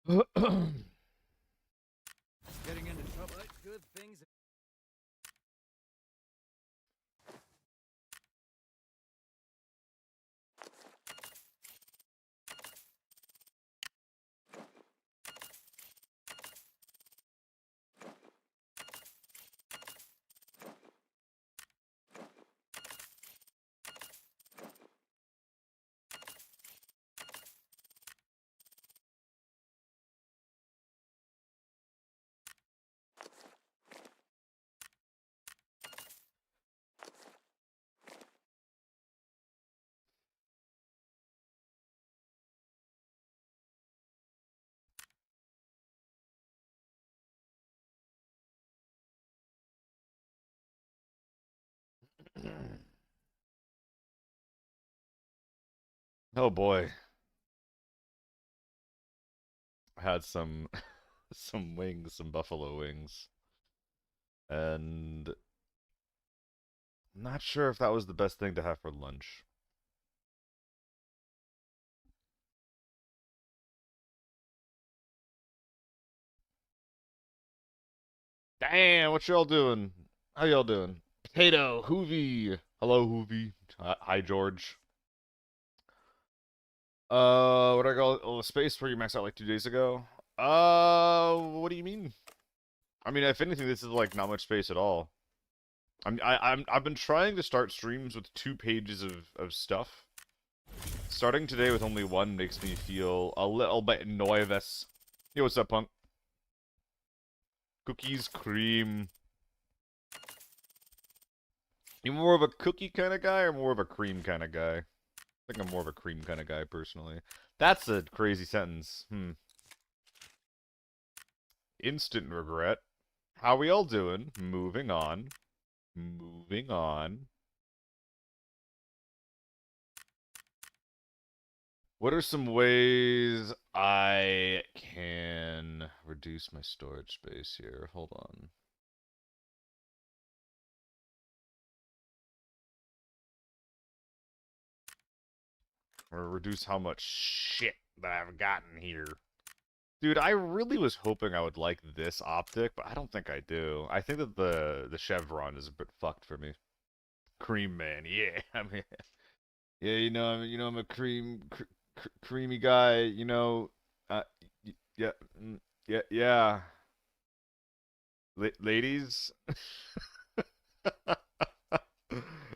Getting into trouble. Good things. Oh boy, I had some some wings, some buffalo wings, and I'm not sure if that was the best thing to have for lunch. Damn, what y'all doing? How y'all doing? Potato, Hoovy. Hello, Hoovy. Hi, George. What I call it? Space where you maxed out like 2 days ago. What do you mean? I mean, if anything, this is like not much space at all. I've been trying to start streams with 2 pages of stuff. Starting today with only one makes me feel a little bit nervous. Yo, what's up, punk? Cookies, cream. You more of a cookie kind of guy or more of a cream kind of guy? I think I'm more of a cream kind of guy, personally. That's a crazy sentence. Instant regret. How we all doing? Moving on. Moving on. What are some ways I can reduce my storage space here? Hold on. Or reduce how much shit that I've gotten here. Dude, I really was hoping I would like this optic, but I don't think I do. I think that the chevron is a bit fucked for me. Cream man, yeah. I mean, yeah, I'm a creamy guy. Uh, yeah, yeah. Ladies,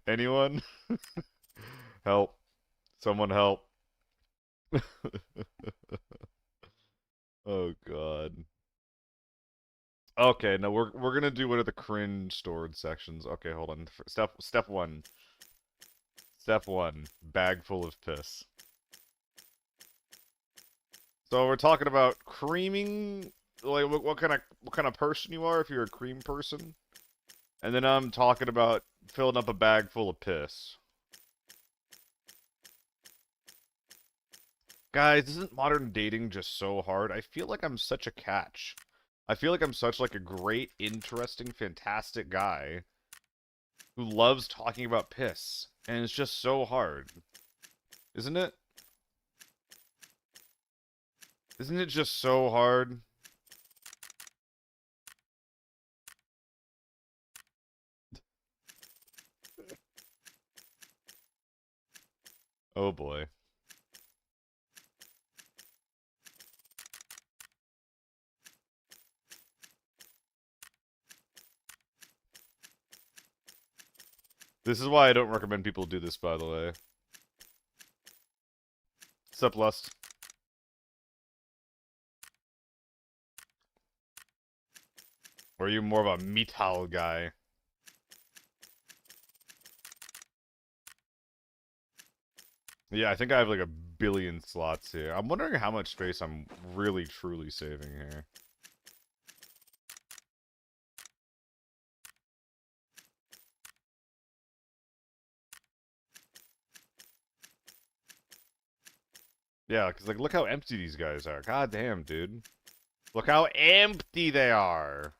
anyone? Help! Someone help! Oh God. Okay, no, we're gonna do one of the cringe stored sections. Okay, hold on. Step one. Step one. Bag full of piss. So we're talking about creaming, like what kind of person you are if you're a cream person, and then I'm talking about filling up a bag full of piss. Guys, isn't modern dating just so hard? I feel like I'm such a catch. I feel like I'm such like a great, interesting, fantastic guy who loves talking about piss, and it's just so hard, isn't it? Isn't it just so hard? Oh boy. This is why I don't recommend people do this, by the way. Sup, Lust? Or are you more of a metal guy? Yeah, I think I have like 1 billion slots here. I'm wondering how much space I'm really, truly saving here. Yeah, because like, look how empty these guys are. God damn, dude. Look how empty they are.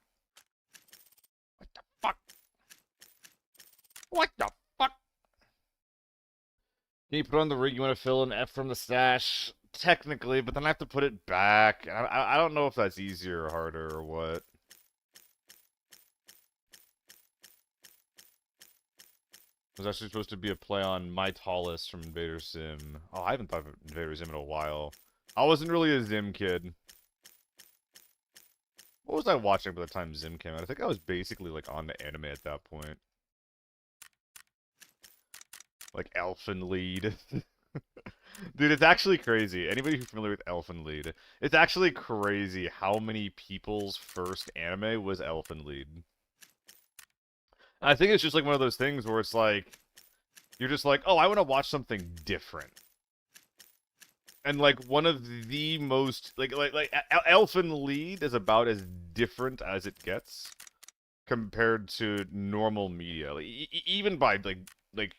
What the fuck? What the fuck? Can you put on the rig you want to fill an F from the stash? technically, but then I have to put it back. I don't know if that's easier or harder or what. It was actually supposed to be a play on My Tallest from Invader Sim. Oh, I haven't thought of Invader Sim in a while. I wasn't really a Zim kid. What was I watching by the time Zim came out? I think I was basically like on the anime at that point. Like Elfen Lied. Dude, it's actually crazy. Anybody who's familiar with Elfen Lied, it's actually crazy how many people's first anime was Elfen Lied. I think it's just like one of those things where it's like, you're just like, oh, I want to watch something different. And like one of the most Elfen Lied is about as different as it gets compared to normal media. Like, even by like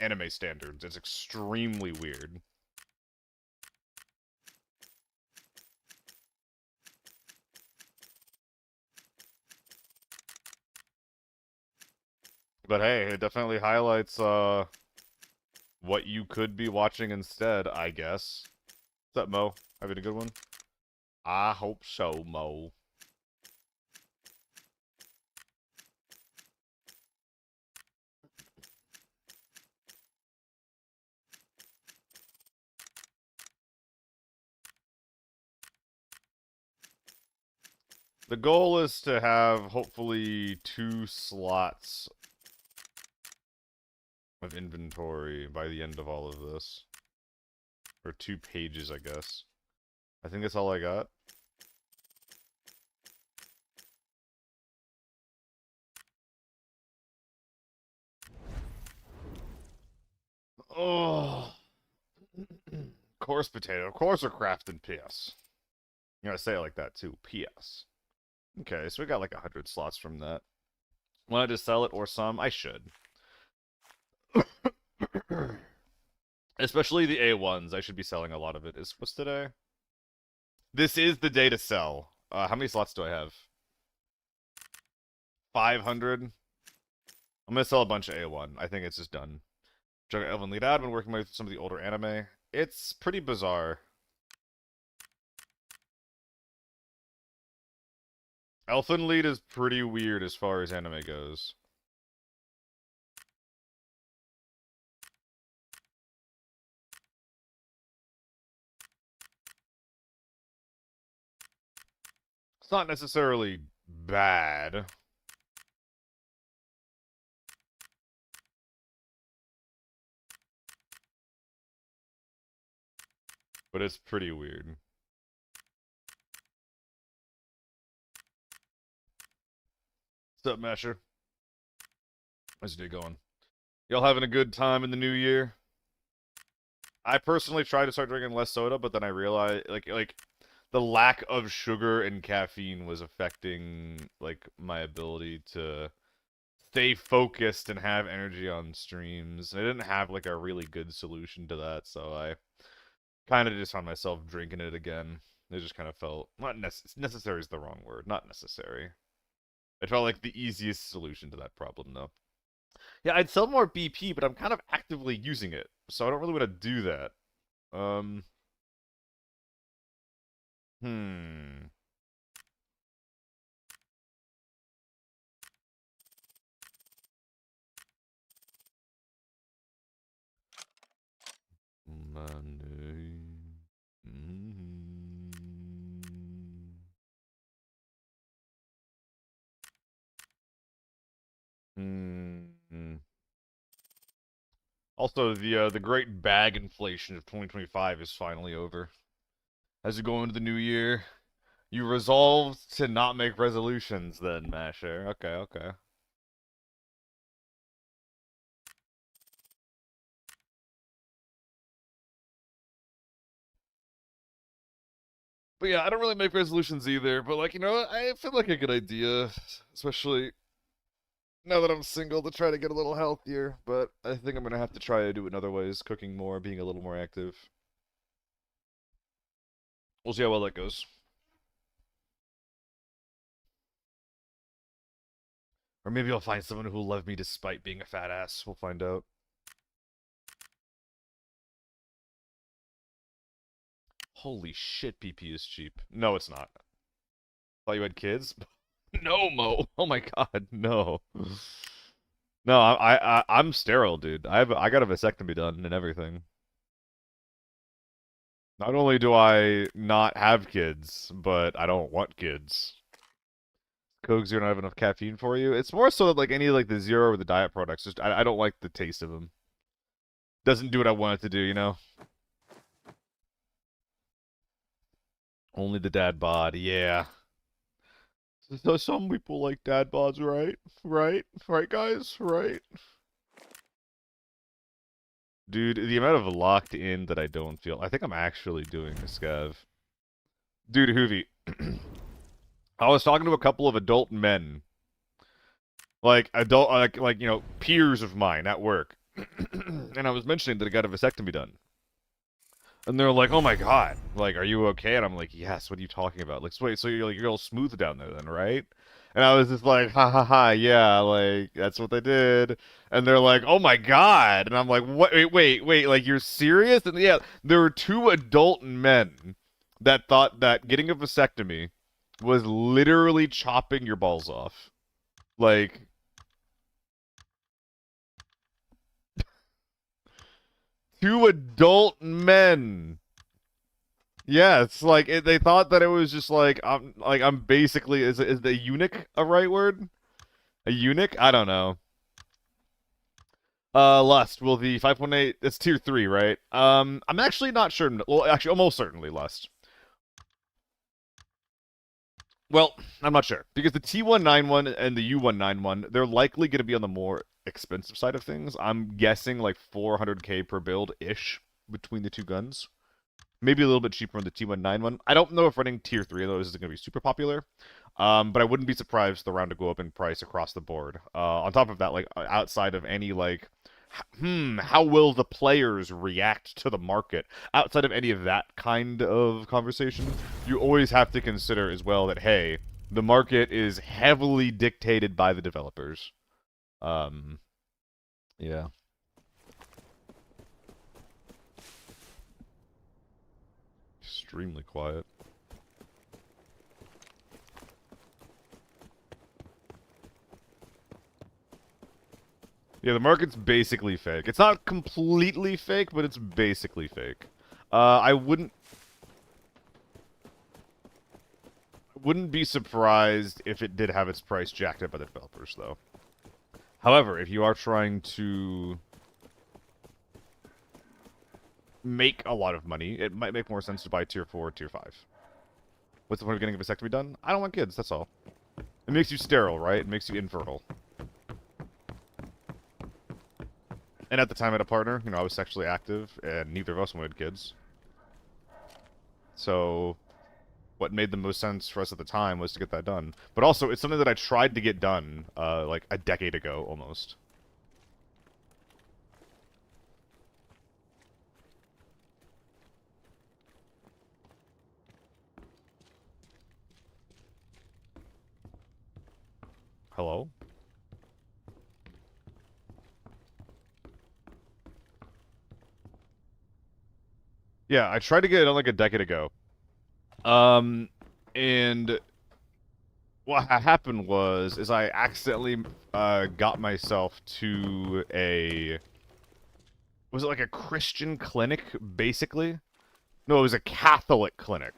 anime standards, it's extremely weird. But hey, it definitely highlights what you could be watching instead, I guess. What's up, Mo? Having a good one? I hope so, Mo. The goal is to have, hopefully, 2 slots of inventory by the end of all of this. Or 2 pages, I guess. I think that's all I got. Oh. Coarse potato. Coarser craft than PS. You gotta say it like that, too. PS. Okay, so we got like 100 slots from that. Want I just sell it or some? I should. Especially the A1s. I should be selling a lot of it. What's today? This is the day to sell. How many slots do I have? 500? I'm gonna sell a bunch of A1. I think it's just done. Check out Elven Lied out. I've been working with some of the older anime. It's pretty bizarre. Elfen Lied is pretty weird as far as anime goes. It's not necessarily bad. But it's pretty weird. What's up, Masher? How's your day going? Y'all having a good time in the new year? I personally tried to start drinking less soda, but then I realized, like the lack of sugar and caffeine was affecting, like, my ability to stay focused and have energy on streams. I didn't have, like, a really good solution to that, so I kind of just found myself drinking it again. It just kind of felt, not necessary is the wrong word, not necessary. It felt like the easiest solution to that problem, though. Yeah, I'd sell more BP, but I'm kind of actively using it, so I don't really want to do that. Um, hmm. Money. Mm-hmm. Mm-hmm. Also, the great bag inflation of 2025 is finally over. As you go into the new year, you resolved to not make resolutions then, Masher. Okay, okay. But yeah, I don't really make resolutions either, but like, I feel like a good idea, especially now that I'm single, to try to get a little healthier, but I think I'm gonna have to try to do it in other ways, cooking more, being a little more active. We'll see how well that goes. Or maybe I'll find someone who'll love me despite being a fat ass. We'll find out. Holy shit, PP is cheap. No, it's not. Thought you had kids? No, Mo. Oh my god, no. No, I'm sterile, dude. I got a vasectomy done and everything. Not only do I not have kids, but I don't want kids. Coke Zero don't have enough caffeine for you. It's more so that like any like the zero or the diet products. Just I don't like the taste of them. Doesn't do what I want it to do, you know. Only the dad bod, yeah. So some people like dad bods, right? Right, guys, right? Dude, the amount of locked in that I don't feel. I think I'm actually doing a scav. Dude, Hoovy. I was talking to a couple of adult men. Like, you know, peers of mine at work. And I was mentioning that I got a vasectomy done. And they're like, oh my god, like, are you okay? And I'm like, yes, what are you talking about? Like, wait, so you're like, you're all smooth down there then, right? And I was just like, ha ha ha, yeah, like, that's what they did. And they're like, oh my god. And I'm like, what? Wait, like, you're serious? And yeah, there were two adult men that thought that getting a vasectomy was literally chopping your balls off. Like, two adult men. Yeah, it's like they thought that it was just like I'm basically is the eunuch a right word? A eunuch? I don't know. Lust. Will the 5.8? It's tier 3, right? I'm actually not sure. Well, actually, almost certainly Lust. Well, I'm not sure because the T191 and the U191 they're likely going to be on the more expensive side of things. I'm guessing like 400k per build ish between the two guns. Maybe a little bit cheaper on the T191. I don't know if running tier 3 of those is going to be super popular, but I wouldn't be surprised the round to go up in price across the board. On top of that, like outside of any like, how will the players react to the market? Outside of any of that kind of conversation, you always have to consider as well that hey, the market is heavily dictated by the developers. Yeah. Extremely quiet. Yeah, the market's basically fake. It's not completely fake, but it's basically fake. I wouldn't be surprised if it did have its price jacked up by the developers, though. However, if you are trying to make a lot of money, it might make more sense to buy tier 4 or tier 5. What's the point of getting a vasectomy done? I don't want kids, that's all. It makes you sterile, right? It makes you infertile. And at the time I had a partner, you know, I was sexually active, and neither of us wanted kids. So, what made the most sense for us at the time was to get that done. But also, it's something that I tried to get done, like, a decade ago, almost. Hello? Yeah, I tried to get it done like a decade ago. And what happened was I accidentally got myself to a was it like a Christian clinic basically? No, it was a Catholic clinic.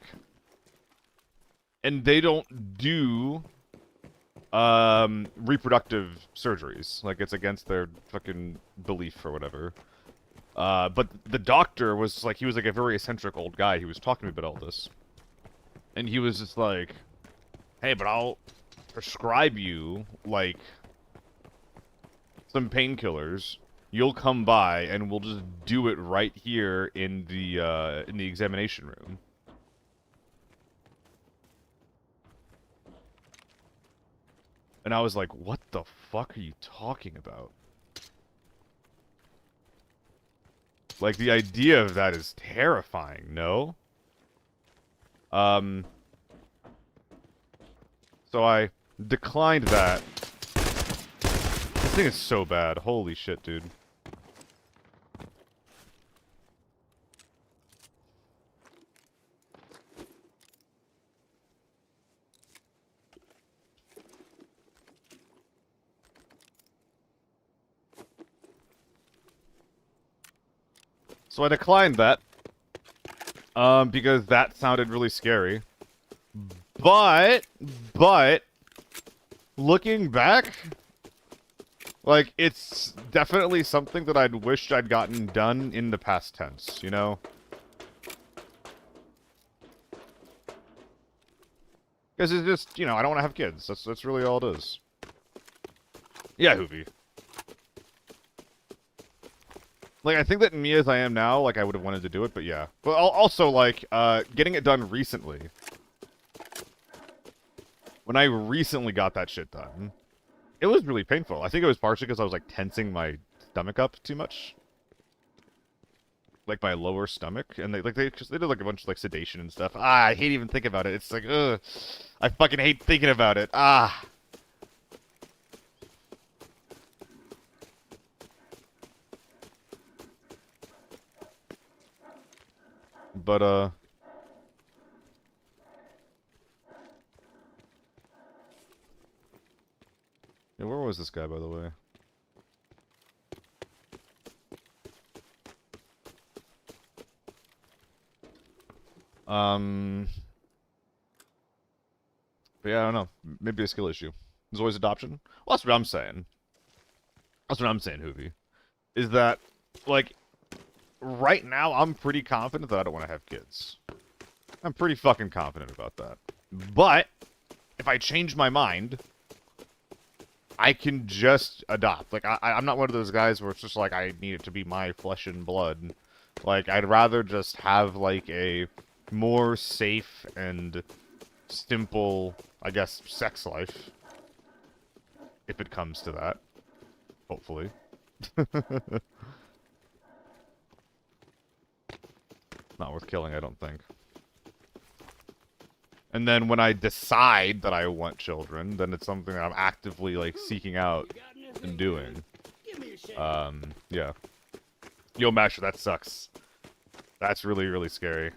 And they don't do reproductive surgeries. Like it's against their fucking belief or whatever. But the doctor was like he was like a very eccentric old guy. He was talking to me about all this. And he was just like, hey, but I'll prescribe you, like, some painkillers. You'll come by, and we'll just do it right here in the examination room. And I was like, what the fuck are you talking about? Like, the idea of that is terrifying, no? So I declined that. This thing is so bad. Holy shit, dude. So I declined that. Because that sounded really scary. But, looking back, like, it's definitely something that I'd wished I'd gotten done in the past tense, you know? Because it's just, you know, I don't want to have kids. That's really all it is. Yeah, Hoovy. Like, I think that me as I am now, like, I would have wanted to do it, but yeah. But also, like, getting it done recently. When I recently got that shit done, it was really painful. I think it was partially because I was, like, tensing my stomach up too much. Like, my lower stomach. And they did, like, a bunch of, like, sedation and stuff. Ah, I hate even thinking about it. It's like, ugh. I fucking hate thinking about it. Ah. But, yeah, where was this guy, by the way? But yeah, I don't know. Maybe a skill issue. There's always adoption. Well, that's what I'm saying. That's what I'm saying, Hoovy. Is that, like, right now, I'm pretty confident that I don't want to have kids. I'm pretty fucking confident about that. But, if I change my mind, I can just adopt. Like, I'm not one of those guys where it's just like, I need it to be my flesh and blood. Like, I'd rather just have, like, a more safe and simple, I guess, sex life. If it comes to that. Hopefully. Not worth killing, I don't think. And then when I decide that I want children, then it's something that I'm actively, like, seeking out and doing. Yeah. Yo, Masher, that sucks. That's really, really scary.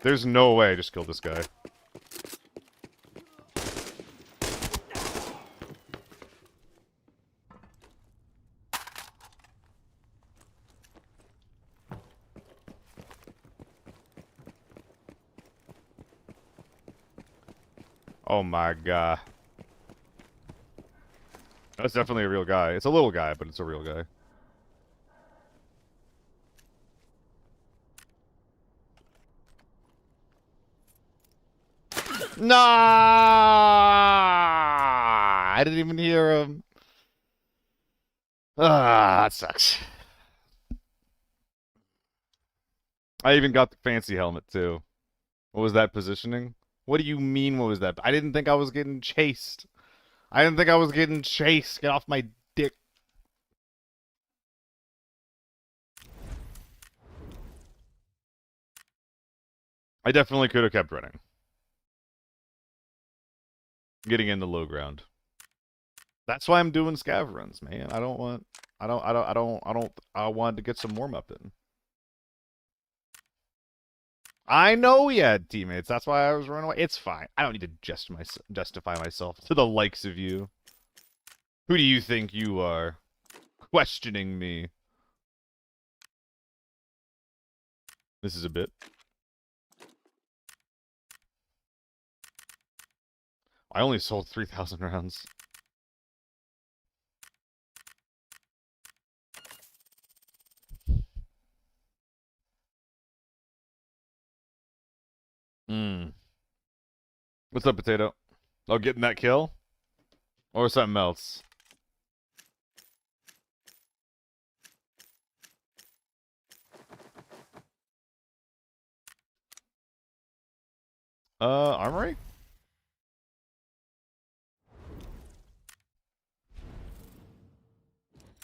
There's no way I just killed this guy. Oh my god. That's definitely a real guy. It's a little guy, but it's a real guy. Nah! I didn't even hear him. Ah, that sucks. I even got the fancy helmet, too. What was that positioning? What do you mean, what was that? I didn't think I was getting chased. I didn't think I was getting chased. Get off my dick. I definitely could have kept running. Getting in the low ground. That's why I'm doing scav runs, man. I wanted to get some warm-up in. I know we had teammates. That's why I was running away. It's fine. I don't need to justify myself to the likes of you. Who do you think you are? Questioning me. This is a bit. I only sold 3,000 rounds. What's up, Potato? Oh, getting that kill? Or something else? Armory?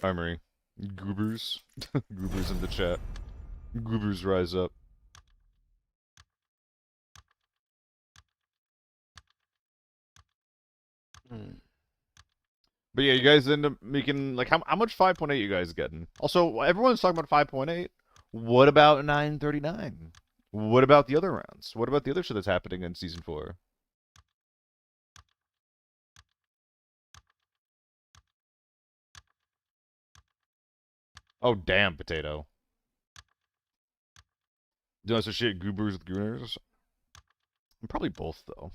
Armory. Goobers. Goobers in the chat. Goobers rise up. But yeah, you guys end up making, like, how much 5.8 you guys getting? Also, everyone's talking about 5.8. What about 939? What about the other rounds? What about the other shit that's happening in Season 4? Oh, damn, potato. Do I associate goobers with gooners? Probably both, though.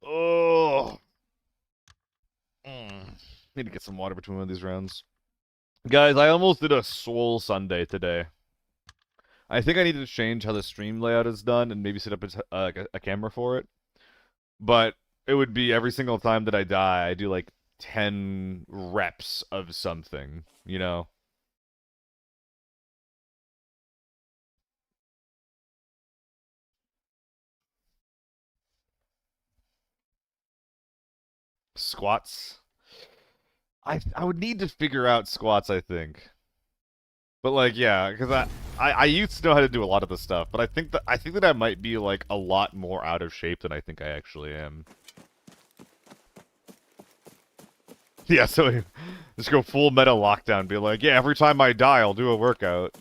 Oh. Need to get some water between one of these rounds. Guys, I almost did a swole Sunday today. I think I need to change how the stream layout is done and maybe set up a camera for it. But it would be every single time that I die, I do like 10 reps of something, you know? Squats. I would need to figure out squats, I think. But like, yeah, because I used to know how to do a lot of the stuff, but I think that I might be like a lot more out of shape than I think I actually am. Yeah, so just go full meta lockdown, be like, yeah, every time I die, I'll do a workout.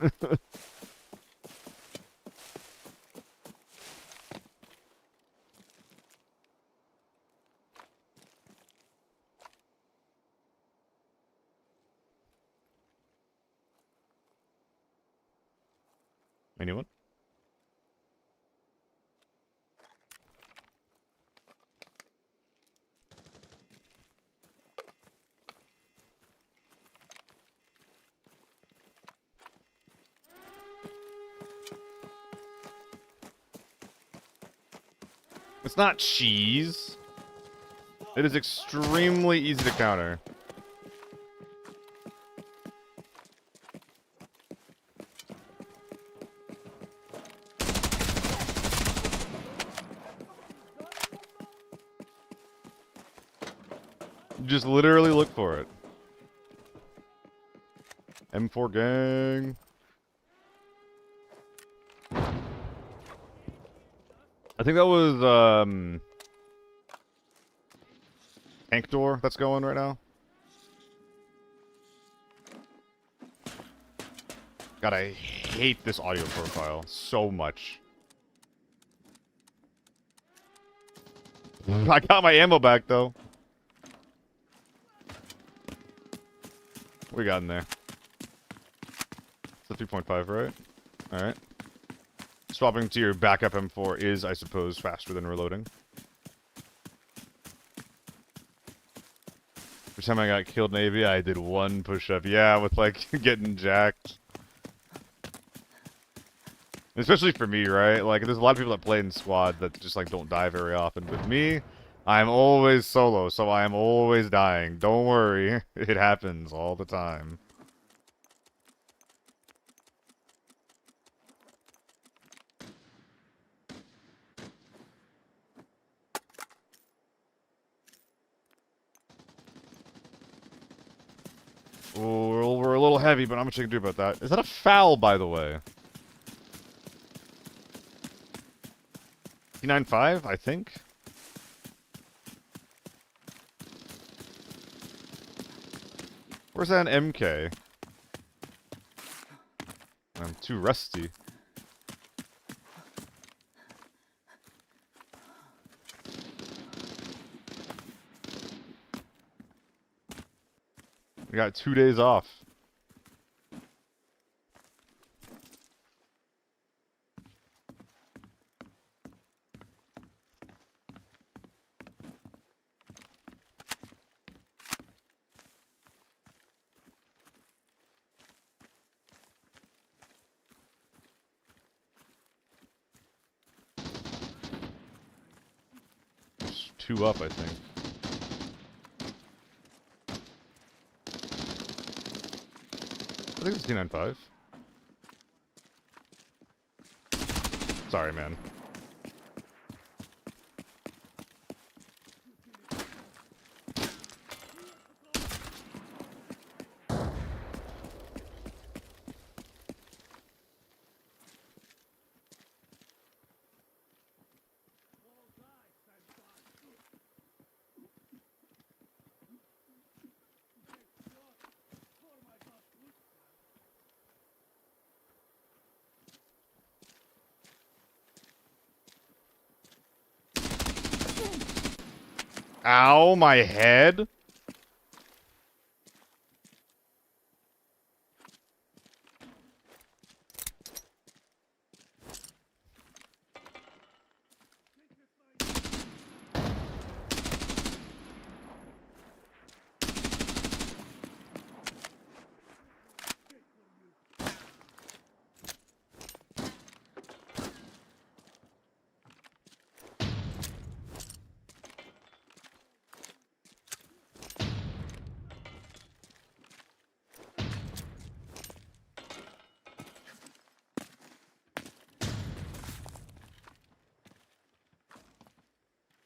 Anyone? It's not cheese. It is extremely easy to counter. Just literally look for it. M4 gang. I think that was, tank door that's going right now. God, I hate this audio profile so much. I got my ammo back, though. What we got in there? It's a 3.5, right? Alright. Swapping to your backup M4 is, I suppose, faster than reloading. Every time I got killed in ABI, I did one push-up. Yeah, with, like, getting jacked. Especially for me, right? Like, there's a lot of people that play in squad that just, like, don't die very often. With me, I'm always solo, so I am always dying. Don't worry. It happens all the time. Oh, we're a little heavy, but not much I can do about that. Is that a foul, by the way? P95, I think? Where's that an MK? I'm too rusty. We got 2 days off. It's 2 up, I think. I think it's P95. Sorry, man. Ow, my head.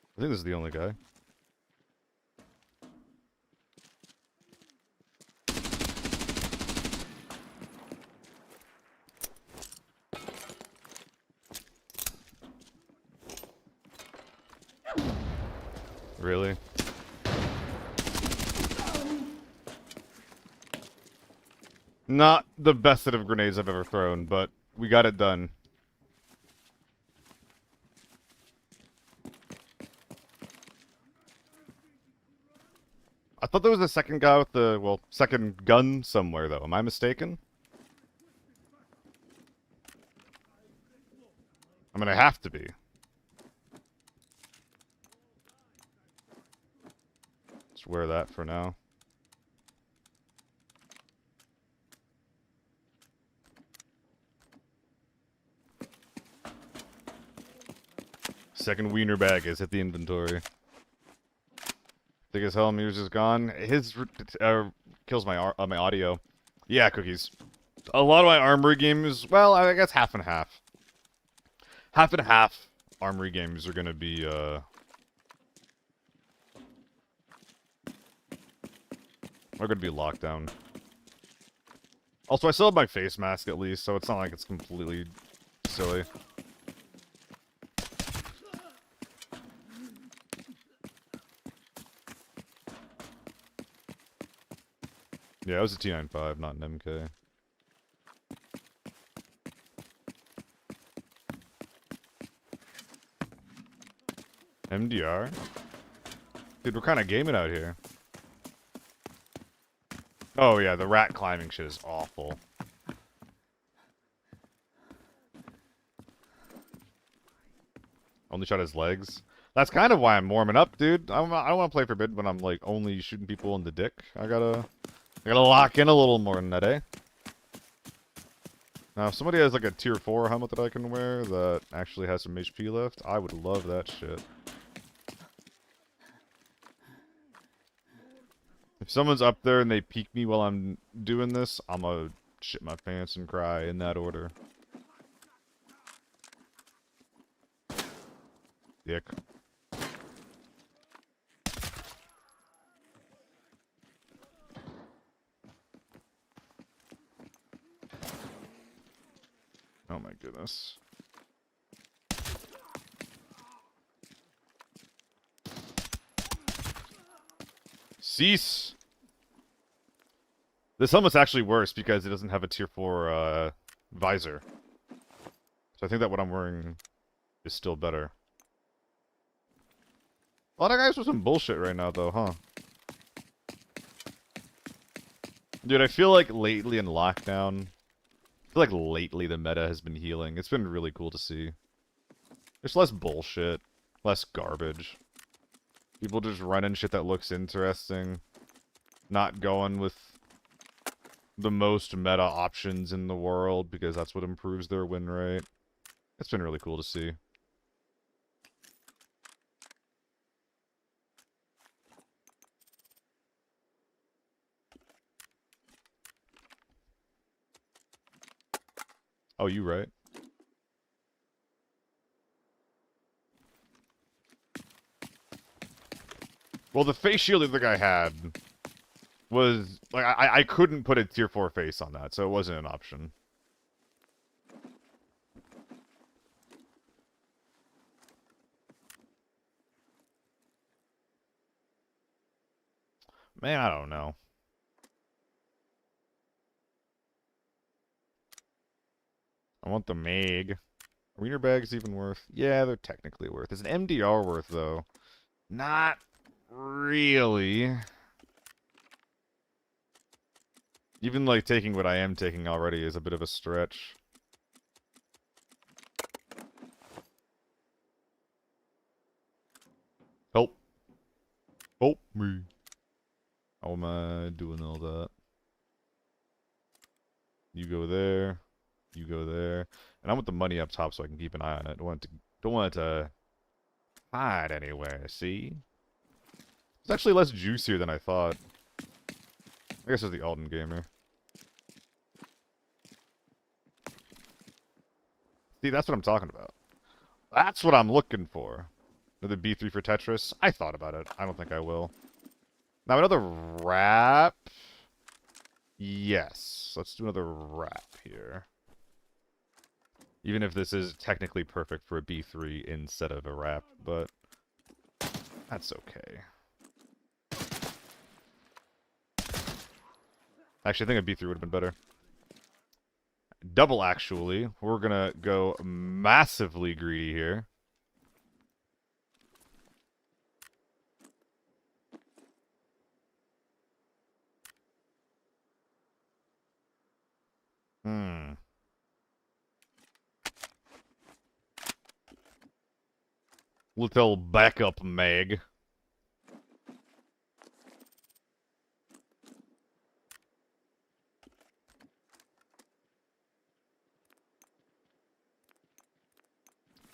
I think this is the only guy. Really? Not the best set of grenades I've ever thrown, but we got it done. I thought there was a second guy with the, well, second gun somewhere, though. Am I mistaken? I mean, I have to be. Let's wear that for now. Second wiener bag has hit the inventory. Think his Hellmuse's is gone. His kills my my audio. Yeah, cookies. A lot of my armory games, well, I guess half and half. Half and half armory games are gonna be are gonna be lockdown. Also, I still have my face mask at least, so it's not like it's completely silly. Yeah, it was a T95, not an MK. MDR? Dude, we're kind of gaming out here. Oh yeah, the rat climbing shit is awful. Only shot his legs. That's kind of why I'm warming up, dude. I don't want to play Forbid when I'm like only shooting people in the dick. I gotta lock in a little more than that, eh? Now, if somebody has like a tier 4 helmet that I can wear that actually has some HP left, I would love that shit. If someone's up there and they peek me while I'm doing this, I'm gonna shit my pants and cry in that order. Dick. Oh my goodness. Cease! This helmet's actually worse because it doesn't have a tier 4 visor. So I think that what I'm wearing is still better. A lot of guys with some bullshit right now though, huh? Dude, I feel like lately in lockdown, I feel like lately the meta has been healing. It's been really cool to see. There's less bullshit, less garbage. People just running shit that looks interesting. Not going with the most meta options in the world because that's what improves their win rate. It's been really cool to see. Oh, you right. Well, the face shield the other guy had was like I couldn't put a tier 4 face on that, so it wasn't an option. Man, I don't know. I want the Meg. Wiener bags even worth? Yeah, they're technically worth. Is an MDR worth though? Not really. Even, like, taking what I am taking already is a bit of a stretch. Help. Help me. How am I doing all that? You go there. You go there. And I want the money up top so I can keep an eye on it. Don't want it to hide anywhere, see? It's actually less juicier than I thought. I guess it's the Alden Gamer. See, that's what I'm talking about. That's what I'm looking for. Another B3 for Tetris? I thought about it. I don't think I will. Now, another wrap. Yes. Let's do another wrap here. Even if this is technically perfect for a B3 instead of a wrap, but that's okay. Actually, I think a B3 would have been better. Double, actually. We're gonna go massively greedy here. Little backup mag.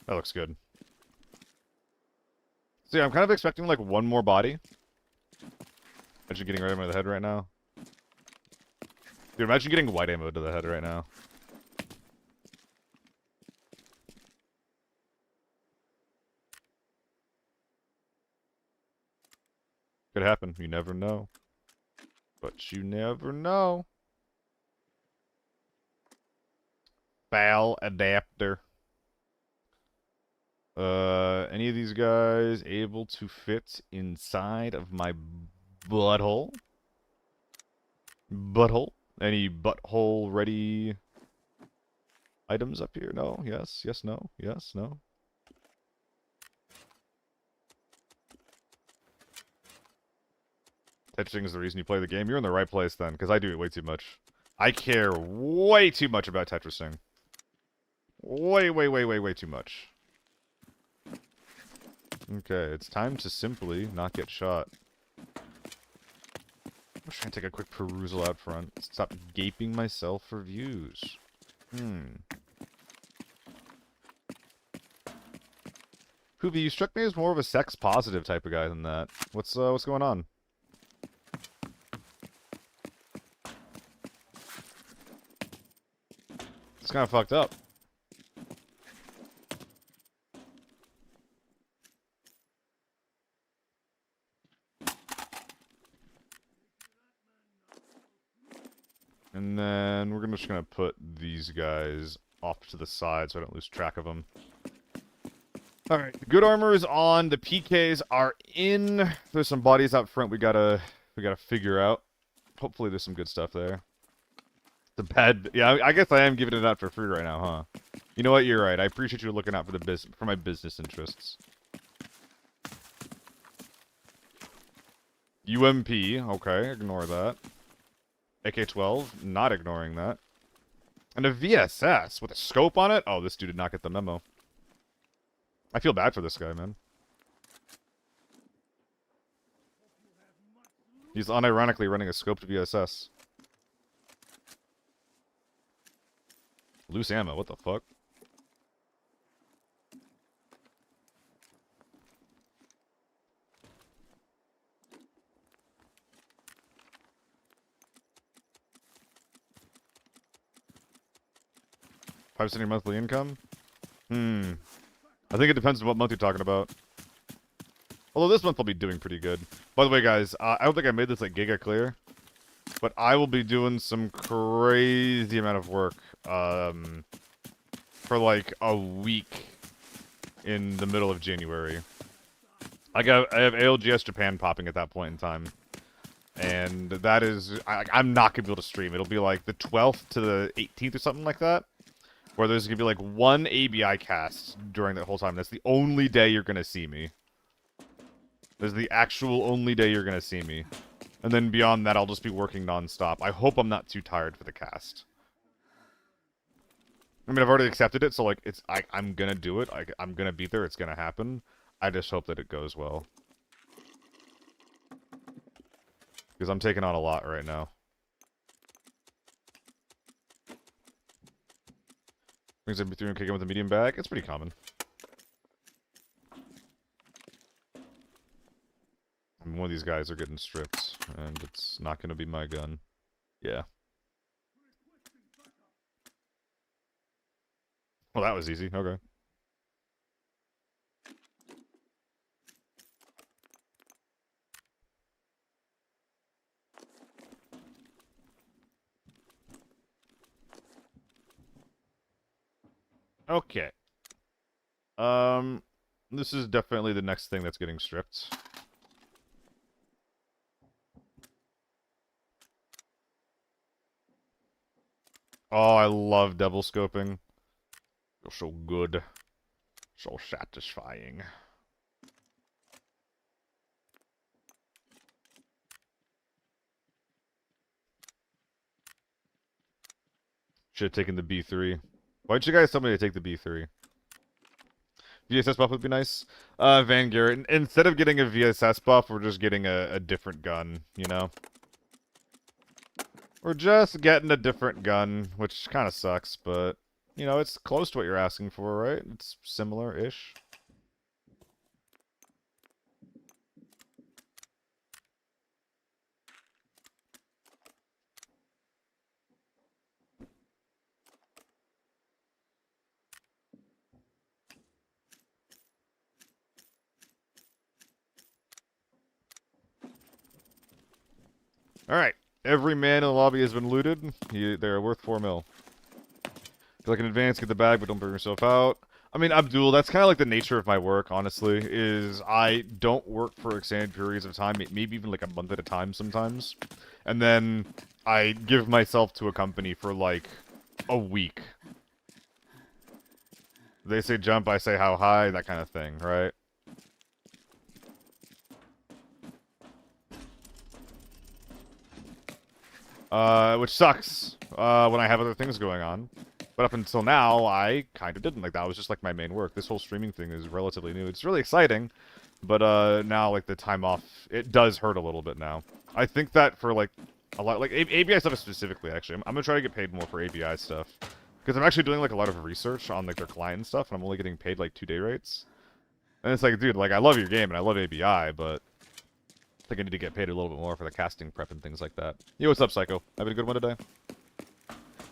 That looks good. So yeah, I'm kind of expecting like one more body. Imagine getting red ammo to the head right now. Dude, imagine getting white ammo to the head right now. Could happen. You never know. But you never know. Foul adapter. Any of these guys able to fit inside of my butthole? Butthole? Any butthole ready items up here? No? Yes? Yes? No? Yes? No? Tetrising is the reason you play the game. You're in the right place then, because I do it way too much. I care way too much about Tetrising. Way too much. Okay, it's time to simply not get shot. I'm just trying to take a quick perusal out front. Stop gaping myself for views. Hoovy, you struck me as more of a sex-positive type of guy than that. What's going on? It's kind of fucked up. And then we're just gonna put these guys off to the side so I don't lose track of them. Alright, the good armor is on, the PKs are in. There's some bodies out front we gotta figure out. Hopefully there's some good stuff there. The bad, yeah, I guess I am giving it out for free right now, huh? You know what, you're right. I appreciate you looking out for my business interests. UMP, okay, ignore that. AK-12, not ignoring that. And a VSS with a scope on it? Oh, this dude did not get the memo. I feel bad for this guy, man. He's unironically running a scoped VSS. Loose ammo, what the fuck? $5 monthly income? I think it depends on what month you're talking about. Although this month I'll be doing pretty good. By the way, guys, I don't think I made this like giga clear, but I will be doing some crazy amount of work for like a week in the middle of January. I have ALGS Japan popping at that point in time. And that is, I'm not going to be able to stream. It'll be like the 12th to the 18th or something like that. Where there's going to be like one ABI cast during that whole time. That's the only day you're going to see me. This is the actual only day you're gonna see me. And then beyond that, I'll just be working non-stop. I hope I'm not too tired for the cast. I mean, I've already accepted it, so, like, I'm gonna do it. I'm gonna be there. It's gonna happen. I just hope that it goes well. Because I'm taking on a lot right now. Brings up 300k again with a medium bag. It's pretty common. I mean, one of these guys are getting stripped, and it's not gonna be my gun. Yeah. Well, that was easy. Okay. Okay. This is definitely the next thing that's getting stripped. Oh, I love double scoping. Feels so good. So satisfying. Should have taken the B3. Why'd you guys tell me to take the B3? VSS buff would be nice. Van Garrett, instead of getting a VSS buff, we're just getting a different gun, you know? We're just getting a different gun, which kind of sucks, but, you know, it's close to what you're asking for, right? It's similar-ish. Alright. Every man in the lobby has been looted. They're worth 4 mil. Feel like in advance, get the bag, but don't burn yourself out. I mean, Abdul, that's kind of like the nature of my work, honestly, is I don't work for extended periods of time, maybe even like a month at a time sometimes. And then I give myself to a company for like a week. They say jump, I say how high, that kind of thing, right? Which sucks, when I have other things going on. But up until now, I kind of didn't. Like, that was just, like, my main work. This whole streaming thing is relatively new. It's really exciting, but, now, like, the time off, it does hurt a little bit now. I think that for, like, a lot, like, ABI stuff specifically, actually. I'm gonna try to get paid more for ABI stuff. Because I'm actually doing, like, a lot of research on, like, their client and stuff, and I'm only getting paid, like, 2-day rates. And it's like, dude, like, I love your game, and I love ABI, but I think I need to get paid a little bit more for the casting prep and things like that. Yo, what's up, Psycho? Having a good one today?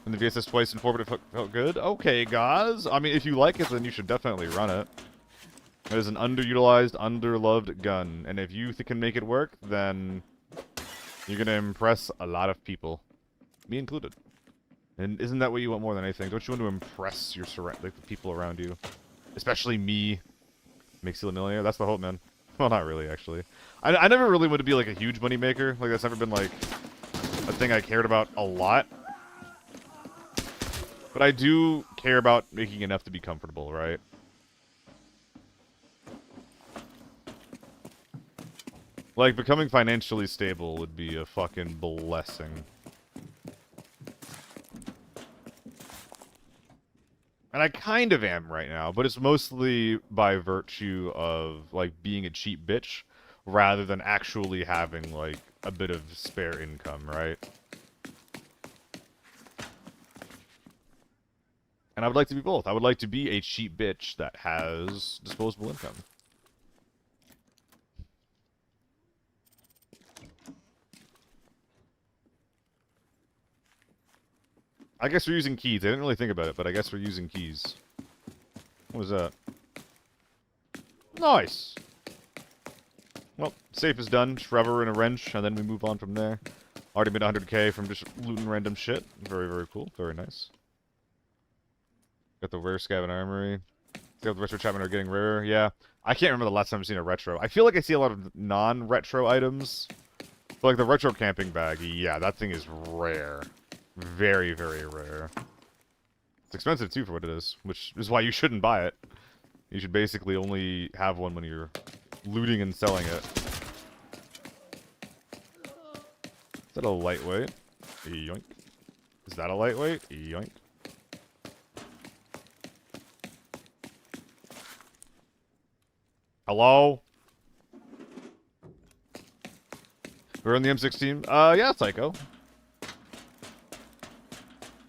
And the VSS twice in 4, but it felt good? Okay, guys. I mean, if you like it, then you should definitely run it. It is an underutilized, underloved gun. And if you can make it work, then you're going to impress a lot of people. Me included. And isn't that what you want more than anything? Don't you want to impress your like the people around you? Especially me. Makes you a millionaire? That's the hope, man. Well, not really, actually. I never really wanted to be, like, a huge money maker. Like, that's never been, like, a thing I cared about a lot. But I do care about making enough to be comfortable, right? Like, becoming financially stable would be a fucking blessing. And I kind of am right now, but it's mostly by virtue of, like, being a cheap bitch, rather than actually having, like, a bit of spare income, right? And I would like to be both. I would like to be a cheap bitch that has disposable income. I guess we're using keys. I didn't really think about it, but I guess we're using keys. What was that? Nice! Well, safe is done. Just rubber and a wrench, and then we move on from there. Already made 100k from just looting random shit. Very, very cool. Very nice. Got the rare scav and armory. The retro Chapman are getting rarer. Yeah. I can't remember the last time I've seen a retro. I feel like I see a lot of non-retro items. But like the retro camping bag, yeah, that thing is rare. Very, very rare. It's expensive too for what it is, which is why you shouldn't buy it. You should basically only have one when you're looting and selling it. Is that a lightweight? Yoink. Is that a lightweight? Yoink. Hello? We're in the M16? Yeah, Psycho.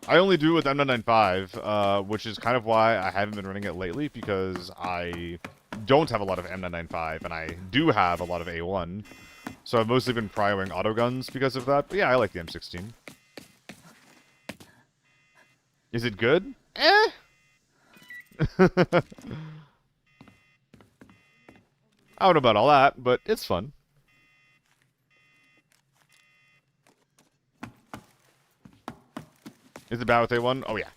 I only do it with M995, which is kind of why I haven't been running it lately, because I don't have a lot of M995, and I do have a lot of A1. So I've mostly been prioing autoguns because of that, but yeah, I like the M16. Is it good? Eh! I don't know about all that, but it's fun. Is it bad with A1? Oh, yeah.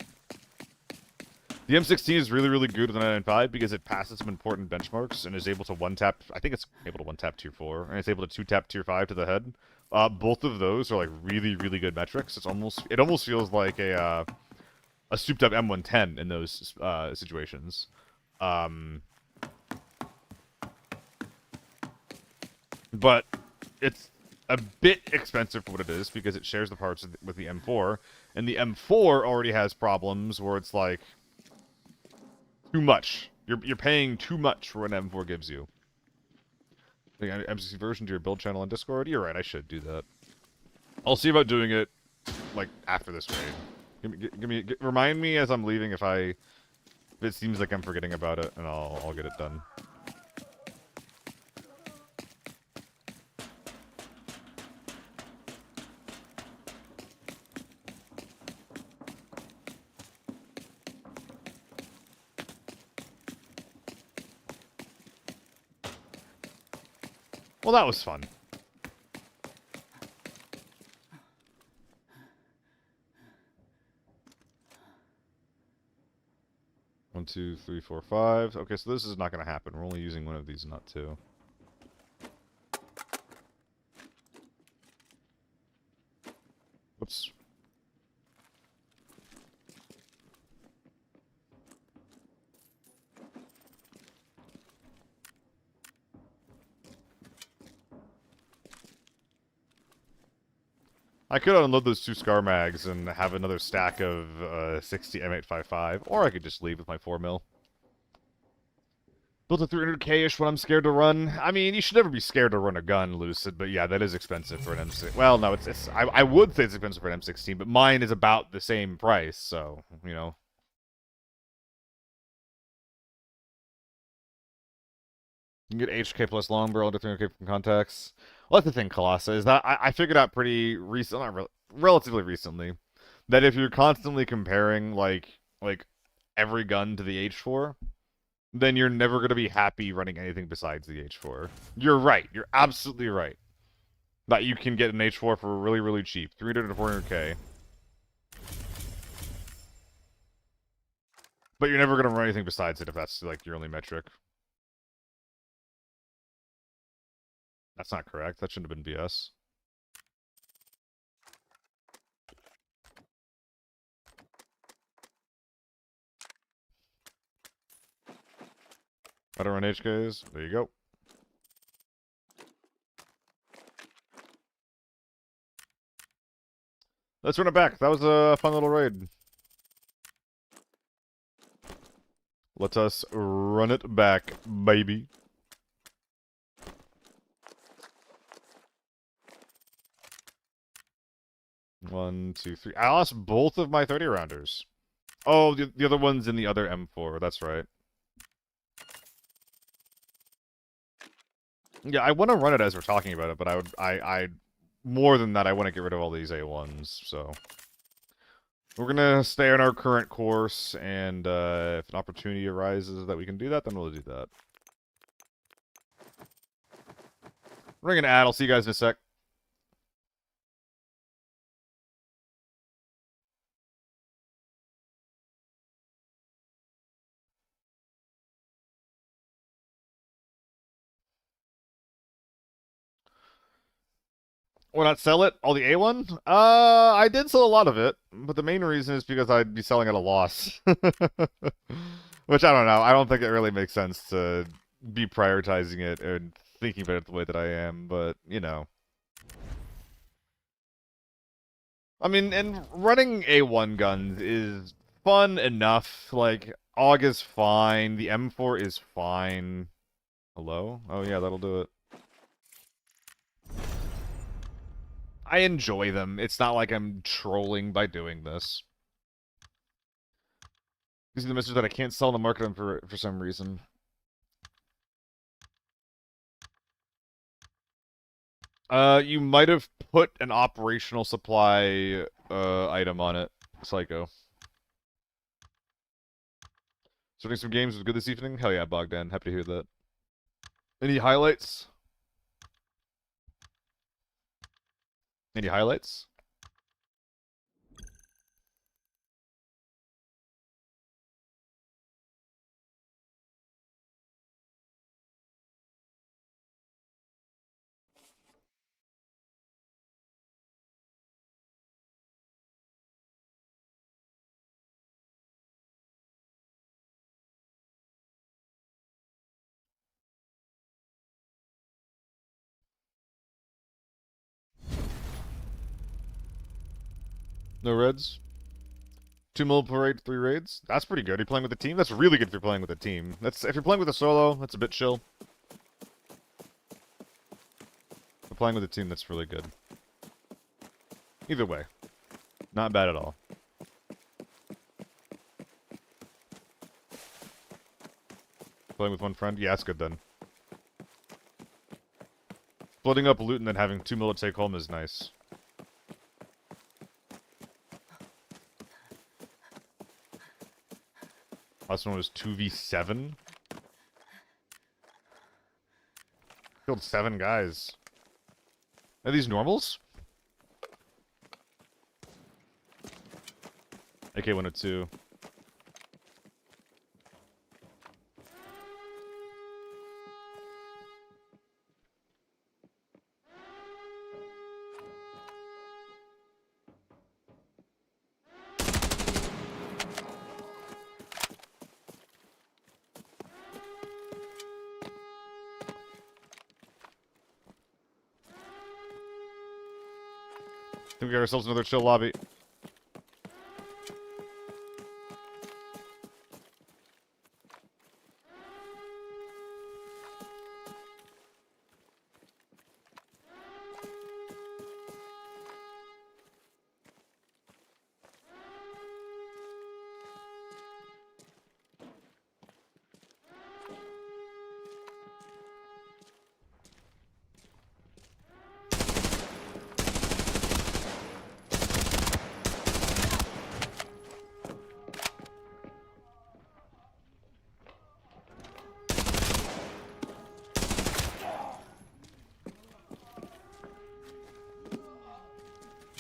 The M16 is really, really good with the 995 because it passes some important benchmarks and is able to one-tap... I think it's able to one-tap Tier 4, and it's able to two-tap Tier 5 to the head. Both of those are, like, really, really good metrics. It almost feels like a souped-up M110 in those situations. But it's a bit expensive for what it is because it shares the parts with the M4, and the M4 already has problems where it's like too much. You're paying too much for what an M4 gives you. The M60 version to your build channel on Discord. You're right. I should do that. I'll see about doing it like after this raid. Remind me as I'm leaving if it seems like I'm forgetting about it, and I'll get it done. Well, that was fun. One, two, three, four, five. Okay, so this is not going to happen. We're only using one of these, not two. Whoops. I could unload those two Scar mags and have another stack of 60 M855, or I could just leave with my 4mm. Built a 300k-ish when I'm scared to run. I mean, you should never be scared to run a gun, Lucid, but yeah, that is expensive for an M16. Well, no, I would say it's expensive for an M16, but mine is about the same price, so, you know. You can get HK plus long barrel under 300k from contacts. Well, that's the thing, Colossus, is that I figured out pretty relatively recently, that if you're constantly comparing, like every gun to the H4, then you're never going to be happy running anything besides the H4. You're right. You're absolutely right. That you can get an H4 for really, really cheap. 300 to 400k. But you're never going to run anything besides it if that's, like, your only metric. That's not correct. That shouldn't have been BS. I don't run HKs. There you go. Let's run it back. That was a fun little raid. Let us run it back, baby. One, two, three. I lost both of my 30-rounders. Oh, the other one's in the other M4. That's right. Yeah, I want to run it as we're talking about it, but I more than that, I want to get rid of all these A1s, so. We're gonna stay on our current course, and if an opportunity arises that we can do that, then we'll do that. Ring an ad, I'll see you guys in a sec. Why not sell it? All the A1? I did sell a lot of it, but the main reason is because I'd be selling at a loss. Which, I don't know. I don't think it really makes sense to be prioritizing it and thinking about it the way that I am, but, you know. I mean, and running A1 guns is fun enough. Like, AUG is fine. The M4 is fine. Hello? Oh yeah, that'll do it. I enjoy them. It's not like I'm trolling by doing this. These are the messages that I can't sell in the market for some reason. You might have put an operational supply item on it, Psycho. Starting some games was good this evening? Hell yeah, Bogdan. Happy to hear that. Any highlights? Any highlights? No reds? 2 mil per raid, 3 raids? That's pretty good. Are you playing with a team? That's really good if you're playing with a team. If you're playing with a solo, that's a bit chill. If you're playing with a team, that's really good. Either way. Not bad at all. Playing with one friend? Yeah, that's good then. Splitting up loot and then having 2 mil to take home is nice. Last one was 2v7. Killed 7 guys. Are these normals? AK-102. I think we got ourselves another chill lobby.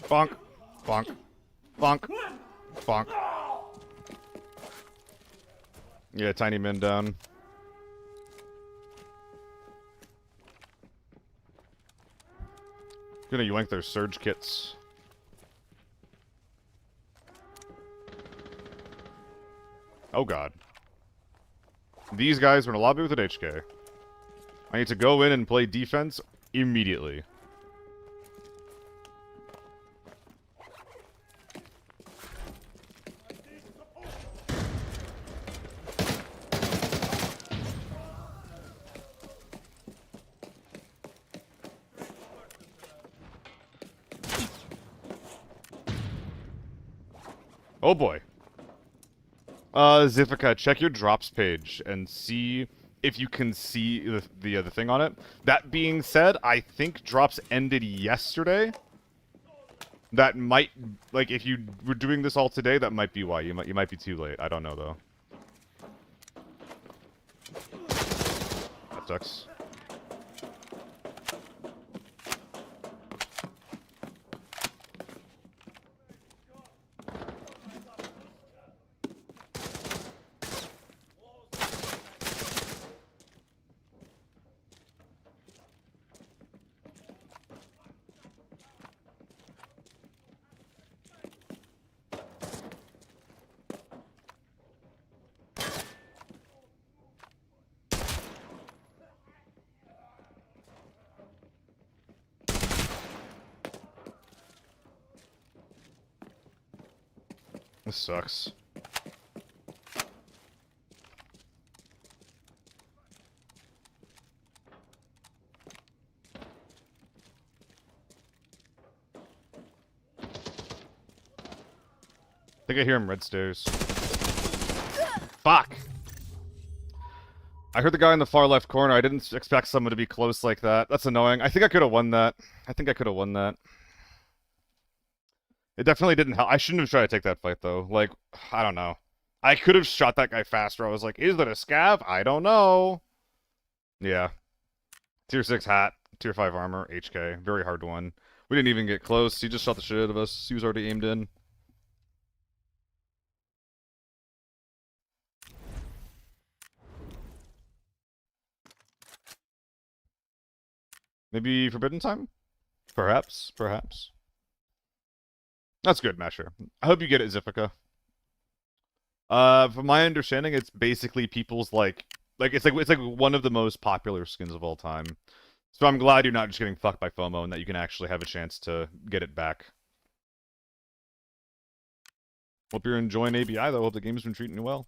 Bonk. Bonk. Bonk. Bonk. Yeah, tiny men down. Gonna yoink their surge kits. Oh god. These guys are in a lobby with an HK. I need to go in and play defense immediately. Oh boy. Zifika, check your drops page and see if you can see the thing on it. That being said, I think drops ended yesterday. That might, like, if you were doing this all today, that might be why. You might be too late. I don't know though. That sucks. This sucks. I think I hear him red stairs. Fuck! I heard the guy in the far left corner. I didn't expect someone to be close like that. That's annoying. I think I could have won that. I think I could have won that. It definitely didn't help. I shouldn't have tried to take that fight, though. Like, I don't know. I could have shot that guy faster. I was like, is that a scav? I don't know. Yeah. Tier 6 hat. Tier 5 armor. HK. Very hard to win. We didn't even get close. He just shot the shit out of us. He was already aimed in. Maybe Forbidden Time? Perhaps. Perhaps. That's good, Masher. I hope you get it, Ziphica. From my understanding, it's basically people's it's like one of the most popular skins of all time. So I'm glad you're not just getting fucked by FOMO and that you can actually have a chance to get it back. Hope you're enjoying ABI though. Hope the game's been treating you well.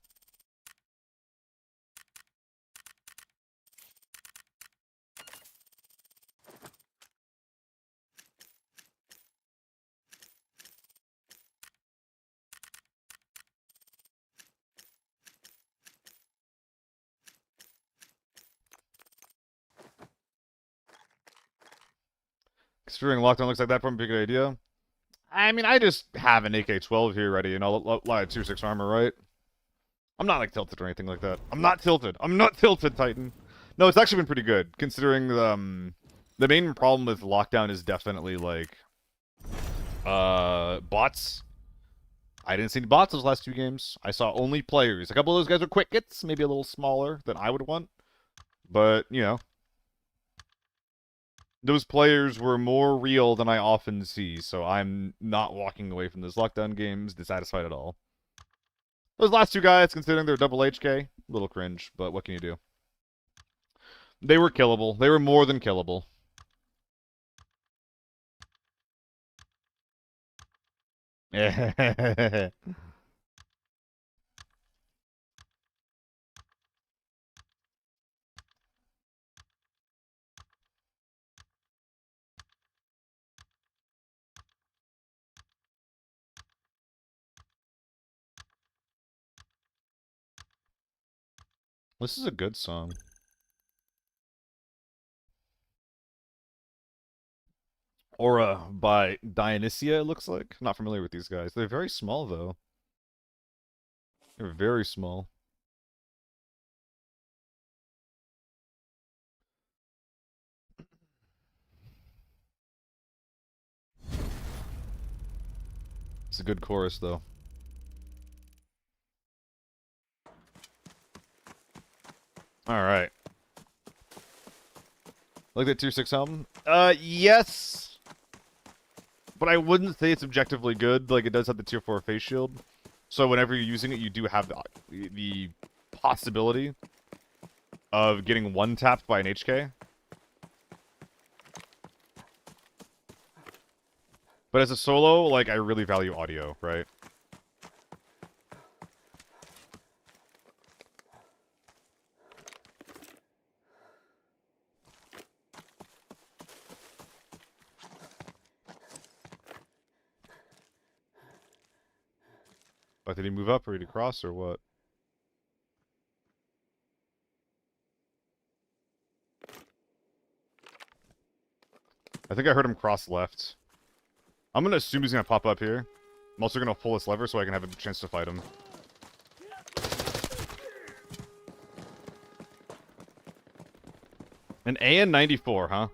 Considering lockdown looks like that, probably a good idea. I mean, I just have an AK-12 here ready, and I'll lie tier 6 armor, right? I'm not, like, tilted or anything like that. I'm not tilted. I'm not tilted, Titan. No, it's actually been pretty good, considering the main problem with lockdown is definitely, like, bots. I didn't see any bots those last 2 games. I saw only players. A couple of those guys are quick hits, maybe a little smaller than I would want. But, you know. Those players were more real than I often see, so I'm not walking away from those lockdown games dissatisfied at all. Those last 2 guys, considering they're double HK, a little cringe, but what can you do? They were killable. They were more than killable. This is a good song. Aura by Dionysia, it looks like. Not familiar with these guys. They're very small, though. They're very small. It's a good chorus, though. Alright. Like that tier 6 album? Yes! But I wouldn't say it's objectively good. Like, it does have the tier 4 face shield. So whenever you're using it, you do have the possibility of getting one-tapped by an HK. But as a solo, like, I really value audio, right? But did he move up or did he cross or what? I think I heard him cross left. I'm gonna assume he's gonna pop up here. I'm also gonna pull this lever so I can have a chance to fight him. An AN-94, huh?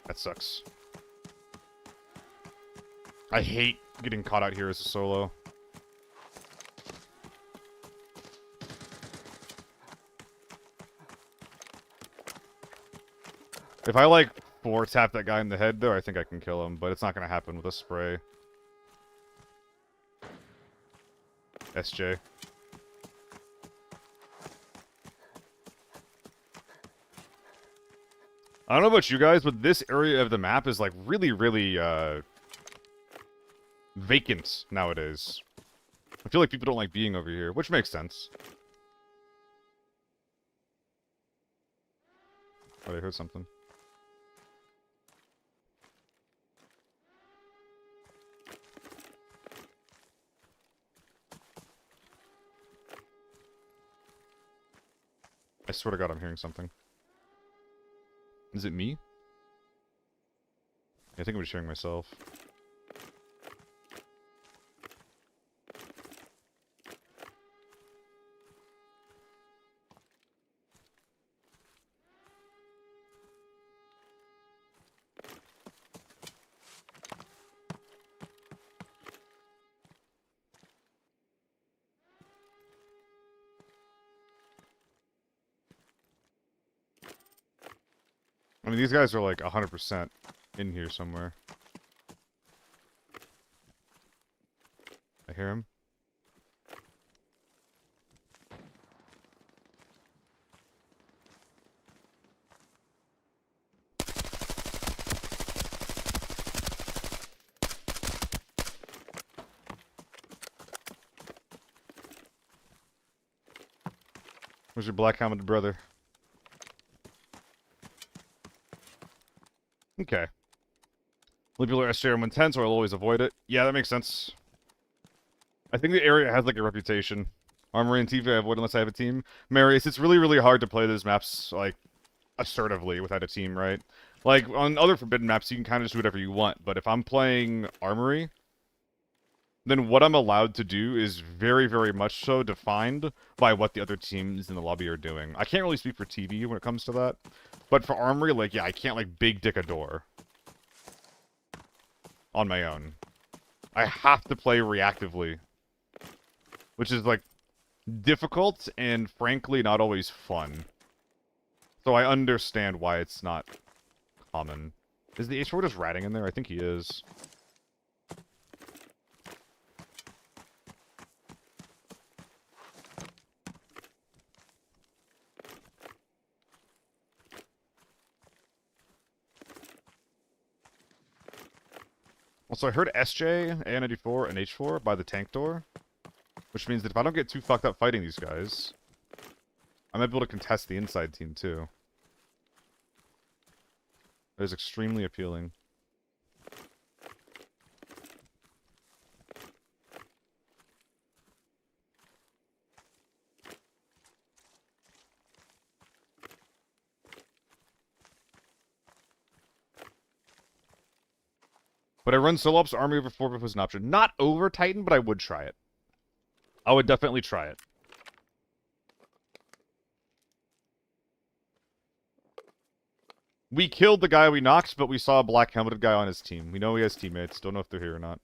That sucks. I hate getting caught out here as a solo. If I, like, 4-tap that guy in the head, though, I think I can kill him, but it's not gonna happen with a spray. SJ. I don't know about you guys, but this area of the map is like really, really vacant nowadays. I feel like people don't like being over here, which makes sense. Oh, they heard something. I swear to God, I'm hearing something. Is it me? Yeah, I think I'm just hearing myself. I mean, these guys are like 100% in here somewhere. I hear him. Where's your black helmeted brother? Okay. Libular SJR 110, so I'll always avoid it. Yeah, that makes sense. I think the area has like a reputation. Armory and TV I avoid unless I have a team. Marius, it's really, really hard to play those maps, like, assertively without a team, right? Like, on other Forbidden maps, you can kind of just do whatever you want, but if I'm playing Armory, then what I'm allowed to do is very, very much so defined by what the other teams in the lobby are doing. I can't really speak for TV when it comes to that, but for Armory, like, yeah, I can't, like, big dick a door on my own. I have to play reactively, which is, like, difficult and, frankly, not always fun. So I understand why it's not common. Is the H4 just ratting in there? I think he is. Also, I heard SJ, A94, and H4 by the tank door, which means that if I don't get too fucked up fighting these guys, I might be able to contest the inside team too. That is extremely appealing. But I run solo ops, army over 4 if it was an option. Not over Titan, but I would try it. I would definitely try it. We killed the guy we knocked, but we saw a black helmeted guy on his team. We know he has teammates. Don't know if they're here or not.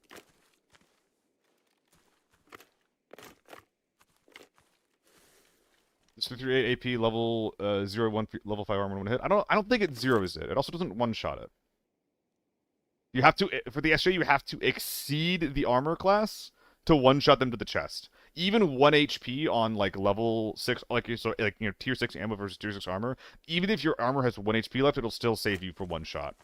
This 338 AP level 0-1 level 5 armor 1 hit. I don't think it zeros it. It also doesn't one-shot it. You have to, for the SJ, you have to exceed the armor class to one-shot them to the chest. Even 1 HP on, like, level 6, like, so, like, you know, tier 6 ammo versus tier 6 armor, even if your armor has 1 HP left, it'll still save you for one shot.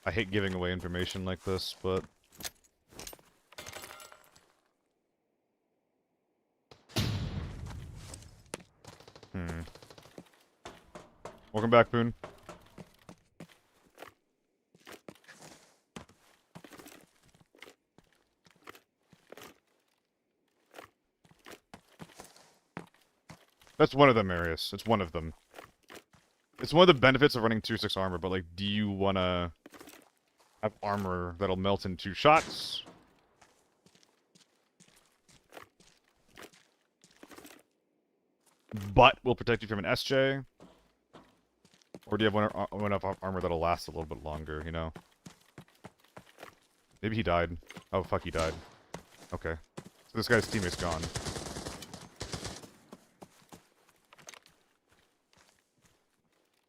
I hate giving away information like this, but... Welcome back, Poon. That's one of them, Marius. It's one of them. It's one of the benefits of running tier 6 armor, but, like, do you wanna have armor that'll melt in 2 shots? But will protect you from an SJ? Or do you have enough armor that'll last a little bit longer, you know? Maybe he died. Oh, fuck, he died. Okay. So this guy's teammate's gone.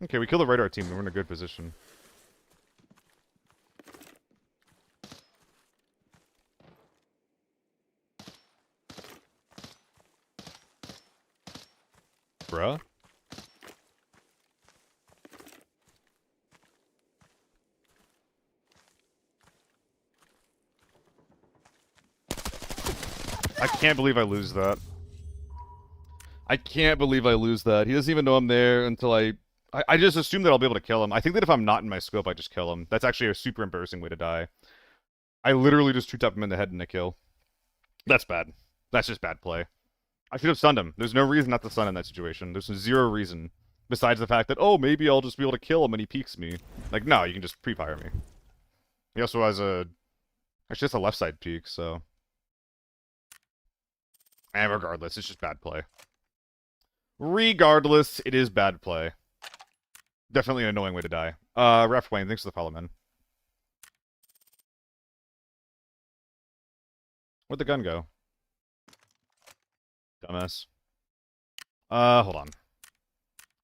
Okay, we kill the radar team, and we're in a good position. Bruh? I can't believe I lose that. I can't believe I lose that. He doesn't even know I'm there until I just assume that I'll be able to kill him. I think that if I'm not in my scope, I just kill him. That's actually a super embarrassing way to die. I literally just two-tap him in the head and a kill. That's bad. That's just bad play. I should have stunned him. There's no reason not to stun in that situation. There's zero reason. Besides the fact that, oh, maybe I'll just be able to kill him when he peeks me. Like, no, you can just pre-fire me. He also has a... Actually, it's a left side peek, so... And regardless, it's just bad play. Regardless, it is bad play. Definitely an annoying way to die. Ref Wayne, thanks for the follow, man. Where'd the gun go? Dumbass. Hold on.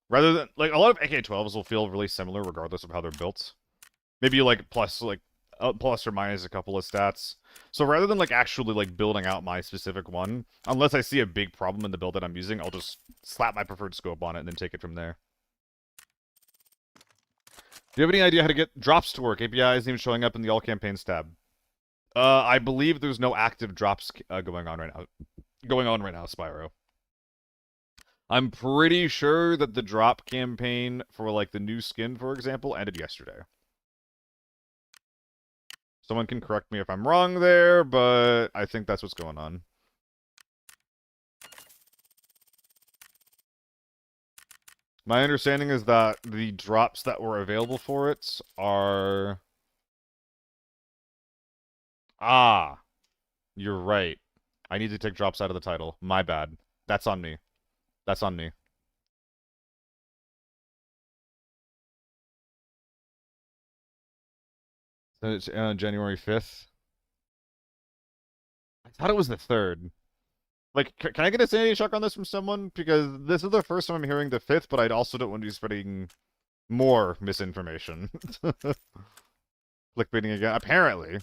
Rather than, like, a lot of AK-12s will feel really similar regardless of how they're built. Maybe, like, plus or minus a couple of stats. So rather than, like, actually, like, building out my specific one, unless I see a big problem in the build that I'm using, I'll just slap my preferred scope on it and then take it from there. Do you have any idea how to get drops to work? ABI isn't even showing up in the all campaigns tab. I believe there's no active drops going on right now, Spyro. I'm pretty sure that the drop campaign for, like, the new skin, for example, ended yesterday. Someone can correct me if I'm wrong there, but I think that's what's going on. My understanding is that the drops that were available for it are... Ah, you're right. I need to take drops out of the title. My bad. That's on me. That's on me. So it's January 5th. I thought it was the 3rd. Like, can I get a sanity check on this from someone? Because this is the first time I'm hearing the 5th, but I also don't want to be spreading more misinformation. Clickbaiting again. Apparently.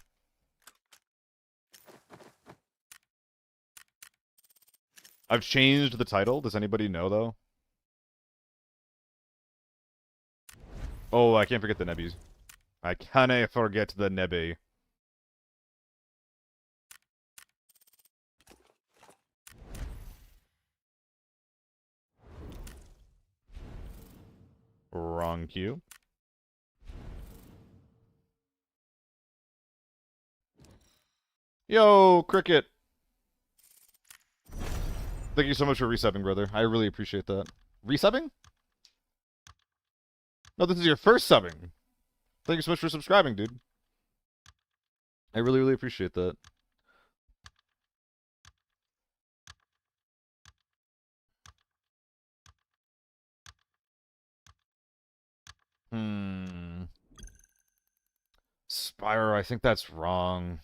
I've changed the title. Does anybody know, though? Oh, I can't forget the Nebbies. I can't forget the Nebby. Wrong cue. Yo, Cricket! Thank you so much for resubbing, brother. I really appreciate that. Resubbing? No, this is your first subbing. Thank you so much for subscribing, dude. I really, really appreciate that. Spyro, I think that's wrong.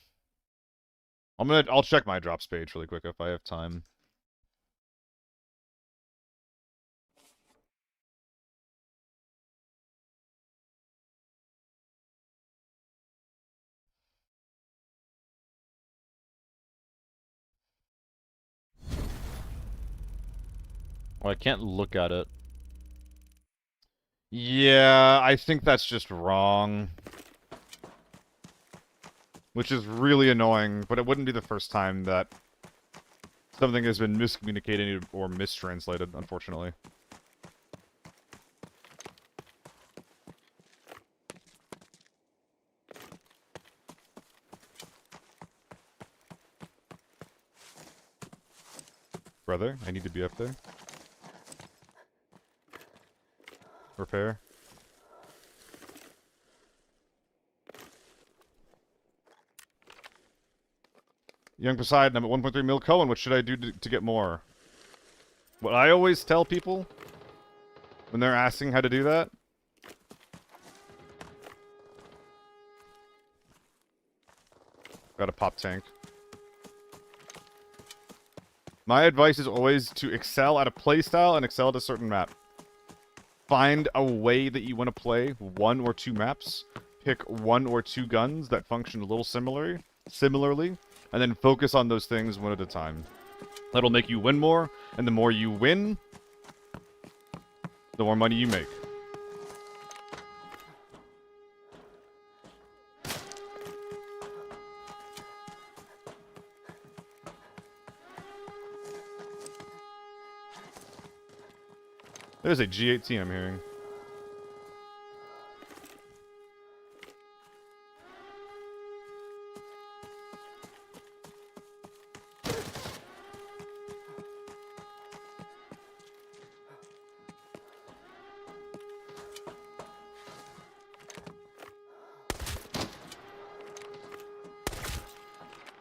I'll check my drops page really quick if I have time. Well, I can't look at it. Yeah, I think that's just wrong. Which is really annoying, but it wouldn't be the first time that something has been miscommunicated or mistranslated, unfortunately. Brother, I need to be up there. Repair. Young Poseidon, I'm at 1.3 mil Cohen. What should I do to get more? What I always tell people when they're asking how to do that. Got a pop tank. My advice is always to excel at a playstyle and excel at a certain map. Find a way that you want to play 1 or 2 maps. Pick 1 or 2 guns that function a little similarly, and then focus on those things one at a time. That'll make you win more, and the more you win, the more money you make. There's a G18 I'm hearing.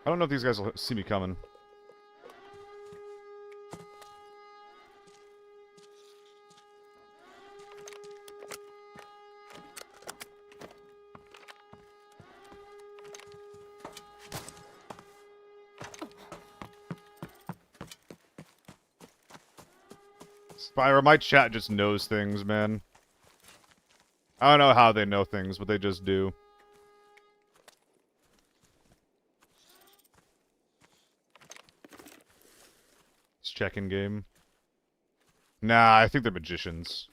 I don't know if these guys will see me coming. Spyro, my chat just knows things, man. I don't know how they know things, but they just do. It's check-in game. Nah, I think they're magicians.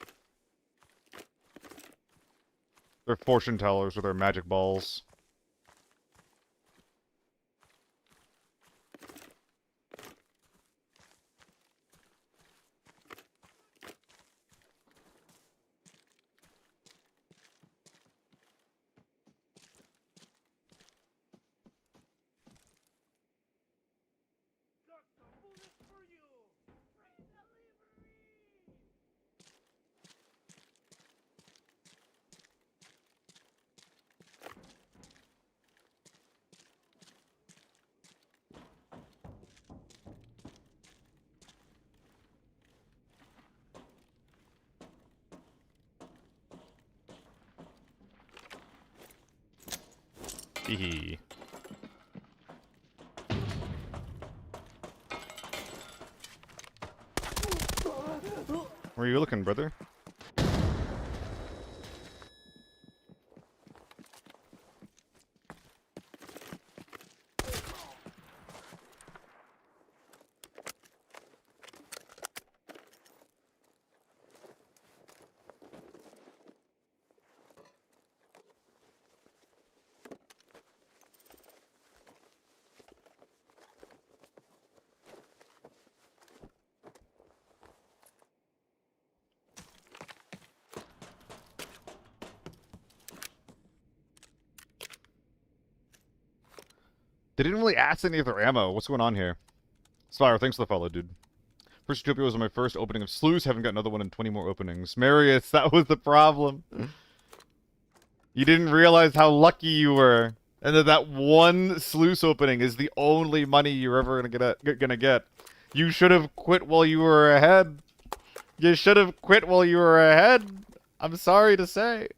They're fortune tellers with their magic balls. Hehe. Where are you looking, brother? They didn't really ask any of their ammo. What's going on here? Spire, thanks for the follow, dude. First Utopia was my first opening of Sluice. Haven't got another one in 20 more openings. Marius, that was the problem. You didn't realize how lucky you were. And that one Sluice opening is the only money you're ever gonna get. You should have quit while you were ahead. You should have quit while you were ahead. I'm sorry to say.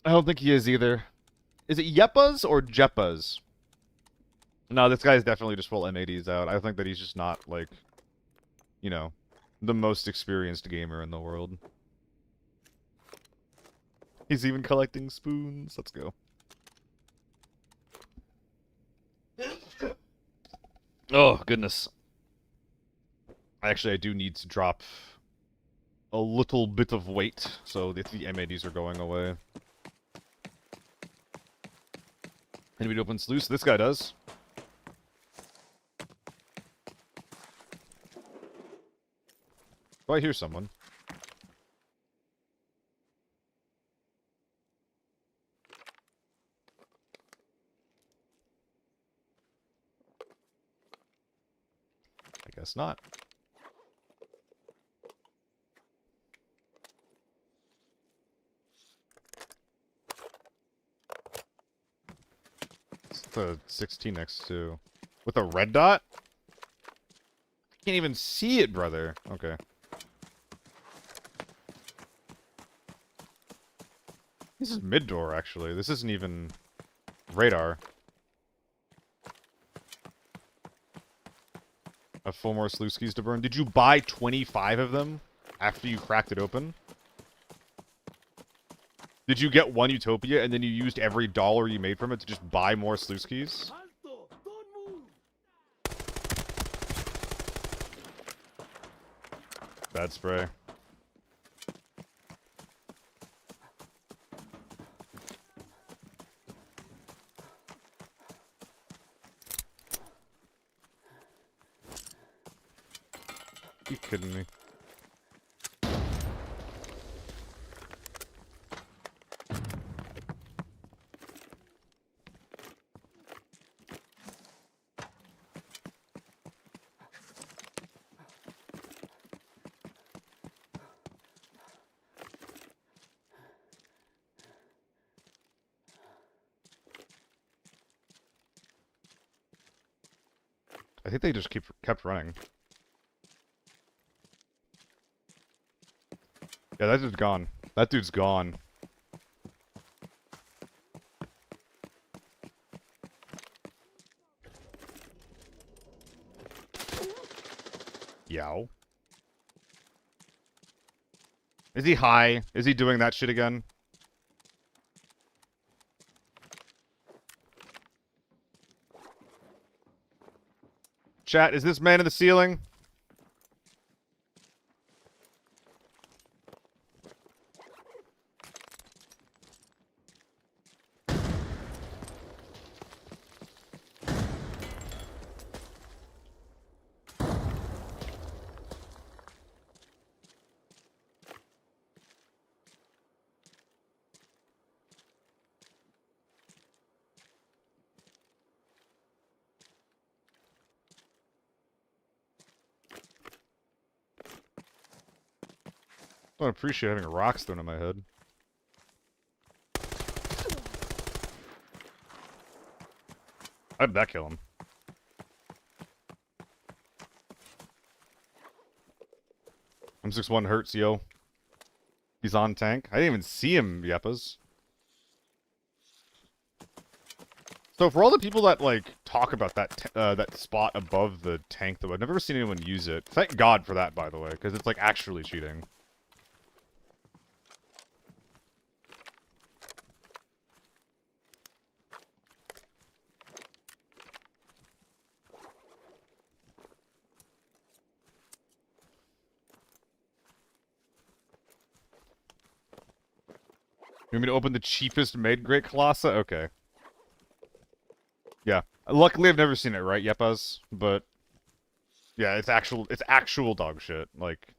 I don't think he is either. Is it Yeppas or Jeppas? No, this guy's definitely just full M80s out. I think that he's just not, like, you know, the most experienced gamer in the world. He's even collecting spoons. Let's go. Oh, goodness. Actually, I do need to drop a little bit of weight, so the M80s are going away. Anybody open Sluice? This guy does. Oh, I hear someone. I guess not. It's the 16x2. With a red dot? Can't even see it, brother. Okay. This is mid-door, actually. This isn't even radar. have 4 more sluice keys to burn. Did you buy 25 of them after you cracked it open? Did you get one Utopia and then you used every dollar you made from it to just buy more sluice keys? Alto! Don't move! Bad spray. You kidding me? I think they just kept running. Yeah, that dude's gone. That dude's gone. Yow. Is he high? Is he doing that shit again? Chat, is this man in the ceiling? I don't appreciate having rocks thrown in my head. How did that kill him? M61 hurts, yo. He's on tank. I didn't even see him, Yeppas. So for all the people that, like, talk about that spot above the tank, though, I've never seen anyone use it. Thank God for that, by the way, because it's, like, actually cheating. You want me to open the cheapest made Great Colossa? Okay. Yeah. Luckily, I've never seen it, right, Yeppas? But yeah, it's actual dog shit. Like,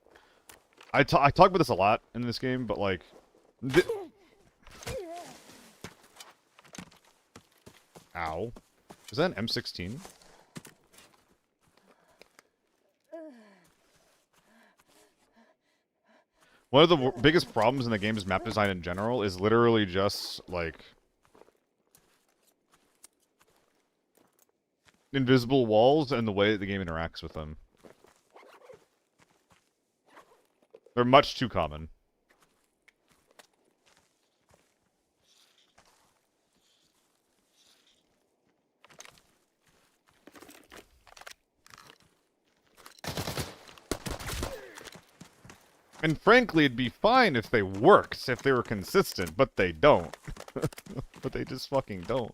I talk about this a lot in this game, but like, ow, is that an M16? One of the biggest problems in the game's map design in general is literally just like invisible walls and the way that the game interacts with them. They're much too common. And frankly, it'd be fine if they worked, if they were consistent, but they don't. But they just fucking don't.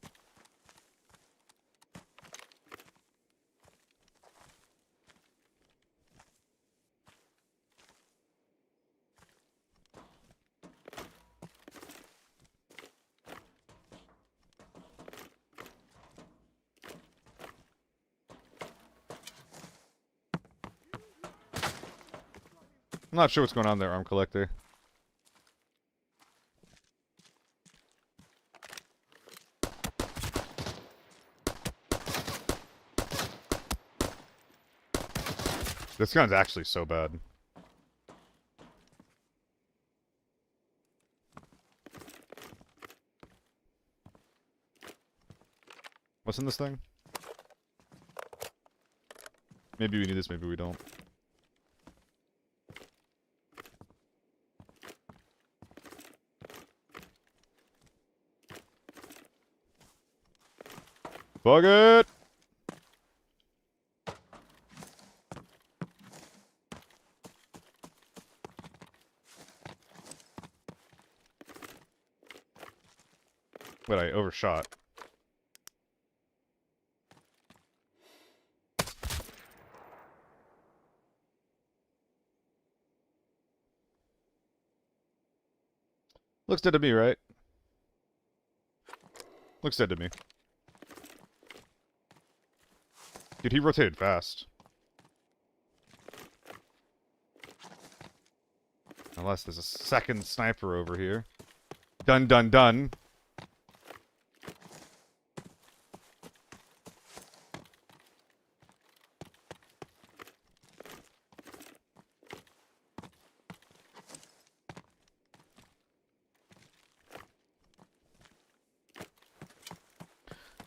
I'm not sure what's going on there, Arm Collector. This gun's actually so bad. What's in this thing? Maybe we need this, maybe we don't. Fuck it! But I overshot. Looks dead to me, right? Looks dead to me. Dude, he rotated fast. Unless there's a second sniper over here. Done, done, done.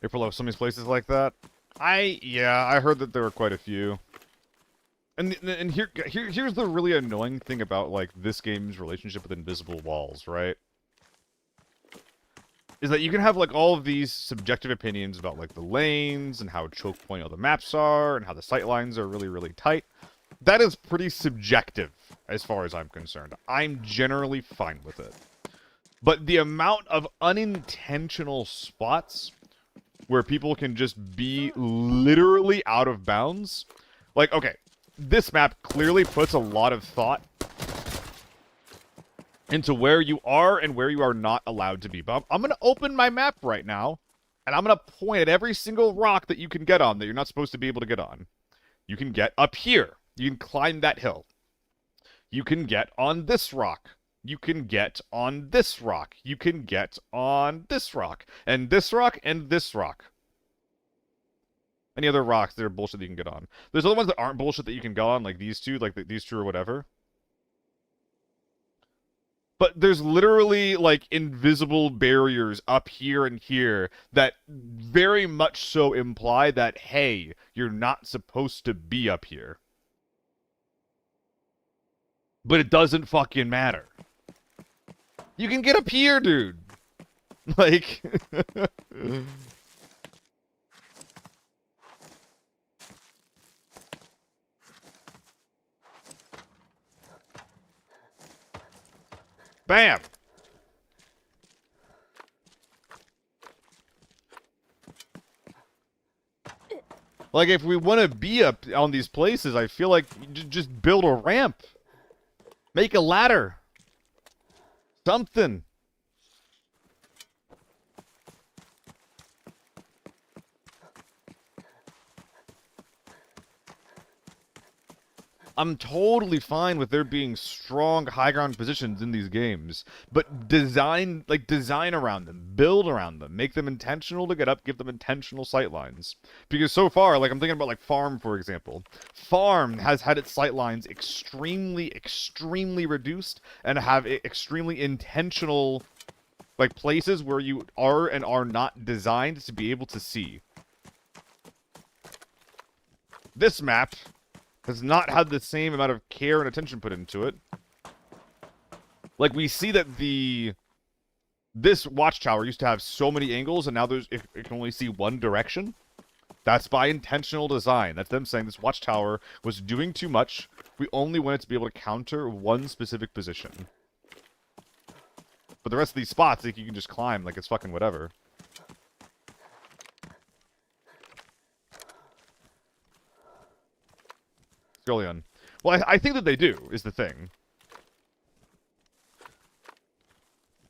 April of some of these places like that. Yeah, I heard that there were quite a few. And here's the really annoying thing about like this game's relationship with invisible walls, right? Is that you can have like all of these subjective opinions about like the lanes and how choke point all the maps are and how the sight lines are really, really tight. That is pretty subjective as far as I'm concerned. I'm generally fine with it. But the amount of unintentional spots where people can just be literally out of bounds. Like, okay, this map clearly puts a lot of thought into where you are and where you are not allowed to be. But I'm going to open my map right now, and I'm going to point at every single rock that you can get on that you're not supposed to be able to get on. You can get up here. You can climb that hill. You can get on this rock. You can get on this rock. You can get on this rock. And this rock and this rock. Any other rocks that are bullshit that you can get on. There's other ones that aren't bullshit that you can go on, like these two, like these two or whatever. But there's literally, like, invisible barriers up here and here that very much so imply that, hey, you're not supposed to be up here. But it doesn't fucking matter. You can get up here, dude. Like... Bam! Like, if we want to be up on these places, I feel like just build a ramp. Make a ladder. Something. I'm totally fine with there being strong high ground positions in these games, but design around them, build around them, make them intentional to get up, give them intentional sightlines. Because so far, like I'm thinking about like Farm, for example. Farm has had its sightlines extremely, extremely reduced and have extremely intentional like places where you are and are not designed to be able to see. This map has not had the same amount of care and attention put into it. Like, we see that this watchtower used to have so many angles, and now it can only see one direction. That's by intentional design. That's them saying this watchtower was doing too much. We only want it to be able to counter one specific position. But the rest of these spots, like, you can just climb like it's fucking whatever. Scullion. Well, I think that they do, is the thing.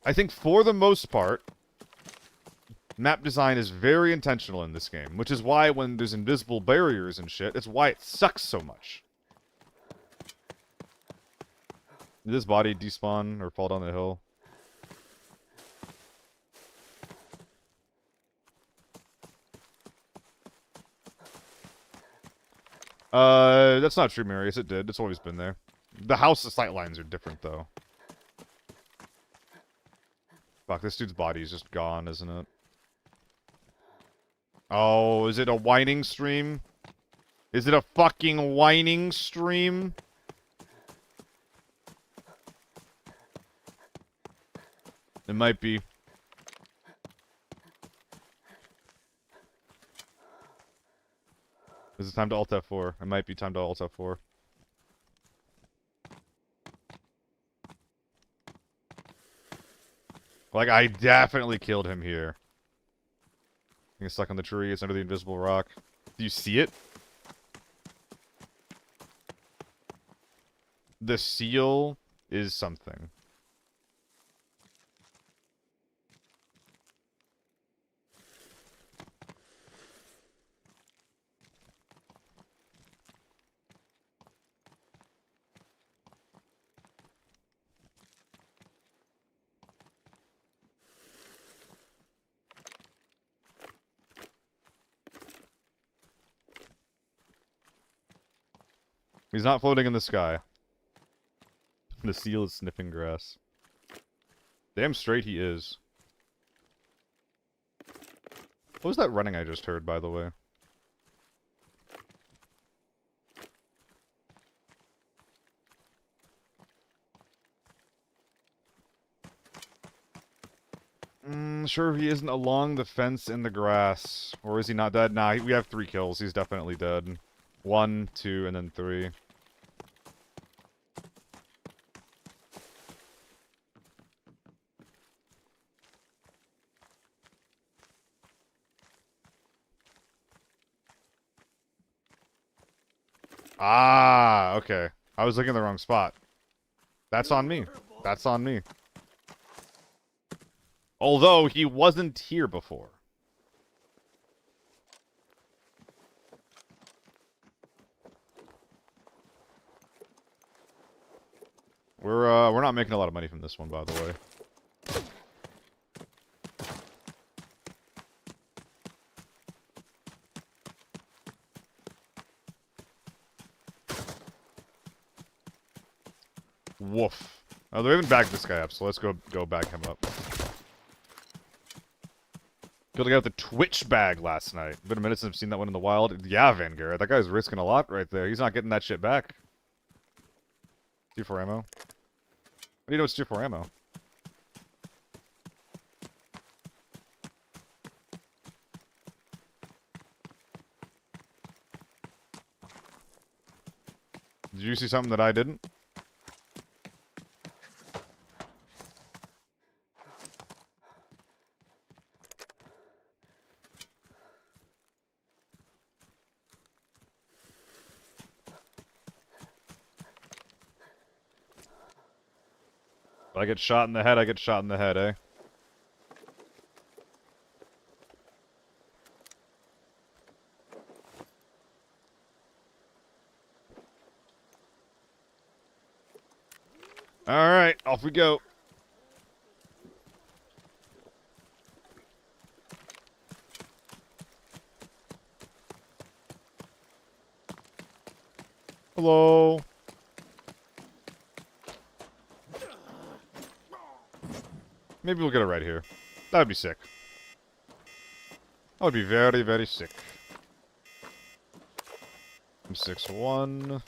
I think for the most part, map design is very intentional in this game, which is why when there's invisible barriers and shit, it's why it sucks so much. Did this body despawn or fall down the hill? That's not true, Marius. It did. It's always been there. The house's sightlines are different, though. Fuck, this dude's body is just gone, isn't it? Oh, is it a whining stream? Is it a fucking whining stream? It might be. Is it time to Alt F4? It might be time to Alt F4. Like, I definitely killed him here. He's stuck on the tree. It's under the invisible rock. Do you see it? The seal is something. He's not floating in the sky. The seal is sniffing grass. Damn straight he is. What was that running I just heard, by the way? Sure he isn't along the fence in the grass. Or is he not dead? Nah, we have 3 kills. He's definitely dead. 1, 2, and then 3. Ah, okay. I was looking in the wrong spot. That's on me. That's on me. Although, he wasn't here before. We're not making a lot of money from this one, by the way. Woof. Oh, they haven't backed this guy up, so let's go back him up. Good to get the Twitch bag last night. Been a minute since I've seen that one in the wild. Yeah, Vanguard. That guy's risking a lot right there. He's not getting that shit back. 2-4 ammo. How do you know it's 2-4 ammo? Did you see something that I didn't? If I get shot in the head, I get shot in the head, eh? Alright, off we go. Hello. Maybe we'll get it right here. That would be sick. That would be very, very sick. I'm 6-1.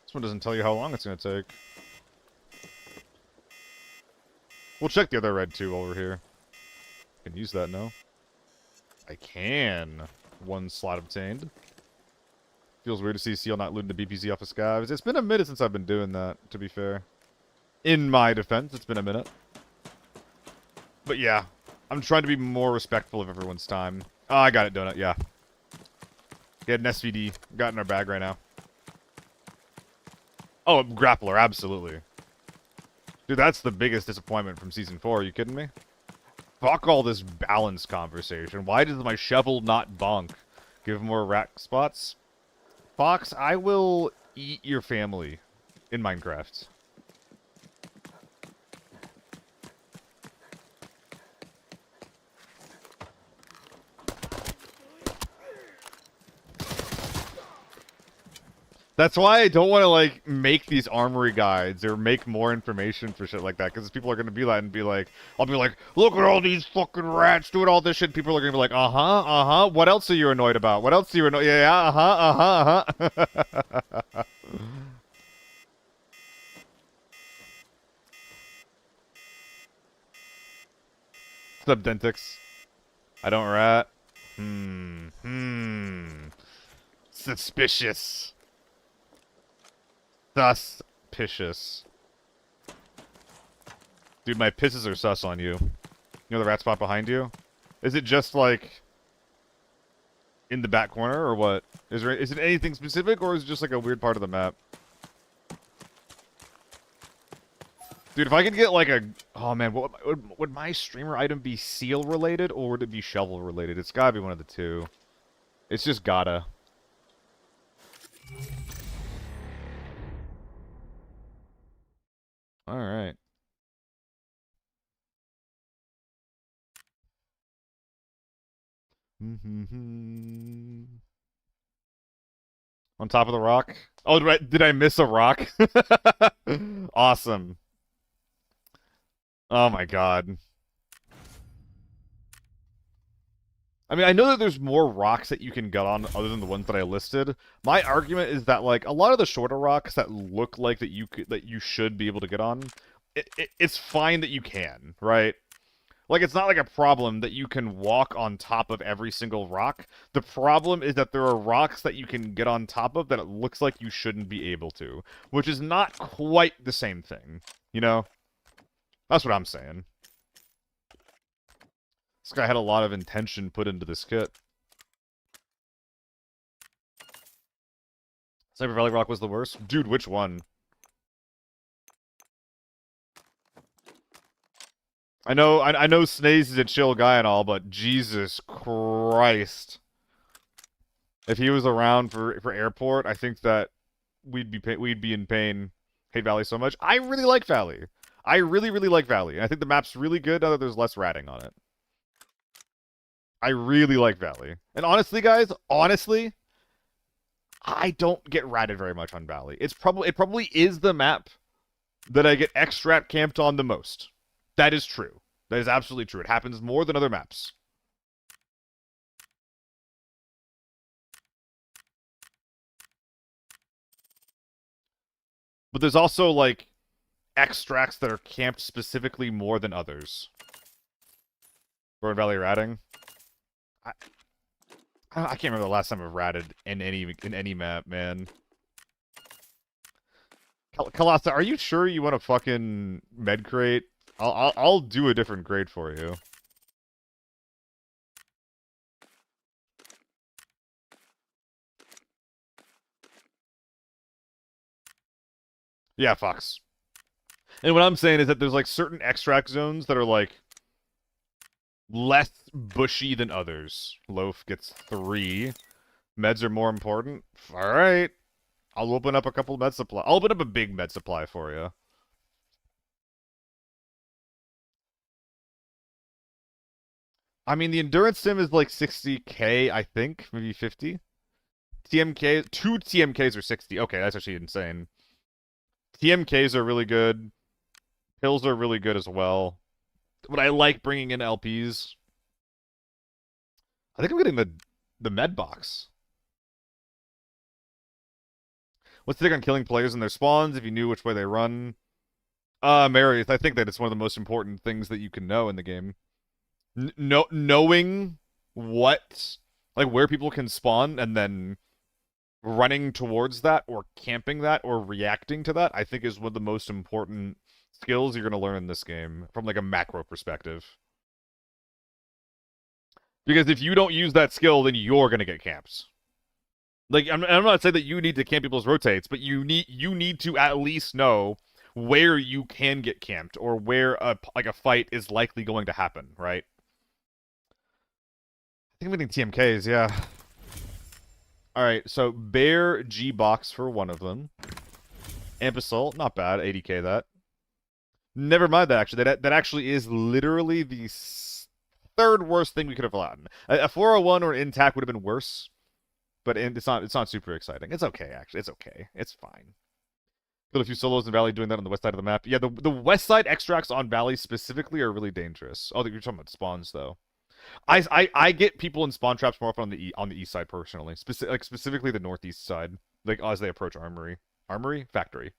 This one doesn't tell you how long it's going to take. We'll check the other red too while we're here. Can use that now. I can. 1 slot obtained. Feels weird to see Seal not looting the BPZ off of scavs. It's been a minute since I've been doing that, to be fair. In my defense, it's been a minute. But yeah, I'm trying to be more respectful of everyone's time. Oh, I got it, Donut, yeah. Get an SVD. Got in our bag right now. Oh, grappler, absolutely. Dude, that's the biggest disappointment from Season 4. Are you kidding me? Fuck all this balance conversation. Why does my shovel not bonk? Give more rack spots? Fox, I will eat your family in Minecraft. That's why I don't want to, like, make these armory guides or make more information for shit like that, because people are going to be like, I'll be like, look at all these fucking rats doing all this shit. People are going to be like, uh-huh. What else are you annoyed about? What else are you annoyed? Yeah, uh-huh. Subdentix. I don't rat. Suspicious. Suspicious. Dude, my pisses are sus on you. You know the rat spot behind you? Is it just, like, in the back corner, or what? Is it anything specific, or is it just, like, a weird part of the map? Dude, if I could get, like, a... Oh, man, would my streamer item be seal-related, or would it be shovel-related? It's gotta be one of the two. It's just gotta. Alright. On top of the rock? Oh, did I miss a rock? Awesome. Oh my god. I mean, I know that there's more rocks that you can get on other than the ones that I listed. My argument is that, like, a lot of the shorter rocks that look like that you should be able to get on, it's fine that you can, right? Like, it's not like a problem that you can walk on top of every single rock. The problem is that there are rocks that you can get on top of that it looks like you shouldn't be able to, which is not quite the same thing, you know? That's what I'm saying. This guy had a lot of intention put into this kit. Cyber Valley Rock was the worst? Dude, which one? I know Snaze is a chill guy and all, but Jesus Christ. If he was around for airport, I think that we'd be in pain. Hate Valley so much. I really like Valley. I really like Valley. I think the map's really good now that there's less ratting on it. I really like Valley. And honestly, guys, I don't get ratted very much on Valley. It probably is the map that I get extract camped on the most. That is true. That is absolutely true. It happens more than other maps. But there's also, like, extracts that are camped specifically more than others. Road Valley ratting. I can't remember the last time I've ratted in any map, man. Kalasa, are you sure you want a fucking med crate? I'll do a different grade for you. Yeah, Fox. And what I'm saying is that there's, like, certain extract zones that are, like, less bushy than others. Loaf gets 3. Meds are more important. Alright. I'll open up a couple med supply. I'll open up a big med supply for you. I mean, the endurance sim is like 60k, I think. Maybe 50. TMK, 2 TMKs are 60. Okay, that's actually insane. TMKs are really good. Pills are really good as well. But I like bringing in LPs. I think I'm getting the med box. What's the take on killing players in their spawns if you knew which way they run? Marius, I think that it's one of the most important things that you can know in the game. Knowing what, like, where people can spawn and then running towards that or camping that or reacting to that, I think is one of the most important skills you're going to learn in this game from, like, a macro perspective. Because if you don't use that skill, then you're going to get camped. Like, I'm not saying that you need to camp people's rotates, but you need to at least know where you can get camped or where a fight is likely going to happen, right? I think I'm getting TMKs, yeah. Alright, so Bear G-Box for one of them. Ampasol, not bad, 80k that. Never mind that, actually. That actually is literally the third worst thing we could have gotten. A 401 or an intact would have been worse, but it's not super exciting. It's okay, actually. It's okay. It's fine. Killed a few solos in Valley doing that on the west side of the map. Yeah, the west side extracts on Valley specifically are really dangerous. Oh, you're talking about spawns, though. I get people in spawn traps more often on the east side personally, specifically the northeast side, like as they approach Armory, Factory.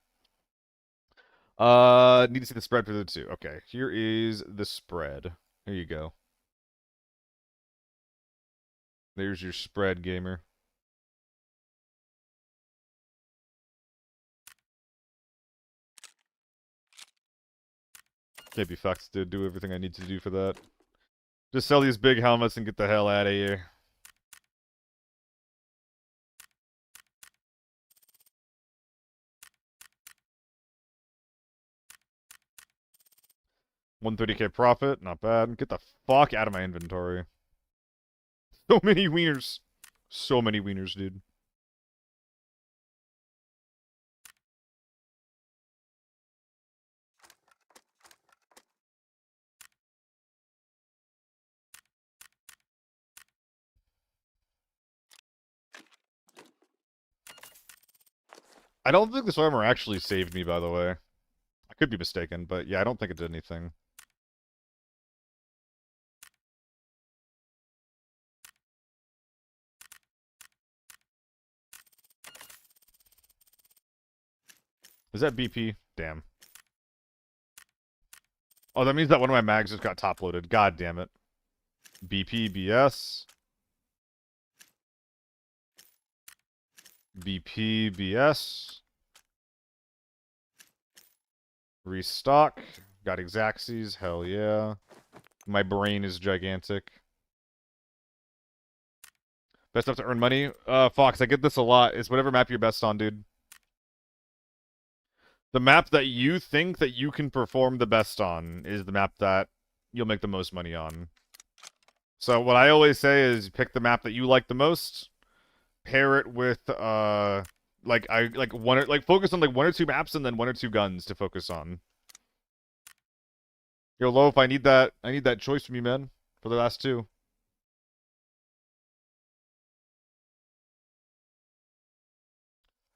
Need to see the spread for the two. Okay, here is the spread. Here you go. There's your spread, gamer. Can't be fucked, dude. Do everything I need to do for that. Just sell these big helmets and get the hell out of here. $130K profit, not bad. Get the fuck out of my inventory. So many wieners. So many wieners, dude. I don't think this armor actually saved me, by the way. I could be mistaken, but yeah, I don't think it did anything. Is that BP? Damn. Oh, that means that one of my mags just got top-loaded. God damn it. BP, BS. BP, BS. Restock. Got Exacxies. Hell yeah. My brain is gigantic. Best stuff to earn money? Fox, I get this a lot. It's whatever map you're best on, dude. The map that you think that you can perform the best on is the map that you'll make the most money on. So what I always say is pick the map that you like the most, pair it with focus on like one or two maps and then one or two guns to focus on. Yo, Loaf, I need that choice from you, man, for the last two.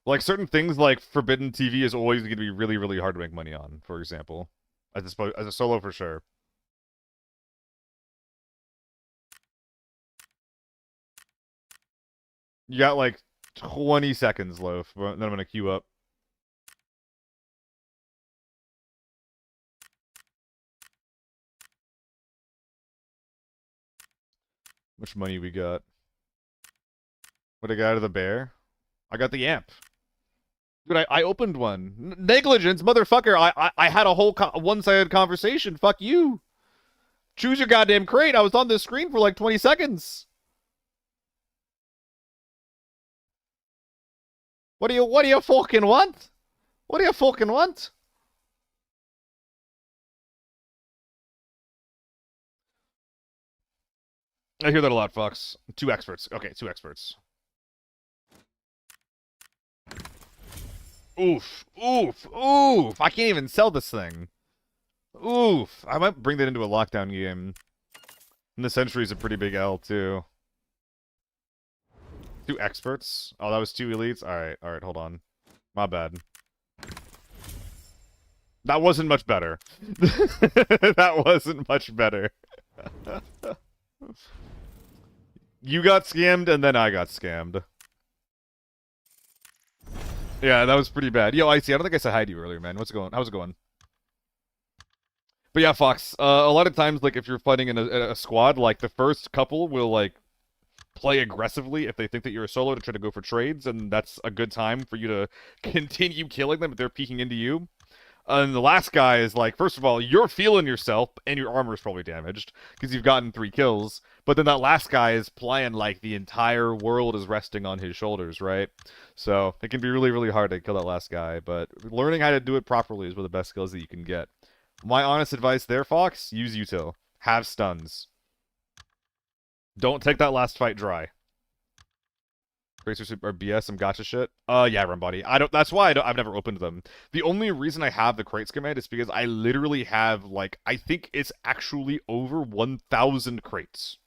Like certain things like Forbidden TV is always going to be really, really hard to make money on, for example. As a solo for sure. You got like 20 seconds, Loaf, then I'm going to queue up. How much money we got? What I got out of the bear? I got the amp. Dude, I opened one. Negligence, motherfucker. I had a whole one-sided conversation. Fuck you. Choose your goddamn crate. I was on this screen for like 20 seconds. What do you fucking want? What do you fucking want? I hear that a lot, Fox. Two experts. Okay, two experts. Oof. Oof. Oof. I can't even sell this thing. Oof. I might bring that into a lockdown game. And the Century's a pretty big L, too. Two experts? Oh, that was two elites? Alright, hold on. My bad. That wasn't much better. That wasn't much better. You got scammed, and then I got scammed. Yeah, that was pretty bad. Yo, Icy, I don't think I said hi to you earlier, man. How's it going? But yeah, Fox, a lot of times, like, if you're fighting in a squad, like, the first couple will, like, play aggressively if they think that you're a solo to try to go for trades, and that's a good time for you to continue killing them if they're peeking into you. And the last guy is like, first of all, you're feeling yourself, and your armor is probably damaged, because you've gotten 3 kills. But then that last guy is playing like the entire world is resting on his shoulders, right? So it can be really, really hard to kill that last guy, but learning how to do it properly is one of the best skills that you can get. My honest advice there, Fox, use util. Have stuns. Don't take that last fight dry. Crates are BS, some gotcha shit. Yeah, Rumbody. That's why I've never opened them. The only reason I have the crate command is because I literally have, like, I think it's actually over 1,000 crates.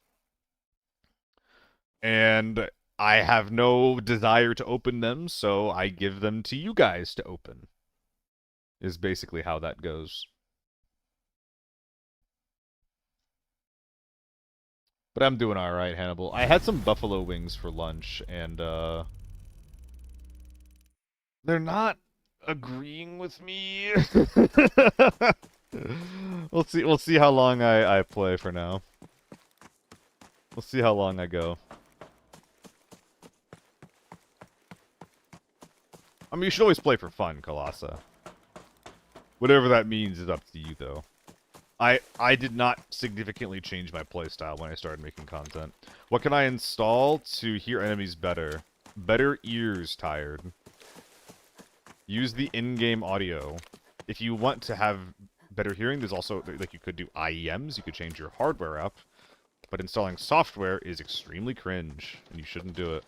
And I have no desire to open them, so I give them to you guys to open. Is basically how that goes. But I'm doing alright, Hannibal. I had some buffalo wings for lunch, and, they're not agreeing with me. We'll see how long I play for now. We'll see how long I go. I mean, you should always play for fun, Colossa. Whatever that means is up to you, though. I did not significantly change my playstyle when I started making content. What can I install to hear enemies better? Better ears, Tired. Use the in-game audio. If you want to have better hearing, there's also, like, you could do IEMs, you could change your hardware up, but installing software is extremely cringe, and you shouldn't do it.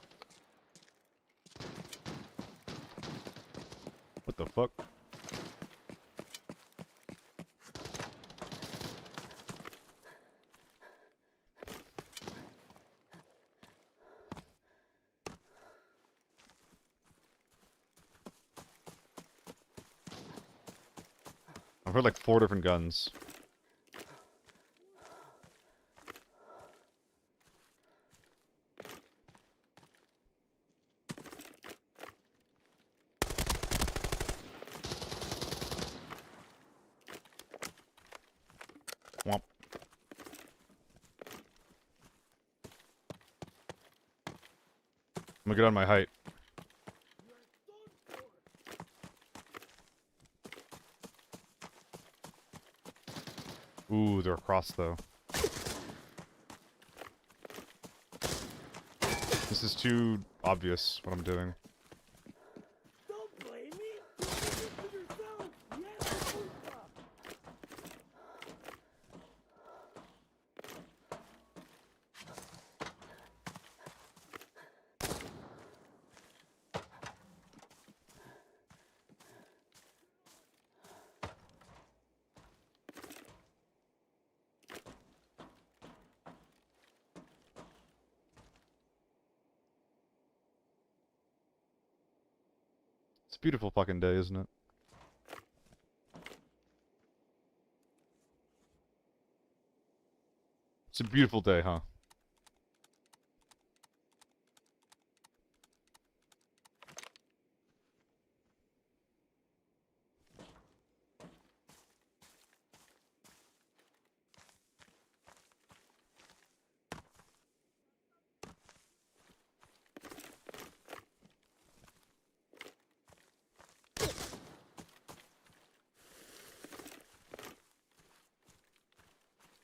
What the fuck? I've heard like 4 different guns. Womp. I'm gonna get on my height. Ooh, they're across though. This is too obvious what I'm doing. Don't blame me. Do it for yourself. Yes, It's a beautiful fucking day, isn't it? It's a beautiful day, huh?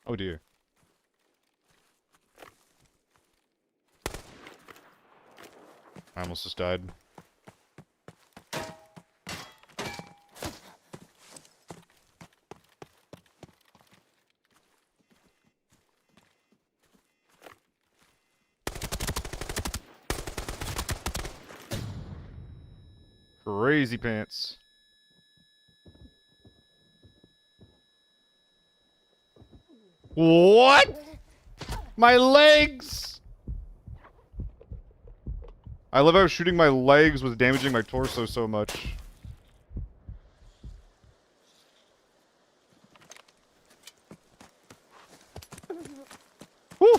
Oh dear. I almost just died. Crazy pants. What? My legs! I love how shooting my legs was damaging my torso so much. Woo!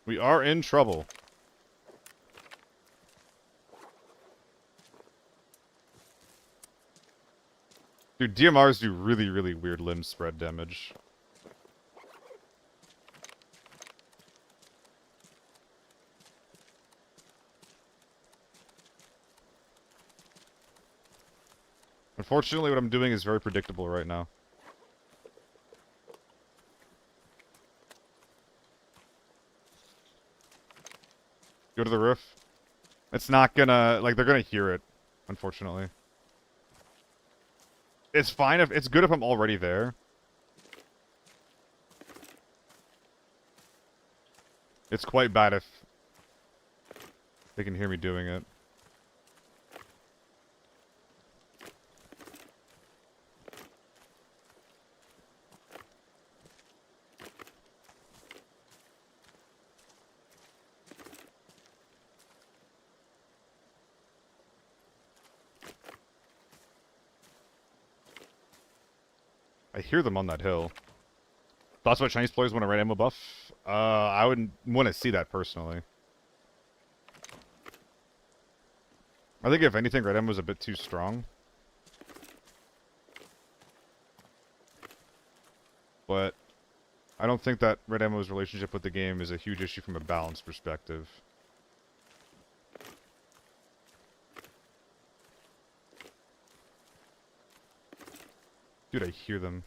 We are in trouble. Dude, DMRs do really, really weird limb spread damage. Unfortunately, what I'm doing is very predictable right now. Go to the roof. It's not gonna, like, they're gonna hear it, unfortunately. It's fine if, it's good if I'm already there. It's quite bad if they can hear me doing it. I hear them on that hill. Thoughts about Chinese players want a red ammo buff? I wouldn't want to see that personally. I think if anything, red ammo is a bit too strong. But I don't think that red ammo's relationship with the game is a huge issue from a balance perspective. Dude, I hear them.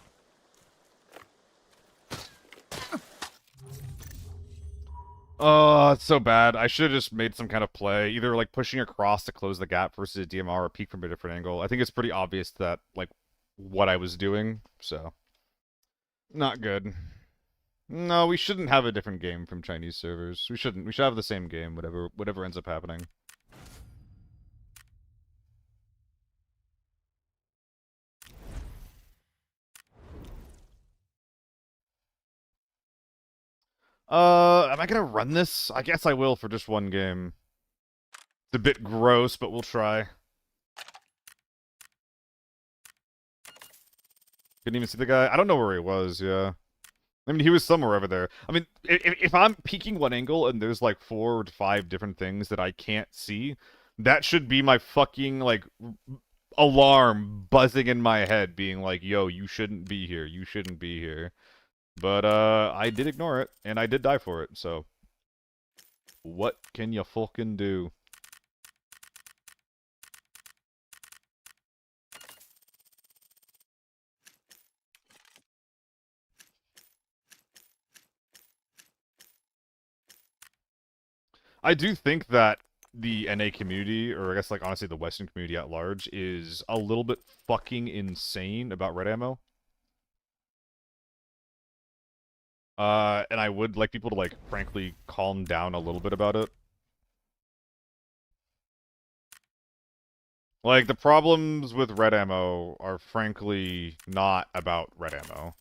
Oh, it's so bad. I should have just made some kind of play. Either, like, pushing across to close the gap versus a DMR or peek from a different angle. I think it's pretty obvious that, like, what I was doing, so. Not good. No, we shouldn't have a different game from Chinese servers. We shouldn't. We should have the same game, whatever ends up happening. Am I gonna run this? I guess I will for just one game. It's a bit gross, but we'll try. Couldn't even see the guy. I don't know where he was, yeah. I mean, he was somewhere over there. I mean, if I'm peeking one angle and there's like 4 or 5 different things that I can't see, that should be my fucking, like, alarm buzzing in my head being like, yo, you shouldn't be here. You shouldn't be here. But, I did ignore it, and I did die for it, so. What can you fucking do? I do think that the NA community, or I guess, like, honestly, the Western community at large, is a little bit fucking insane about red ammo. And I would like people to, like, frankly, calm down a little bit about it. Like, the problems with red ammo are, frankly, not about red ammo.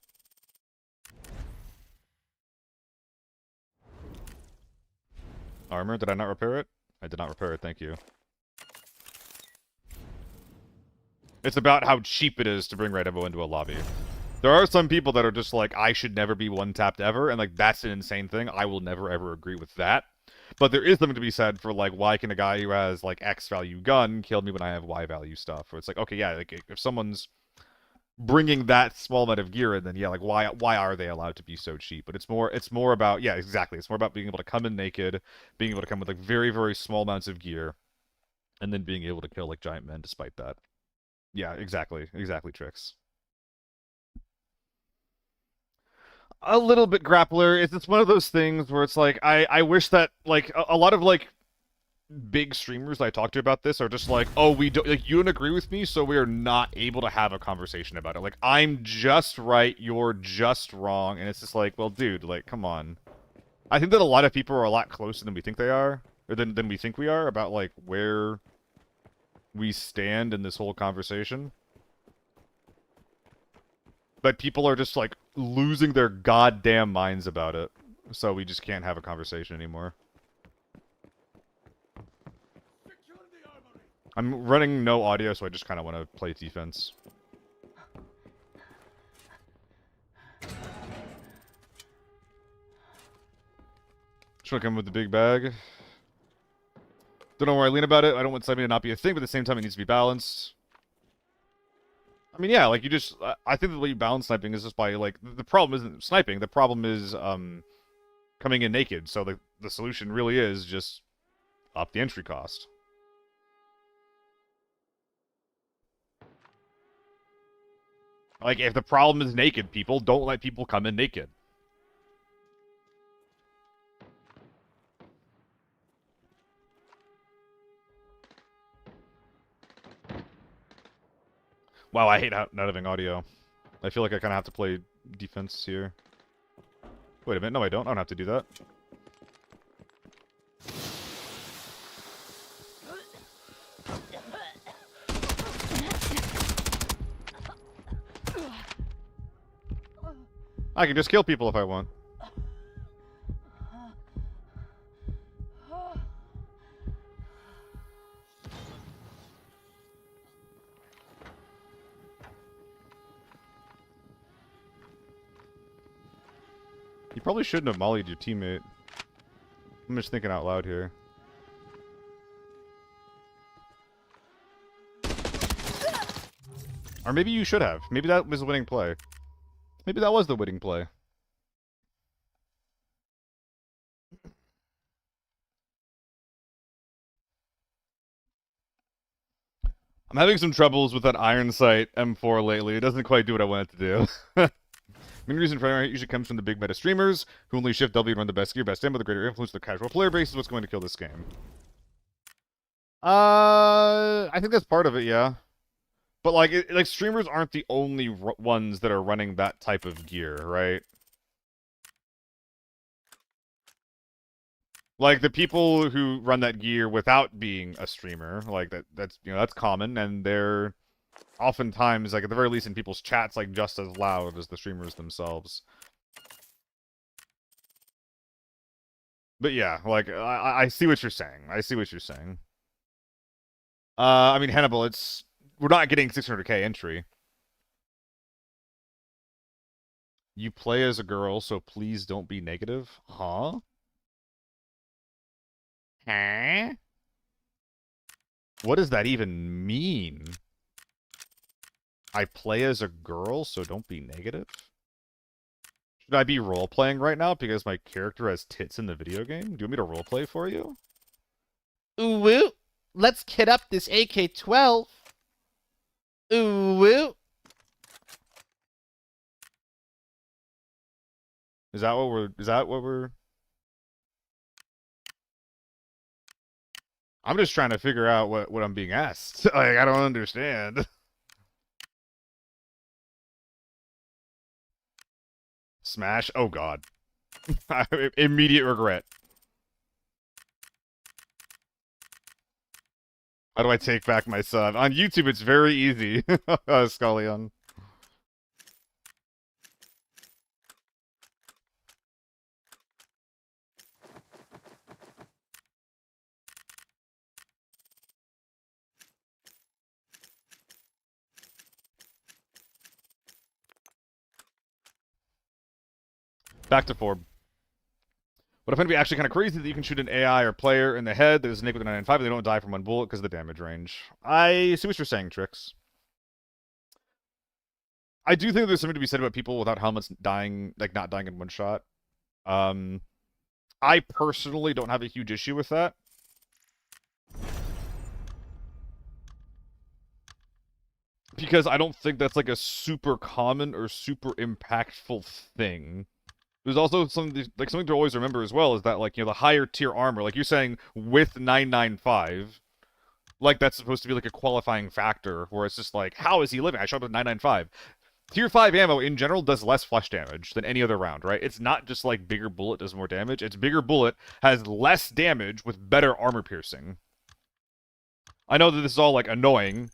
Armor, did I not repair it? I did not repair it, thank you. It's about how cheap it is to bring red ammo into a lobby. There are some people that are just like, I should never be one-tapped ever, and, like, that's an insane thing. I will never, ever agree with that. But there is something to be said for, like, why can a guy who has, like, X value gun kill me when I have Y value stuff? Where it's like, okay, yeah, like, if someone's bringing that small amount of gear in, then yeah, like, why are they allowed to be so cheap? But it's more about, yeah, exactly. It's more about being able to come in naked, being able to come with, like, very, very small amounts of gear, and then being able to kill, like, giant men despite that. Yeah, exactly. Exactly, Tricks. A little bit grappler. It's just one of those things where it's like, I wish that, like, a lot of, like, big streamers I talk to about this are just like, oh, we don't, like, you don't agree with me, so we are not able to have a conversation about it. Like, I'm just right, you're just wrong, and it's just like, well, dude, like, come on. I think that a lot of people are a lot closer than we think they are, or than we think we are, about, like, where we stand in this whole conversation. But people are just, like, losing their goddamn minds about it, so we just can't have a conversation anymore. I'm running no audio, so I just kind of want to play defense. Just want to come with the big bag. Don't know where I lean about it. I don't want sniping to not be a thing, but at the same time, it needs to be balanced. I mean, yeah, like, you just... I think the way you balance sniping is just by, like... The problem isn't sniping. The problem is, coming in naked. So the solution really is just up the entry cost. Like, if the problem is naked people, don't let people come in naked. Wow, I hate not having audio. I feel like I kind of have to play defense here. Wait a minute, no I don't. I don't have to do that. I can just kill people if I want. You probably shouldn't have mollied your teammate. I'm just thinking out loud here. Or maybe you should have. Maybe that was the winning play. Maybe that was the winning play. I'm having some troubles with that Iron Sight M4 lately. It doesn't quite do what I want it to do. Main reason for it usually comes from the big meta streamers who only shift W and run the best gear, best ammo, the greater influence of the casual player base is what's going to kill this game. I think that's part of it, yeah. But like streamers aren't the only ones that are running that type of gear, right? Like the people who run that gear without being a streamer, like that's that's common, and they're oftentimes, like at the very least in people's chats, like just as loud as the streamers themselves. But yeah, like I see what you're saying. I see what you're saying. I mean Hannibal, we're not getting 600k entry. You play as a girl, so please don't be negative. Huh? Huh? What does that even mean? I play as a girl, so don't be negative? Should I be role-playing right now because my character has tits in the video game? Do you want me to role-play for you? Ooh woo! Let's kit up this AK-12! Ooh woo! Is that what we're... I'm just trying to figure out what I'm being asked. Like, I don't understand. Smash? Oh god. Immediate regret. How do I take back my son? On YouTube, it's very easy. Scullion. Back to Forb. What I find to be actually kind of crazy that you can shoot an AI or player in the head that is naked with a 995 and they don't die from one bullet because of the damage range. I see what you're saying, Trix. I do think there's something to be said about people without helmets dying, like not dying in one shot. I personally don't have a huge issue with that. Because I don't think that's like a super common or super impactful thing. There's also something to always remember as well is that, like, the higher tier armor, like you're saying with 995, like that's supposed to be like a qualifying factor where it's just like, how is he living? I shot with 995. Tier 5 ammo in general does less flesh damage than any other round, right? It's not just like bigger bullet does more damage. It's bigger bullet has less damage with better armor piercing. I know that this is all like annoying.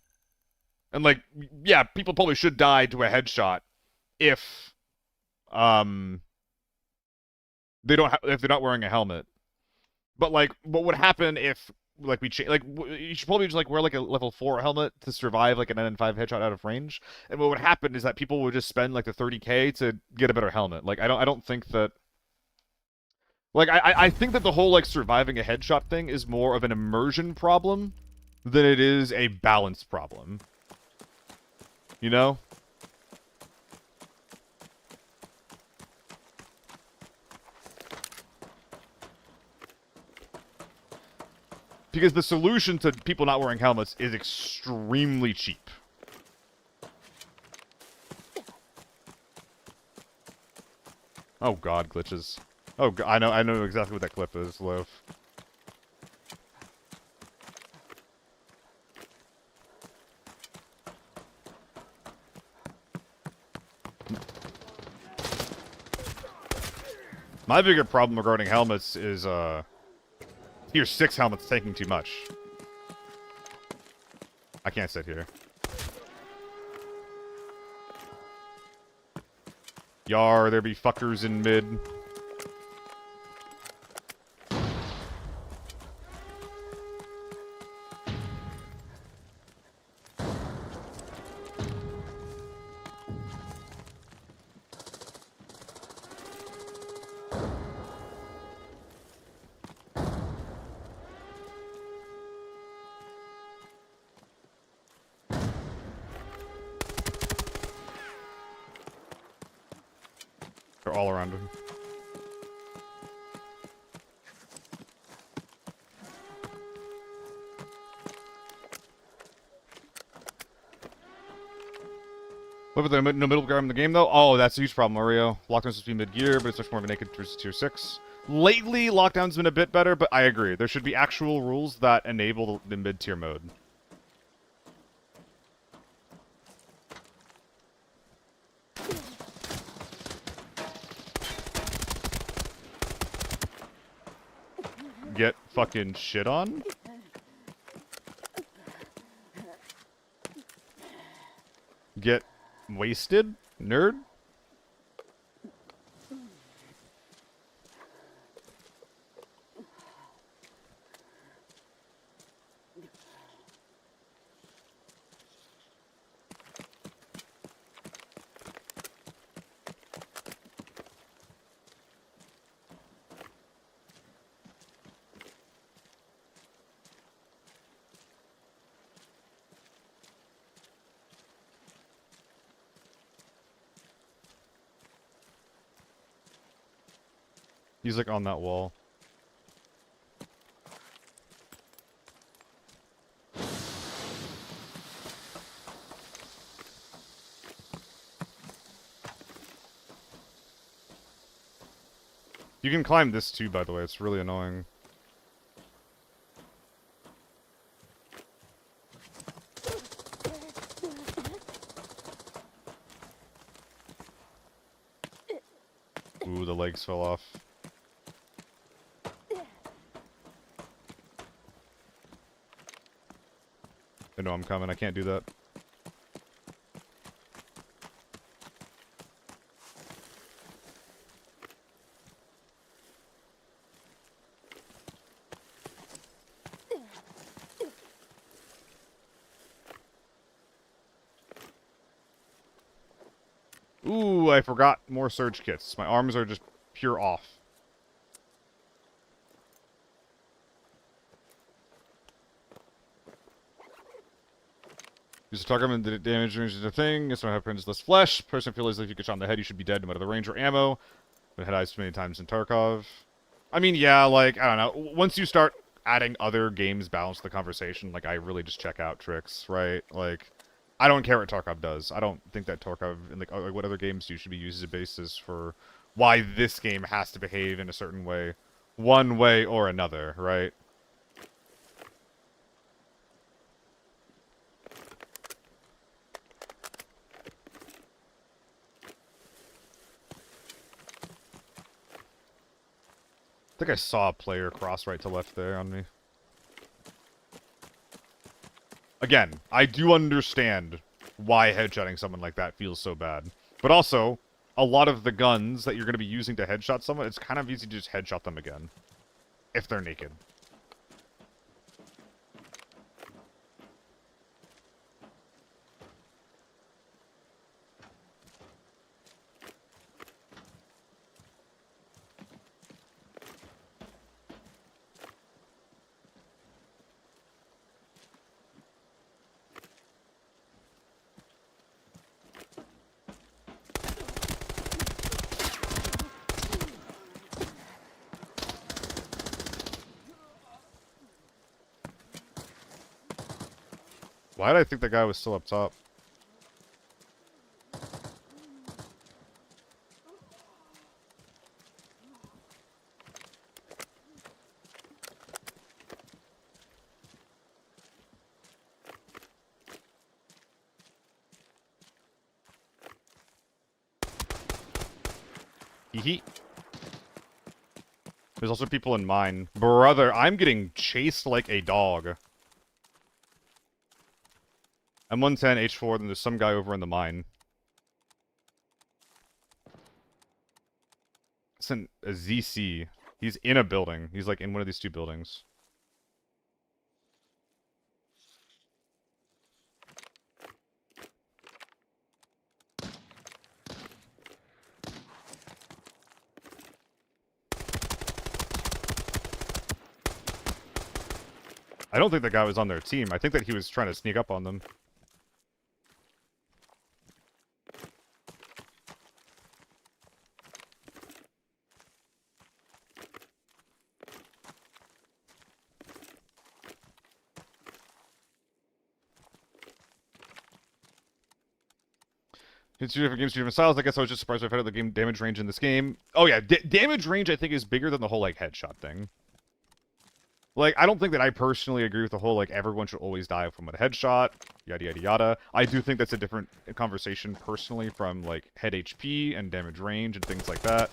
And like, yeah, people probably should die to a headshot if if they're not wearing a helmet. But like, what would happen if like you should probably just like wear like a level 4 helmet to survive like an N5 headshot out of range. And what would happen is that people would just spend like the 30k to get a better helmet. Like I don't think that. Like I think that the whole like surviving a headshot thing is more of an immersion problem than it is a balance problem. You know? Because the solution to people not wearing helmets is extremely cheap. Oh god, glitches. Oh, I know exactly what that clip is, Loaf. My bigger problem regarding helmets is, Tier 6 helmets taking too much. I can't sit here. Yar, there be fuckers in mid. They're all around him. What about the no middle ground in the game, though? Oh, that's a huge problem, Mario. Lockdown's supposed to be mid-gear, but it's much more of a naked versus tier 6. Lately, lockdown's been a bit better, but I agree. There should be actual rules that enable the mid-tier mode. Get fucking shit on? Get wasted? Nerd? He's like on that wall. You can climb this too, by the way. It's really annoying. Ooh, the legs fell off. I know I'm coming. I can't do that. Ooh, I forgot more surge kits. My arms are just pure off. Use the target and the damage is a thing. It's not happens less flesh. Person feels like if you get shot in the head, you should be dead no matter the range or ammo. But head eyes too many times in Tarkov. I mean, yeah, like, I don't know. Once you start adding other games balance to the conversation, like, I really just check out tricks, right? Like, I don't care what Tarkov does. I don't think that Tarkov, and like what other games do, should be used as a basis for why this game has to behave in a certain way. One way or another, right? I think I saw a player cross right to left there on me. Again, I do understand why headshotting someone like that feels so bad. But also, a lot of the guns that you're going to be using to headshot someone, it's kind of easy to just headshot them again. If they're naked. Why did I think that guy was still up top? Hee. There's also people in mine. Brother, I'm getting chased like a dog. I'm 110, H4, then there's some guy over in the mine. It's a ZC. He's in a building. He's like in one of these two buildings. I don't think that guy was on their team. I think that he was trying to sneak up on them. It's two different games, two different styles. I guess I was just surprised I found out the game damage range in this game. Oh yeah, damage range I think is bigger than the whole like headshot thing. Like, I don't think that I personally agree with the whole, like, everyone should always die from a headshot, yada yada yada. I do think that's a different conversation personally from, like, head HP and damage range and things like that.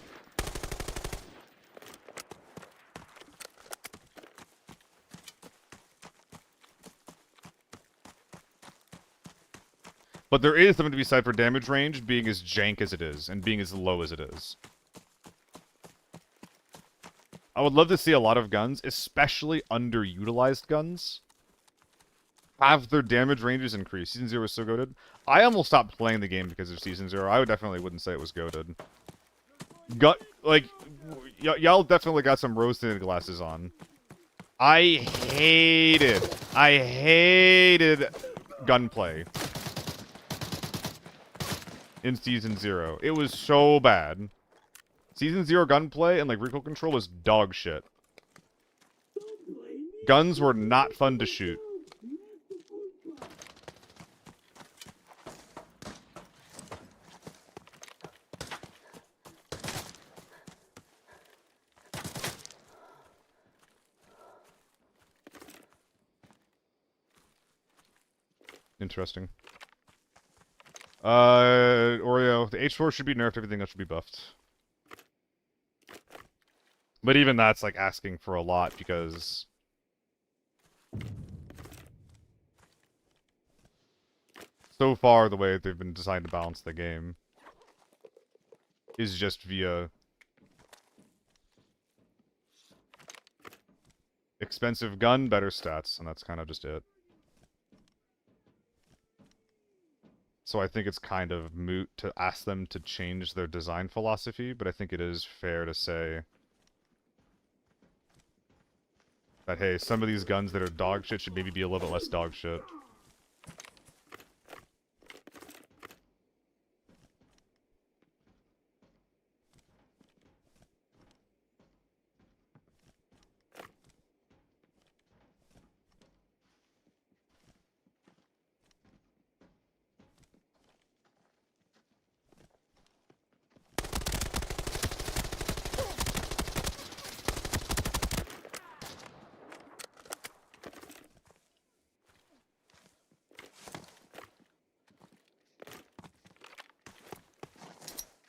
But there is something to be said for damage range being as jank as it is, and being as low as it is. I would love to see a lot of guns, especially underutilized guns, have their damage ranges increased. Season 0 was so goated. I almost stopped playing the game because of Season 0. I wouldn't say it was goated. Y'all definitely got some rose-tinted glasses on. I hated gunplay in Season 0. It was so bad. Season 0 gunplay and, like, recoil control was dog shit. Guns were not fun to shoot. Interesting. Oreo, the H4 should be nerfed, everything else should be buffed. But even that's, like, asking for a lot, because so far the way they've been designed to balance the game is just via expensive gun, better stats, and that's kind of just it. So I think it's kind of moot to ask them to change their design philosophy, but I think it is fair to say that, hey, some of these guns that are dog shit should maybe be a little bit less dog shit.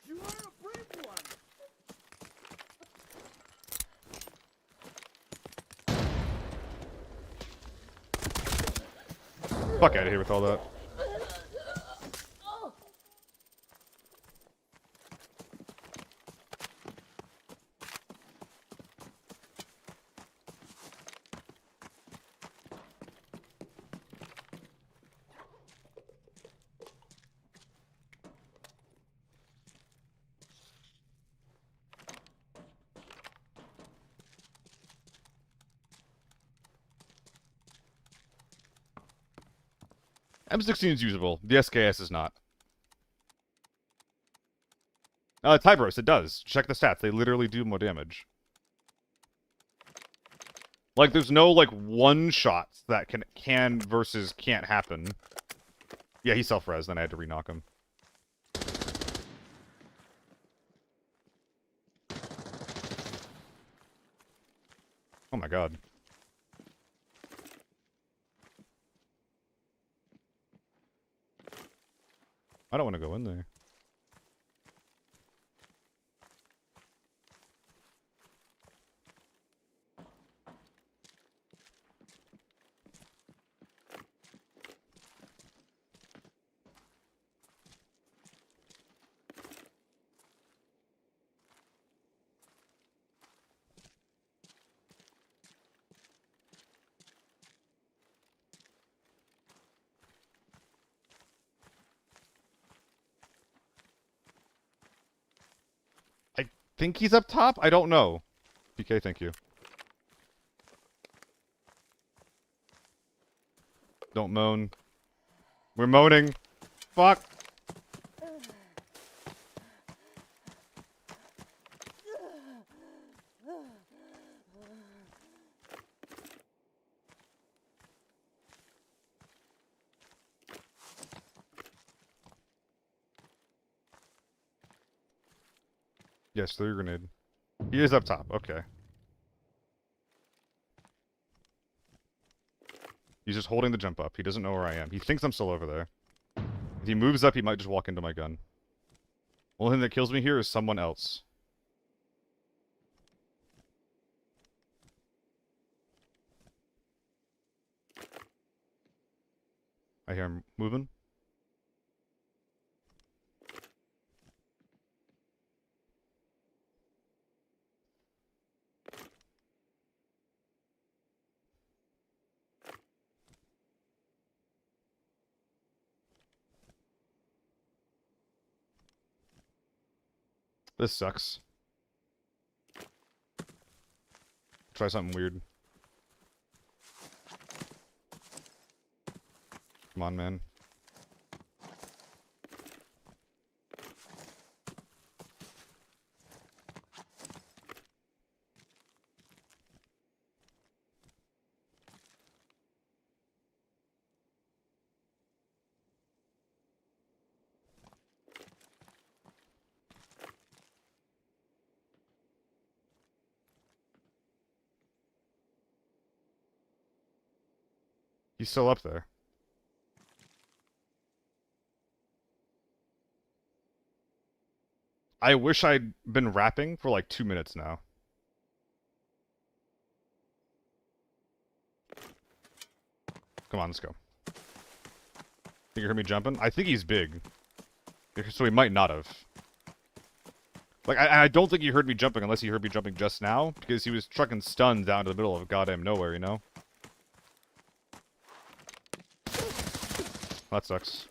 You are a brave one. Fuck out of here with all that. M16 is usable. The SKS is not. Tybros, it does. Check the stats. They literally do more damage. Like, there's no, like, one-shots that can versus can't happen. Yeah, he self-res, then I had to re-knock him. Oh my god. I don't want to go in there. I think he's up top? I don't know. PK, thank you. Don't moan. We're moaning. Fuck. Yes, throw your grenade. He is up top. Okay. He's just holding the jump up. He doesn't know where I am. He thinks I'm still over there. If he moves up, he might just walk into my gun. Only thing that kills me here is someone else. I hear him moving. This sucks. Try something weird. Come on, man. He's still up there. I wish I'd been rapping for like 2 minutes now. Come on, let's go. Think you heard me jumping? I think he's big. So he might not have. Like, I don't think he heard me jumping unless he heard me jumping just now, because he was trucking stuns down to the middle of goddamn nowhere, you know? That sucks.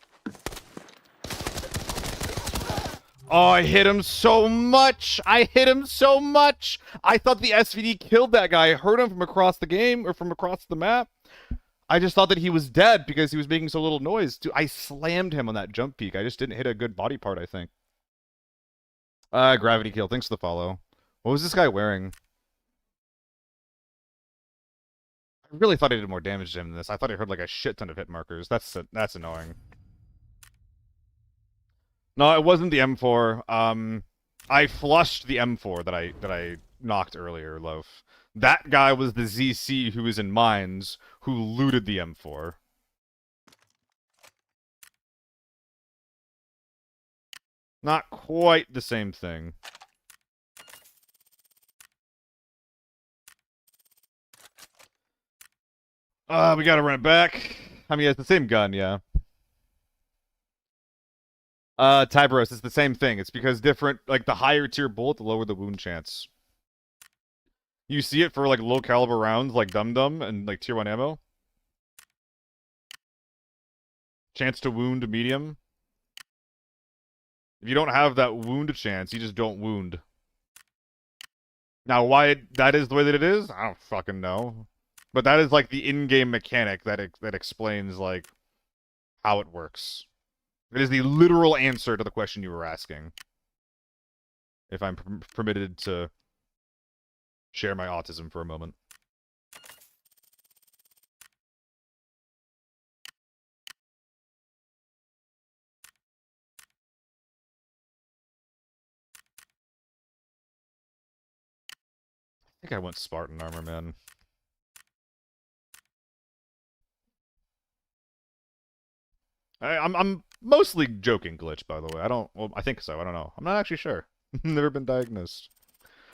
Oh, I hit him so much! I hit him so much! I thought the SVD killed that guy. I heard him from across the game, or from across the map. I just thought that he was dead because he was making so little noise. Dude, I slammed him on that jump peak. I just didn't hit a good body part, I think. Gravity kill. Thanks for the follow. What was this guy wearing? I really thought I did more damage to him than this. I thought I heard like a shit ton of hit markers. That's annoying. No, it wasn't the M4. I flushed the M4 that I knocked earlier, Loaf. That guy was the ZC who was in mines who looted the M4. Not quite the same thing. We gotta run it back. I mean, it's the same gun, yeah. Tybros, it's the same thing. It's because different, like, the higher tier bullet, the lower the wound chance. You see it for, like, low caliber rounds, like Dum Dum and, like, tier 1 ammo. Chance to wound medium. If you don't have that wound chance, you just don't wound. Now, why that is the way that it is, I don't fucking know. But that is, like, the in-game mechanic that explains, like, how it works. It is the literal answer to the question you were asking. If I'm permitted to share my autism for a moment. I think I went Spartan armor, man. I'm mostly joking, Glitch, by the way. Well, I think so. I don't know. I'm not actually sure. Never been diagnosed.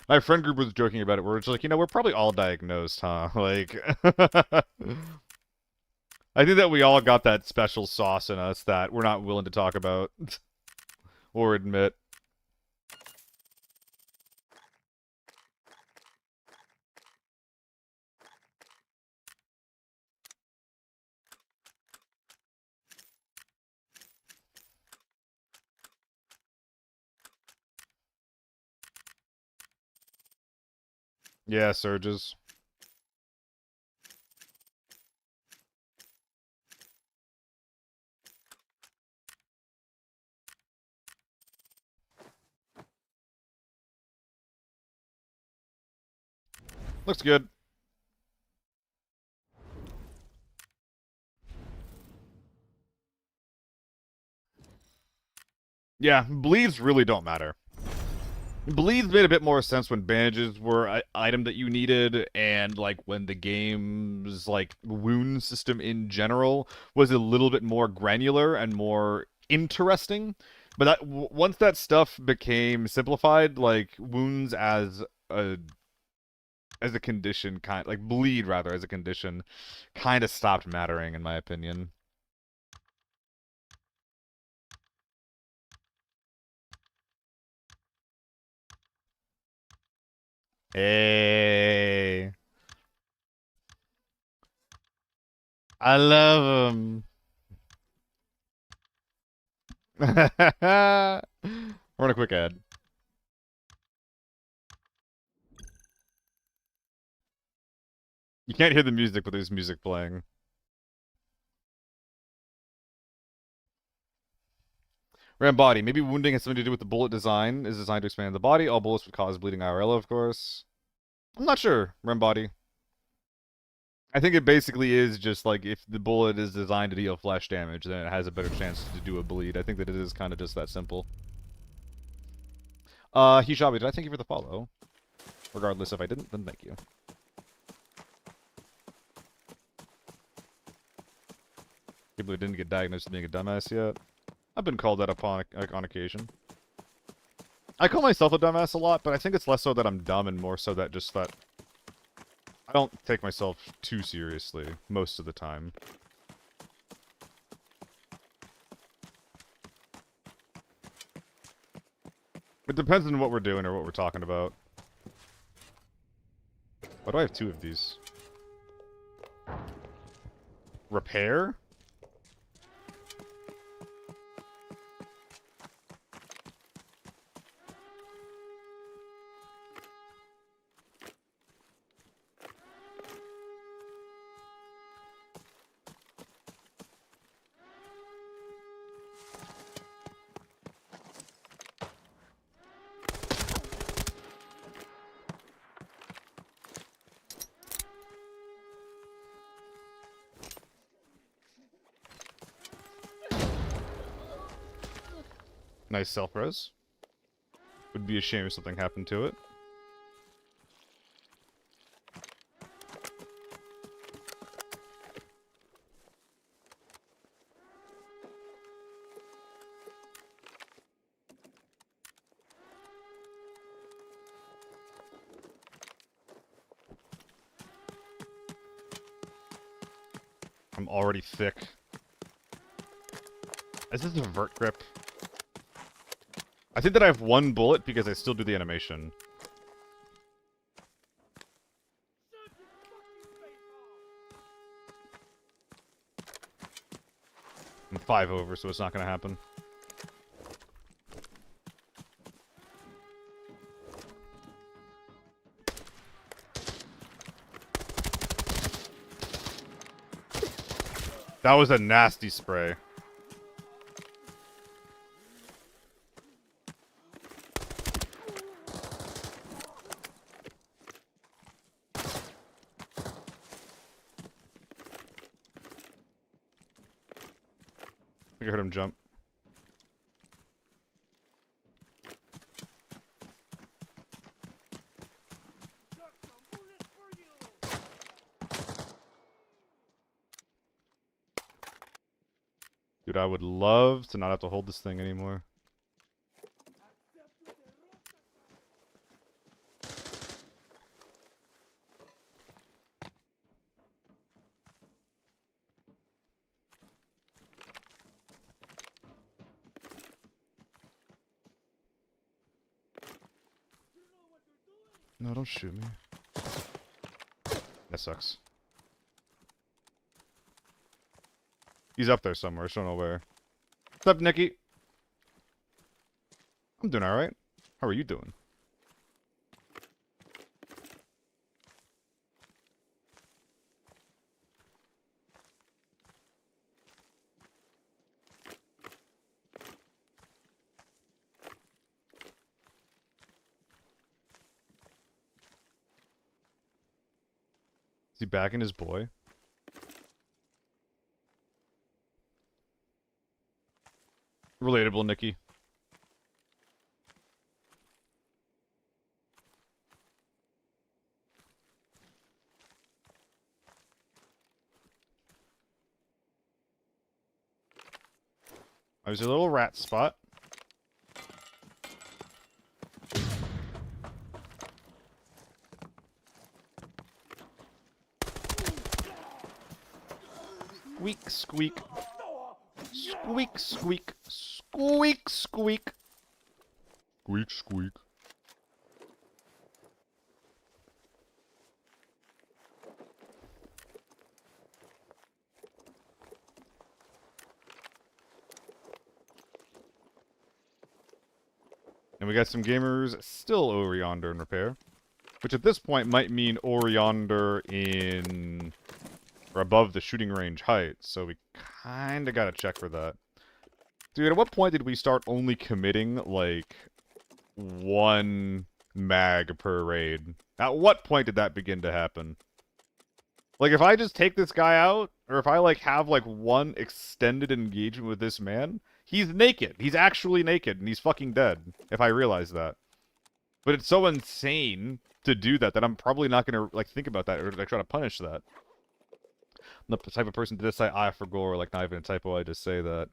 My friend group was joking about it. We're just like, we're probably all diagnosed, huh? Like, I think that we all got that special sauce in us that we're not willing to talk about or admit. Yeah, surges. Looks good. Yeah, bleeds really don't matter. Bleeds made a bit more sense when bandages were an item that you needed, and like when the game's like wound system in general was a little bit more granular and more interesting. But once that stuff became simplified, like wounds a as a condition, kind like bleed rather as a condition, kind of stopped mattering in my opinion. Hey, I love him. Run a quick ad. You can't hear the music, but there's music playing. Ram body. Maybe wounding has something to do with the bullet design. Is designed to expand the body. All bullets would cause bleeding IRL, of course. I'm not sure. Ram body. I think it basically is just like if the bullet is designed to deal flesh damage, then it has a better chance to do a bleed. I think that it is kind of just that simple. Hishabi, did I thank you for the follow? Regardless, if I didn't, then thank you. People who didn't get diagnosed as being a dumbass yet. I've been called that upon on occasion. I call myself a dumbass a lot, but I think it's less so that I'm dumb and more so that just that I don't take myself too seriously most of the time. It depends on what we're doing or what we're talking about. Why do I have two of these? Repair? Nice self-res. Would be a shame if something happened to it. I'm already thick. Is this a vert grip? I think that I have one bullet because I still do the animation. I'm 5 over, so it's not gonna happen. That was a nasty spray. I think I heard him jump. Dude, I would love to not have to hold this thing anymore. No, don't shoot me. That sucks. He's up there somewhere, I just don't know where. What's up, Nikki? I'm doing alright. How are you doing? Is he bagging his boy? Relatable, Nikki. There's a little rat spot. Squeak, squeak. Squeak, squeak. Squeak, squeak. Squeak, squeak. And we got some gamers still over yonder in repair. Which at this point might mean over yonder in... or above the shooting range height. So we kinda gotta check for that. Dude, at what point did we start only committing, like, 1 mag per raid? At what point did that begin to happen? Like, if I just take this guy out, or if I, like, have, like, 1 extended engagement with this man, he's naked. He's actually naked, and he's fucking dead, if I realize that. But it's so insane to do that I'm probably not gonna, like, think about that, or, like, try to punish that. I'm the type of person to just say, I for gore, like, not even a typo, I just say that.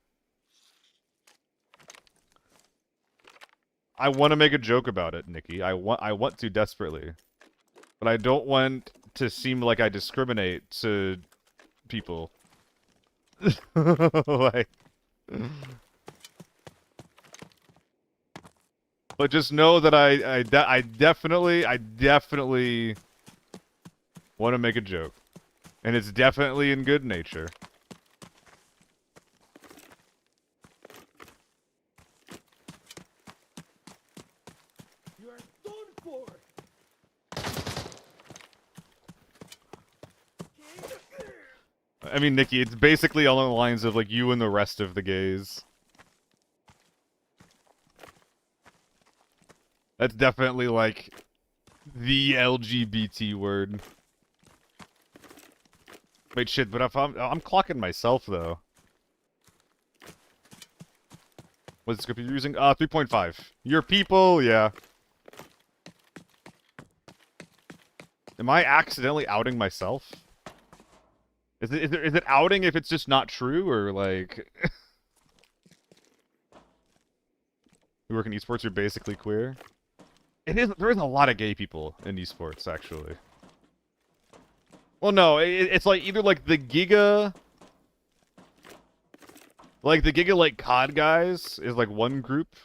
I want to make a joke about it, Nikki. I want to desperately. But I don't want to seem like I discriminate to people. Like... But just know that I definitely want to make a joke. And it's definitely in good nature. You are done for. I mean, Nikki, it's basically along the lines of, like, you and the rest of the gays. That's definitely, like, the LGBT word. Wait, shit, but if I'm clocking myself, though. What's the script you're using? 3.5. Your people, yeah. Am I accidentally outing myself? Is it outing if it's just not true, or, like... You work in esports, you're basically queer? There is a lot of gay people in esports, actually. Well, no, it's like, either, like, the Giga... Like, the Giga, like, COD guys is, like, one group.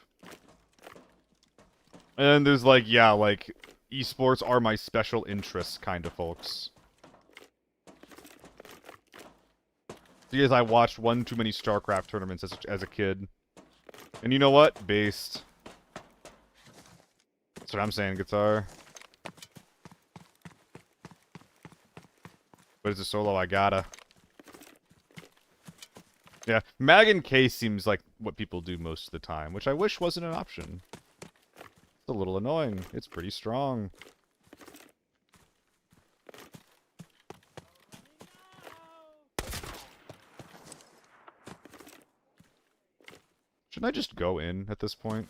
And then there's, like, yeah, like, esports are my special interest kind of folks. Because I watched one too many StarCraft tournaments as a kid. And you know what? Based. That's what I'm saying, guitar. But it's a solo, I gotta. Yeah, Mag and K seems like what people do most of the time, which I wish wasn't an option. It's a little annoying. It's pretty strong. Shouldn't I just go in at this point?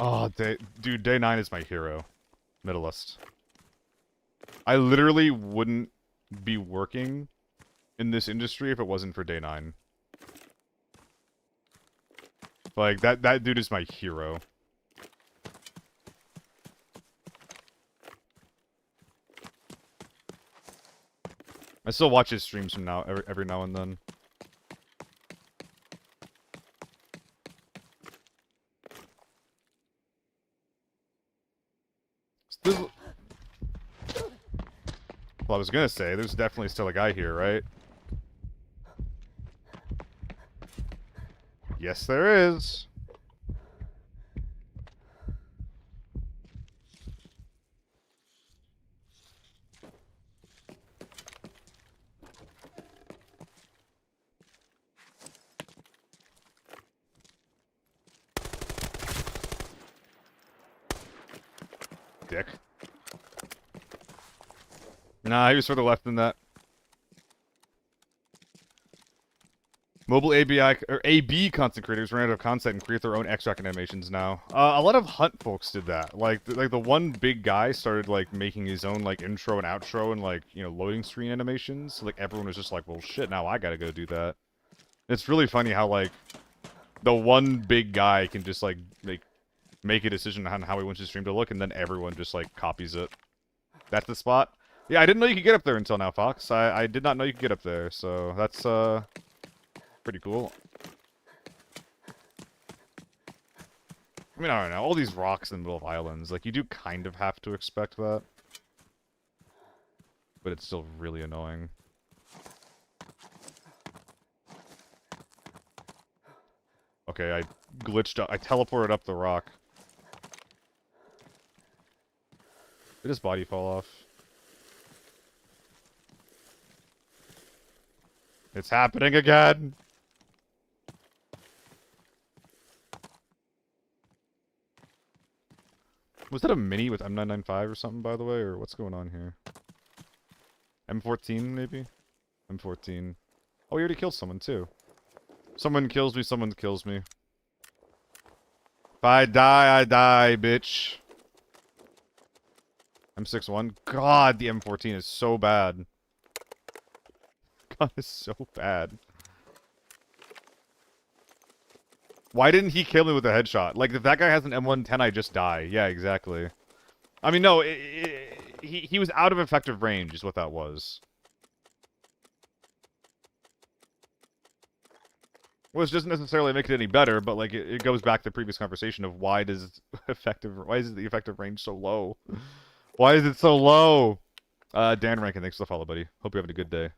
Oh, dude, day 9 is my hero. Middleist. I literally wouldn't be working in this industry if it wasn't for day 9. Like, that dude is my hero. I still watch his streams from every now and then. Well, I was gonna say, there's definitely still a guy here, right? Yes, there is. Dick. Nah, he was further left than that. Mobile ABI or AB content creators run out of content and create their own extract animations now. A lot of Hunt folks did that. Like the one big guy started like making his own like intro and outro and like loading screen animations. So, like everyone was just like, well, shit, now I gotta go do that. It's really funny how like the one big guy can just like make a decision on how he wants his stream to look, and then everyone just like copies it. That's the spot. Yeah, I didn't know you could get up there until now, Fox. I did not know you could get up there, so that's pretty cool. I mean, I don't know. All these rocks in the middle of islands, like, you do kind of have to expect that. But it's still really annoying. Okay, I glitched up. I teleported up the rock. Did his body fall off? It's happening again! Was that a mini with M995 or something, by the way? Or what's going on here? M14, maybe? M14. Oh, we already killed someone, too. Someone kills me, someone kills me. If I die, bitch. M61. God, the M14 is so bad. God, it's so bad. Why didn't he kill me with a headshot? Like, if that guy has an M110, I just die. Yeah, exactly. I mean, no, he was out of effective range, is what that was. Which doesn't necessarily make it any better, but, like, it goes back to the previous conversation of why is the effective range so low? Why is it so low? Dan Rankin, thanks for the follow, buddy. Hope you're having a good day.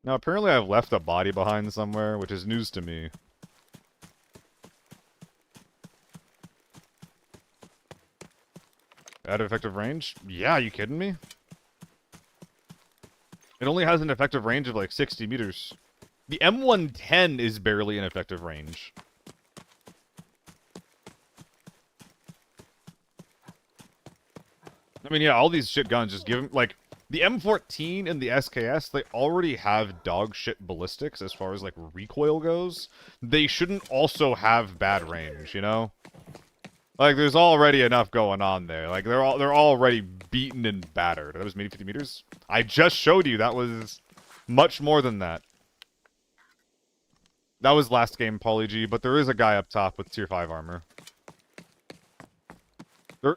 Now, apparently I've left a body behind somewhere, which is news to me. Out of effective range? Yeah, you kidding me? It only has an effective range of like 60 meters. The M110 is barely in effective range. I mean, yeah, all these shit guns just give them, like, the M14 and the SKS, they already have dog shit ballistics as far as, like, recoil goes. They shouldn't also have bad range, you know? Like, there's already enough going on there. Like, they're already beaten and battered. That was maybe 50 meters? I just showed you that was much more than that. That was last game, Poly-G, but there is a guy up top with tier 5 armor.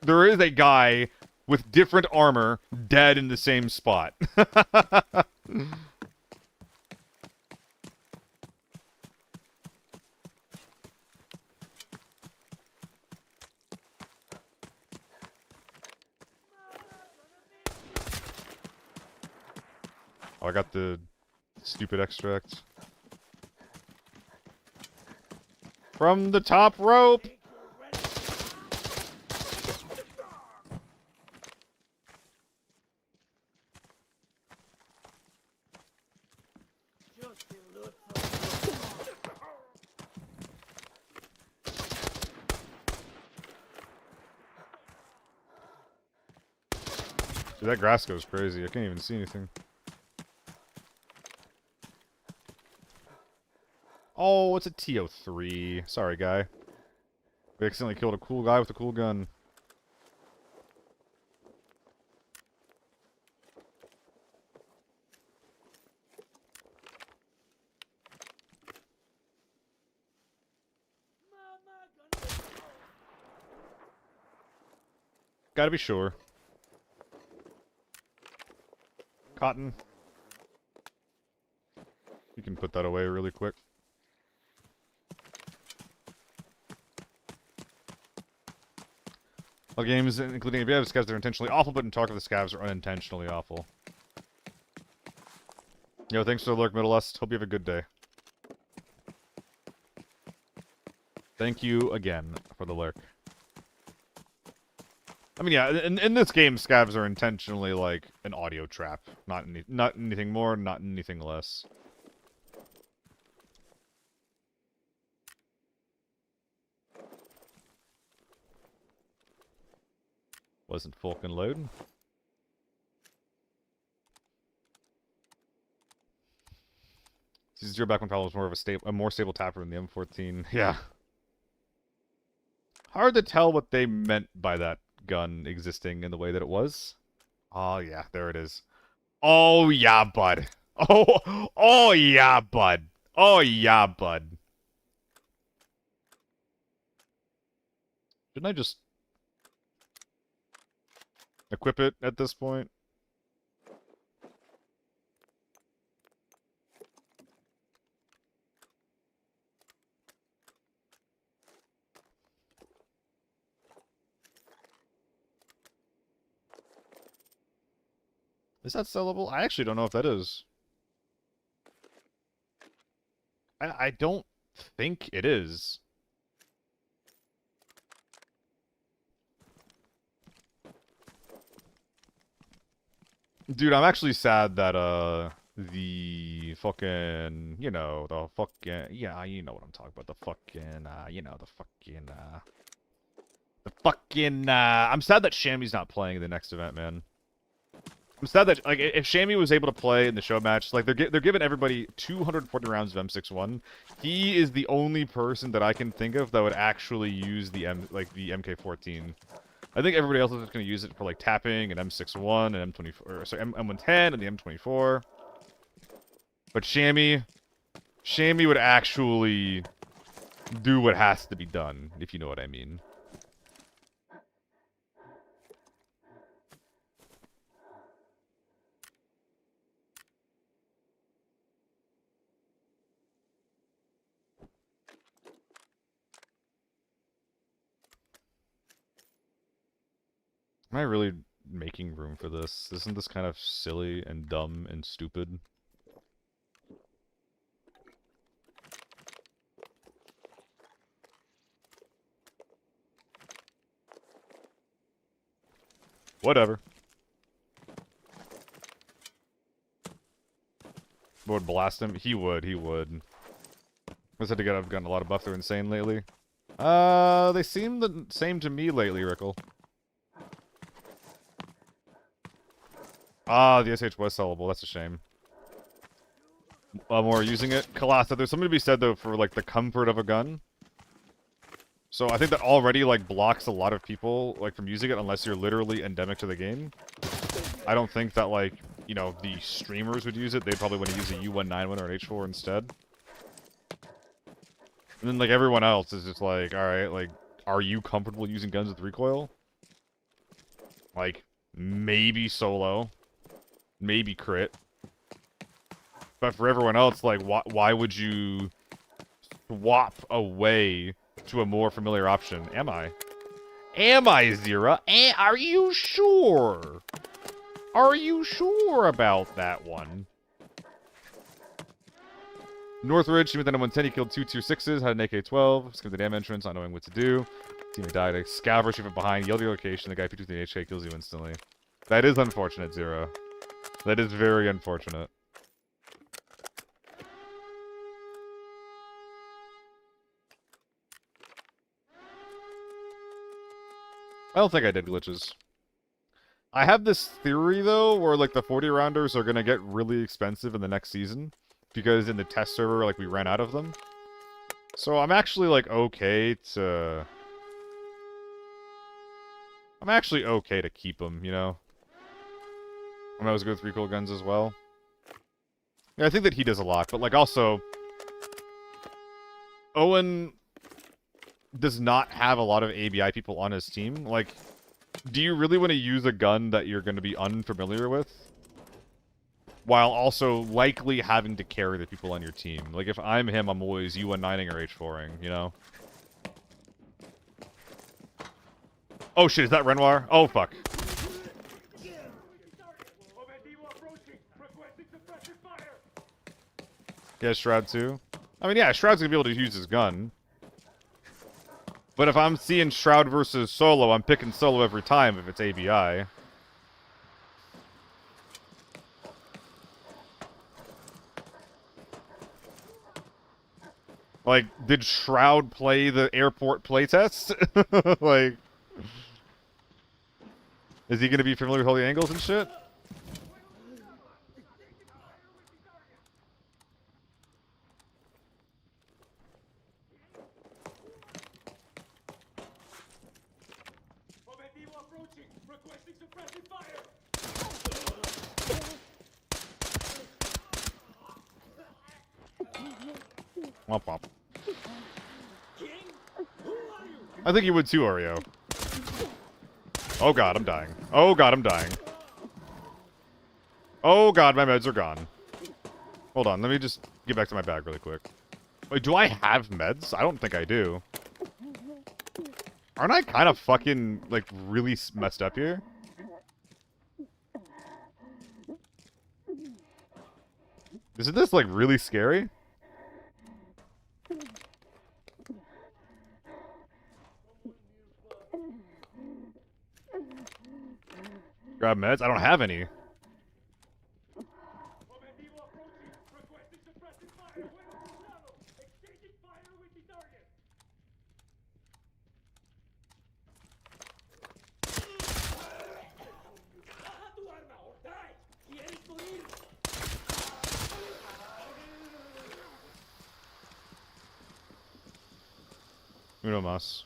There is a guy with different armor dead in the same spot. Oh, I got the stupid extract. From the top rope! Dude, that grass goes crazy. I can't even see anything. Oh, it's a TO3. Sorry, guy. We accidentally killed a cool guy with a cool gun. Gotta be sure. Cotton. You can put that away really quick. All games, including ABI, scavs are intentionally awful, but in talk of the scavs are unintentionally awful. Yo, thanks for the lurk, Middle Est. Hope you have a good day. Thank you again for the lurk. I mean, yeah, in this game, scavs are intentionally, like, an audio trap. Not anything more, not anything less. Wasn't fucking loading. Zero back when Palo was more of a more stable tapper than the M14. Yeah. Hard to tell what they meant by that gun existing in the way that it was. Oh yeah, there it is. Oh yeah, bud. Oh yeah, bud. Oh yeah, bud. Didn't I just equip it at this point? Is that sellable? I actually don't know if that is. I don't think it is. Dude, I'm actually sad that, the fucking, you know, the fucking, yeah, you know what I'm talking about, the fucking, you know, I'm sad that Shammy's not playing in the next event, man. I'm sad that, like, if Shammy was able to play in the show match, like, they're giving everybody 240 rounds of M61. He is the only person that I can think of that would actually use the the MK14. I think everybody else is just going to use it for, like, tapping and M61 and M24, or sorry, M110 and the M24. But Shammy would actually do what has to be done, if you know what I mean. Am I really making room for this? Isn't this kind of silly and dumb and stupid? Whatever. Would blast him? He would. I said I've gotten a lot of buff. They're insane lately. They seem the same to me lately, Rickle. Ah, the SH was sellable. That's a shame. More using it. Kalasa, there's something to be said, though, for, like, the comfort of a gun. So I think that already, like, blocks a lot of people, like, from using it unless you're literally endemic to the game. I don't think that, like, you know, the streamers would use it. They'd probably want to use a U191 or an H4 instead. And then, like, everyone else is just like, alright, like, are you comfortable using guns with recoil? Like, maybe solo. Maybe crit. But for everyone else, like, why would you swap away to a more familiar option? Am I, Zira? Are you sure? Are you sure about that one? Northridge, within a 110, he killed 2 tier 6s, had an AK-12, skipped the dam entrance, not knowing what to do. Teammate died, a scavenger shoot from behind, yelled the location, the guy peeked through the HK, kills you instantly. That is unfortunate, Zero. That is very unfortunate. I don't think I did glitches. I have this theory, though, where, like, the 40-rounders are gonna get really expensive in the next season. Because in the test server, like, we ran out of them. So I'm actually, like, okay to... I'm actually okay to keep them, you know? I'm always good with recoil guns as well. Yeah, I think that he does a lot, but, like, also... Owen does not have a lot of ABI people on his team. Like, do you really want to use a gun that you're going to be unfamiliar with? While also likely having to carry the people on your team. Like, if I'm him, I'm always U19ing or H4ing, you know? Oh shit, is that Renoir? Oh fuck. Yeah, Shroud too. I mean, yeah, Shroud's gonna be able to use his gun. But if I'm seeing Shroud versus Solo, I'm picking Solo every time if it's ABI. Like, did Shroud play the airport playtest? Like... Is he gonna be familiar with all the angles and shit? Womp womp. I think you would too, Oreo. Oh god, I'm dying. Oh god, I'm dying. Oh god, my meds are gone. Hold on, let me just get back to my bag really quick. Wait, do I have meds? I don't think I do. Aren't I kind of fucking, like, really messed up here? Isn't this, like, really scary? Grab meds? I don't have any. Uno mas.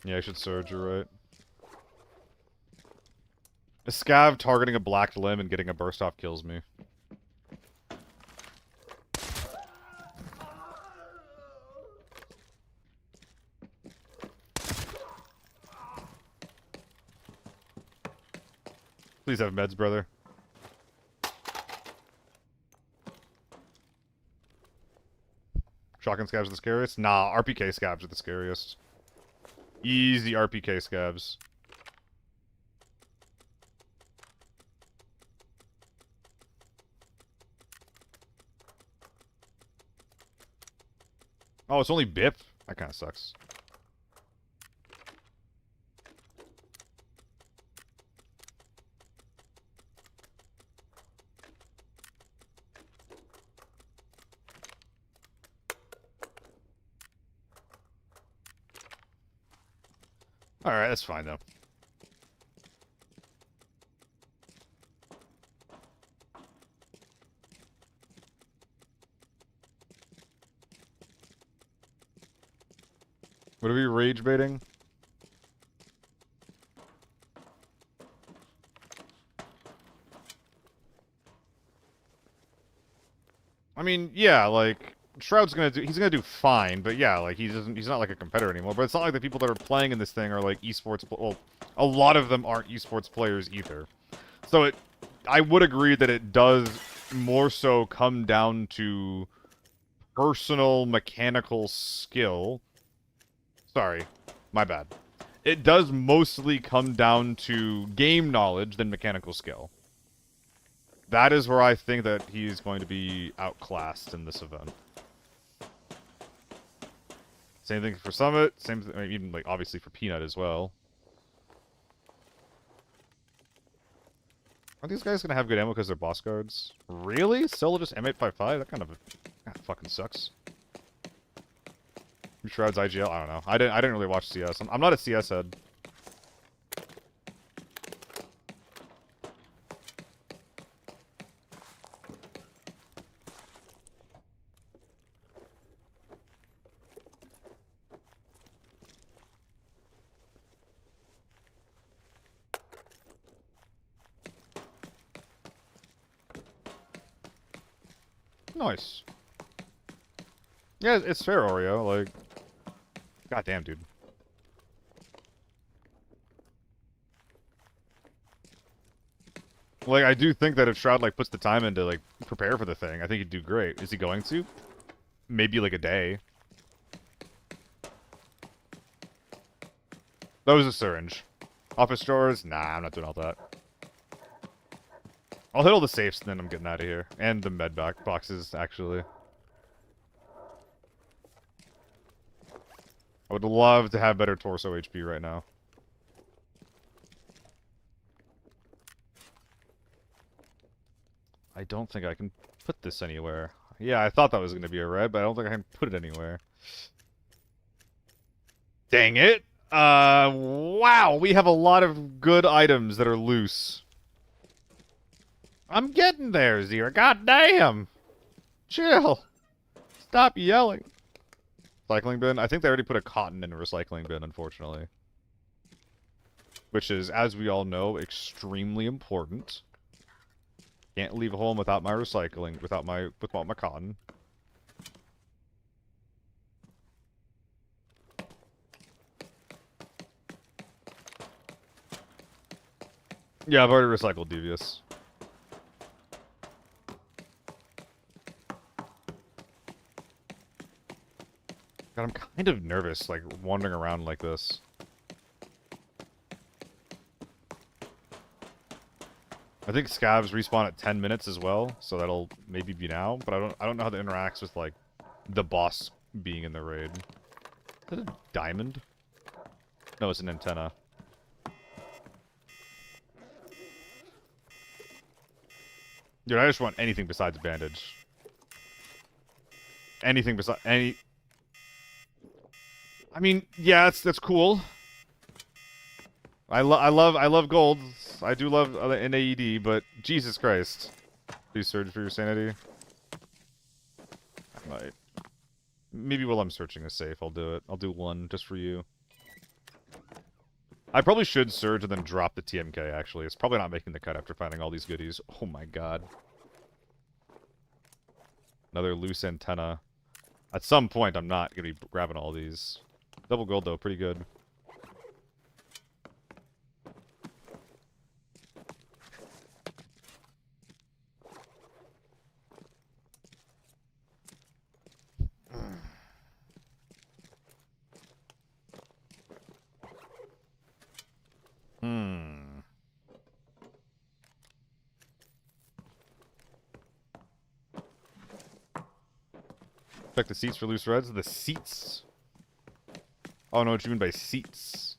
Yeah, I should surge, you're right. A scav targeting a black limb and getting a burst off kills me. Please have meds, brother. Shotgun scavs are the scariest? Nah, RPK scavs are the scariest. Easy RPK scavs. Oh, it's only BIP? That kind of sucks. Alright, that's fine, though. What are we rage baiting? I mean, yeah, like, Shroud's he's gonna do fine, but yeah, like, he's not like a competitor anymore, but it's not like the people that are playing in this thing are like esports, well, a lot of them aren't esports players either. So I would agree that it does more so come down to personal mechanical skill. Sorry, my bad. It does mostly come down to game knowledge than mechanical skill. That is where I think that he's going to be outclassed in this event. Same thing for Summit, same thing, I mean, even, like, obviously for Peanut as well. Aren't these guys gonna have good ammo because they're boss guards? Really? Still just M855? That kind of fucking sucks. Who Shrouds IGL? I don't know. I didn't really watch CS. I'm not a CS head. Nice. Yeah, it's fair, Oreo. Like, goddamn, dude. Like, I do think that if Shroud, like, puts the time in to, like, prepare for the thing, I think he'd do great. Is he going to? Maybe, like, a day. That was a syringe. Office drawers? Nah, I'm not doing all that. I'll hit all the safes, and then I'm getting out of here. And the med boxes, actually. I would love to have better torso HP right now. I don't think I can put this anywhere. Yeah, I thought that was going to be a red, but I don't think I can put it anywhere. Dang it! Wow, we have a lot of good items that are loose. I'm getting there, Zira. God damn! Chill! Stop yelling. Recycling bin? I think they already put a cotton in a recycling bin, unfortunately. Which is, as we all know, extremely important. Can't leave a home without my recycling, without my cotton. Yeah, I've already recycled Devious. God, I'm kind of nervous, like, wandering around like this. I think scavs respawn at 10 minutes as well, so that'll maybe be now, but I don't know how that interacts with, like, the boss being in the raid. Is that a diamond? No, it's an antenna. Dude, I just want anything besides bandage. Anything besides any. I mean, yeah, that's cool. I love gold. I do love an AED, but Jesus Christ. Please surge for your sanity. I might. Maybe while I'm searching a safe, I'll do it. I'll do one just for you. I probably should surge and then drop the TMK, actually. It's probably not making the cut after finding all these goodies. Oh my god. Another loose antenna. At some point, I'm not going to be grabbing all these. Double gold, though. Pretty good. Check the seats for loose reds. The seats? Oh, no, what you mean by seats.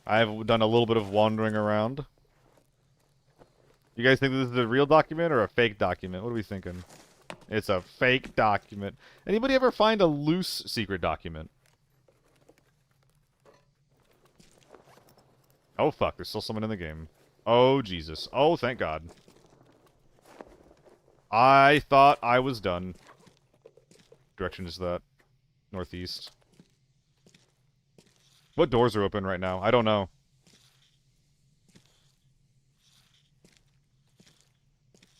I have done a little bit of wandering around. You guys think this is a real document or a fake document? What are we thinking? It's a fake document. Anybody ever find a loose secret document? Oh, fuck. There's still someone in the game. Oh, Jesus. Oh, thank God. I thought I was done. Direction is that? Northeast. What doors are open right now? I don't know.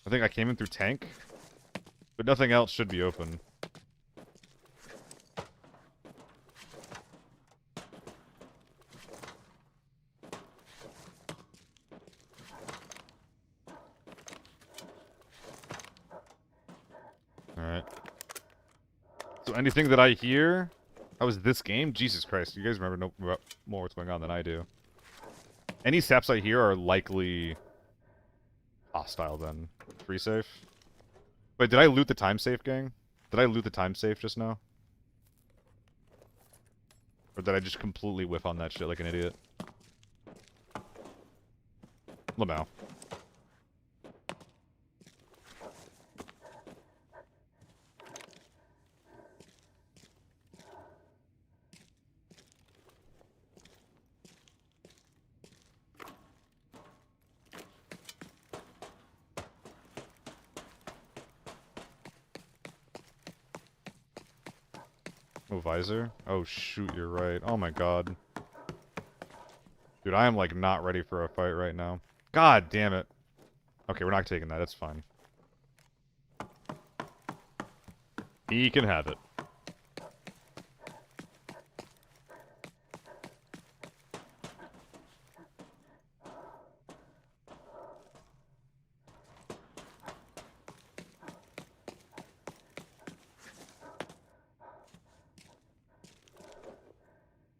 I think I came in through tank. But nothing else should be open. Alright. So anything that I hear... How was this game? Jesus Christ, you guys remember more what's going on than I do. Any saps I hear are likely... hostile then. Free safe? Wait, did I loot the time safe, gang? Did I loot the time safe just now? Or did I just completely whiff on that shit like an idiot? Lamau. Oh, visor? Oh, shoot, you're right. Oh my god. Dude, I am, like, not ready for a fight right now. God damn it. Okay, we're not taking that. That's fine. He can have it.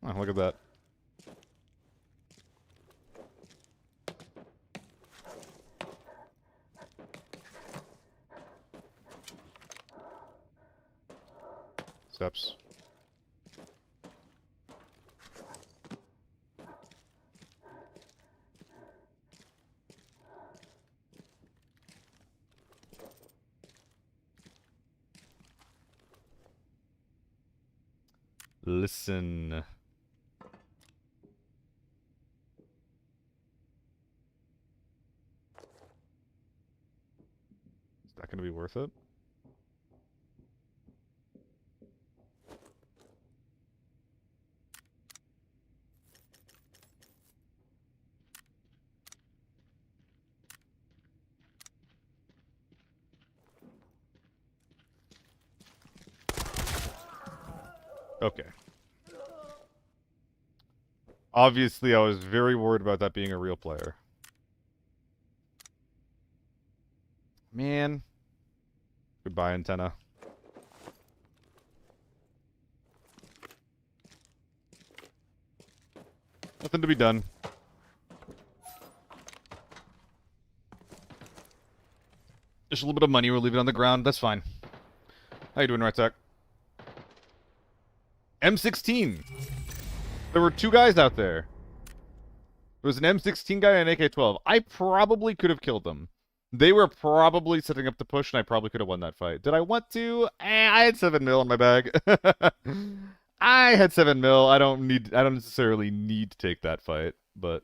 Oh, look at that. Steps. Listen. Is that going to be worth it? Okay. Obviously, I was very worried about that being a real player. Man. Goodbye, antenna. Nothing to be done. Just a little bit of money. We'll leave it on the ground. That's fine. How you doing, Ratzak? M16. There were two guys out there. There was an M16 guy and an AK-12. I probably could have killed them. They were probably setting up the push, and I probably could have won that fight. Did I want to? I had 7 mil in my bag. I had 7 mil. I don't necessarily need to take that fight, but.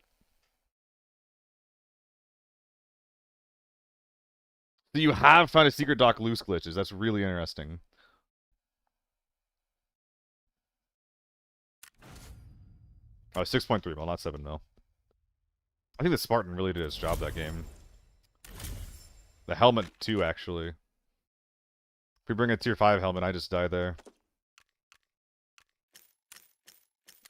So you have found a secret dock loose glitches. That's really interesting. Oh, 6.3 mil, not 7 mil. I think the Spartan really did his job that game. The helmet, too, actually. If we bring a tier 5 helmet, I just die there.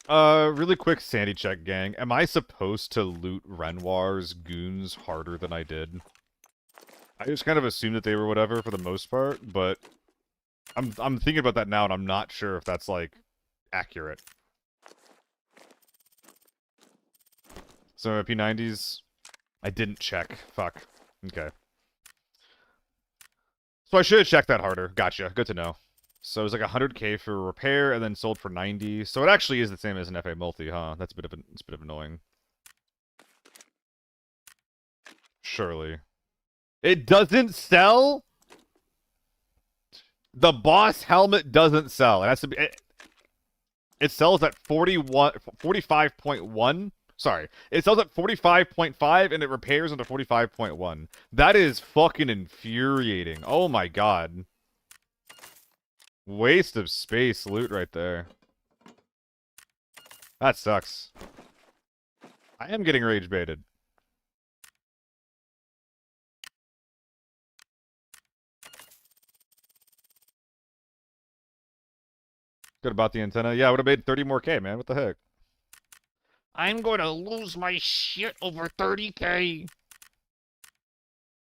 Really quick sanity check, gang. Am I supposed to loot Renoir's goons harder than I did? I just kind of assumed that they were whatever for the most part, but I'm thinking about that now, and I'm not sure if that's, like, accurate. So P90s, I didn't check. Fuck. Okay. So I should have checked that harder. Gotcha. Good to know. So it was like 100k for repair, and then sold for 90. So it actually is the same as an FA multi, huh? That's it's a bit of annoying. Surely. It doesn't sell? The boss helmet doesn't sell. It has to be. It sells at 45.1. Sorry. It sells at 45.5 and it repairs into 45.1. That is fucking infuriating. Oh my god. Waste of space loot right there. That sucks. I am getting rage baited. Good about the antenna. Yeah, I would have made 30 more K, man. What the heck? I'm going to lose my shit over 30k.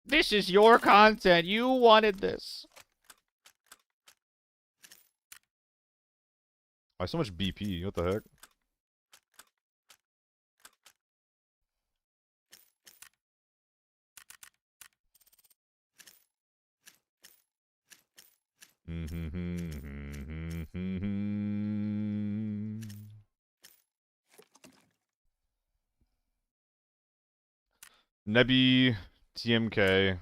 This is your content. You wanted this. Why so much BP? What the heck? Nebby, TMK,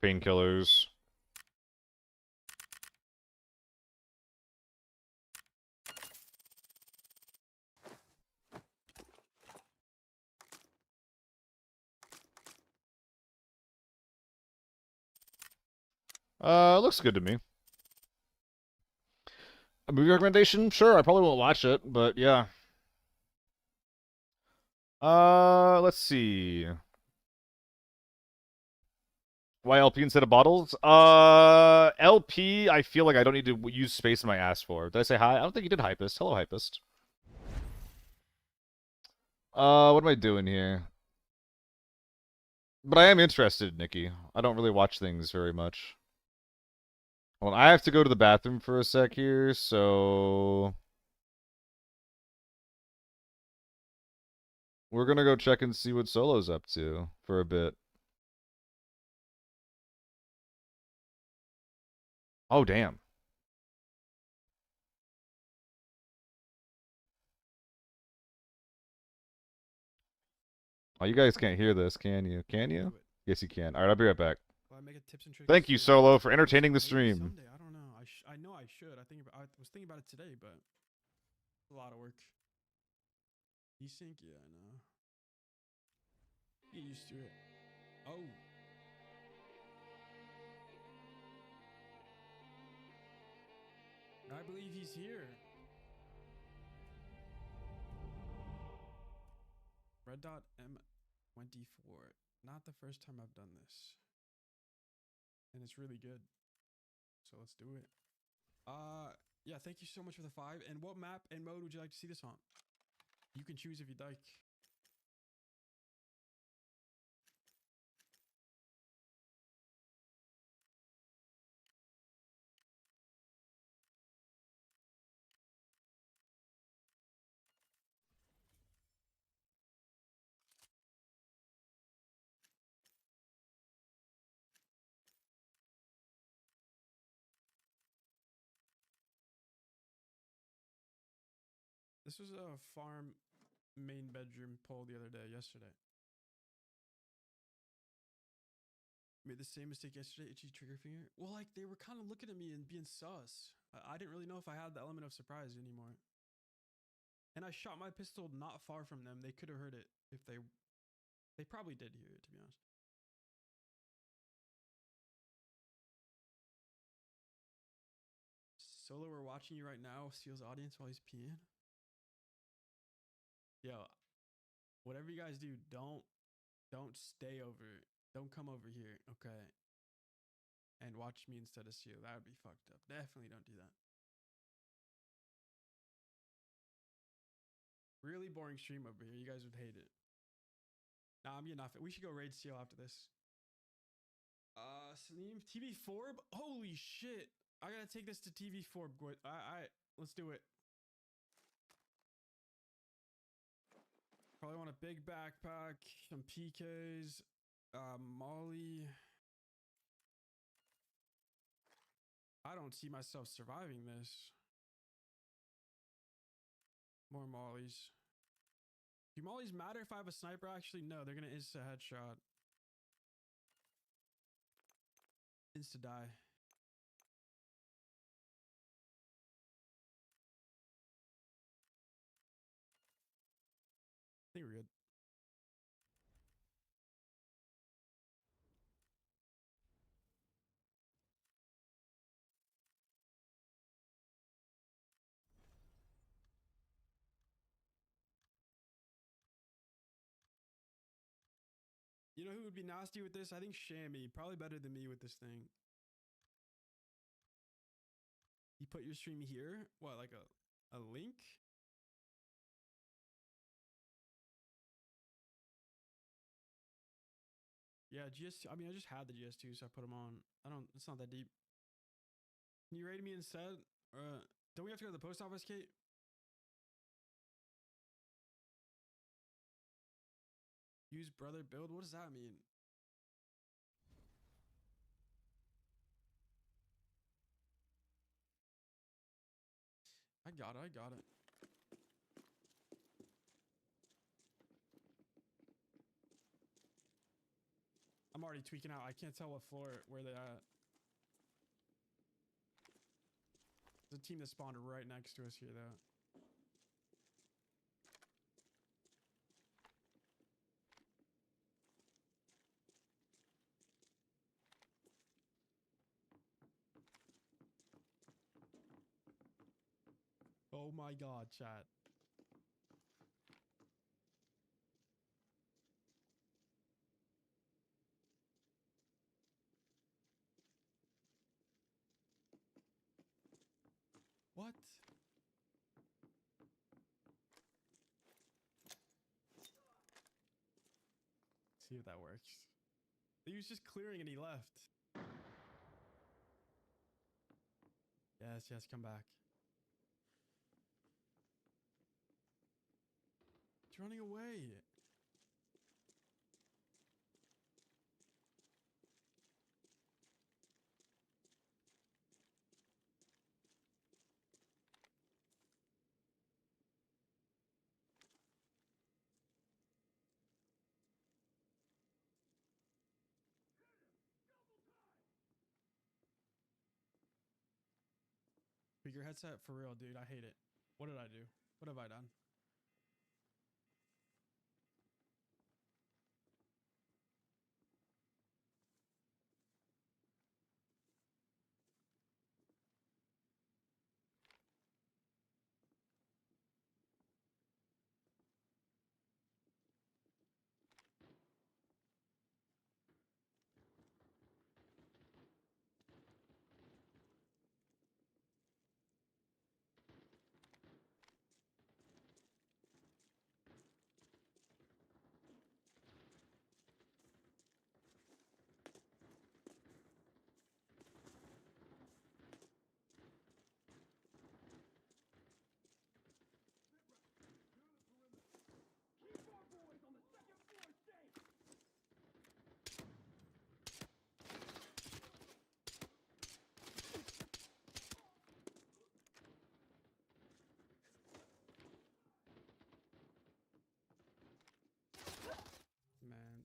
painkillers. Looks good to me. A movie recommendation? Sure, I probably won't watch it, but yeah. Let's see. Why LP instead of bottles? LP, I feel like I don't need to use space in my ass for. Did I say hi? I don't think you did, Hypest. Hello, Hypest. What am I doing here? But I am interested, Nikki. I don't really watch things very much. Well, I have to go to the bathroom for a sec here, so... We're gonna go check and see what Solo's up to for a bit. Oh, damn. Oh, you guys can't hear this, can you? Can you? Yes, you can. Alright, I'll be right back. Thank you, Solo, for entertaining the stream. I know I should. I was thinking about it today, but it's a lot of work. Desync? Yeah, I know. Get used to it. Oh. I believe he's here. Red dot M24. Not the first time I've done this. And it's really good. So let's do it. Yeah, thank you so much for the 5. And what map and mode would you like to see this on? You can choose if you'd like. This was a farm main bedroom poll the other day, yesterday. Made the same mistake yesterday, itchy trigger finger. Well, like they were kind of looking at me and being sus. I didn't really know if I had the element of surprise anymore. And I shot my pistol not far from them. They could have heard it if they probably did hear it, to be honest. Solo, we're watching you right now. Seal's audience while he's peeing. Yo, whatever you guys do, don't stay over. Don't come over here, okay? And watch me instead of Seal. That would be fucked up. Definitely don't do that. Really boring stream over here. You guys would hate it. Nah, I'm getting off it. We should go raid Seal after this. Salim, TV Forb? Holy shit. I gotta take this to TV Forb. Alright, let's do it. Probably want a big backpack, some PKs, Molly. I don't see myself surviving this. More Mollies. Do Mollies matter if I have a sniper? Actually, no. They're gonna insta headshot. Insta die. I think we're good. You know who would be nasty with this? I think Shammy. Probably better than me with this thing. You put your stream here? What, like a link? Yeah, GS2. I mean, I just had the GS2, so I put them on. It's not that deep. Can you raid me instead? Don't we have to go to the post office, Kate? Use brother build? What does that mean? I got it. I'm already tweaking out. I can't tell what floor, where they're at. There's a team that spawned right next to us here, though. Oh my god, chat. What? See if that works. He was just clearing and he left. Yes, come back. It's running away. speaker headset for real, dude. I hate it. What did I do? What have I done? Man,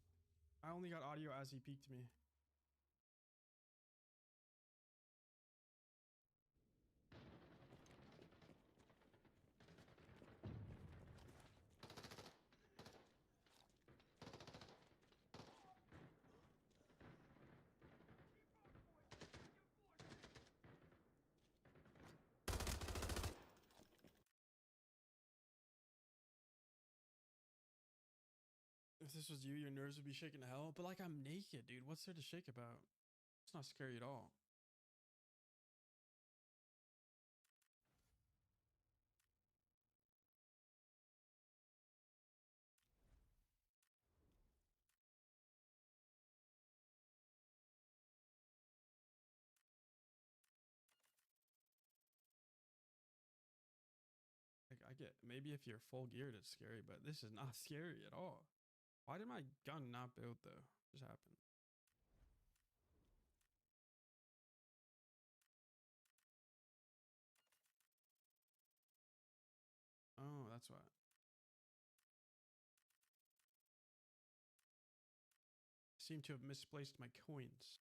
I only got audio as he peeked me. If this was you, your nerves would be shaking to hell. But like, I'm naked, dude. What's there to shake about? It's not scary at all. Like, I get maybe if you're full geared, it's scary, but this is not scary at all. Why did my gun not build though? What just happened? Oh, that's why. Seem to have misplaced my coins.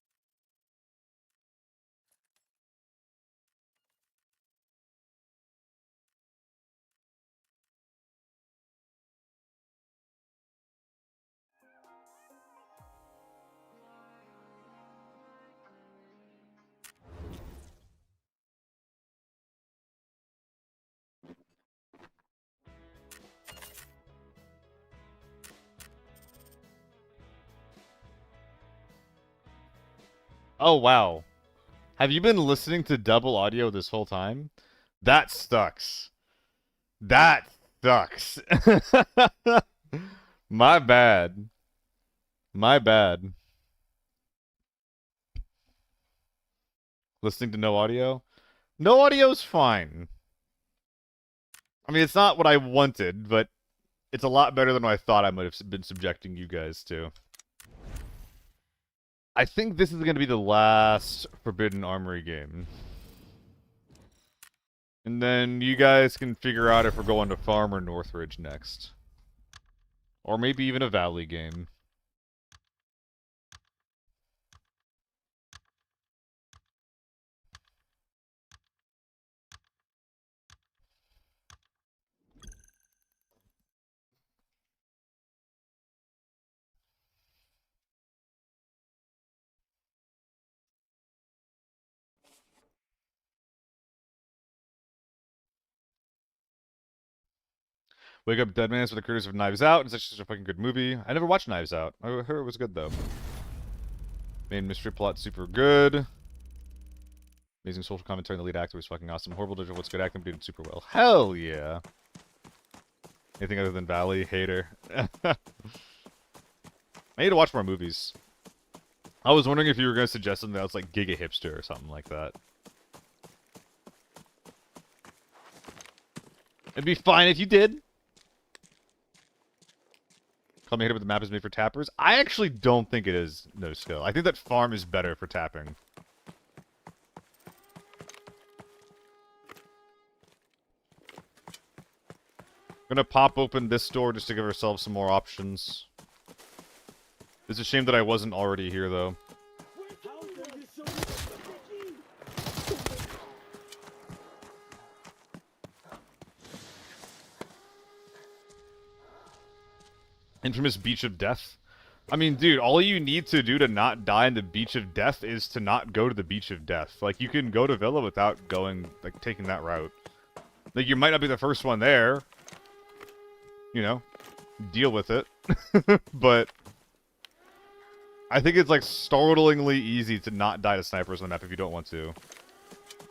Oh, wow. Have you been listening to double audio this whole time? That sucks. That sucks. My bad. My bad. Listening to no audio? No audio's fine. I mean, it's not what I wanted, but it's a lot better than what I thought I might have been subjecting you guys to. I think this is going to be the last Forbidden Armory game. And then you guys can figure out if we're going to Farm or Northridge next. Or maybe even a Valley game. Wake Up Dead Man's with the creators of Knives Out. It's such a fucking good movie. I never watched Knives Out. I heard it was good, though. Main mystery plot super good. Amazing social commentary, and the lead actor was fucking awesome. Horrible digital, what's good acting, did super well. Hell yeah. Anything other than Valley? Hater. I need to watch more movies. I was wondering if you were going to suggest something that was like Giga Hipster or something like that. It'd be fine if you did. Call me hater, but the map is made for tappers. I actually don't think it is no skill. I think that farm is better for tapping. Gonna pop open this door just to give ourselves some more options. It's a shame that I wasn't already here, though. Infamous Beach of Death. I mean, dude, all you need to do to not die in the Beach of Death is to not go to the Beach of Death. Like, you can go to Villa without going, like, taking that route. Like, you might not be the first one there. You know? Deal with it. But I think it's, like, startlingly easy to not die to snipers on the map if you don't want to.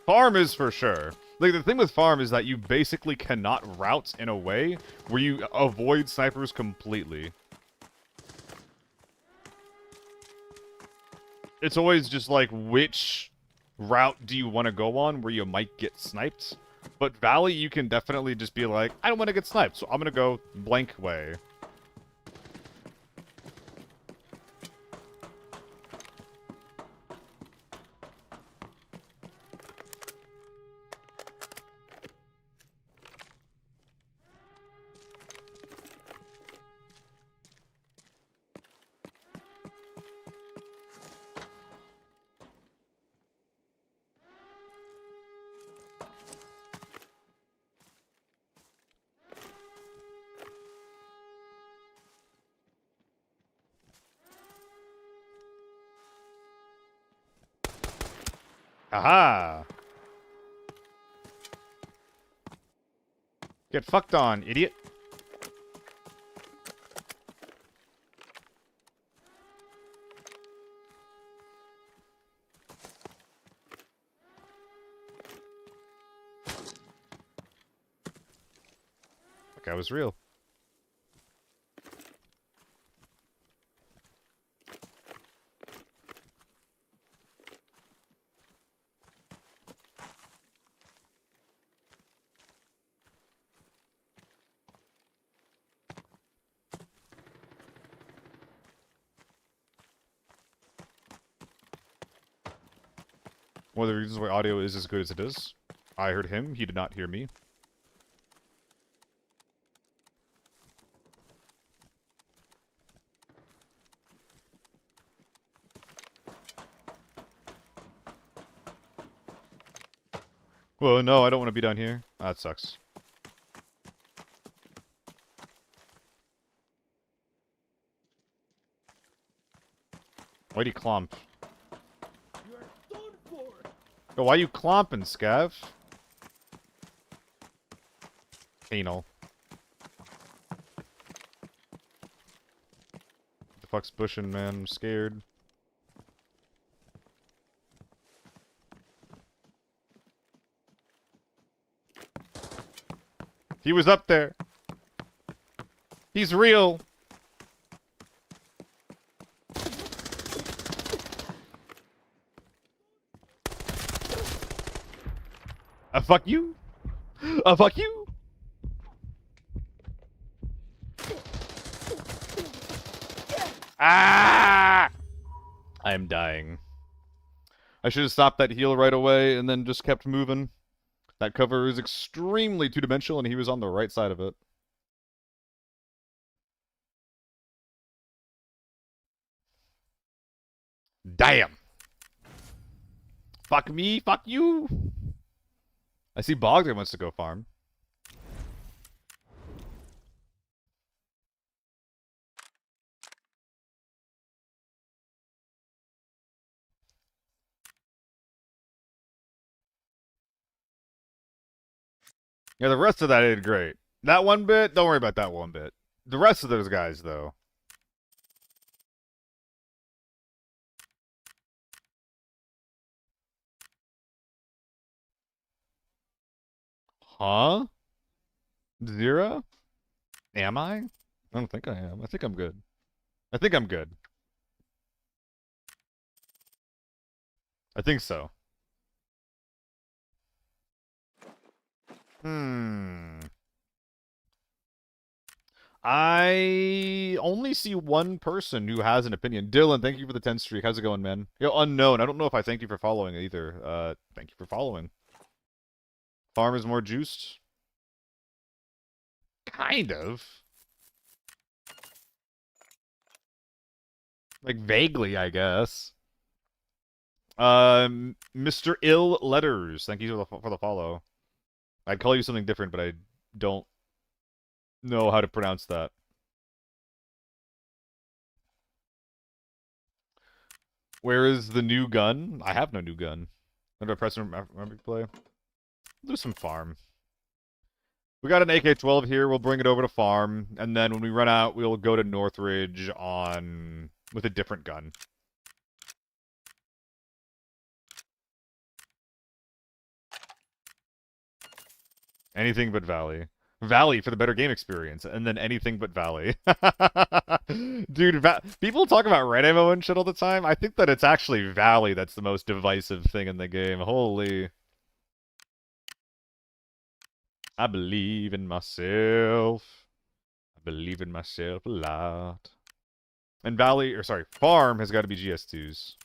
Farm is for sure. Like, the thing with farm is that you basically cannot route in a way where you avoid snipers completely. It's always just like, which route do you want to go on where you might get sniped? But Valley, you can definitely just be like, I don't want to get sniped, so I'm going to go blank way. Aha! Get fucked on, idiot. That guy was real. One of the reasons why audio is as good as it is. I heard him, he did not hear me. Well, no, I don't want to be down here. That sucks. Why'd he clomp? You are done for. Yo, why you clomping, Scav? Anal. What the fuck's bushing, man? I'm scared. He was up there. He's real. Fuck you. Fuck you. Ah! I am dying. I should have stopped that heal right away and then just kept moving. That cover is extremely two-dimensional and he was on the right side of it. Damn. Fuck me, fuck you. I see Bogdan wants to go farm. Yeah, the rest of that did great. That one bit, don't worry about that one bit. The rest of those guys, though. Huh? Zero? Am I? I don't think I am. I think I'm good. I think I'm good. I think so. I only see one person who has an opinion. Dylan, thank you for the 10 streak. How's it going, man? Yo, unknown. I don't know if I thank you for following either. Thank you for following. Farm is more juiced? Kind of. Like, vaguely, I guess. Mr. Ill Letters, thank you for the follow. I'd call you something different, but I don't know how to pronounce that. Where is the new gun? I have no new gun. When do I press remember to play? Do some farm. We got an AK-12 here. We'll bring it over to farm, and then when we run out, we'll go to Northridge on with a different gun. Anything but Valley. Valley for the better game experience, and then anything but Valley. Dude, people talk about red ammo and shit all the time. I think that it's actually Valley that's the most divisive thing in the game. Holy. I believe in myself. I believe in myself a lot. And Valley, or sorry, Farm has got to be GS2s.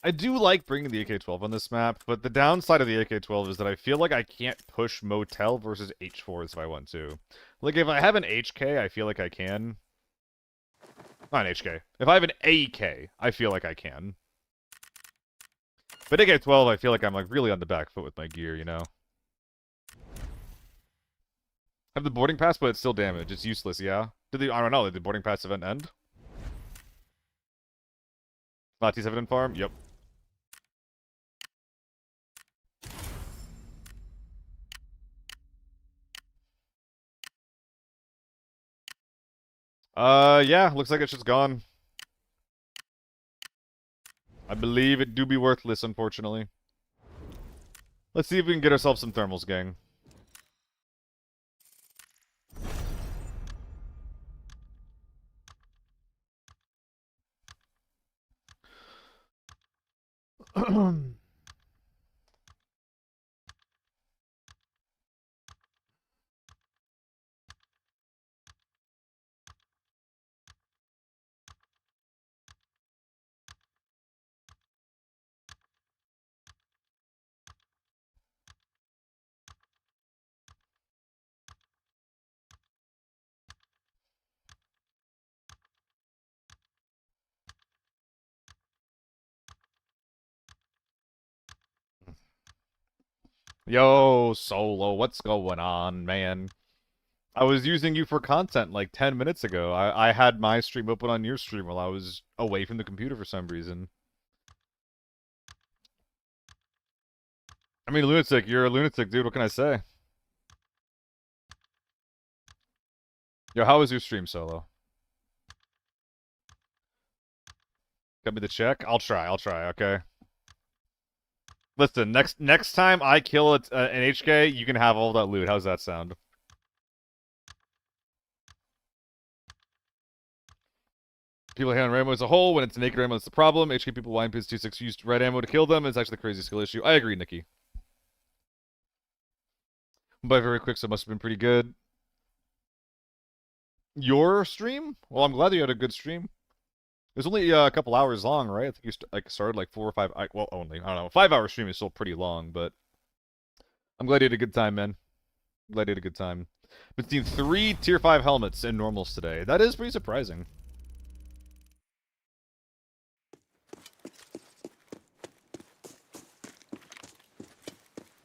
I do like bringing the AK-12 on this map, but the downside of the AK-12 is that I feel like I can't push Motel versus H4s if I want to. Like, if I have an HK, I feel like I can. Not an HK. If I have an AK, I feel like I can. But AK-12, I feel like I'm, like, really on the back foot with my gear, you know? Have the boarding pass, but it's still damage. It's useless, yeah? I don't know, did the boarding pass event end? T7 in farm? Yep. Yeah, looks like it's just gone. I believe it do be worthless, unfortunately. Let's see if we can get ourselves some thermals, gang. Yo, Solo, what's going on, man? I was using you for content like 10 minutes ago. I had my stream open on your stream while I was away from the computer for some reason. I mean, lunatic, you're a lunatic, dude. What can I say? Yo, how was your stream, Solo? Got me the check? I'll try, okay? Listen, next time I kill an HK, you can have all that loot. How's that sound? People hate on red ammo as a whole. When it's naked ammo, that's the problem. HK people YMPs26 used red ammo to kill them. It's actually the crazy skill issue. I agree, Nikki. But very quick, so it must have been pretty good. Your stream? Well, I'm glad you had a good stream. It was only a couple hours long, right? I think you started like 4 or 5. Well, only. I don't know. 5-hour stream is still pretty long, but I'm glad you had a good time, man. Glad you had a good time. Been seeing 3 tier 5 helmets in normals today. That is pretty surprising.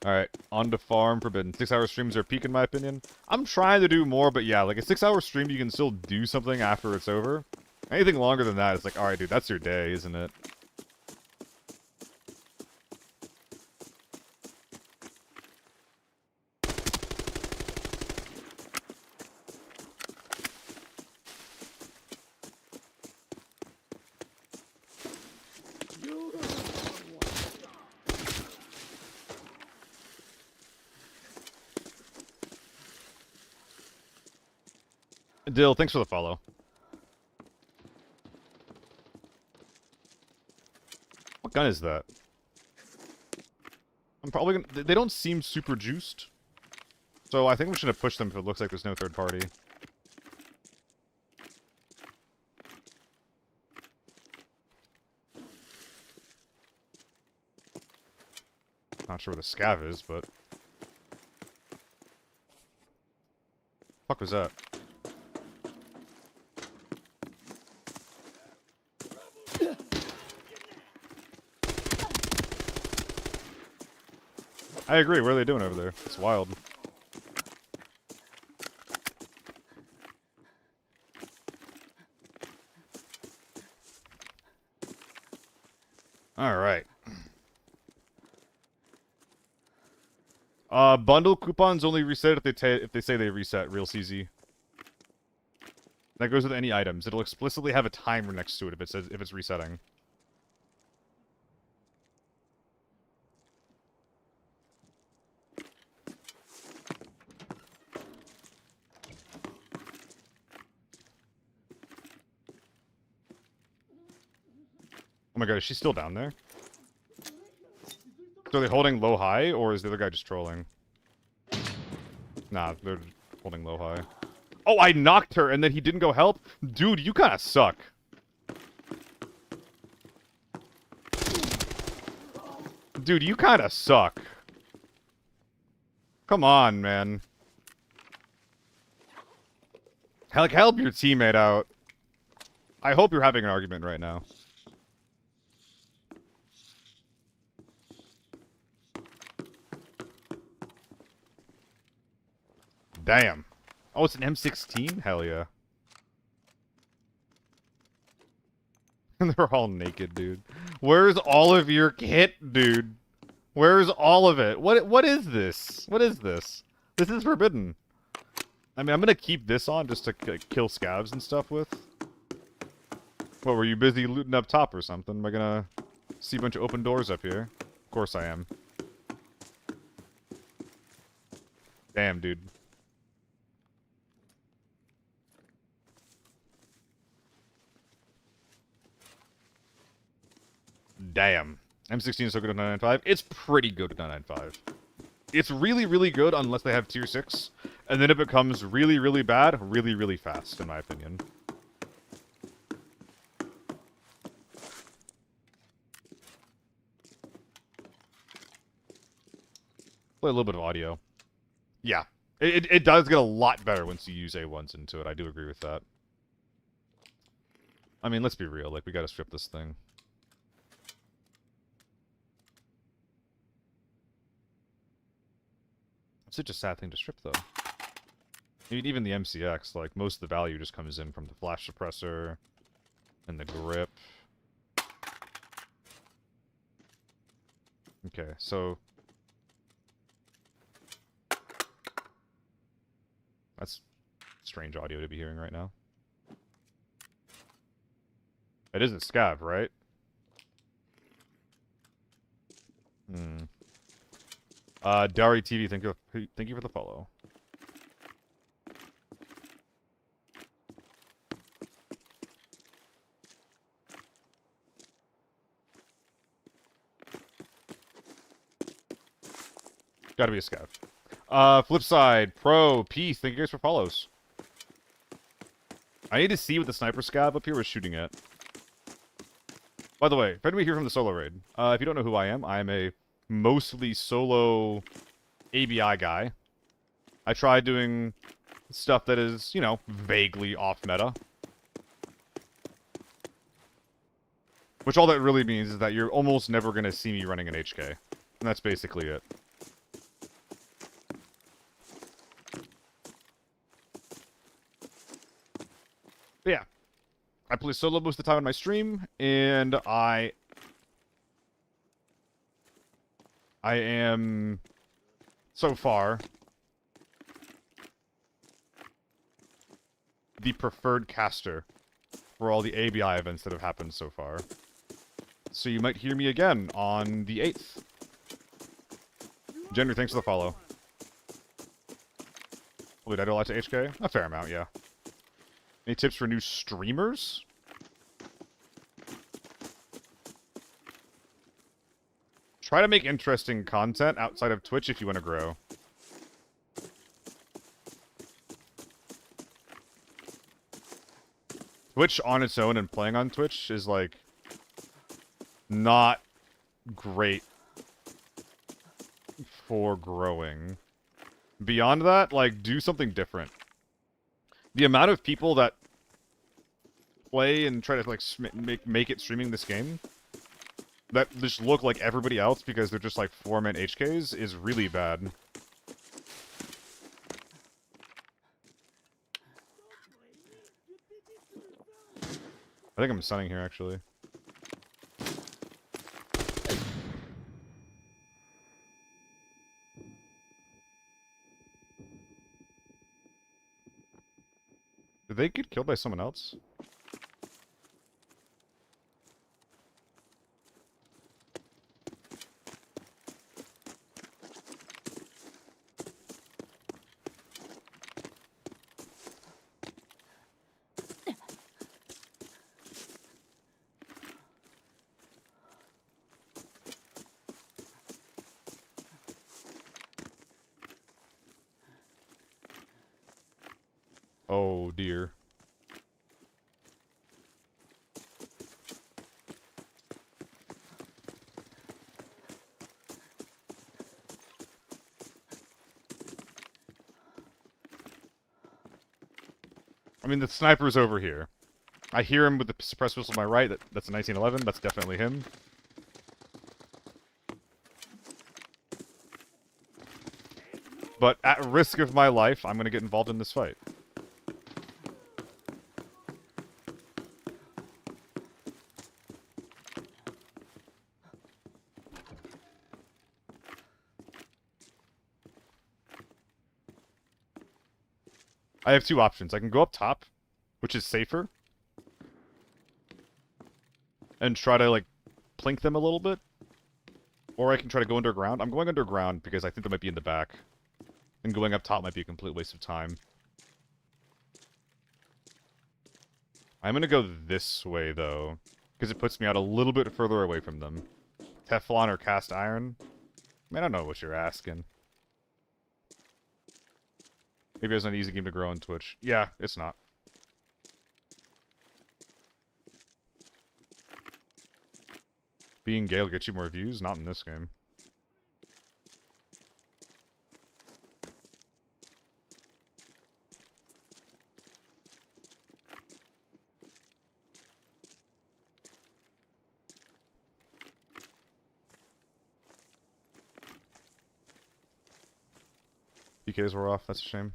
Alright, on to Farm Forbidden. 6-hour streams are peak in my opinion. I'm trying to do more, but yeah, like a 6-hour stream, you can still do something after it's over. Anything longer than that, it's like, alright, dude, that's your day, isn't it? Dill, thanks for the follow. What gun is that? I'm probably gonna... They don't seem super juiced. So I think we should have pushed them if it looks like there's no third party. Not sure where the scav is, but... Fuck was that? I agree, what are they doing over there? It's wild. All right. Bundle coupons only reset if they say they reset. Real CZ. That goes with any items. It'll explicitly have a timer next to it if it's resetting. Oh my god, is she still down there? So are they holding low high, or is the other guy just trolling? Nah, they're holding low high. Oh, I knocked her and then he didn't go help? Dude, you kinda suck. Dude, you kinda suck. Come on, man. Help your teammate out. I hope you're having an argument right now. Damn. Oh, it's an M16? Hell yeah. And they're all naked, dude. Where's all of your kit, dude? Where's all of it? What is this? What is this? This is forbidden. I mean, I'm gonna keep this on just to kill scavs and stuff with. What, were you busy looting up top or something? Am I gonna see a bunch of open doors up here? Of course I am. Damn, dude. Damn. M16 is so good at 995. It's pretty good at 995. It's really, really good unless they have tier 6. And then it becomes really, really bad, really, really fast, in my opinion. Play a little bit of audio. Yeah. It does get a lot better once you use A1s into it. I do agree with that. I mean, let's be real. Like, we gotta strip this thing. It's such a sad thing to strip, though. I mean, even the MCX, like, most of the value just comes in from the flash suppressor and the grip. Okay, so... That's strange audio to be hearing right now. It isn't scav, right? Dari TV, thank you for the follow. Gotta be a scav. Flipside, Pro, Peace, thank you guys for follows. I need to see what the sniper scav up here was shooting at. By the way, if anybody here from the solo raid, if you don't know who I am a mostly solo ABI guy. I tried doing stuff that is, you know, vaguely off meta. Which all that really means is that you're almost never going to see me running an HK. And that's basically it. But yeah. I play solo most of the time on my stream, and I am, so far, the preferred caster for all the ABI events that have happened so far. So you might hear me again on the 8th. Jenner, thanks for the follow. Oh, did I do a lot to HK? A fair amount, yeah. Any tips for new streamers? Try to make interesting content outside of Twitch if you want to grow. Twitch on its own and playing on Twitch is, like, not great for growing. Beyond that, like, do something different. The amount of people that play and try to, like, make it streaming this game that just look like everybody else because they're just, like, 4-man HKs is really bad. I think I'm stunning here, actually. Did they get killed by someone else? Oh dear. I mean, the sniper's over here. I hear him with the suppressed pistol to my right. That's a 1911. That's definitely him. But at risk of my life, I'm going to get involved in this fight. I have two options. I can go up top, which is safer, and try to, like, plink them a little bit. Or I can try to go underground. I'm going underground because I think they might be in the back. And going up top might be a complete waste of time. I'm going to go this way, though, because it puts me out a little bit further away from them. Teflon or cast iron? I don't know what you're asking. Maybe it's an easy game to grow on Twitch. Yeah, it's not. Being gay will get you more views? Not in this game. PKs were off, that's a shame.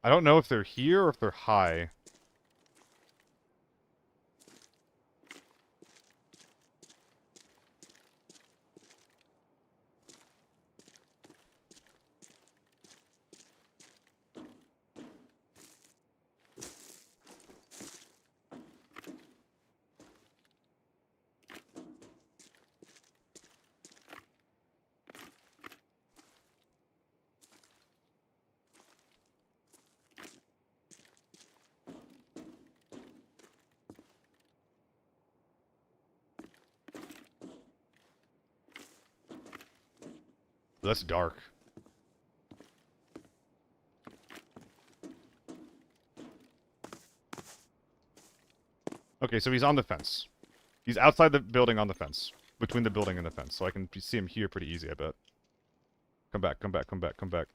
I don't know if they're here or if they're high. That's dark. Okay, so he's on the fence. He's outside the building on the fence. Between the building and the fence. So I can see him here pretty easy, I bet. Come back, come back, come back, come back.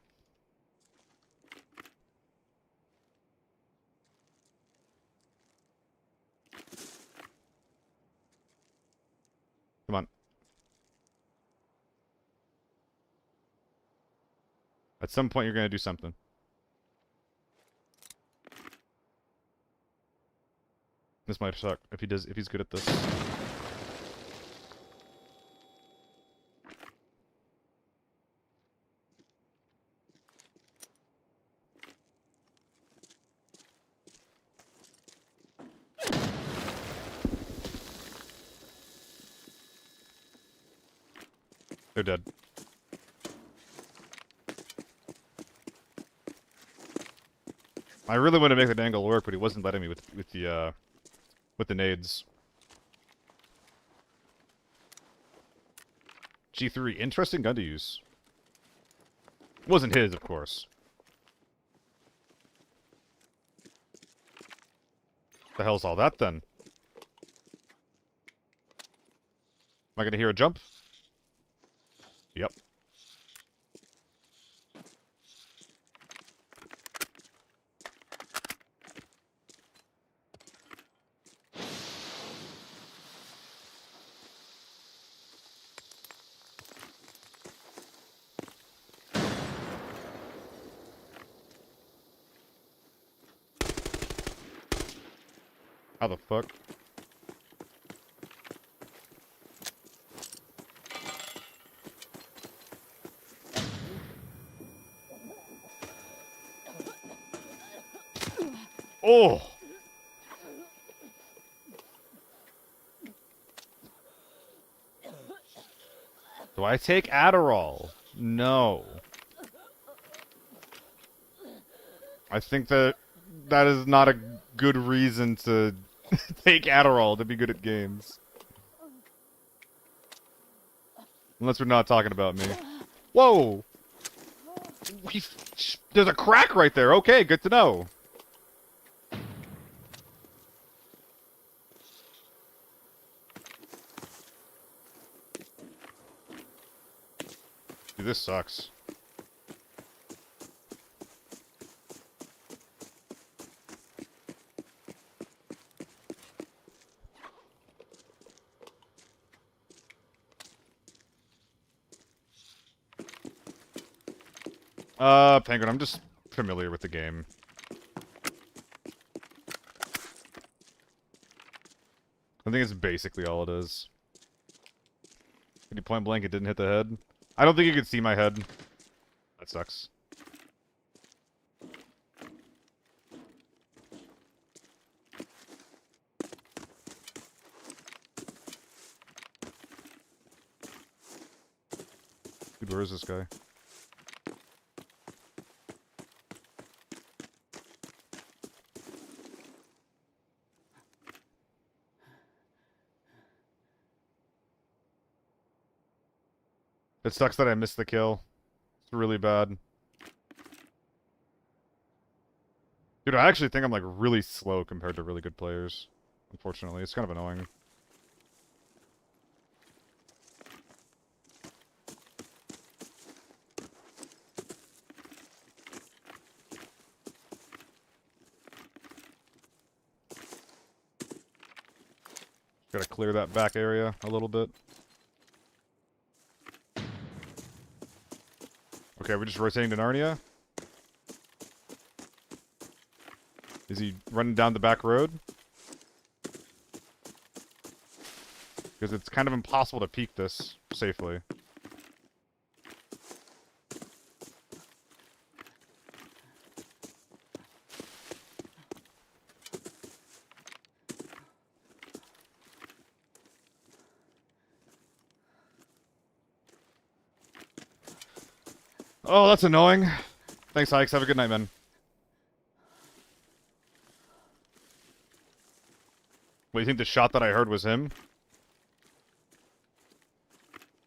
Come on. At some point, you're going to do something. This might suck if he's good at this. They're dead. I really want to make that angle work, but he wasn't letting me with the nades. G3, interesting gun to use. Wasn't his, of course. The hell's all that then? Am I gonna hear a jump? Yep. How the fuck? Oh! Do I take Adderall? No. I think that is not a good reason to take Adderall to be good at games. Unless we're not talking about me. Whoa! There's a crack right there. Okay, good to know. Dude, this sucks. Penguin, I'm just familiar with the game. I think it's basically all it is. Did he point blank? It didn't hit the head? I don't think you could see my head. That sucks. Dude, where is this guy? It sucks that I missed the kill. It's really bad. Dude, I actually think I'm like really slow compared to really good players. Unfortunately, it's kind of annoying. Gotta clear that back area a little bit. Okay, we're just rotating to Narnia. Is he running down the back road? Because it's kind of impossible to peek this safely. Oh, that's annoying. Thanks, Hikes. Have a good night, man. Wait, you think the shot that I heard was him?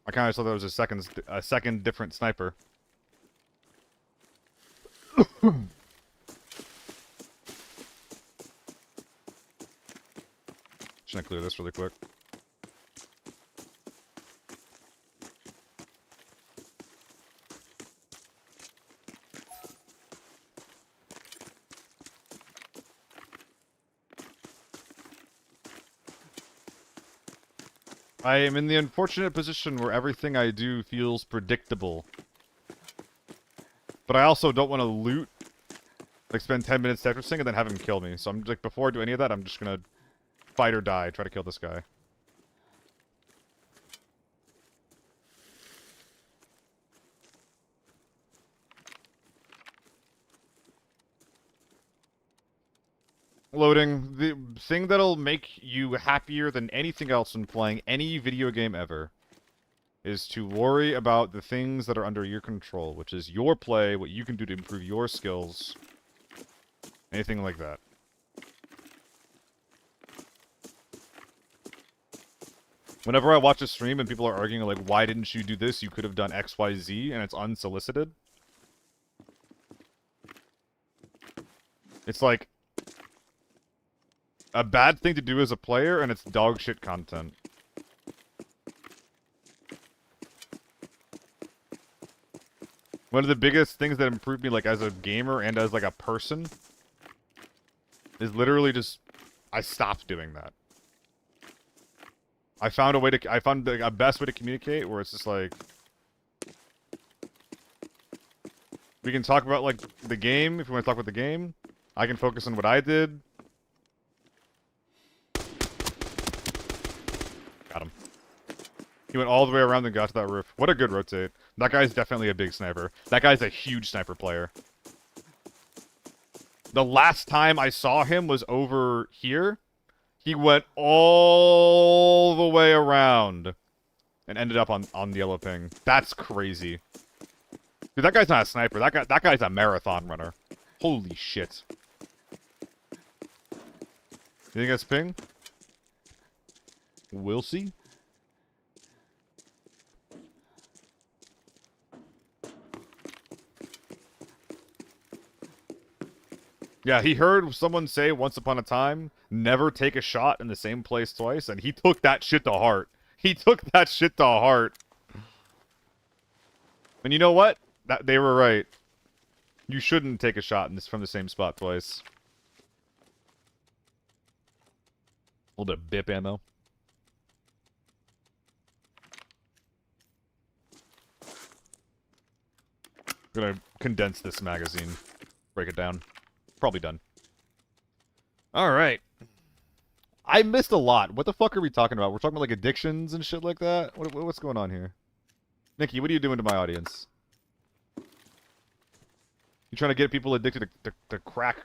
I kind of thought that was a second different sniper. Should I clear this really quick? I am in the unfortunate position where everything I do feels predictable. But I also don't want to loot, like spend 10 minutes Tetrising and then have him kill me. So I'm like, before I do any of that, I'm just gonna fight or die, try to kill this guy. Loading. The thing that'll make you happier than anything else when playing any video game ever is to worry about the things that are under your control, which is your play, what you can do to improve your skills, anything like that. Whenever I watch a stream and people are arguing like, why didn't you do this? You could have done X, Y, Z, and it's unsolicited. It's like a bad thing to do as a player, and it's dog shit content. One of the biggest things that improved me, like, as a gamer and as, like, a person is literally just, I stopped doing that. I found a best way to communicate where it's just like, we can talk about, like, the game, if we want to talk about the game. I can focus on what I did. Got him. He went all the way around and got to that roof. What a good rotate. That guy's definitely a big sniper. That guy's a huge sniper player. The last time I saw him was over here. He went all the way around and ended up on the yellow ping. That's crazy. Dude, that guy's not a sniper. That guy's a marathon runner. Holy shit. You think that's ping? We'll see. Yeah, he heard someone say once upon a time, never take a shot in the same place twice, and he took that shit to heart. He took that shit to heart. And you know what? They were right. You shouldn't take a shot from the same spot twice. A little bit of bip ammo. Gonna condense this magazine. Break it down. Probably done. Alright. I missed a lot. What the fuck are we talking about? We're talking about like addictions and shit like that? What's going on here? Nikki, what are you doing to my audience? You trying to get people addicted to crack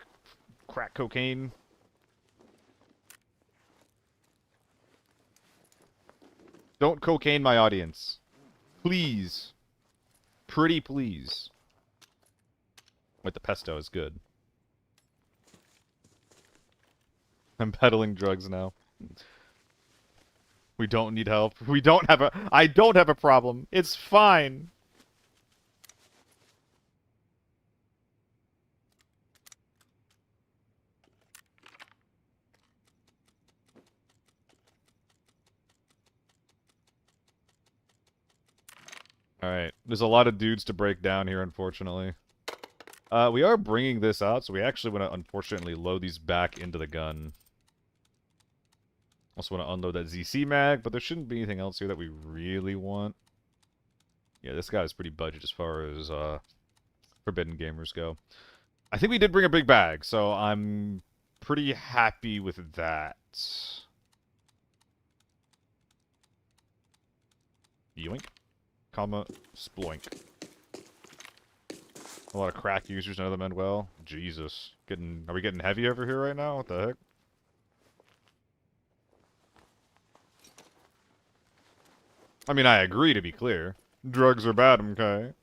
cocaine? Don't cocaine my audience. Please. Pretty please. Wait, the pesto is good. I'm peddling drugs now. We don't need help. I don't have a problem. It's fine. Alright. There's a lot of dudes to break down here, unfortunately. We are bringing this out, so we actually want to, unfortunately, load these back into the gun. Also want to unload that ZC mag, but there shouldn't be anything else here that we really want. Yeah, this guy is pretty budget as far as Forbidden Gamers go. I think we did bring a big bag, so I'm pretty happy with that. Yoink. Comma, sploink. A lot of crack users, none of them end well. Jesus. Are we getting heavy over here right now? What the heck? I mean, I agree, to be clear. Drugs are bad, okay?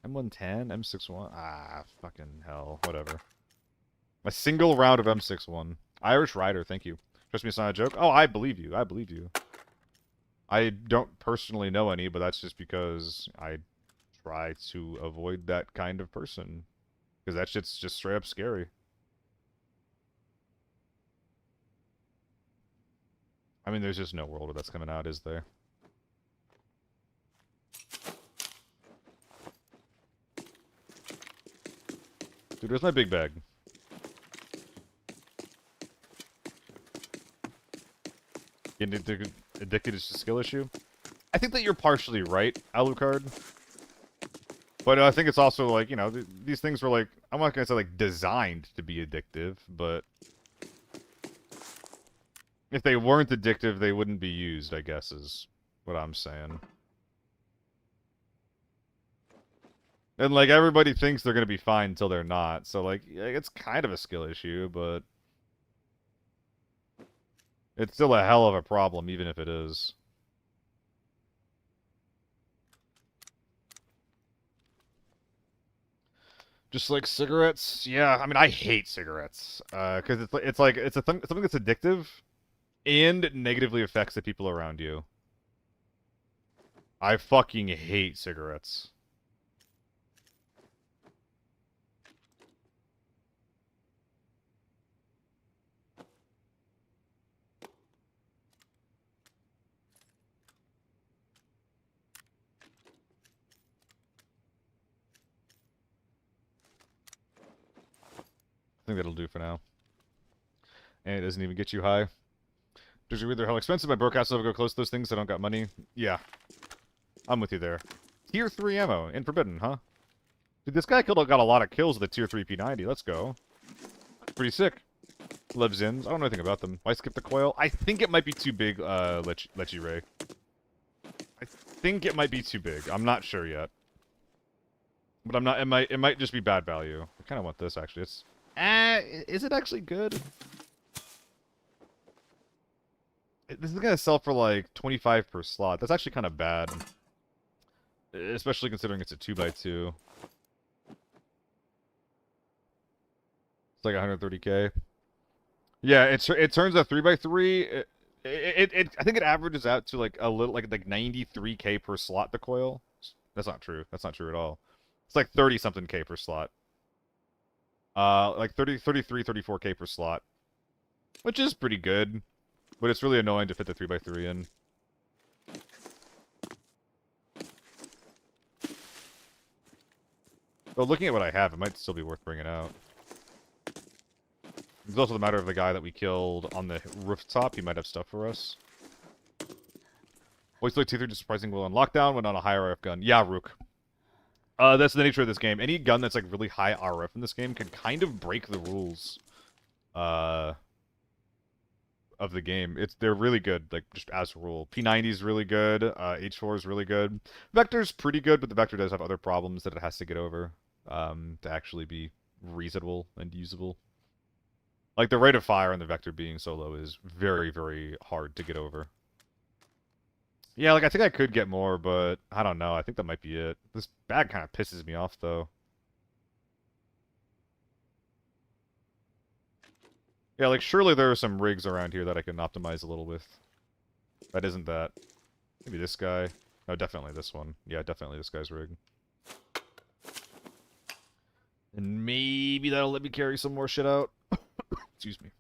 M110? M61? Ah, fucking hell. Whatever. A single round of M61. Irish Rider, thank you. Trust me, it's not a joke? Oh, I believe you. I believe you. I don't personally know any, but that's just because I try to avoid that kind of person. Because that shit's just straight up scary. I mean, there's just no world where that's coming out, is there? Dude, where's my big bag? Getting addicted is a skill issue? I think that you're partially right, Alucard. But I think it's also, like, you know, these things were, like, I'm not gonna say, like, designed to be addictive, but if they weren't addictive, they wouldn't be used, I guess, is what I'm saying. And, like, everybody thinks they're gonna be fine until they're not, so, like, yeah, it's kind of a skill issue, but it's still a hell of a problem, even if it is. Just like cigarettes, yeah. I mean, I hate cigarettes, because it's something that's addictive and negatively affects the people around you. I fucking hate cigarettes. I think that'll do for now. And it doesn't even get you high. Does you read how expensive my broadcast will go close to those things that don't got money? Yeah. I'm with you there. Tier 3 ammo in Forbidden, huh? Dude, this guy got a lot of kills with the Tier 3 P90. Let's go. Pretty sick. Love Zins. I don't know anything about them. Why skip the coil? I think it might be too big, Lechy Ray. I think it might be too big. I'm not sure yet. But I'm not. It might just be bad value. I kind of want this actually. It's. Is it actually good? This is gonna sell for like 25 per slot. That's actually kind of bad, especially considering it's a 2x2. It's like 130k. Yeah, it turns a 3x3. I think it averages out to like a little like 93k per slot. The coil. That's not true. That's not true at all. It's like 30 something k per slot. Like 33, 34k per slot, which is pretty good, but it's really annoying to fit the 3x3 in. But looking at what I have, it might still be worth bringing out. It's also the matter of the guy that we killed on the rooftop. He might have stuff for us. Voice like T3 just surprising well on lockdown when on a high RF gun. Yeah, Rook. That's the nature of this game. Any gun that's like really high RF in this game can kind of break the rules of the game. They're really good, like just as a rule. P90 is really good, H4 is really good. Vector's pretty good, but the Vector does have other problems that it has to get over to actually be reasonable and usable. Like the rate of fire on the Vector being so low is very, very hard to get over. Yeah, like I think I could get more, but I don't know. I think that might be it. This bag kind of pisses me off, though. Yeah, like surely there are some rigs around here that I can optimize a little with. That isn't that. Maybe this guy. No, definitely this one. Yeah, definitely this guy's rig. And maybe that'll let me carry some more shit out. Excuse me.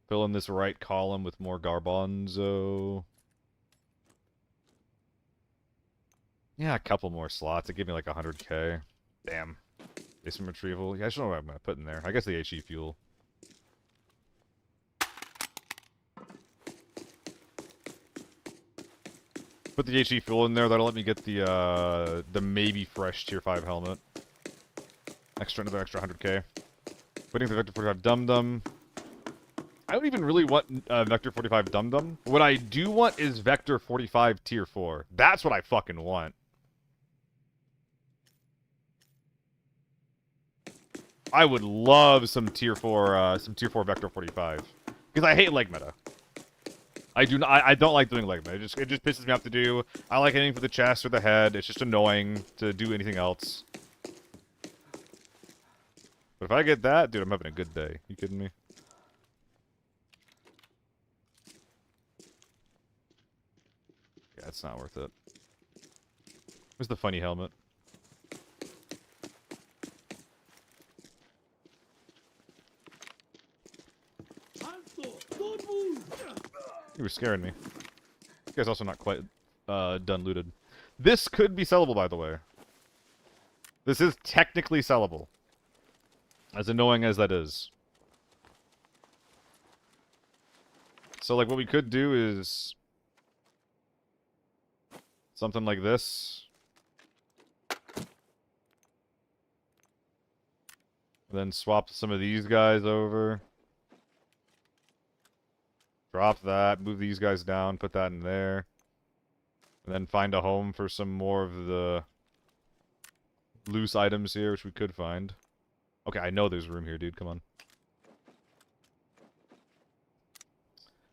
Fill in this right column with more garbanzo. Yeah, a couple more slots. It gave me like 100k. Damn. Basement retrieval. Yeah, I just don't know what I'm going to put in there. I guess the HE fuel. Put the HE fuel in there. That'll let me get the maybe fresh tier 5 helmet. Another extra 100k. Putting the Vector 45 Dum Dum. I don't even really want Vector 45 Dum Dum. What I do want is Vector 45 tier 4. That's what I fucking want. I would love some tier 4 Vector 45. Because I hate leg meta. I don't like doing leg meta. It just pisses me off to do. I like hitting for the chest or the head. It's just annoying to do anything else. But if I get that, dude, I'm having a good day. You kidding me? Yeah, it's not worth it. Where's the funny helmet? You were scaring me. This guy's also not quite done looted. This could be sellable, by the way. This is technically sellable. As annoying as that is. So, like, what we could do is something like this. Then swap some of these guys over. Drop that, move these guys down, put that in there. And then find a home for some more of the loose items here, which we could find. Okay, I know there's room here, dude. Come on.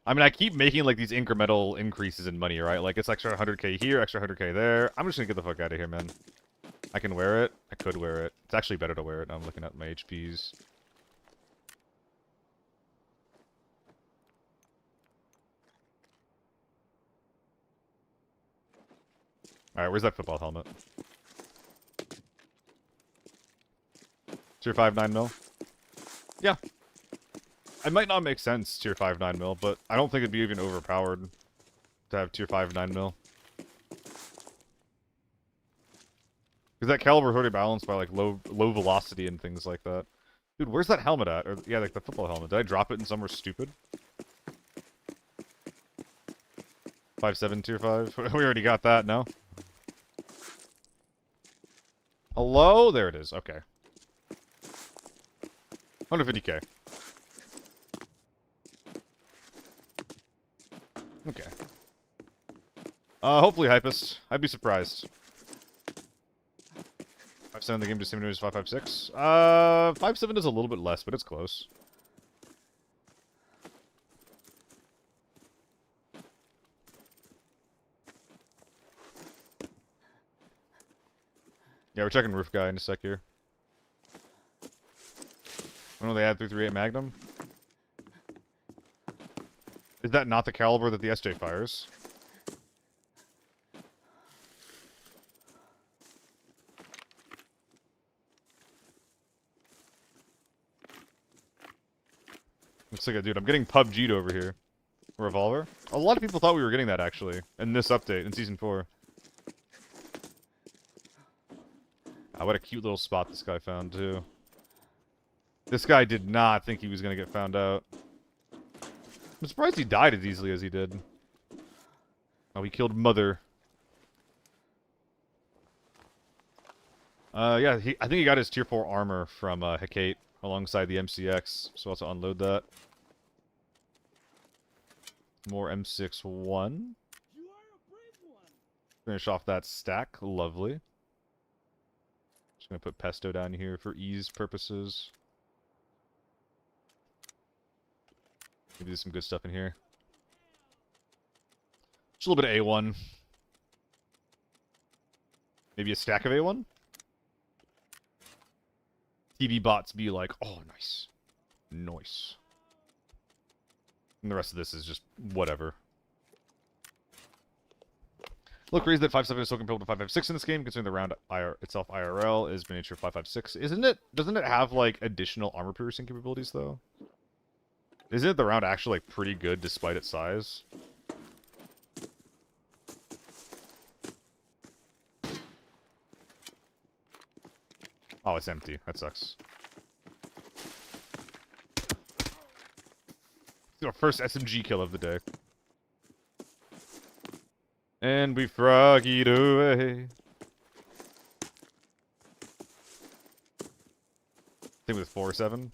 I mean, I keep making, like, these incremental increases in money, right? Like, it's extra 100k here, extra 100k there. I'm just gonna get the fuck out of here, man. I can wear it. I could wear it. It's actually better to wear it. I'm looking at my HPs. Alright, where's that football helmet? Tier 5 9mm? Yeah. It might not make sense, tier 5 9mm, but I don't think it'd be even overpowered to have tier 5 9mm. Because that caliber is already balanced by, like, low velocity and things like that. Dude, where's that helmet at? Or, yeah, like, the football helmet. Did I drop it in somewhere stupid? 5.7 tier 5? We already got that, no? Hello? There it is. Okay. 150k. Okay. Hopefully Hypest. I'd be surprised. 5% of the game to same as 5.56? 5.7 is a little bit less, but it's close. Yeah, we're checking roof guy in a sec here. When will they add 338 Magnum? Is that not the caliber that the SJ fires? Looks like a dude. I'm getting PUBG'd over here. Revolver? A lot of people thought we were getting that, actually, in this update, in Season 4. Ah, what a cute little spot this guy found, too. This guy did not think he was going to get found out. I'm surprised he died as easily as he did. Oh, he killed Mother. Yeah, I think he got his Tier 4 armor from Hecate alongside the MCX, so I'll have to unload that. More M61. You are a brave one. Finish off that stack. Lovely. Just gonna put Pesto down here for ease purposes. Maybe there's some good stuff in here. Just a little bit of A1. Maybe a stack of A1? TV bots be like, oh, nice. Nice. And the rest of this is just whatever. Look, crazy that 5.7 is so comparable to 5.56 in this game, considering the round itself IRL is miniature 5.56. Isn't it? Doesn't it have, like, additional armor piercing capabilities, though? Isn't the round actually, like, pretty good despite its size? Oh, it's empty. That sucks. Our first SMG kill of the day. And we froggied away. I think with 4.7.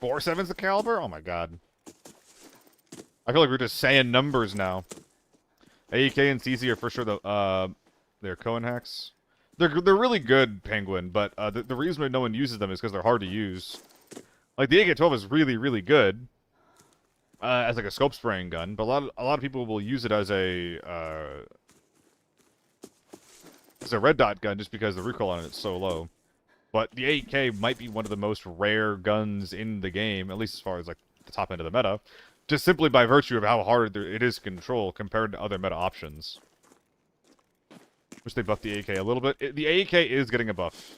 4.7's the caliber? Oh my god. I feel like we're just saying numbers now. AEK and CZ are for sure they're Cohen hacks. They're really good, Penguin, but the reason why no one uses them is because they're hard to use. Like the AK-12 is really, really good as like a scope spraying gun, but a lot of people will use it as a red dot gun just because the recoil on it is so low. But the AK might be one of the most rare guns in the game, at least as far as like the top end of the meta, just simply by virtue of how hard it is to control compared to other meta options. Wish they buffed the AK a little bit. The AK is getting a buff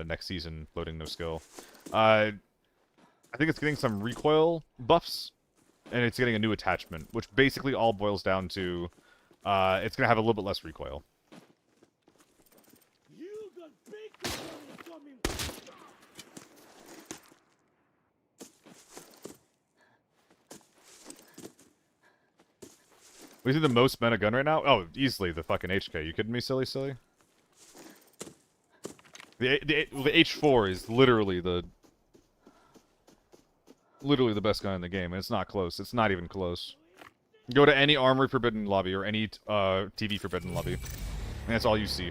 next season, loading no skill. I think it's getting some recoil buffs, and it's getting a new attachment, which basically all boils down to it's going to have a little bit less recoil. You got big coming. We see the most meta gun right now? Oh, easily the fucking HK. You kidding me, silly? The H4 is literally the best gun in the game, and it's not close. It's not even close. Go to any Armory Forbidden lobby or any TV Forbidden lobby, and that's all you see.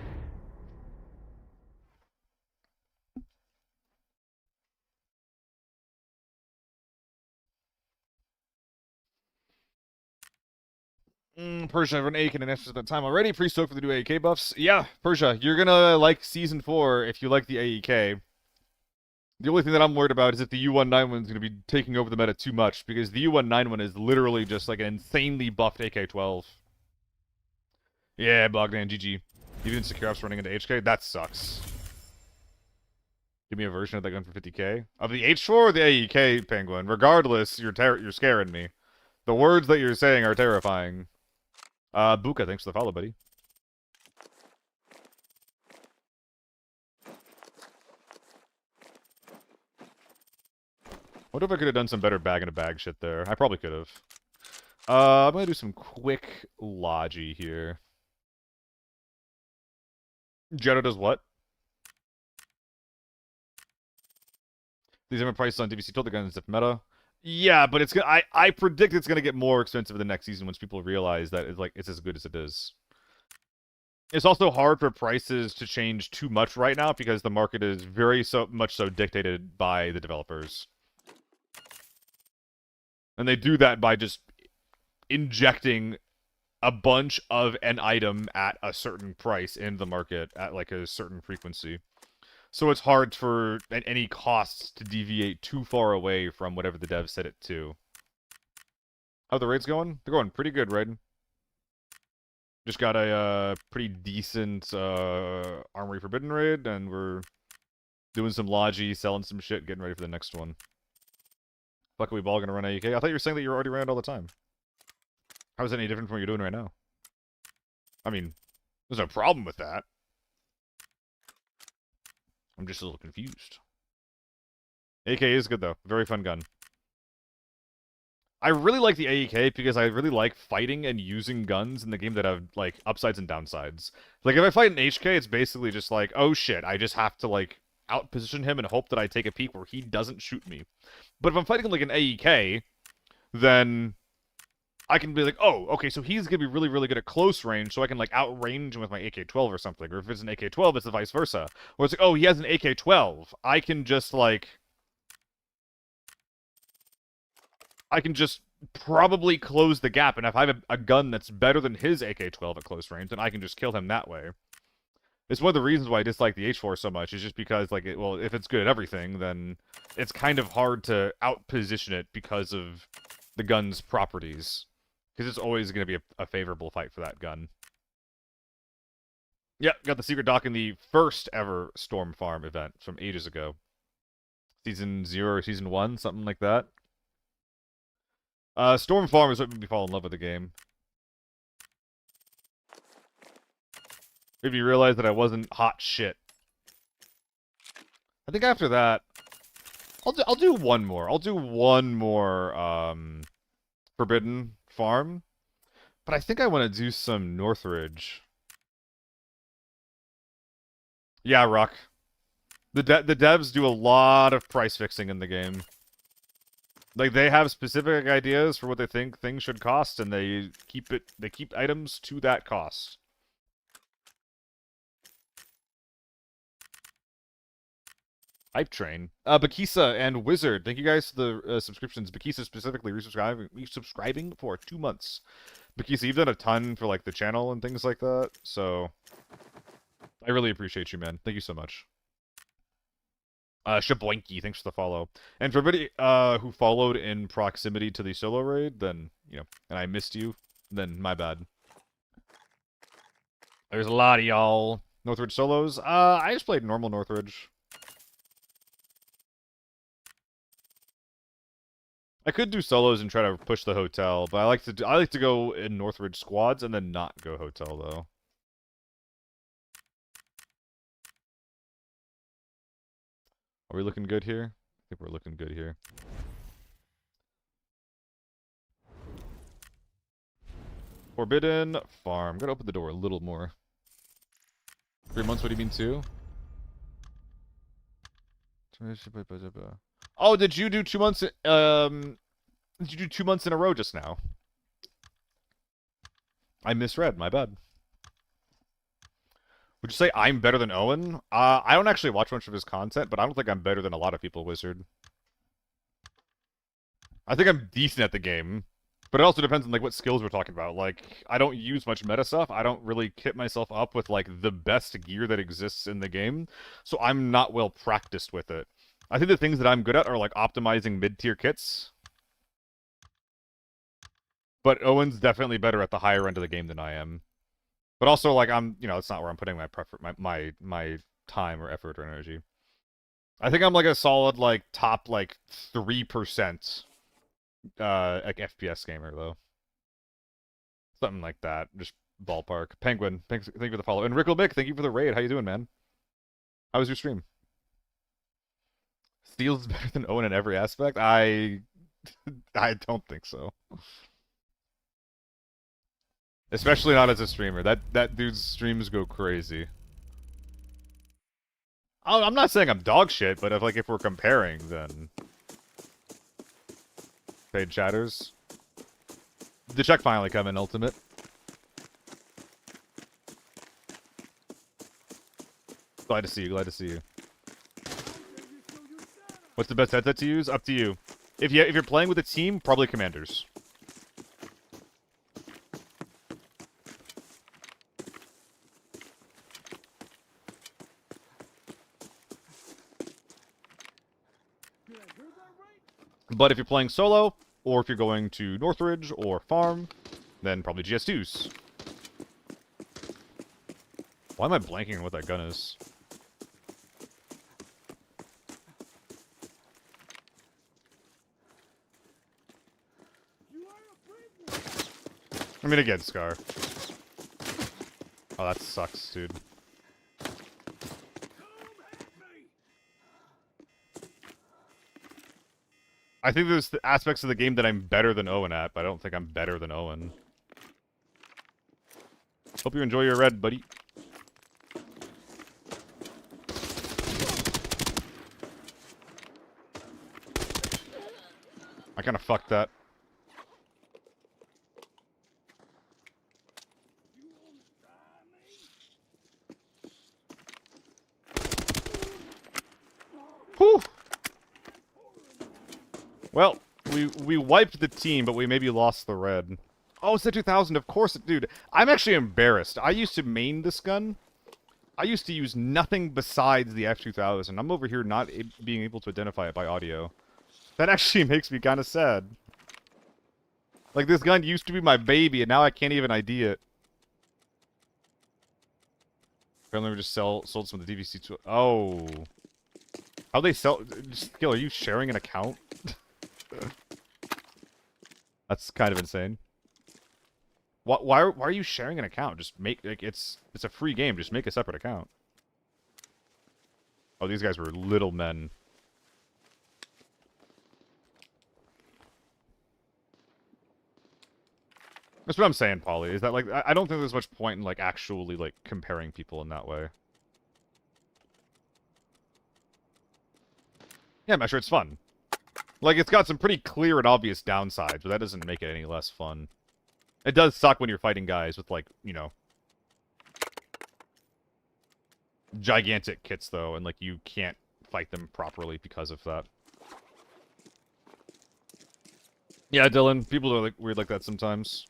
Persia, I've run AK and an extra at that time already. Pretty stoked for the new AEK buffs. Yeah, Persia, you're gonna like Season 4 if you like the AEK. The only thing that I'm worried about is if the U191 is going to be taking over the meta too much, because the U191 is literally just like an insanely buffed AK-12. Yeah, Bogdan, GG. Even Secure Ops running into HK? That sucks. Give me a version of that gun for 50k. Of the H4 or the AEK, Penguin? Regardless, you're scaring me. The words that you're saying are terrifying. Buka, thanks for the follow, buddy. What if I could have done some better bag-in-a-bag shit there? I probably could have. I'm gonna do some quick logi here. Jetta does what? These are prices on DVC tilted guns if meta. Yeah, but it's gonna. I predict it's gonna get more expensive in the next season once people realize that it's as good as it is. It's also hard for prices to change too much right now because the market is very much so dictated by the developers. And they do that by just injecting a bunch of an item at a certain price in the market at like a certain frequency. So it's hard for any costs to deviate too far away from whatever the devs set it to. How are the raids going? They're going pretty good, Raiden. Just got a pretty decent Armory Forbidden raid, and we're doing some Logi, selling some shit, getting ready for the next one. Fuck, are we all gonna run AEK? I thought you were saying that you were already running it all the time. How is that any different from what you're doing right now? I mean, there's no problem with that. I'm just a little confused. AK is good, though. Very fun gun. I really like the AEK because I really like fighting and using guns in the game that have, like, upsides and downsides. Like, if I fight an HK, it's basically just like, oh shit, I just have to, like, outposition him and hope that I take a peek where he doesn't shoot me. But if I'm fighting, like, an AEK, then I can be like, oh, okay, so he's gonna be really, really good at close range, so I can, like, outrange him with my AK-12 or something. Or if it's an AK-12, it's the vice versa. Or it's like, oh, he has an AK-12. I can just probably close the gap, and if I have a gun that's better than his AK-12 at close range, then I can just kill him that way. It's one of the reasons why I dislike the H4 so much, is just because, like, well, if it's good at everything, then it's kind of hard to outposition it because of the gun's properties. Because it's always going to be a favorable fight for that gun. Yeah, got the secret dock in the first ever Storm Farm event from ages ago. Season 0 or Season 1, something like that. Storm Farm is what made me fall in love with the game. Made me realize that I wasn't hot shit. I think after that, I'll do one more. I'll do one more Forbidden Farm, but I think I want to do some Northridge. Yeah, Rock. The devs do a lot of price fixing in the game. Like, they have specific ideas for what they think things should cost, and they keep items to that cost. Hype Train. Bakisa and Wizard, thank you guys for the subscriptions. Bakisa specifically resubscribing for 2 months. Bakisa, you've done a ton for, like, the channel and things like that, so I really appreciate you, man. Thank you so much. Shaboinky, thanks for the follow. And for everybody who followed in proximity to the solo raid, then, you know, and I missed you, then my bad. There's a lot of y'all. Northridge solos? I just played normal Northridge. I could do solos and try to push the hotel, but I like to go in Northridge squads and then not go hotel, though. Are we looking good here? I think we're looking good here. Forbidden Farm. I'm gonna open the door a little more. 3 months, what do you mean 2? Oh, did you do 2 months, did you do 2 months in a row just now? I misread, my bad. Would you say I'm better than Owen? I don't actually watch much of his content, but I don't think I'm better than a lot of people, Wizard. I think I'm decent at the game, but it also depends on, like, what skills we're talking about. Like, I don't use much meta stuff. I don't really kit myself up with, like, the best gear that exists in the game, so I'm not well practiced with it. I think the things that I'm good at are, like, optimizing mid-tier kits. But Owen's definitely better at the higher end of the game than I am. But also, like, it's not where I'm putting my time or effort or energy. I think I'm, like, a solid, like, top, like, 3%, like, FPS gamer, though. Something like that. Just ballpark. Penguin, thank you for the follow. And Rickle Mick, thank you for the raid. How you doing, man? How was your stream? Steel's better than Owen in every aspect? I don't think so. Especially not as a streamer. That dude's streams go crazy. I'm not saying I'm dog shit, but if we're comparing, then paid chatters. The check finally come in, Ultimate. Glad to see you. Glad to see you. What's the best headset to use? Up to you. If you're playing with a team, probably Commanders. But if you're playing solo, or if you're going to Northridge or Farm, then probably GS2s. Why am I blanking on what that gun is? I mean, again, Scar. Oh, that sucks, dude. I think there's the aspects of the game that I'm better than Owen at, but I don't think I'm better than Owen. Hope you enjoy your red, buddy. I kind of fucked that. Whew! Well, we wiped the team, but we maybe lost the red. Oh, it's the 2000, of course. Dude, I'm actually embarrassed. I used to main this gun. I used to use nothing besides the F2000. I'm over here not being able to identify it by audio. That actually makes me kind of sad. Like, this gun used to be my baby, and now I can't even ID it. Apparently we just sold some of the DVC to... Oh. How they sell... Skill, are you sharing an account? That's kind of insane. Why are you sharing an account? Just make... Like, it's a free game. Just make a separate account. Oh, these guys were little men. That's what I'm saying, Polly, is that, like, I don't think there's much point in, like, actually, like, comparing people in that way. Yeah, I'm not sure it's fun. Like, it's got some pretty clear and obvious downsides, but that doesn't make it any less fun. It does suck when you're fighting guys with, like, you know... gigantic kits, though, and, like, you can't fight them properly because of that. Yeah, Dylan, people are, like, weird like that sometimes.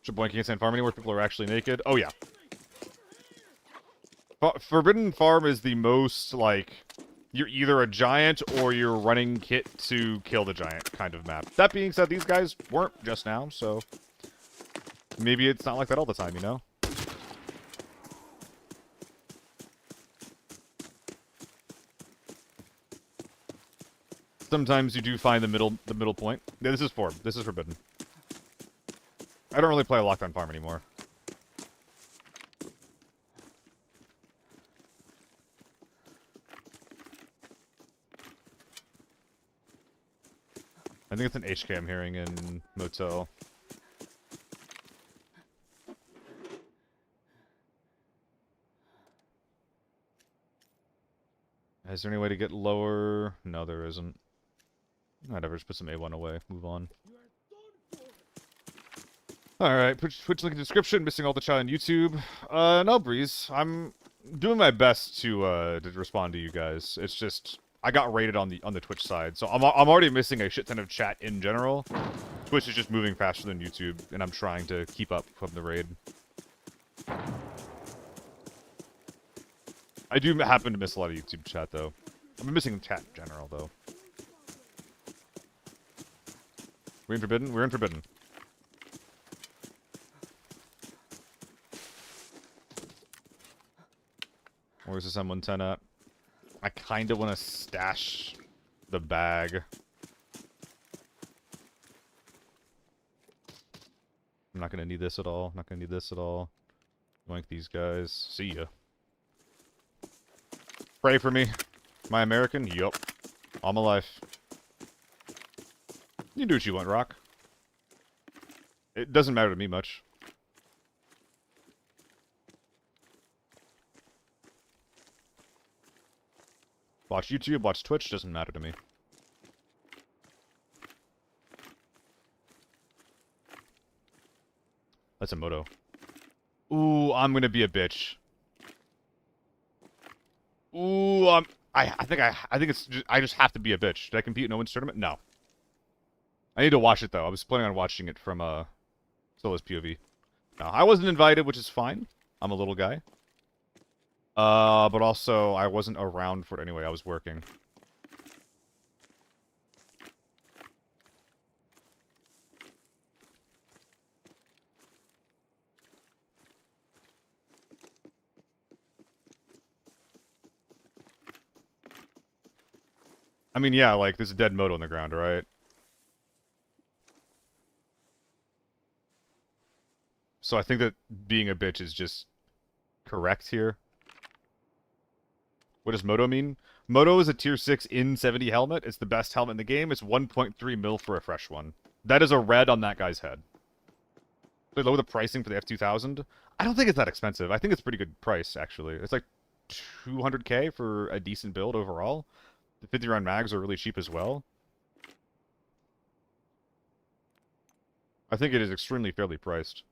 Should Boy can't stand farm anymore, people are actually naked. Oh, yeah. Forbidden Farm is the most, like... You're either a giant or you're running kit to kill the giant kind of map. That being said, these guys weren't just now, so... Maybe it's not like that all the time, you know? Sometimes you do find the middle point. Yeah, this is Form. This is Forbidden. I don't really play a Lockdown Farm anymore. I think it's an HK I'm hearing in Motel. Is there any way to get lower? No, there isn't. Whatever, just put some A1 away. Move on. Alright, Twitch link in the description. Missing all the chat on YouTube. No, Breeze. I'm doing my best to respond to you guys. It's just... I got rated on the Twitch side, so I'm already missing a shit ton of chat in general. Twitch is just moving faster than YouTube, and I'm trying to keep up from the raid. I do happen to miss a lot of YouTube chat, though. I'm missing chat in general, though. We're in Forbidden? We're in Forbidden. Where's this M110 at? I kind of want to stash the bag. I'm not going to need this at all. Not going to need this at all. Wank these guys. See ya. Pray for me. Am I American? Yup. All my life. You can do what you want, Rock. It doesn't matter to me much. Watch YouTube, watch Twitch, doesn't matter to me. That's a moto. Ooh, I'm gonna be a bitch. Ooh, I think it's just, I just have to be a bitch. Did I compete in no one's tournament? No. I need to watch it though. I was planning on watching it from Solo's POV. No, I wasn't invited, which is fine. I'm a little guy. But also I wasn't around for it anyway. I was working. I mean, yeah, like, there's a dead moto on the ground, right? So I think that being a bitch is just correct here. What does Moto mean? Moto is a tier 6 in 70 helmet. It's the best helmet in the game. It's 1.3 mil for a fresh one. That is a red on that guy's head. They lower the pricing for the F2000. I don't think it's that expensive. I think it's a pretty good price, actually. It's like 200k for a decent build overall. The 50 round mags are really cheap as well. I think it is extremely fairly priced.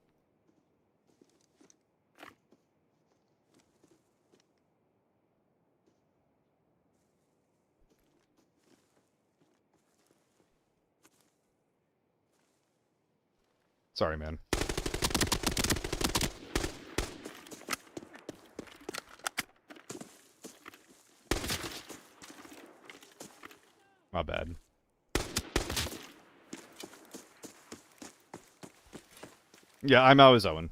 Sorry, man. My bad. Yeah, I'm always Owen.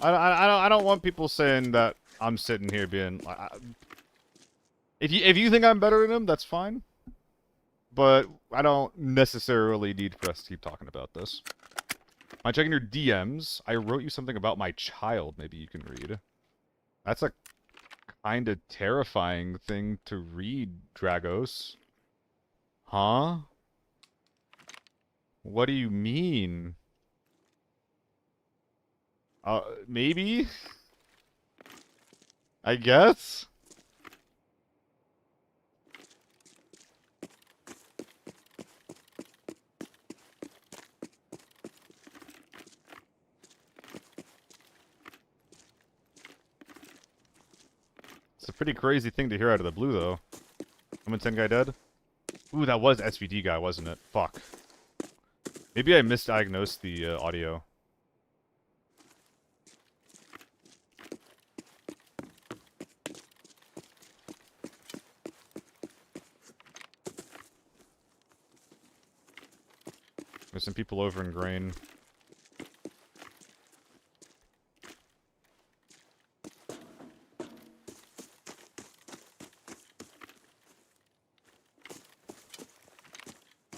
I don't want people saying that I'm sitting here being like, if you think I'm better than him, that's fine. But I don't necessarily need for us to keep talking about this. I'm checking your DMs. I wrote you something about my child. Maybe you can read. That's a kind of terrifying thing to read, Dragos. Huh? What do you mean? Maybe? I guess? It's a pretty crazy thing to hear out of the blue, though. Someone 10 guy dead? Ooh, that was SVD guy, wasn't it? Fuck. Maybe I misdiagnosed the audio. There's some people over in grain.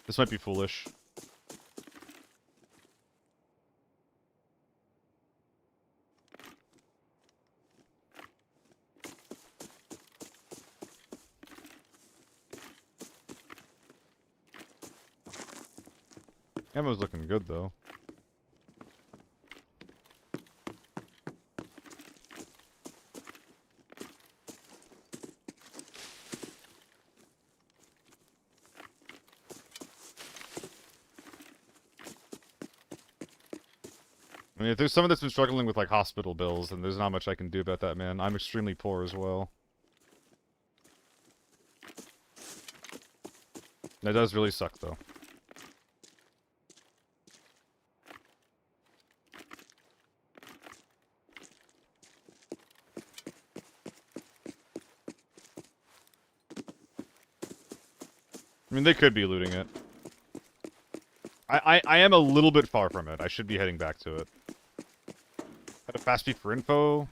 This might be foolish. Ammo's looking good, though. I mean, if there's someone that's been struggling with, like, hospital bills, then there's not much I can do about that, man. I'm extremely poor as well. That does really suck, though. I mean, they could be looting it. I am a little bit far from it. I should be heading back to it. Had a fast speed for info.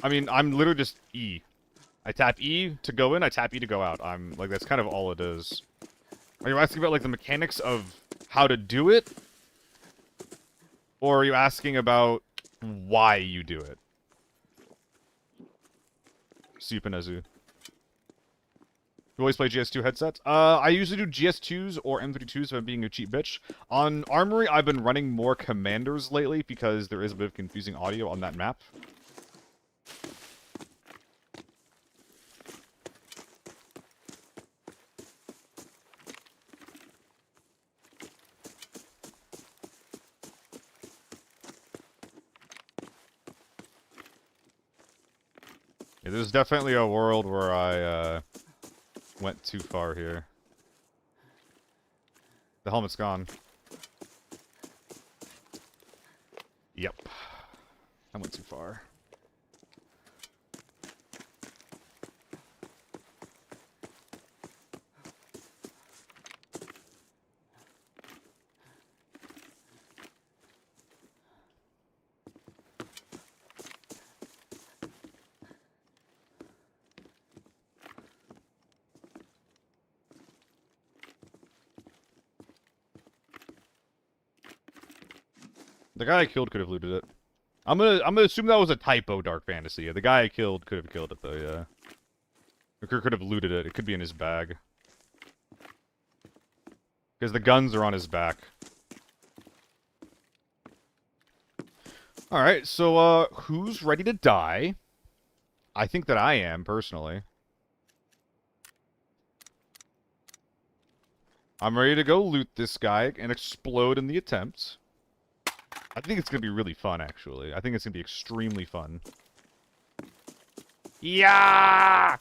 I mean, I'm literally just E. I tap E to go in, I tap E to go out. I'm, like, that's kind of all it is. Are you asking about, like, the mechanics of how to do it? Or are you asking about why you do it? Supinazu. You always play GS2 headsets? I usually do GS2s or M32s if I'm being a cheap bitch. On Armory, I've been running more Commanders lately because there is a bit of confusing audio on that map. Yeah, there's definitely a world where I went too far here. The helmet's gone. Yep. I went too far. The guy I killed could have looted it. I'm gonna assume that was a typo, Dark Fantasy. Yeah, the guy I killed could have killed it though, yeah. Or could have looted it. It could be in his bag. Because the guns are on his back. Alright, so who's ready to die? I think that I am, personally. I'm ready to go loot this guy and explode in the attempt. I think it's going to be really fun, actually. I think it's going to be extremely fun. Yeah!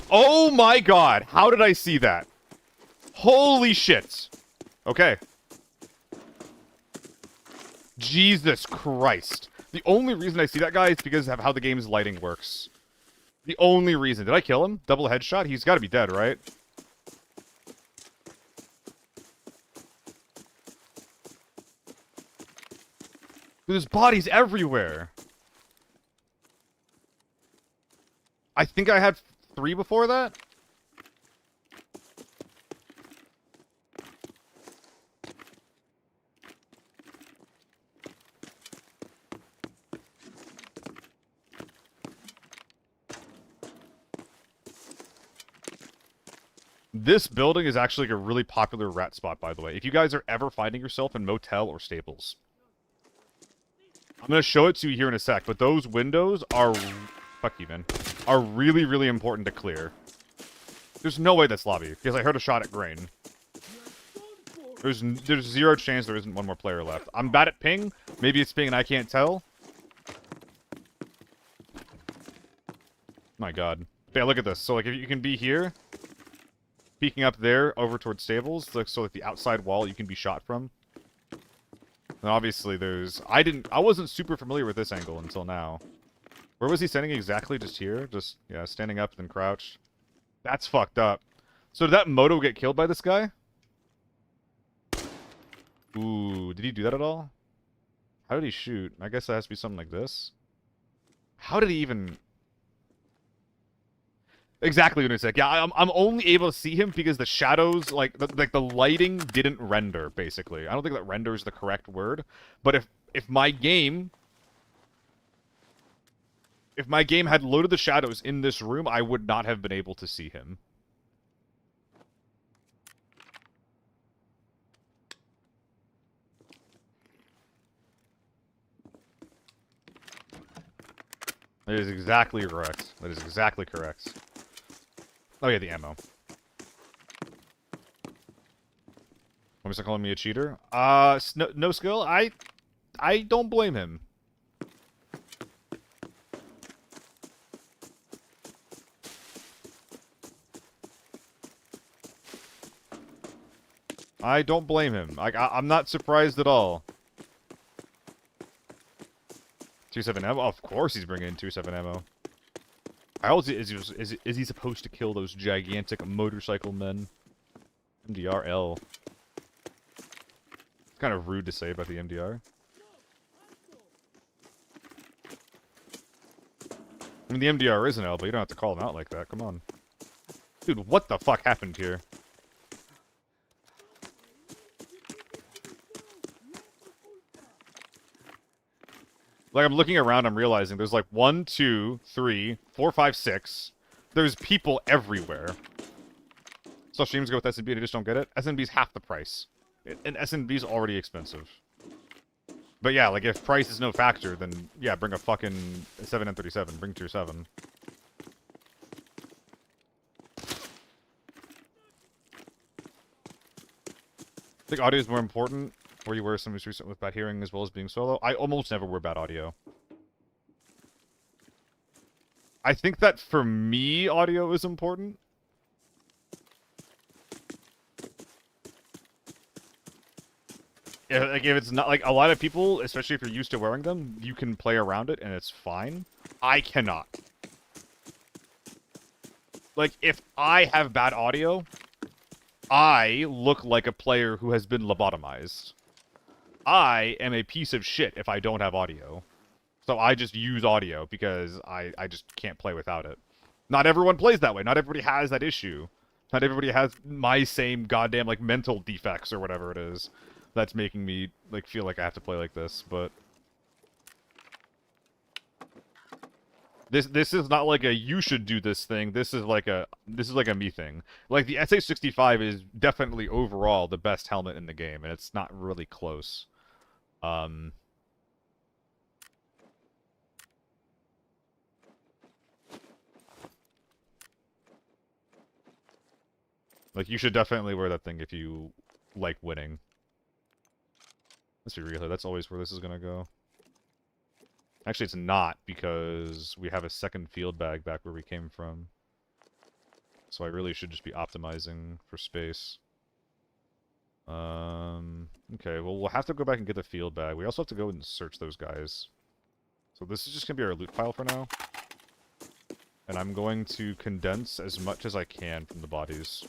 Oh my god! How did I see that? Holy shit! Okay. Jesus Christ. The only reason I see that guy is because of how the game's lighting works. The only reason. Did I kill him? Double headshot? He's got to be dead, right? There's bodies everywhere. I think I had 3 before that. This building is actually like a really popular rat spot, by the way. If you guys are ever finding yourself in motel or stables. I'm going to show it to you here in a sec, but those windows are... Fuck you, man. Are really, really important to clear. There's no way that's lobby, because I heard a shot at Grain. There's zero chance there isn't one more player left. I'm bad at ping. Maybe it's ping and I can't tell. My god. But yeah, look at this. So, like, if you can be here, peeking up there, over towards stables, so like the outside wall you can be shot from. And obviously there's... I wasn't super familiar with this angle until now. Where was he standing exactly? Just here? Just, yeah, standing up, then crouched. That's fucked up. So did that moto get killed by this guy? Ooh, did he do that at all? How did he shoot? I guess that has to be something like this. How did he even... Exactly what I said. Yeah, I'm only able to see him because the shadows, like the lighting didn't render, basically. I don't think that render is the correct word, but if my game had loaded the shadows in this room, I would not have been able to see him. That is exactly correct. That is exactly correct. Oh yeah, the ammo. Want me to calling me a cheater? No skill? I don't blame him. I don't blame him. I'm not surprised at all. 2.7 ammo? Of course he's bringing in 2.7 ammo. How is he supposed to kill those gigantic motorcycle men? MDR-L. It's kind of rude to say about the MDR. I mean, the MDR is an L, but you don't have to call them out like that. Come on. Dude, what the fuck happened here? Like, I'm looking around, I'm realizing there's like 1, 2, 3, 4, 5, 6. There's people everywhere. So streams go with SNB and I just don't get it. SNB's half the price. And SNB's already expensive. But yeah, like, if price is no factor, then yeah, bring a fucking 7N37. Bring tier 7. I think audio is more important, where you wear somebody's recent with bad hearing as well as being solo. I almost never wear bad audio. I think that for me, audio is important. Like, if it's not, like, a lot of people, especially if you're used to wearing them, you can play around it and it's fine. I cannot. Like, if I have bad audio, I look like a player who has been lobotomized. I am a piece of shit if I don't have audio. So I just use audio because I just can't play without it. Not everyone plays that way. Not everybody has that issue. Not everybody has my same goddamn, like, mental defects or whatever it is that's making me, like, feel like I have to play like this, but... This is not like a you should do this thing. This is like a me thing. Like, the SH65 is definitely overall the best helmet in the game, and it's not really close. Like, you should definitely wear that thing if you like winning. Let's be real here. That's always where this is gonna go. Actually, it's not, because we have a second field bag back where we came from. So I really should just be optimizing for space. Okay, well, we'll have to go back and get the field bag. We also have to go and search those guys. So this is just gonna be our loot pile for now. And I'm going to condense as much as I can from the bodies.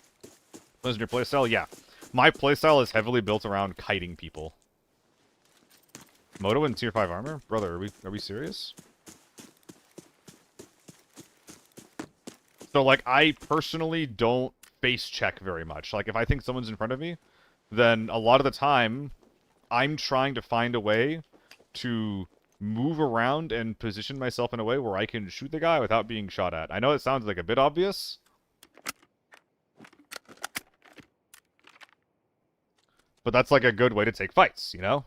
What is your playstyle? Yeah. My playstyle is heavily built around kiting people. Moto in tier 5 armor? Brother, are we serious? So, like, I personally don't face check very much. Like, if I think someone's in front of me, then a lot of the time, I'm trying to find a way to move around and position myself in a way where I can shoot the guy without being shot at. I know it sounds like a bit obvious, but that's like a good way to take fights, you know?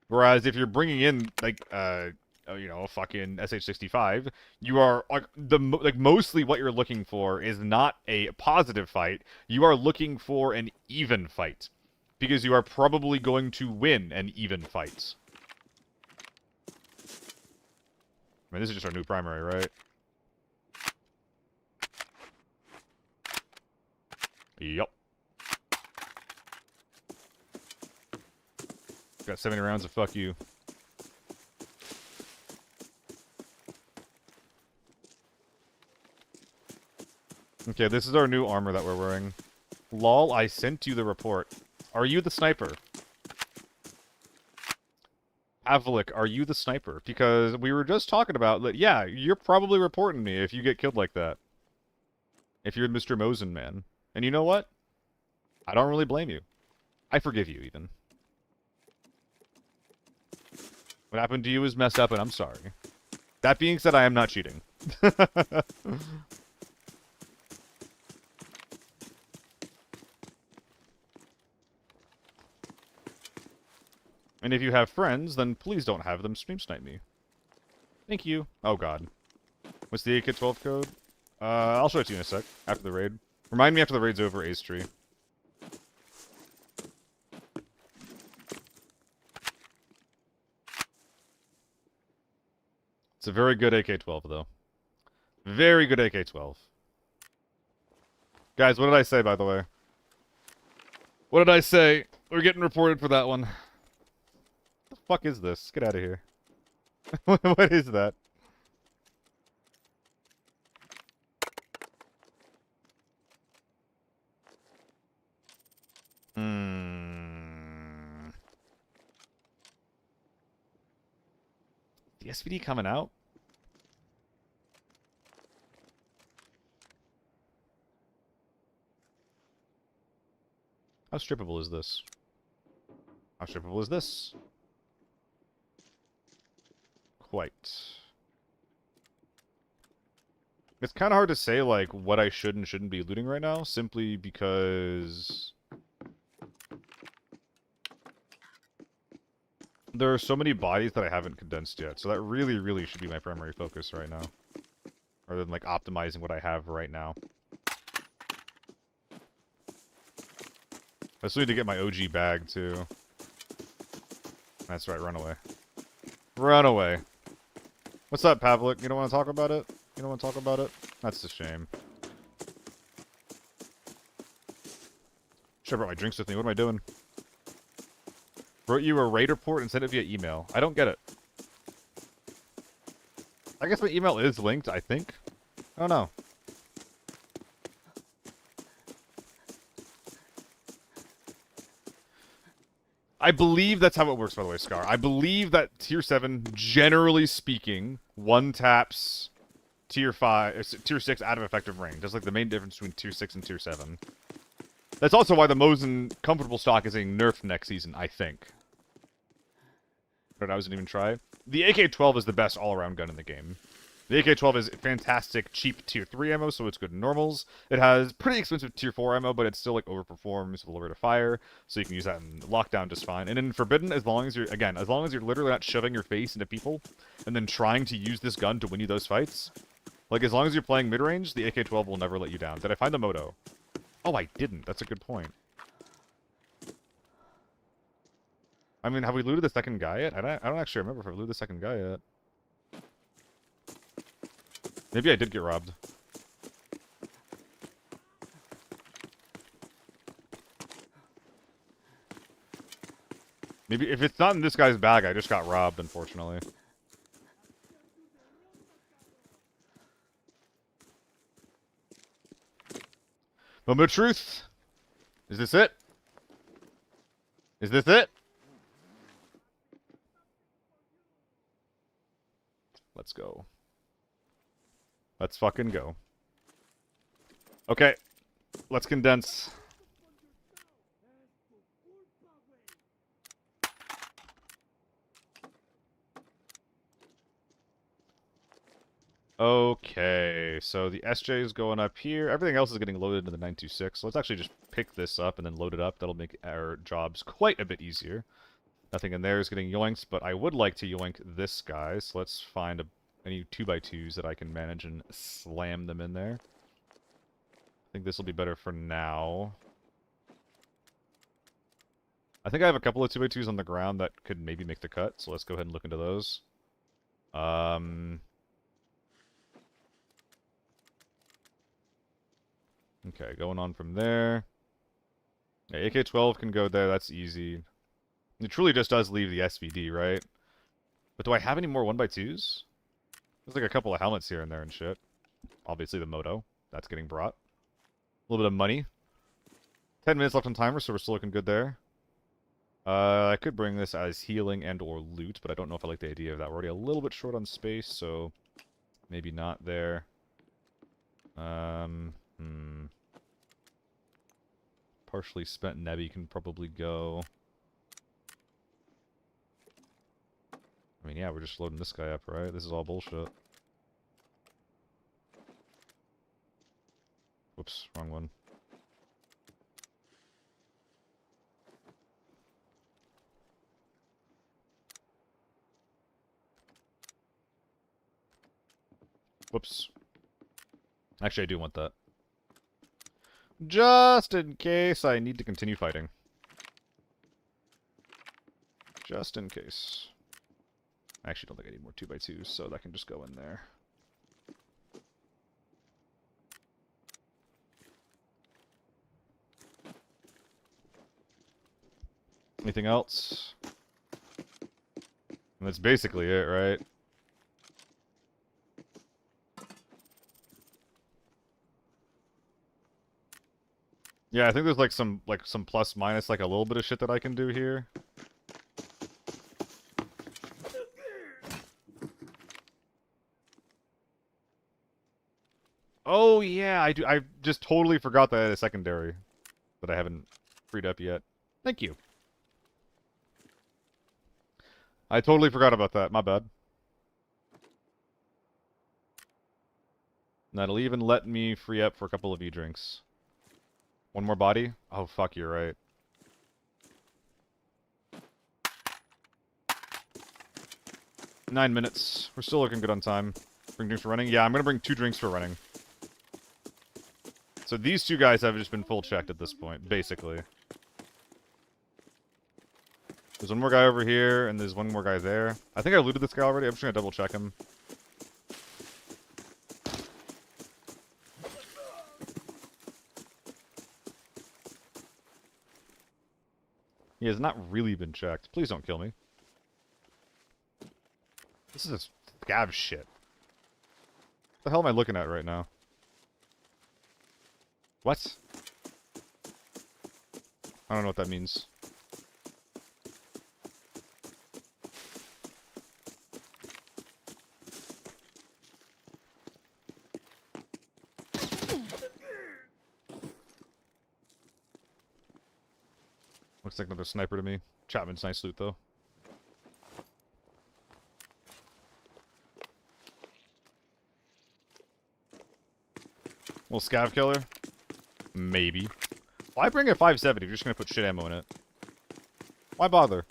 Whereas if you're bringing in, like, you know, a fucking SH65, you are, like, mostly what you're looking for is not a positive fight. You are looking for an even fight. Because you are probably going to win an even fight. I mean, this is just our new primary, right? Yup. Got 70 rounds of fuck you. Okay, this is our new armor that we're wearing. Lol, I sent you the report. Are you the sniper? Avalik, are you the sniper? Because we were just talking about that, yeah, you're probably reporting me if you get killed like that. If you're Mr. Mosen, man. And you know what? I don't really blame you. I forgive you, even. What happened to you is messed up, and I'm sorry. That being said, I am not cheating. And if you have friends, then please don't have them stream snipe me. Thank you. Oh god. What's the AK-12 code? I'll show it to you in a sec, after the raid. Remind me after the raid's over, Ace Tree. It's a very good AK-12, though. Very good AK-12. Guys, what did I say, by the way? What did I say? We're getting reported for that one. What the fuck is this? Get out of here. What is that? The SVD coming out? How strippable is this? How shippable is this? Quite. It's kind of hard to say, like, what I should and shouldn't be looting right now, simply because there are so many bodies that I haven't condensed yet, so that really, really should be my primary focus right now. Rather than, like, optimizing what I have right now. I still need to get my OG bag, too. That's right, run away. Run away. What's up, Pavlik? You don't want to talk about it? You don't want to talk about it? That's a shame. Should have brought my drinks with me. What am I doing? Wrote you a raid report and sent it via email. I don't get it. I guess my email is linked, I think. I don't know. I believe that's how it works, by the way, Scar. I believe that Tier 7, generally speaking, one taps Tier 5, Tier 6 out of effective range. That's like the main difference between Tier 6 and Tier 7. That's also why the Mosin comfortable stock is getting nerfed next season, I think. But I wasn't even try. The AK-12 is the best all-around gun in the game. The AK-12 is fantastic, cheap Tier 3 ammo, so it's good in normals. It has pretty expensive Tier 4 ammo, but it still, like, overperforms with a low rate of fire, so you can use that in lockdown just fine. And in Forbidden, as long as you're literally not shoving your face into people, and then trying to use this gun to win you those fights, like, as long as you're playing mid-range, the AK-12 will never let you down. Did I find the moto? Oh, I didn't. That's a good point. I mean, have we looted the second guy yet? I don't actually remember if I looted the second guy yet. Maybe I did get robbed. Maybe if it's not in this guy's bag, I just got robbed, unfortunately. Moment of truth. Is this it? Is this it? Let's go. Let's fucking go. Okay. Let's condense. Okay, so the SJ is going up here. Everything else is getting loaded into the 926. So let's actually just pick this up and then load it up. That'll make our jobs quite a bit easier. Nothing in there is getting yoinked, but I would like to yoink this guy. So let's find any 2x2s that I can manage and slam them in there. I think this will be better for now. I think I have a couple of 2x2s on the ground that could maybe make the cut, so let's go ahead and look into those. Okay, going on from there. Yeah, AK-12 can go there, that's easy. It truly just does leave the SVD, right? But do I have any more 1x2s? There's like a couple of helmets here and there and shit. Obviously the moto. That's getting brought. A little bit of money. 10 minutes left on timer, so we're still looking good there. I could bring this as healing and or loot, but I don't know if I like the idea of that. We're already a little bit short on space, so maybe not there. Partially spent Nebby can probably go. I mean, yeah, we're just loading this guy up, right? This is all bullshit. Whoops, wrong one. Whoops. Actually, I do want that. Just in case I need to continue fighting. Just in case. I actually don't think I need more 2x2s, so that can just go in there. Anything else? And that's basically it, right? Yeah, I think there's like some plus minus, like a little bit of shit that I can do here. Oh yeah, I do. I just totally forgot that I had a secondary that I haven't freed up yet. Thank you. I totally forgot about that. My bad. And that'll even let me free up for a couple of E-drinks. One more body? Oh, fuck, you're right. Nine minutes. We're still looking good on time. Bring drinks for running? Yeah, I'm gonna bring 2 drinks for running. So these 2 guys have just been full checked at this point, basically. There's one more guy over here, and there's one more guy there. I think I looted this guy already. I'm just gonna double check him. He has not really been checked. Please don't kill me. This is a scav shit. What the hell am I looking at right now? What? I don't know what that means. Looks like another sniper to me. Chapman's nice loot, though. Little scav killer? Maybe. Why bring a 570 if you're just gonna put shit ammo in it? Why bother?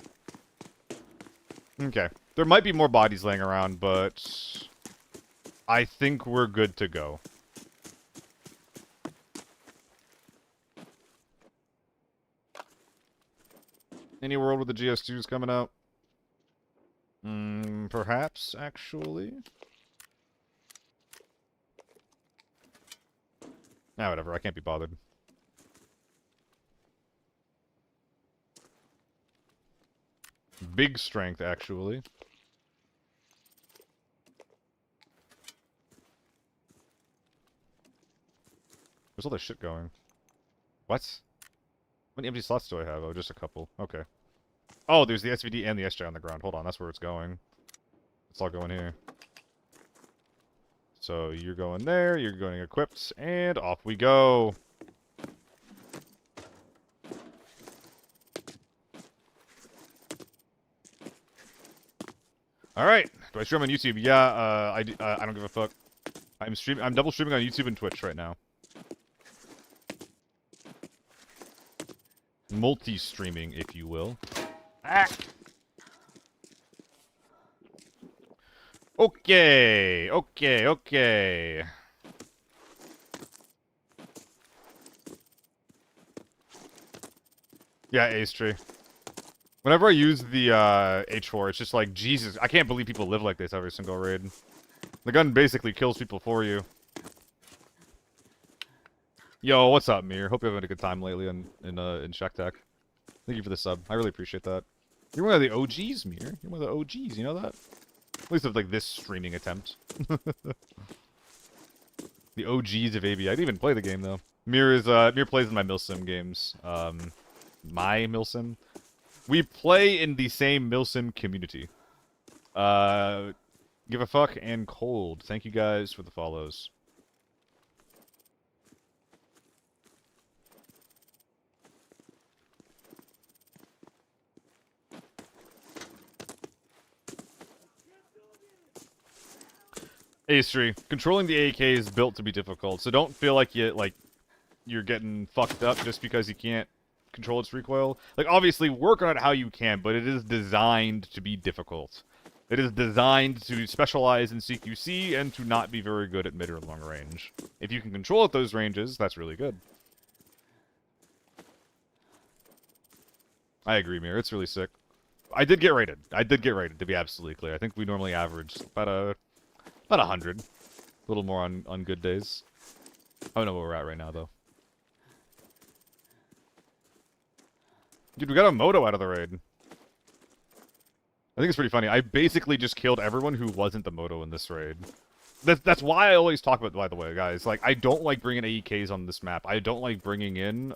Okay. There might be more bodies laying around, but I think we're good to go. Any world with the GS2s coming out? Perhaps, actually. Nah, whatever. I can't be bothered. Big strength, actually. Where's all this shit going? What? How many empty slots do I have? Oh, just a couple. Okay. Oh, there's the SVD and the SJ on the ground. Hold on, that's where it's going. It's all going here. So you're going there, you're going equipped, and off we go. All right. Do I stream on YouTube? Yeah. I don't give a fuck. I'm double streaming on YouTube and Twitch right now. Multi-streaming, if you will. Ah. Okay. Okay. Okay. Yeah, Ace Tree. Whenever I use the H4, it's just like, Jesus, I can't believe people live like this every single raid. The gun basically kills people for you. Yo, what's up, Mir? Hope you're having a good time lately in Shack Tech. Thank you for the sub. I really appreciate that. You're one of the OGs, Mir. You're one of the OGs, you know that? At least of like this streaming attempt. The OGs of ABI. I didn't even play the game though. Mir plays in my Milsim games. My Milsim. We play in the same Milsim community. Give a fuck and cold. Thank you guys for the follows. Ace3, controlling the AK is built to be difficult, so don't feel like you're getting fucked up just because you can't control its recoil. Like, obviously, work on it how you can, but it is designed to be difficult. It is designed to specialize in CQC and to not be very good at mid or long range. If you can control at those ranges, that's really good. I agree, Mir. It's really sick. I did get rated. To be absolutely clear. I think we normally average about 100. A little more on good days. I don't know where we're at right now, though. Dude, we got a moto out of the raid. I think it's pretty funny. I basically just killed everyone who wasn't the moto in this raid. That's why I always talk about, by the way, guys. Like, I don't like bringing AEKs on this map. I don't like bringing in,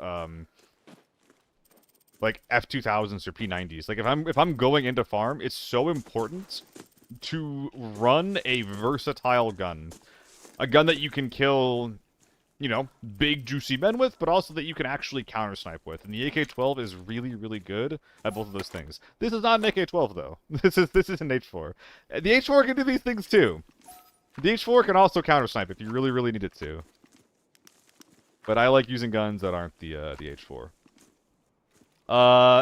like, F2000s or P90s. Like, if I'm going into farm, it's so important to run a versatile gun. A gun that you can kill you know, big juicy men with, but also that you can actually counter snipe with. And the AK-12 is really, really good at both of those things. This is not an AK-12 though. This is an H4. The H4 can do these things too. The H4 can also counter snipe if you really, really need it to. But I like using guns that aren't the H4.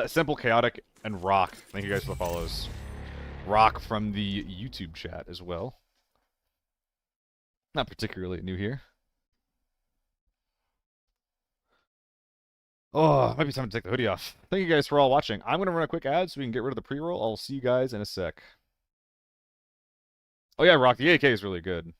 Simple, Chaotic, and Rock. Thank you guys for the follows. Rock from the YouTube chat as well. Not particularly new here. Oh, might be time to take the hoodie off. Thank you guys for all watching. I'm going to run a quick ad so we can get rid of the pre-roll. I'll see you guys in a sec. Oh yeah, Rock, the AK is really good.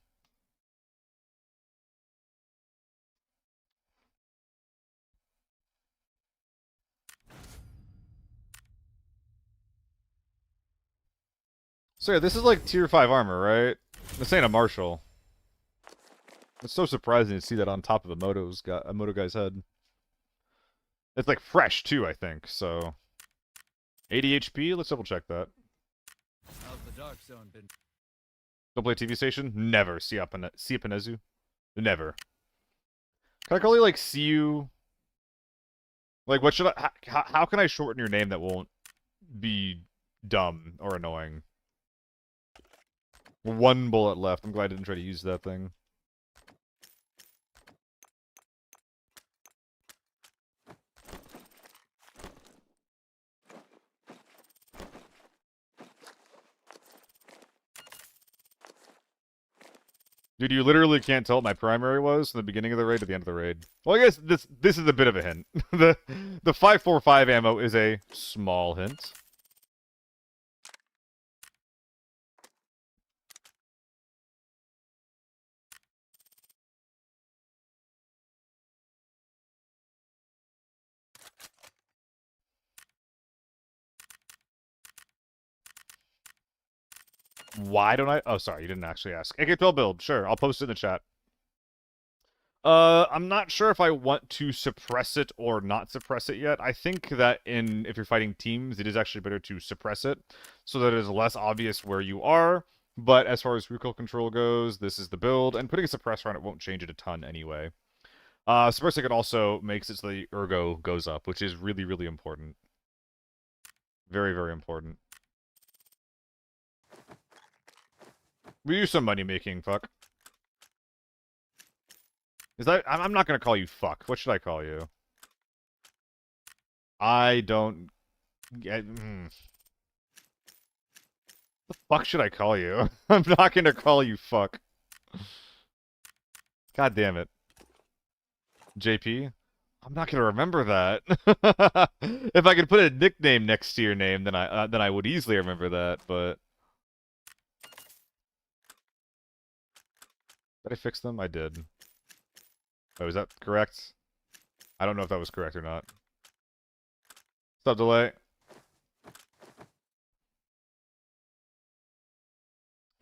So yeah, this is like tier 5 armor, right? This ain't a Marshall. It's so surprising to see that on top of a Moto guy's head. It's like fresh too, I think, so 80 HP, let's double check that. How's the dark zone been? Don't play TV station? Never. Siapanezu? Never. Can I call you like Siu? Like what should I how can I shorten your name that won't be dumb or annoying? One bullet left. I'm glad I didn't try to use that thing. Dude, you literally can't tell what my primary was from the beginning of the raid to the end of the raid. Well, I guess this is a bit of a hint. the 545 ammo is a small hint. Why don't I? Oh, sorry, you didn't actually ask. AK-12 build, sure. I'll post it in the chat. I'm not sure if I want to suppress it or not suppress it yet. I think that if you're fighting teams, it is actually better to suppress it so that it is less obvious where you are. But as far as recoil control goes, this is the build, and putting a suppressor on it won't change it a ton anyway. Suppressing it also makes it so the ergo goes up, which is really, really important. Very, very important. We use some money making, fuck. Is that... I'm not gonna call you fuck. What should I call you? I don't... The fuck should I call you? I'm not gonna call you fuck. God damn it. JP? I'm not gonna remember that. If I could put a nickname next to your name, then I would easily remember that, but... Did I fix them? I did. Oh, is that correct? I don't know if that was correct or not. Stop delay.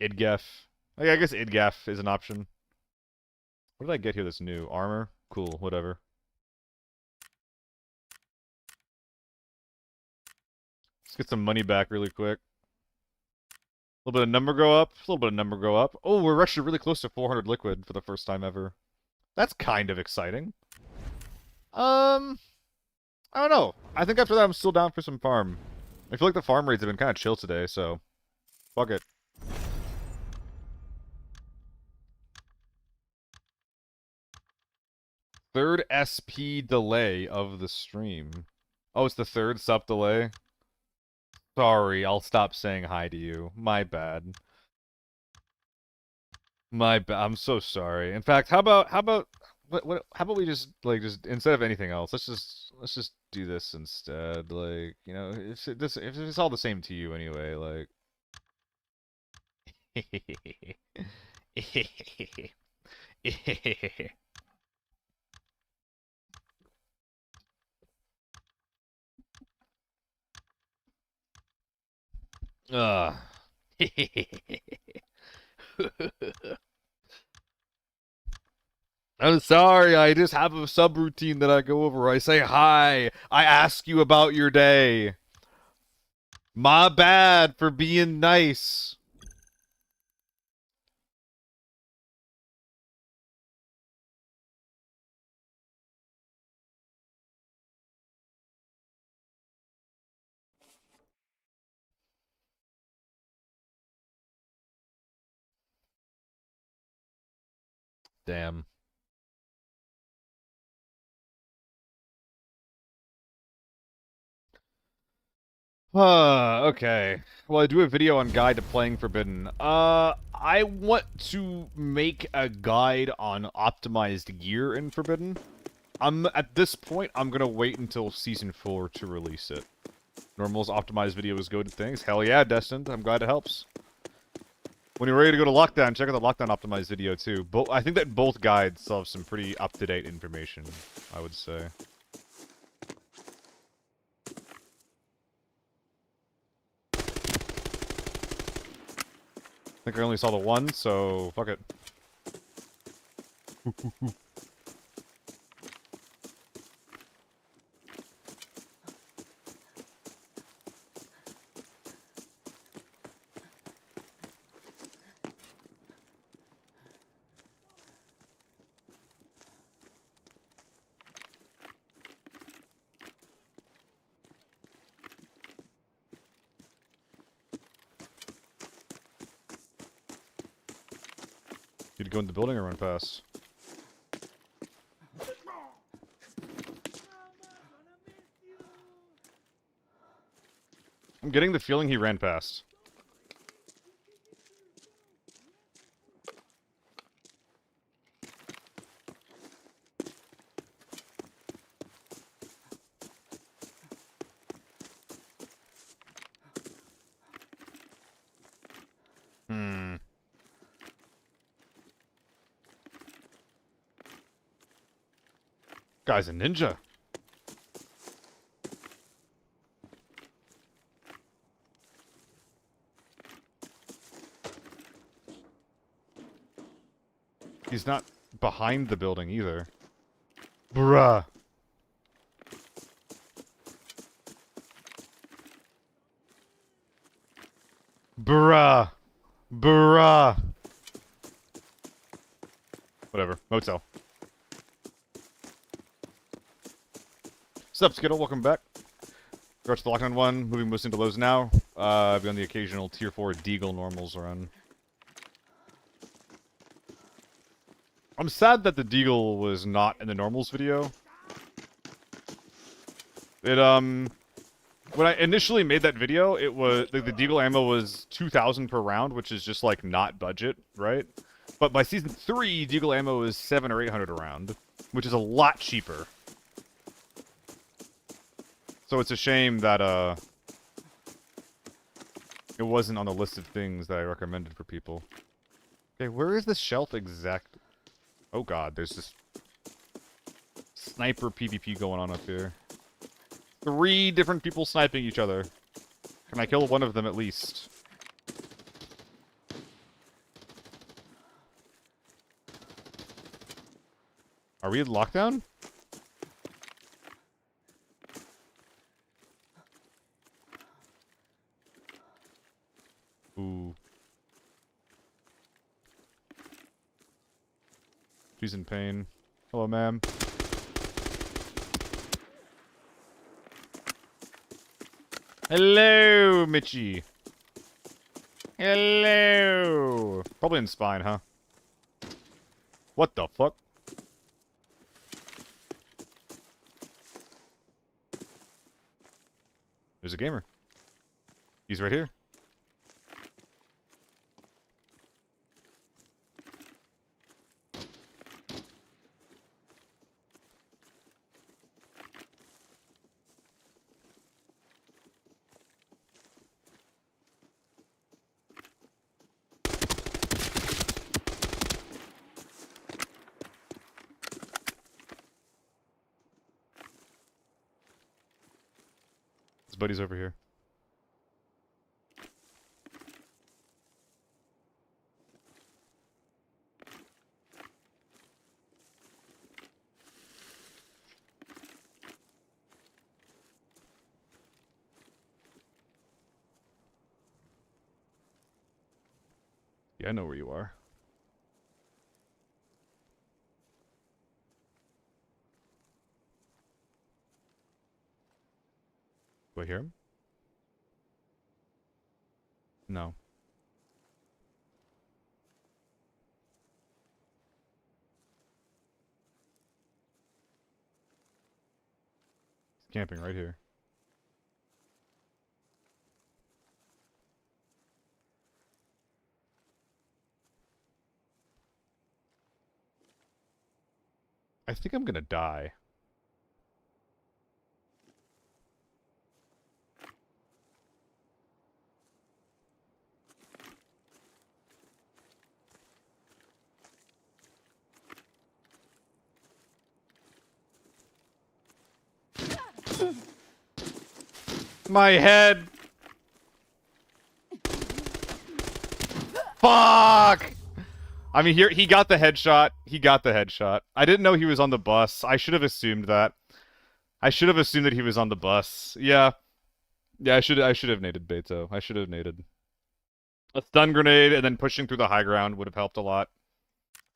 IDGAF. Oh, yeah, I guess IDGAF is an option. What did I get here that's new? Armor? Cool, whatever. Let's get some money back really quick. A little bit of number go up. A little bit of number go up. Oh, we're actually really close to 400 liquid for the first time ever. That's kind of exciting. I don't know. I think after that I'm still down for some farm. I feel like the farm rates have been kind of chill today, so... Fuck it. Third SP delay of the stream. Oh, it's the third sub delay? Sorry, I'll stop saying hi to you. My bad. My bad. I'm so sorry. In fact, how about how about we just instead of anything else, let's just do this instead. Like, you know, if it's all the same to you anyway, like Ugh. I'm sorry, I just have a subroutine that I go over. I say hi. I ask you about your day. My bad for being nice. Damn. Okay. Well, I do a video on guide to playing Forbidden. I want to make a guide on optimized gear in Forbidden. At this point, I'm gonna wait until Season 4 to release it. Normal's optimized video is good. Thanks. Hell yeah, Destined. I'm glad it helps. When you're ready to go to lockdown, check out the lockdown optimized video too. I think that both guides have some pretty up-to-date information, I would say. I think I only saw the one, so fuck it. You'd go in the building or run past? I'm getting the feeling he ran past. Hmm. Guy's a ninja. He's not behind the building either. Bruh. Bruh. Bruh. Whatever. Motel. Sup, Skittle? Welcome back. Regards to the lockdown one, moving most into lows now. I've done the occasional tier 4 Deagle normals run. I'm sad that the Deagle was not in the normals video. When I initially made that video, it was, the Deagle ammo was 2,000 per round, which is just, like, not budget, right? But by Season 3, Deagle ammo is 700 or 800 a round, which is a lot cheaper. So it's a shame that, it wasn't on the list of things that I recommended for people. Okay, where is the shelf exact? Oh god, there's this sniper PvP going on up here. 3 different people sniping each other. Can I kill one of them at least? Are we in lockdown? Ooh. She's in pain. Hello, ma'am. Hello, Mitchie. Hello. Probably in spine, huh? What the fuck? There's a gamer. He's right here. His buddy's over here. Yeah, I know where you are. Do I hear him? No. camping right here. I think I'm gonna die. My head! Fuck! I mean, here he got the headshot. He got the headshot. I didn't know he was on the bus. I should have assumed that. I should have assumed that he was on the bus. Yeah. Yeah, I should have naded Beto. I should have naded. A stun grenade and then pushing through the high ground would have helped a lot.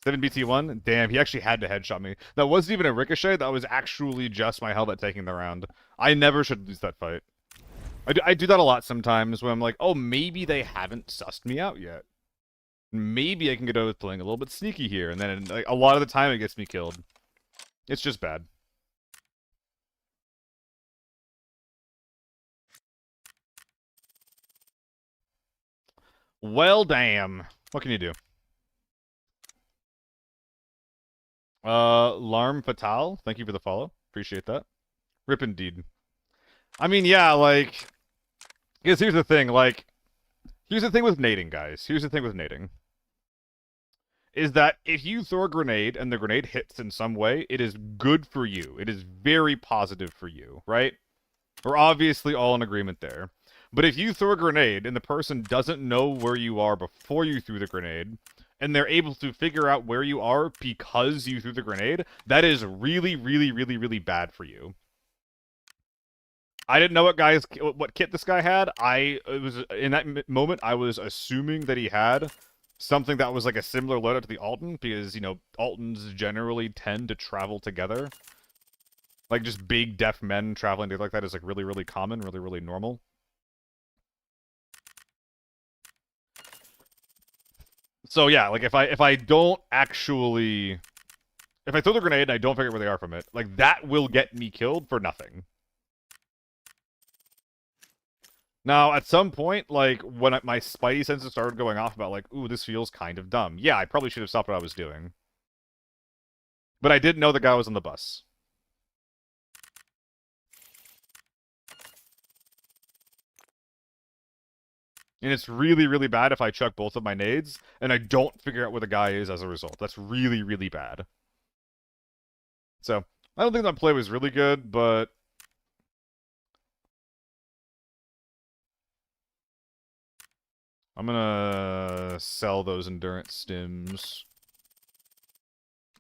7BT1? Damn, he actually had to headshot me. That wasn't even a ricochet. That was actually just my helmet taking the round. I never should lose that fight. I do that a lot sometimes when I'm like, oh, maybe they haven't sussed me out yet. Maybe I can get away with playing a little bit sneaky here, and then like, a lot of the time it gets me killed. It's just bad. Well, damn. What can you do? Larm Fatal, thank you for the follow. Appreciate that. Rip indeed. I mean, yeah, like... Because here's the thing, like... Here's the thing with nading, guys. Here's the thing with nading. Is that if you throw a grenade and the grenade hits in some way, it is good for you. It is very positive for you, right? We're obviously all in agreement there. But if you throw a grenade and the person doesn't know where you are before you threw the grenade, and they're able to figure out where you are because you threw the grenade, that is really, really, really, really bad for you. I didn't know what kit this guy had. It was in that moment I was assuming that he had something that was like a similar loadout to the Alton, because, you know, Altons generally tend to travel together. Like, just big, deaf men traveling together like that is, like, really, really common, really, really normal. So, yeah, like, if I don't actually... If I throw the grenade and I don't figure out where they are from it, like, that will get me killed for nothing. Now, at some point, like, when my spidey senses started going off about, like, ooh, this feels kind of dumb. Yeah, I probably should have stopped what I was doing. But I didn't know the guy was on the bus. And it's really, really bad if I chuck both of my nades, and I don't figure out where the guy is as a result. That's really, really bad. So, I don't think that play was really good, but... I'm gonna sell those endurance stims.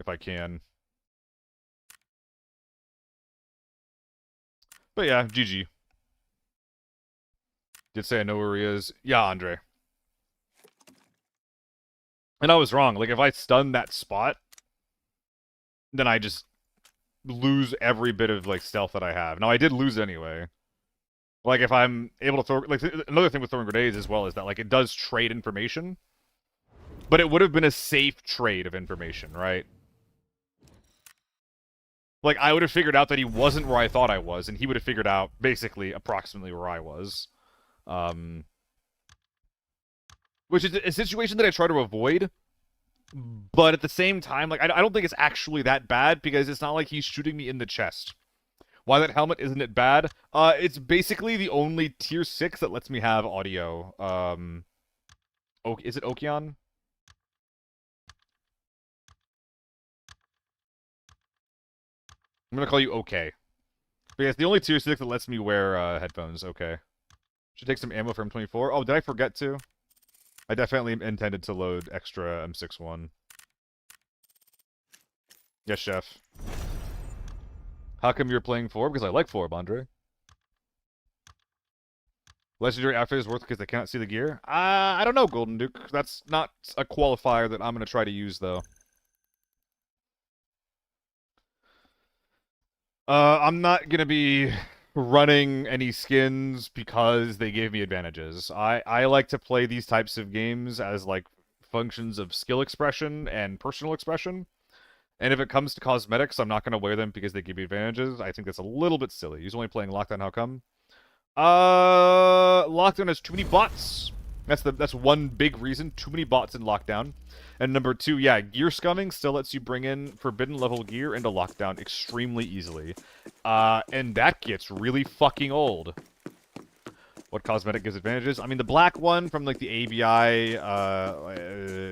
If I can. But yeah, GG. Did say I know where he is. Yeah, Andre. And I was wrong. Like, if I stun that spot, then I just lose every bit of, like, stealth that I have. Now, I did lose anyway. Like, if I'm able to throw... Like, another thing with throwing grenades as well is that, like, it does trade information. But it would have been a safe trade of information, right? Like, I would have figured out that he wasn't where I thought I was, and he would have figured out, basically, approximately where I was. Which is a situation that I try to avoid. But at the same time, like, I don't think it's actually that bad, because it's not like he's shooting me in the chest. Why that helmet, isn't it bad? It's basically the only tier 6 that lets me have audio. Is it Okeon? I'm gonna call you okay. But yeah, it's the only tier 6 that lets me wear headphones, okay. Should take some ammo from M24. Oh, did I forget to? I definitely intended to load extra M61. Yes, chef. How come you're playing Forb? Because I like Forb, Andre. Legendary outfit is worth because they cannot see the gear? I don't know, Golden Duke. That's not a qualifier that I'm going to try to use, though. I'm not going to be running any skins because they gave me advantages. I like to play these types of games as, like, functions of skill expression and personal expression. And if it comes to cosmetics, I'm not going to wear them because they give you advantages. I think that's a little bit silly. He's only playing Lockdown. How come? Lockdown has too many bots. That's one big reason. Too many bots in Lockdown. And number two, yeah, gear scumming still lets you bring in forbidden level gear into Lockdown extremely easily. And that gets really fucking old. What cosmetic gives advantages? I mean, the black one from, like, the ABI, or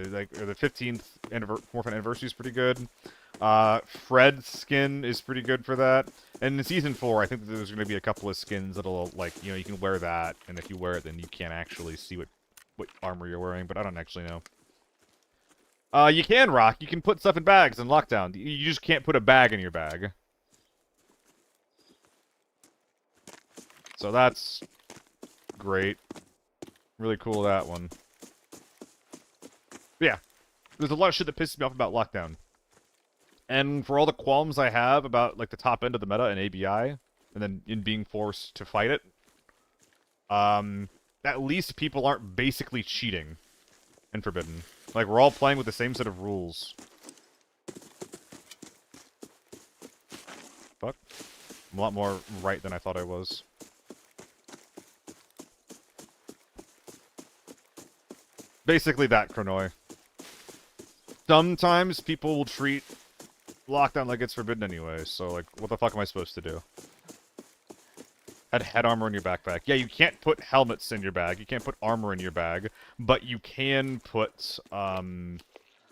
the 15th Morphin Anniversary is pretty good. Fred's skin is pretty good for that. And in Season 4, I think that there's going to be a couple of skins that'll, like, you know, you can wear that, and if you wear it, then you can't actually see what armor you're wearing, but I don't actually know. You can, Rock. You can put stuff in bags in Lockdown. You just can't put a bag in your bag. So that's great. Really cool, that one. But yeah. There's a lot of shit that pisses me off about Lockdown. And for all the qualms I have about, like, the top end of the meta in ABI, and then in being forced to fight it, at least people aren't basically cheating in Forbidden. Like, we're all playing with the same set of rules. Fuck. I'm a lot more right than I thought I was. Basically that, Chronoi. Sometimes people will treat Lockdown like it's forbidden anyway, so, like, what the fuck am I supposed to do? Had head armor in your backpack. Yeah, you can't put helmets in your bag, you can't put armor in your bag, but you can put, we're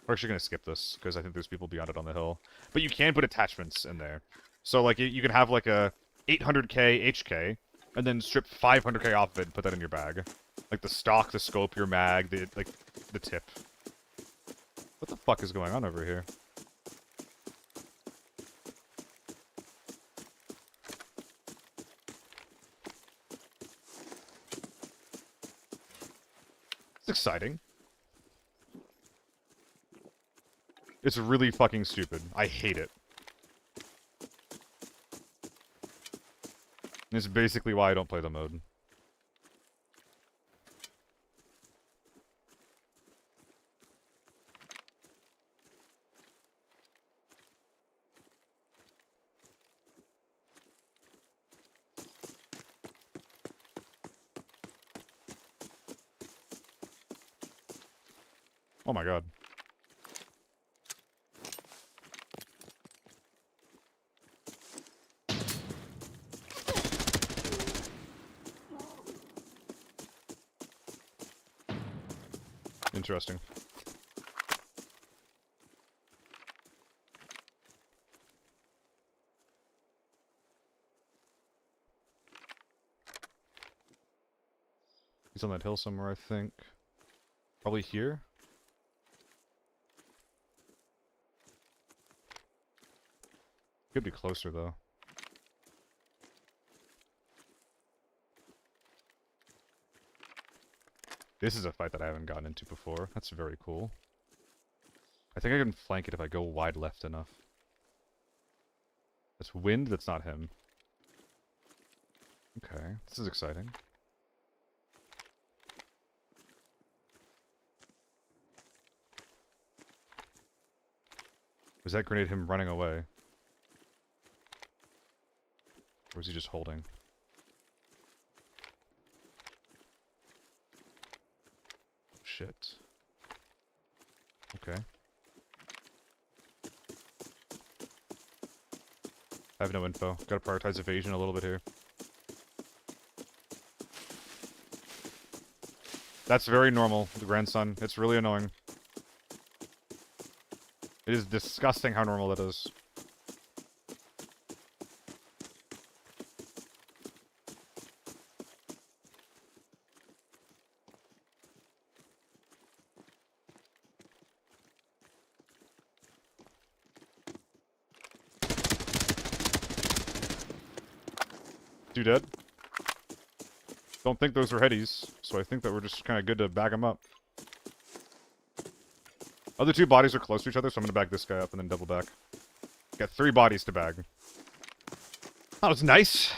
actually gonna skip this, because I think there's people beyond it on the hill. But you can put attachments in there. So, like, you can have, like, a 800k HK, and then strip 500k off of it and put that in your bag. Like, the stock, the scope, your mag, the tip. What the fuck is going on over here? It's exciting. It's really fucking stupid. I hate it. It's basically why I don't play the mode. Oh my god. Interesting. He's on that hill somewhere, I think. Probably here? Could be closer, though. This is a fight that I haven't gotten into before. That's very cool. I think I can flank it if I go wide left enough. That's wind, that's not him. Okay, this is exciting. Was that grenade him running away? Or was he just holding? Shit. Okay. I have no info. Gotta prioritize evasion a little bit here. That's very normal, the grandson. It's really annoying. It is disgusting how normal that is. You dead? Don't think those were headies, so I think that we're just kind of good to bag them up. Other two bodies are close to each other, so I'm going to bag this guy up and then double back. Got 3 bodies to bag. That was nice.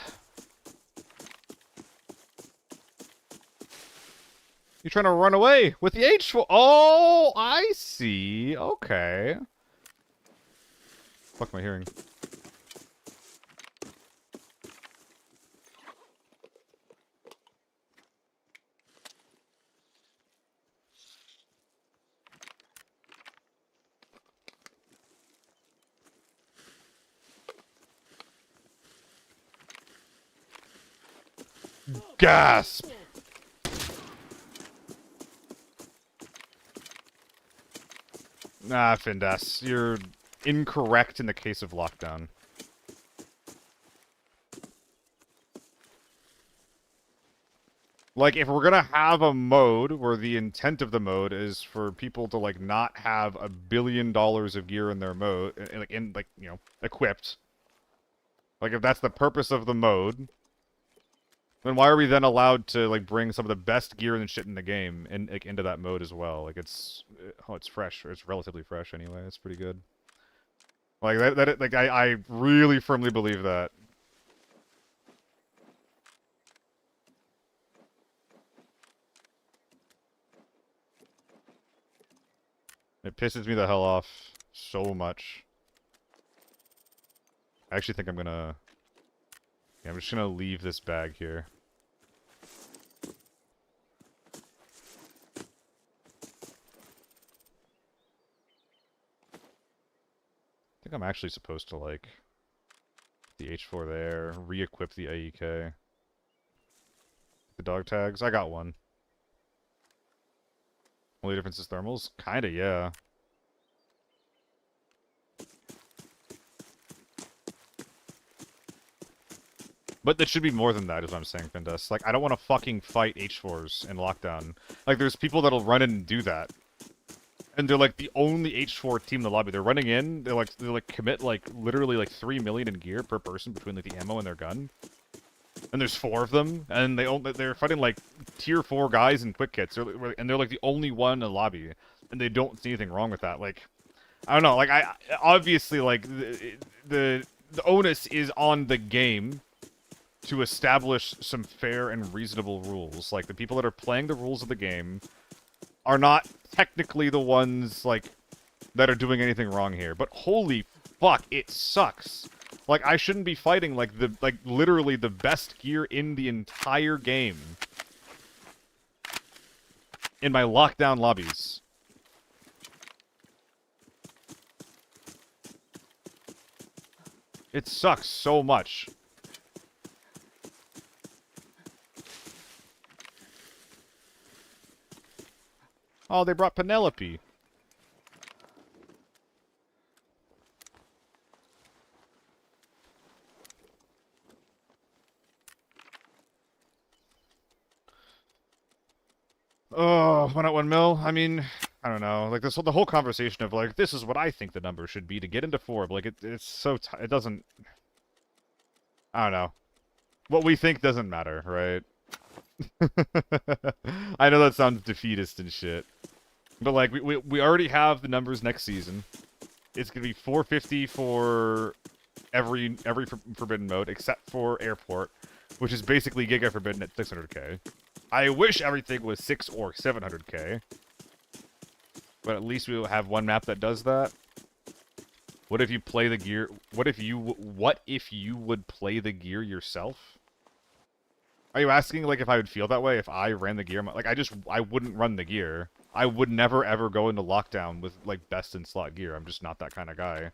You're trying to run away with the H4. Oh, I see. Okay. Fuck my hearing. Gasp! Nah, Findas, you're incorrect in the case of lockdown. Like, if we're gonna have a mode where the intent of the mode is for people to, like, not have $1 billion of gear in their mode, you know, equipped. Like, if that's the purpose of the mode, then why are we then allowed to, like, bring some of the best gear and shit in the game and, like, into that mode as well? Like, it's... Oh, it's fresh. It's relatively fresh anyway. It's pretty good. Like, I really firmly believe that. It pisses me the hell off so much. I actually think I'm gonna... Yeah, I'm just gonna leave this bag here. I think I'm actually supposed to, like... the H4 there, re-equip the AEK. The dog tags? I got one. Only difference is thermals? Kinda, yeah. But there should be more than that, is what I'm saying, Findas. Like, I don't want to fucking fight H4s in lockdown. Like, there's people that'll run in and do that. And they're, like, the only H4 team in the lobby. They're running in, they commit, like, literally, like, 3 million in gear per person between, like, the ammo and their gun. And there's 4 of them, and they're fighting, like, tier 4 guys in quick hits. And they're, like, the only one in the lobby. And they don't see anything wrong with that. Like, I don't know, like, obviously, like, the onus is on the game to establish some fair and reasonable rules. Like, the people that are playing the rules of the game are not technically the ones, like, that are doing anything wrong here. But holy fuck, it sucks. Like, I shouldn't be fighting, like, literally the best gear in the entire game in my lockdown lobbies. It sucks so much. Oh, they brought Penelope. Oh, 1 mil? I mean, I don't know. Like, the whole conversation of, like, this is what I think the number should be to get into 4. But, like, it's so... it doesn't... I don't know. What we think doesn't matter, right? I know that sounds defeatist and shit. But, like, we already have the numbers next season. It's gonna be 450 for every Forbidden mode, except for Airport, which is basically Giga Forbidden at 600k. I wish everything was 6 or 700k. But at least we will have one map that does that. What if you play the gear... What if you would play the gear yourself? Are you asking, like, if I would feel that way if I ran the gear? Like, I wouldn't run the gear. I would never, ever go into lockdown with, like, best-in-slot gear. I'm just not that kind of guy.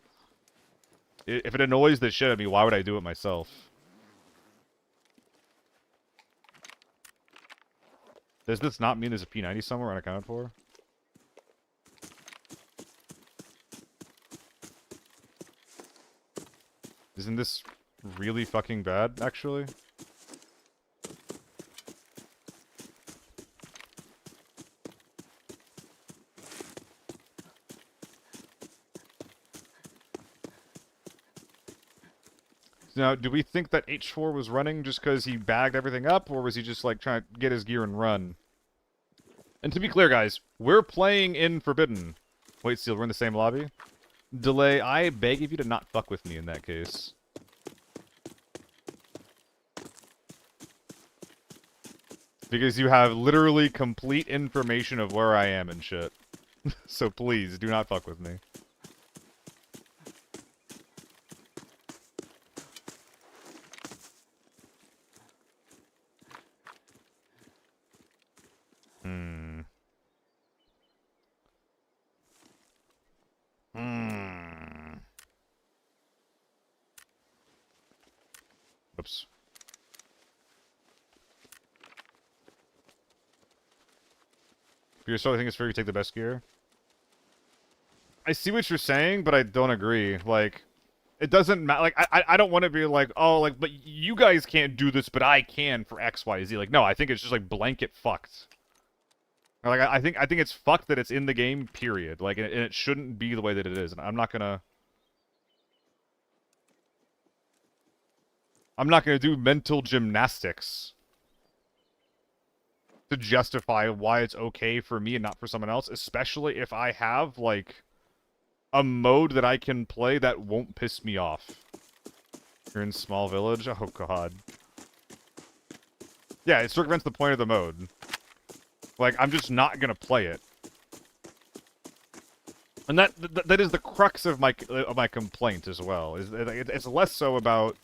If it annoys the shit out of me, why would I do it myself? Does this not mean there's a P90 somewhere unaccounted for? Isn't this really fucking bad, actually? Now, do we think that H4 was running just because he bagged everything up, or was he just, like, trying to get his gear and run? And to be clear, guys, we're playing in Forbidden. Wait, Seal, we're in the same lobby? Delay, I beg of you to not fuck with me in that case. Because you have literally complete information of where I am and shit. So please, do not fuck with me. Oops. So I think it's fair you take the best gear. I see what you're saying, but I don't agree. Like, it doesn't matter. Like, I don't want to be like, oh, like, but you guys can't do this, but I can for X, Y, Z. Like, no, I think it's just like blanket fucked. Like, I think it's fucked that it's in the game. Period. Like, and it shouldn't be the way that it is. And I'm not gonna do mental gymnastics to justify why it's okay for me and not for someone else, especially if I have, like, a mode that I can play that won't piss me off. You're in small village? Oh, God. Yeah, it circumvents the point of the mode. Like, I'm just not gonna play it. And that is the crux of my complaint as well. It's less so about,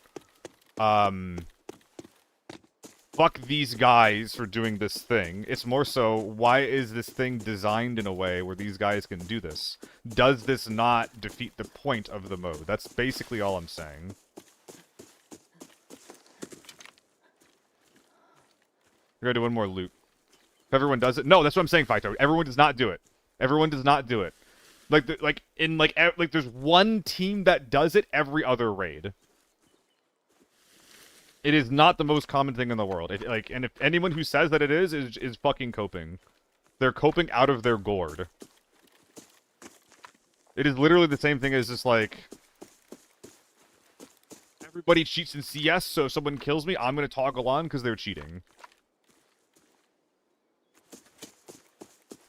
fuck these guys for doing this thing. It's more so, why is this thing designed in a way where these guys can do this? Does this not defeat the point of the mode? That's basically all I'm saying. We're gonna do one more loot. If everyone does it... No, that's what I'm saying, Fighto. Everyone does not do it. Everyone does not do it. Like, there's one team that does it every other raid. It is not the most common thing in the world. And if anyone who says that it is fucking coping. They're coping out of their gourd. It is literally the same thing as just like... Everybody cheats in CS, so if someone kills me, I'm gonna toggle on because they're cheating.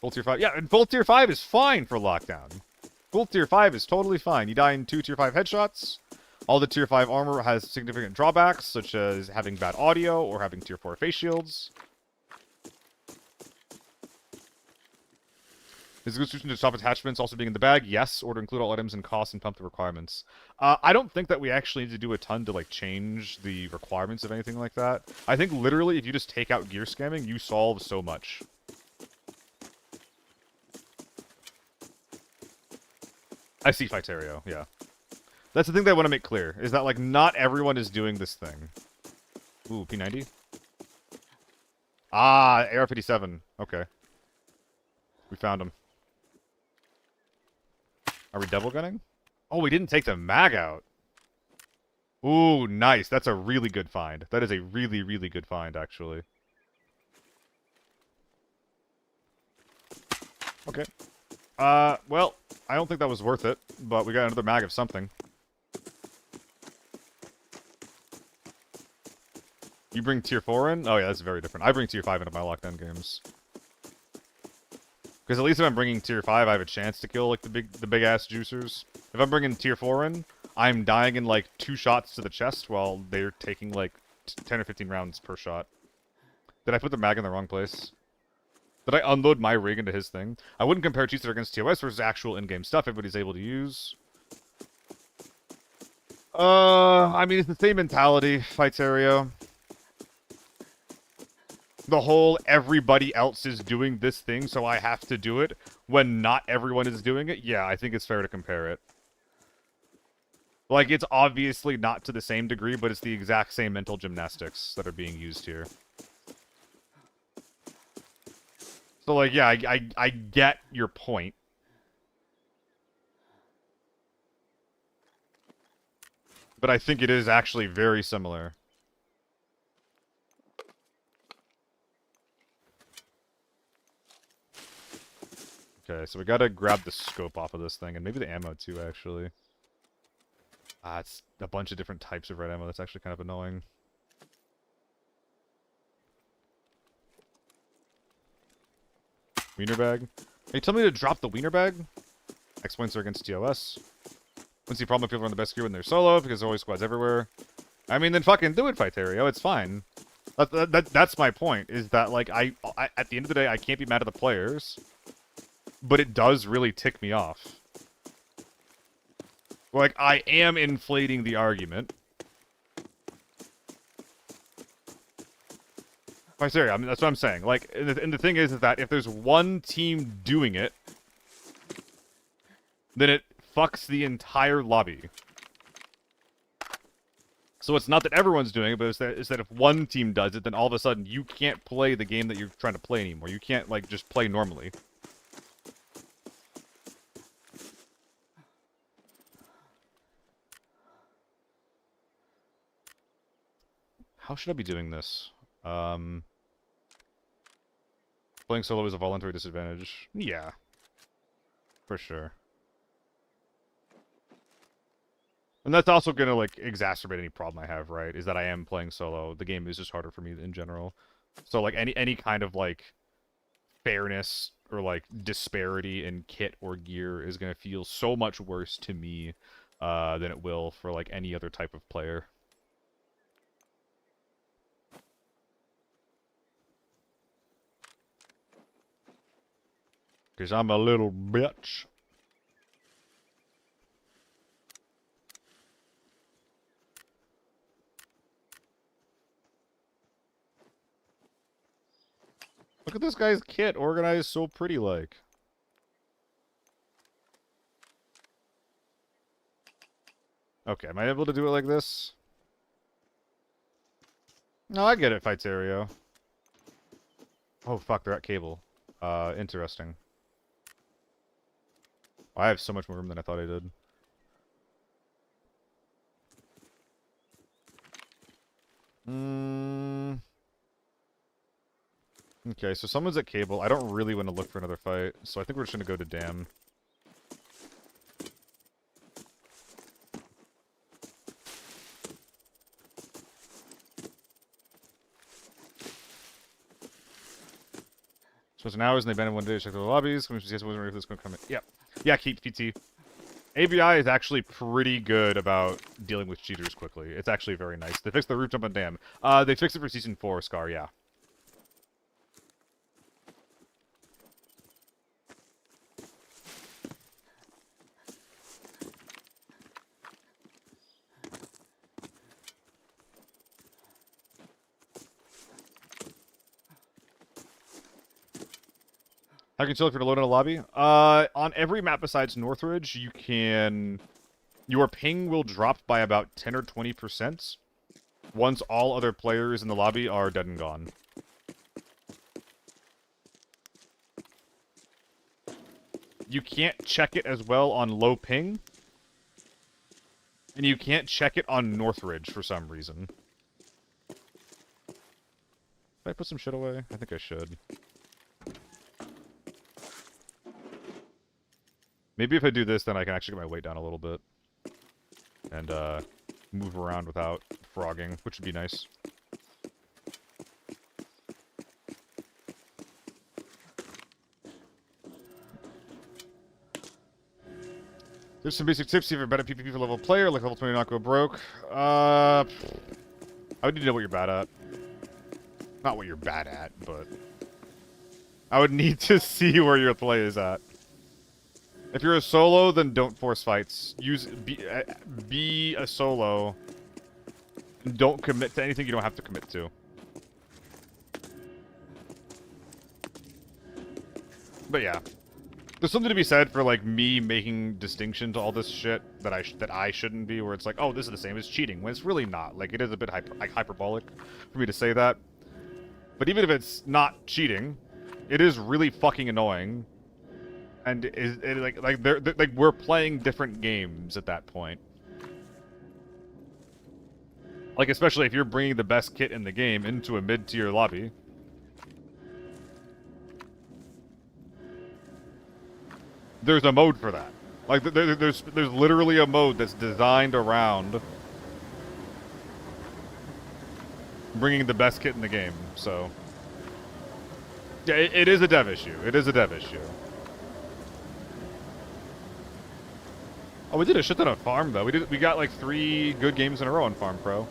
Full tier 5. Yeah, and full tier 5 is fine for lockdown. Full tier 5 is totally fine. You die in 2 tier 5 headshots. All the tier 5 armor has significant drawbacks, such as having bad audio or having tier 4 face shields. Is a good solution to stop attachments also being in the bag? Yes, or to include all items and costs and pump the requirements. I don't think that we actually need to do a ton to, like, change the requirements of anything like that. I think literally if you just take out gear scamming, you solve so much. I see Fighterio, yeah. That's the thing that I want to make clear, is that, like, not everyone is doing this thing. Ooh, P90? Ah, AR-57. Okay. We found him. Are we double gunning? Oh, we didn't take the mag out. Ooh, nice. That's a really good find. That is a really, really good find, actually. Okay. Well, I don't think that was worth it, but we got another mag of something. You bring tier 4 in? Oh yeah, that's very different. I bring tier 5 into my lockdown games. Because at least if I'm bringing tier 5, I have a chance to kill, like, the big ass juicers. If I'm bringing tier 4 in, I'm dying in, like, 2 shots to the chest while they're taking, like, 10 or 15 rounds per shot. Did I put the mag in the wrong place? Did I unload my rig into his thing? I wouldn't compare cheats that are against TOS versus actual in-game stuff everybody's able to use. I mean, it's the same mentality, Fighterio. The whole everybody else is doing this thing, so I have to do it, when not everyone is doing it. Yeah, I think it's fair to compare it. Like, it's obviously not to the same degree, but it's the exact same mental gymnastics that are being used here. So, like, yeah, I get your point. But I think it is actually very similar. Okay, so we gotta grab the scope off of this thing, and maybe the ammo too, actually. It's a bunch of different types of red ammo. That's actually kind of annoying. Wiener bag. Hey, tell me to drop the wiener bag? X points are against TOS. Wouldn't see a problem if people run the best gear when they're solo, because there's always squads everywhere. I mean, then fucking do it, Fighterio. It's fine. That's my point, is that, like, I at the end of the day, I can't be mad at the players. But it does really tick me off. Like, I am inflating the argument. Sorry, I mean, that's what I'm saying. Like, and the thing is that if there's one team doing it, then it fucks the entire lobby. So it's not that everyone's doing it, but it's that if one team does it, then all of a sudden you can't play the game that you're trying to play anymore. You can't, like, just play normally. How should I be doing this? Playing solo is a voluntary disadvantage. Yeah. For sure. And that's also gonna, like, exacerbate any problem I have, right? Is that I am playing solo. The game is just harder for me in general. So, like, any kind of, like, fairness or, like, disparity in kit or gear is gonna feel so much worse to me than it will for, like, any other type of player. Because I'm a little bitch. Look at this guy's kit, organized so pretty-like. Okay, am I able to do it like this? No, I get it, Fighterio. Oh, fuck, they're at cable. Interesting. I have so much more room than I thought I did. Okay, so someone's at cable. I don't really want to look for another fight, so I think we're just gonna go to Dam. So it's an hours and they abandoned one day to check the lobbies. Come to see wasn't ready for this going to come in. Yep. Yeah, keep PT. ABI is actually pretty good about dealing with cheaters quickly. It's actually very nice. They fixed the roof jump on Dam. They fixed it for Season 4, Scar, yeah. How can you tell if you're loaded in a lobby? On every map besides Northridge, you can... Your ping will drop by about 10 or 20% once all other players in the lobby are dead and gone. You can't check it as well on low ping. And you can't check it on Northridge for some reason. Did I put some shit away? I think I should. Maybe if I do this, then I can actually get my weight down a little bit. And, move around without frogging, which would be nice. There's some basic tips if you're a better PvP for level player, like level 20 not go broke. I would need to know what you're bad at. Not what you're bad at, but... I would need to see where your play is at. If you're a solo, then don't force fights. Be a solo. And don't commit to anything you don't have to commit to. But yeah. There's something to be said for, like, me making distinction to all this shit that I shouldn't be, where it's like, oh, this is the same as cheating, when it's really not. Like, it is a bit hyperbolic for me to say that. But even if it's not cheating, it is really fucking annoying. And like we're playing different games at that point. Like, especially if you're bringing the best kit in the game into a mid-tier lobby. There's a mode for that. Like, there's literally a mode that's designed around bringing the best kit in the game. So yeah, it is a dev issue. It is a dev issue. Oh, we did a shit ton of Farm, though. We got, like, 3 good games in a row on Farm Pro.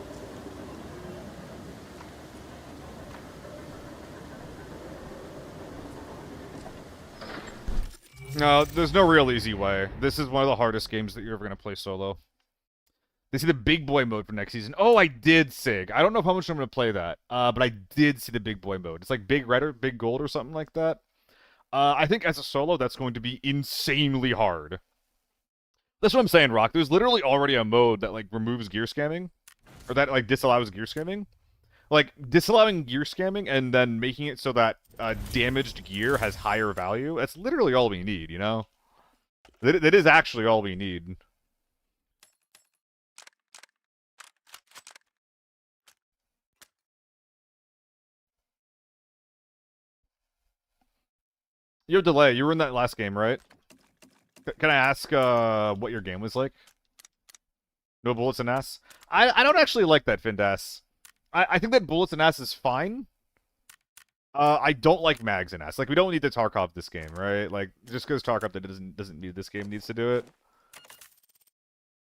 No, there's no real easy way. This is one of the hardest games that you're ever going to play solo. They see the big boy mode for next season. Oh, I did, Sig. I don't know how much I'm going to play that, but I did see the big boy mode. It's like big red or big gold or something like that. I think as a solo, that's going to be insanely hard. That's what I'm saying, Rock. There's literally already a mode that, like, removes gear scamming. Or that, like, disallows gear scamming? Like, disallowing gear scamming and then making it so that damaged gear has higher value, that's literally all we need, you know? That is actually all we need. Yo, Delay, you were in that last game, right? Can I ask what your game was like? No bullets and ass? I don't actually like that Findas. I think that bullets and ass is fine. I don't like mags and ass. Like, we don't need the Tarkov this game, right? Like, just because Tarkov that doesn't need this game needs to do it.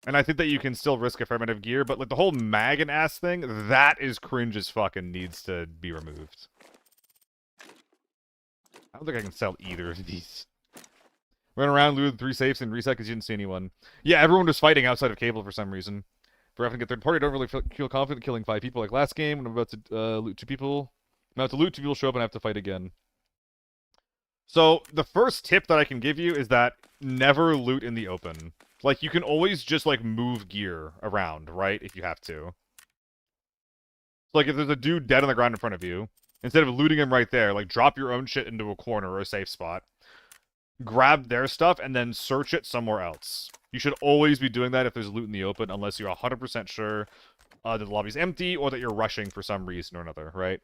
And I think that you can still risk a fair amount of gear, but like the whole mag and ass thing, that is cringe as fucking needs to be removed. I don't think I can sell either of these. Run around, loot 3 safes, and reset because you didn't see anyone. Yeah, everyone was fighting outside of Cable for some reason. For having to get third party, I don't really feel confident killing 5 people like last game when I'm about to loot 2 people. I'm about to loot 2 people, show up, and I have to fight again. So, the first tip that I can give you is that never loot in the open. Like, you can always just, like, move gear around, right? If you have to. Like, if there's a dude dead on the ground in front of you, instead of looting him right there, like, drop your own shit into a corner or a safe spot. Grab their stuff, and then search it somewhere else. You should always be doing that if there's loot in the open, unless you're 100% sure that the lobby's empty, or that you're rushing for some reason or another, right?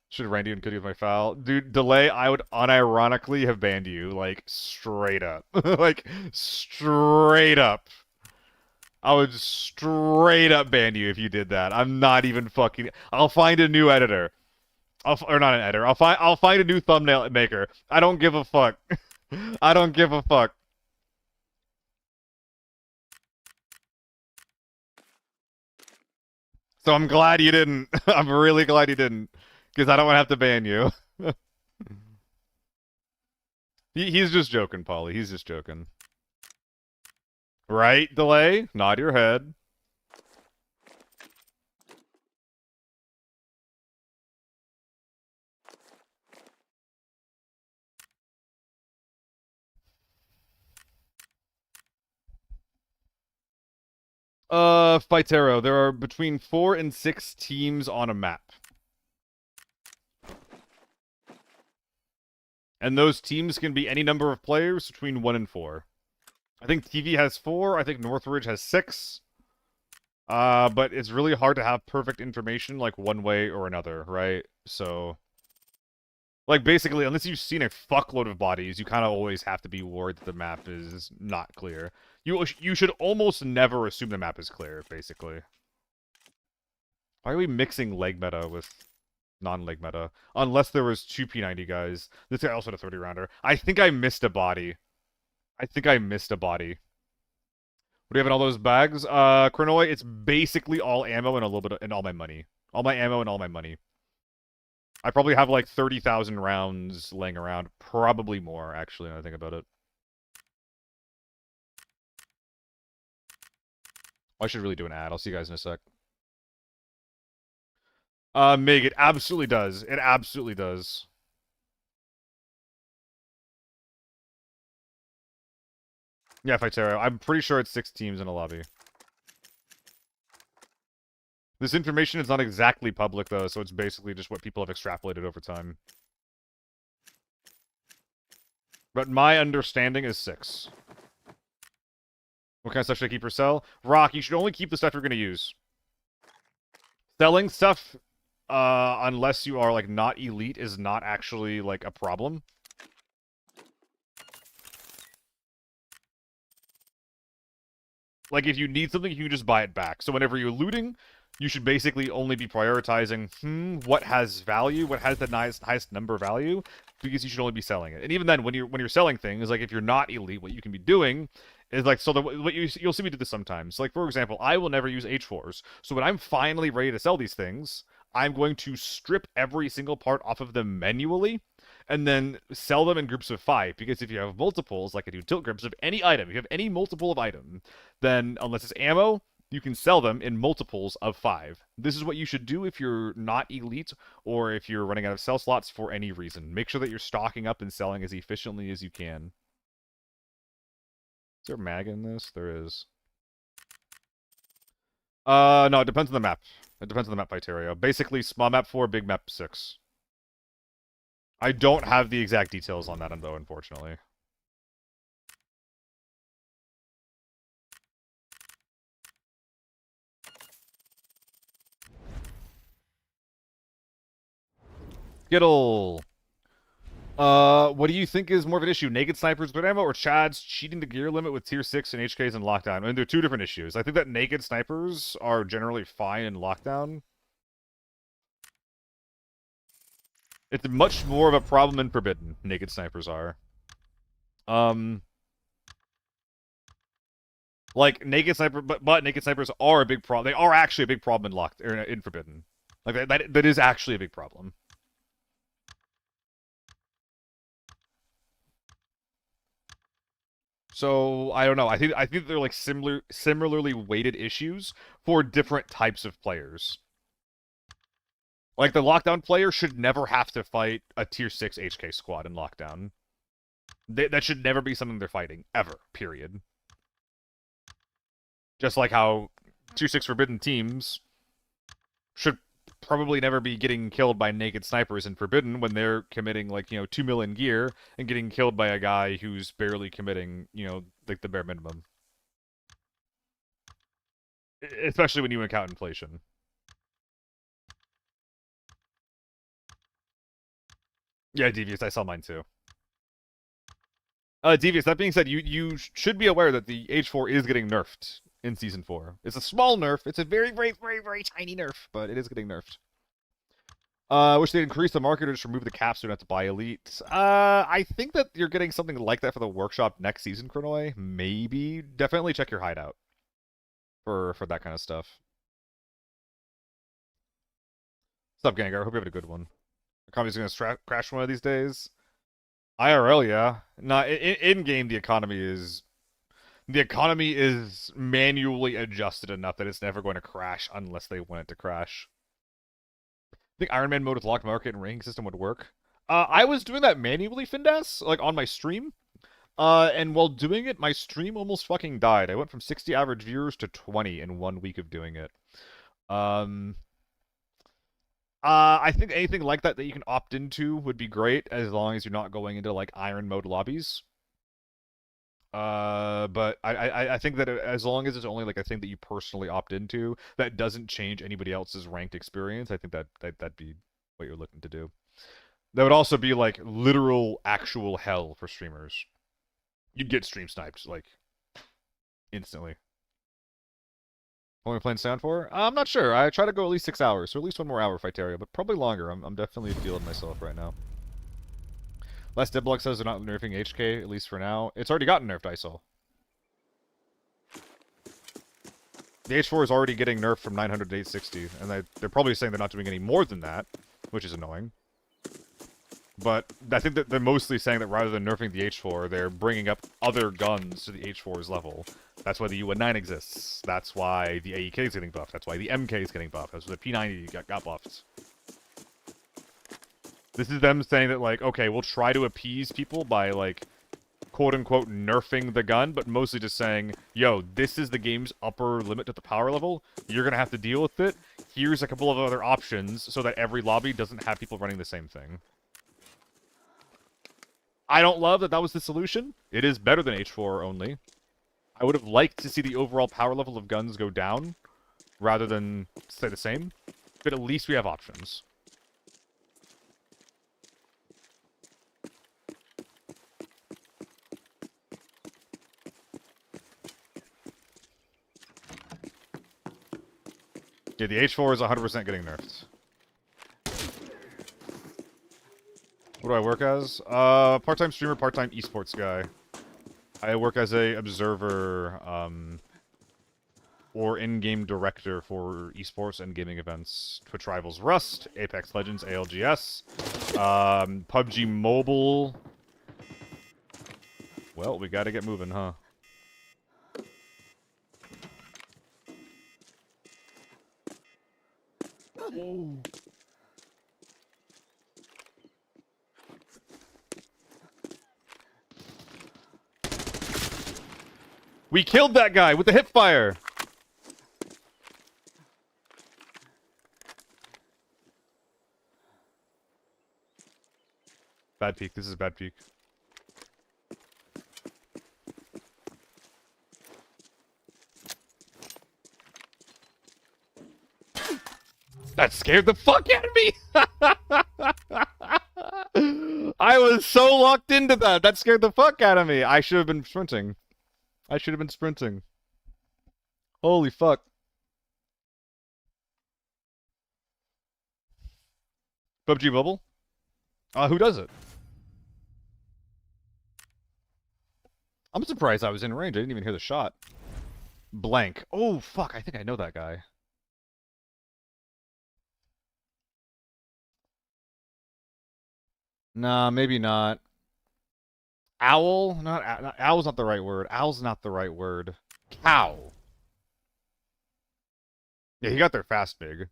Should have ran you and killed you with my foul. Dude, Delay, I would unironically have banned you, like, straight up. Like, straight up. I would straight up ban you if you did that. I'm not even fucking... I'll find a new editor. Or not an editor. I'll find a new thumbnail maker. I don't give a fuck. I don't give a fuck. So I'm glad you didn't. I'm really glad you didn't. Because I don't want to have to ban you. He's just joking, Polly. He's just joking. Right, Delay? Nod your head. Fightero, there are between 4 and 6 teams on a map. And those teams can be any number of players between 1 and 4. I think TV has 4, I think Northridge has 6. But it's really hard to have perfect information, like, one way or another, right? So... Like, basically, unless you've seen a fuckload of bodies, you kind of always have to be worried that the map is not clear. You should almost never assume the map is clear, basically. Why are we mixing leg meta with non-leg meta? Unless there was 2 P90 guys. This guy also had a 30-rounder. I think I missed a body. What do you have in all those bags? Chronoi, it's basically all ammo and a little bit and all my money. All my ammo and all my money. I probably have like 30,000 rounds laying around. Probably more, actually, when I think about it. I should really do an ad. I'll see you guys in a sec. Mig, it absolutely does. It absolutely does. Yeah, Fightero. I'm pretty sure it's 6 teams in a lobby. This information is not exactly public, though, so it's basically just what people have extrapolated over time. But my understanding is 6. What kind of stuff should I keep or sell? Rock, you should only keep the stuff you're going to use. Selling stuff, unless you are, like, not elite, is not actually, like, a problem. Like, if you need something, you can just buy it back. So whenever you're looting, you should basically only be prioritizing, what has value, what has the highest number value, because you should only be selling it. And even then, when you're selling things, like, if you're not elite, what you can be doing is, like, so you'll see me do this sometimes. Like, for example, I will never use H4s. So when I'm finally ready to sell these things, I'm going to strip every single part off of them manually, and then sell them in groups of 5, because if you have multiples, like I do tilt grips of any item, if you have any multiple of item, then, unless it's ammo, you can sell them in multiples of 5. This is what you should do if you're not elite, or if you're running out of sell slots for any reason. Make sure that you're stocking up and selling as efficiently as you can. Is there mag in this? There is. No, it depends on the map. It depends on the map criteria. Basically, small map 4, big map 6. I don't have the exact details on that, though, unfortunately. Skittle. What do you think is more of an issue? Naked snipers with ammo or Chad's cheating the gear limit with tier 6 and HKs in lockdown? I mean, they're two different issues. I think that naked snipers are generally fine in lockdown. It's much more of a problem in Forbidden, naked snipers are. Like, naked sniper, but naked snipers are a big problem. They are actually a big problem in Forbidden. Like, that is actually a big problem. So I don't know. I think they're like similarly weighted issues for different types of players. Like the lockdown player should never have to fight a tier 6 HK squad in lockdown. That should never be something they're fighting ever. Period. Just like how tier 6 forbidden teams should probably never be getting killed by naked snipers in Forbidden when they're committing, like, 2 million gear and getting killed by a guy who's barely committing, like, the bare minimum. Especially when you account inflation. Yeah, Devious, I saw mine too. Devious, that being said, you should be aware that the H4 is getting nerfed in Season 4. It's a small nerf. It's a very, very, very, very tiny nerf, but it is getting nerfed. I wish they'd increase the market or just remove the cap so you don't have to buy Elite. I think that you're getting something like that for the workshop next season, Chronoy. Maybe. Definitely check your hideout for that kind of stuff. What's up, Gengar? Hope you have a good one. The economy's gonna crash one of these days. IRL, yeah. Nah, in-game, the economy is manually adjusted enough that it's never going to crash unless they want it to crash. I think Iron Man mode with locked market and ranking system would work. I was doing that manually, Findas, like on my stream. And while doing it, my stream almost fucking died. I went from 60 average viewers to 20 in 1 week of doing it. I think anything like that you can opt into would be great, as long as you're not going into, like, Iron mode lobbies. But I think that as long as it's only, like, a thing that you personally opt into, that doesn't change anybody else's ranked experience, I think that'd be what you're looking to do. That would also be, like, literal, actual hell for streamers. You'd get stream sniped, like, instantly. How long are we playing Sound for? I'm not sure. I try to go at least 6 hours, so at least 1 more hour, Phyteria, but probably longer. I'm definitely feeling myself right now. Last Deadblock says they're not nerfing HK, at least for now. It's already gotten nerfed, I saw. The H4 is already getting nerfed from 900 to 860, and they're probably saying they're not doing any more than that, which is annoying. But I think that they're mostly saying that rather than nerfing the H4, they're bringing up other guns to the H4's level. That's why the UN9 exists. That's why the AEK is getting buffed. That's why the MK is getting buffed. That's why the P90 got buffed. This is them saying that, like, okay, we'll try to appease people by, like, quote-unquote nerfing the gun, but mostly just saying, yo, this is the game's upper limit to the power level. You're gonna have to deal with it. Here's a couple of other options so that every lobby doesn't have people running the same thing. I don't love that was the solution. It is better than H4 only. I would have liked to see the overall power level of guns go down rather than stay the same, but at least we have options. Yeah, the H4 is 100% getting nerfed. What do I work as? Part-time streamer, part-time esports guy. I work as a observer, or in-game director for esports and gaming events. Twitch Rivals Rust, Apex Legends ALGS, PUBG Mobile. Well, we gotta get moving, huh? Oh. We killed that guy with the hip fire! Bad peek. This is a bad peek. That scared the fuck out of me! I was so locked into that. That scared the fuck out of me. I should have been sprinting. I should have been sprinting. Holy fuck. PUBG Mobile? Who does it? I'm surprised I was in range. I didn't even hear the shot. Blank. Oh, fuck. I think I know that guy. Nah, maybe not. Owl? Not owl's not the right word. Owl's not the right word. Cow. Yeah, he got there fast, big.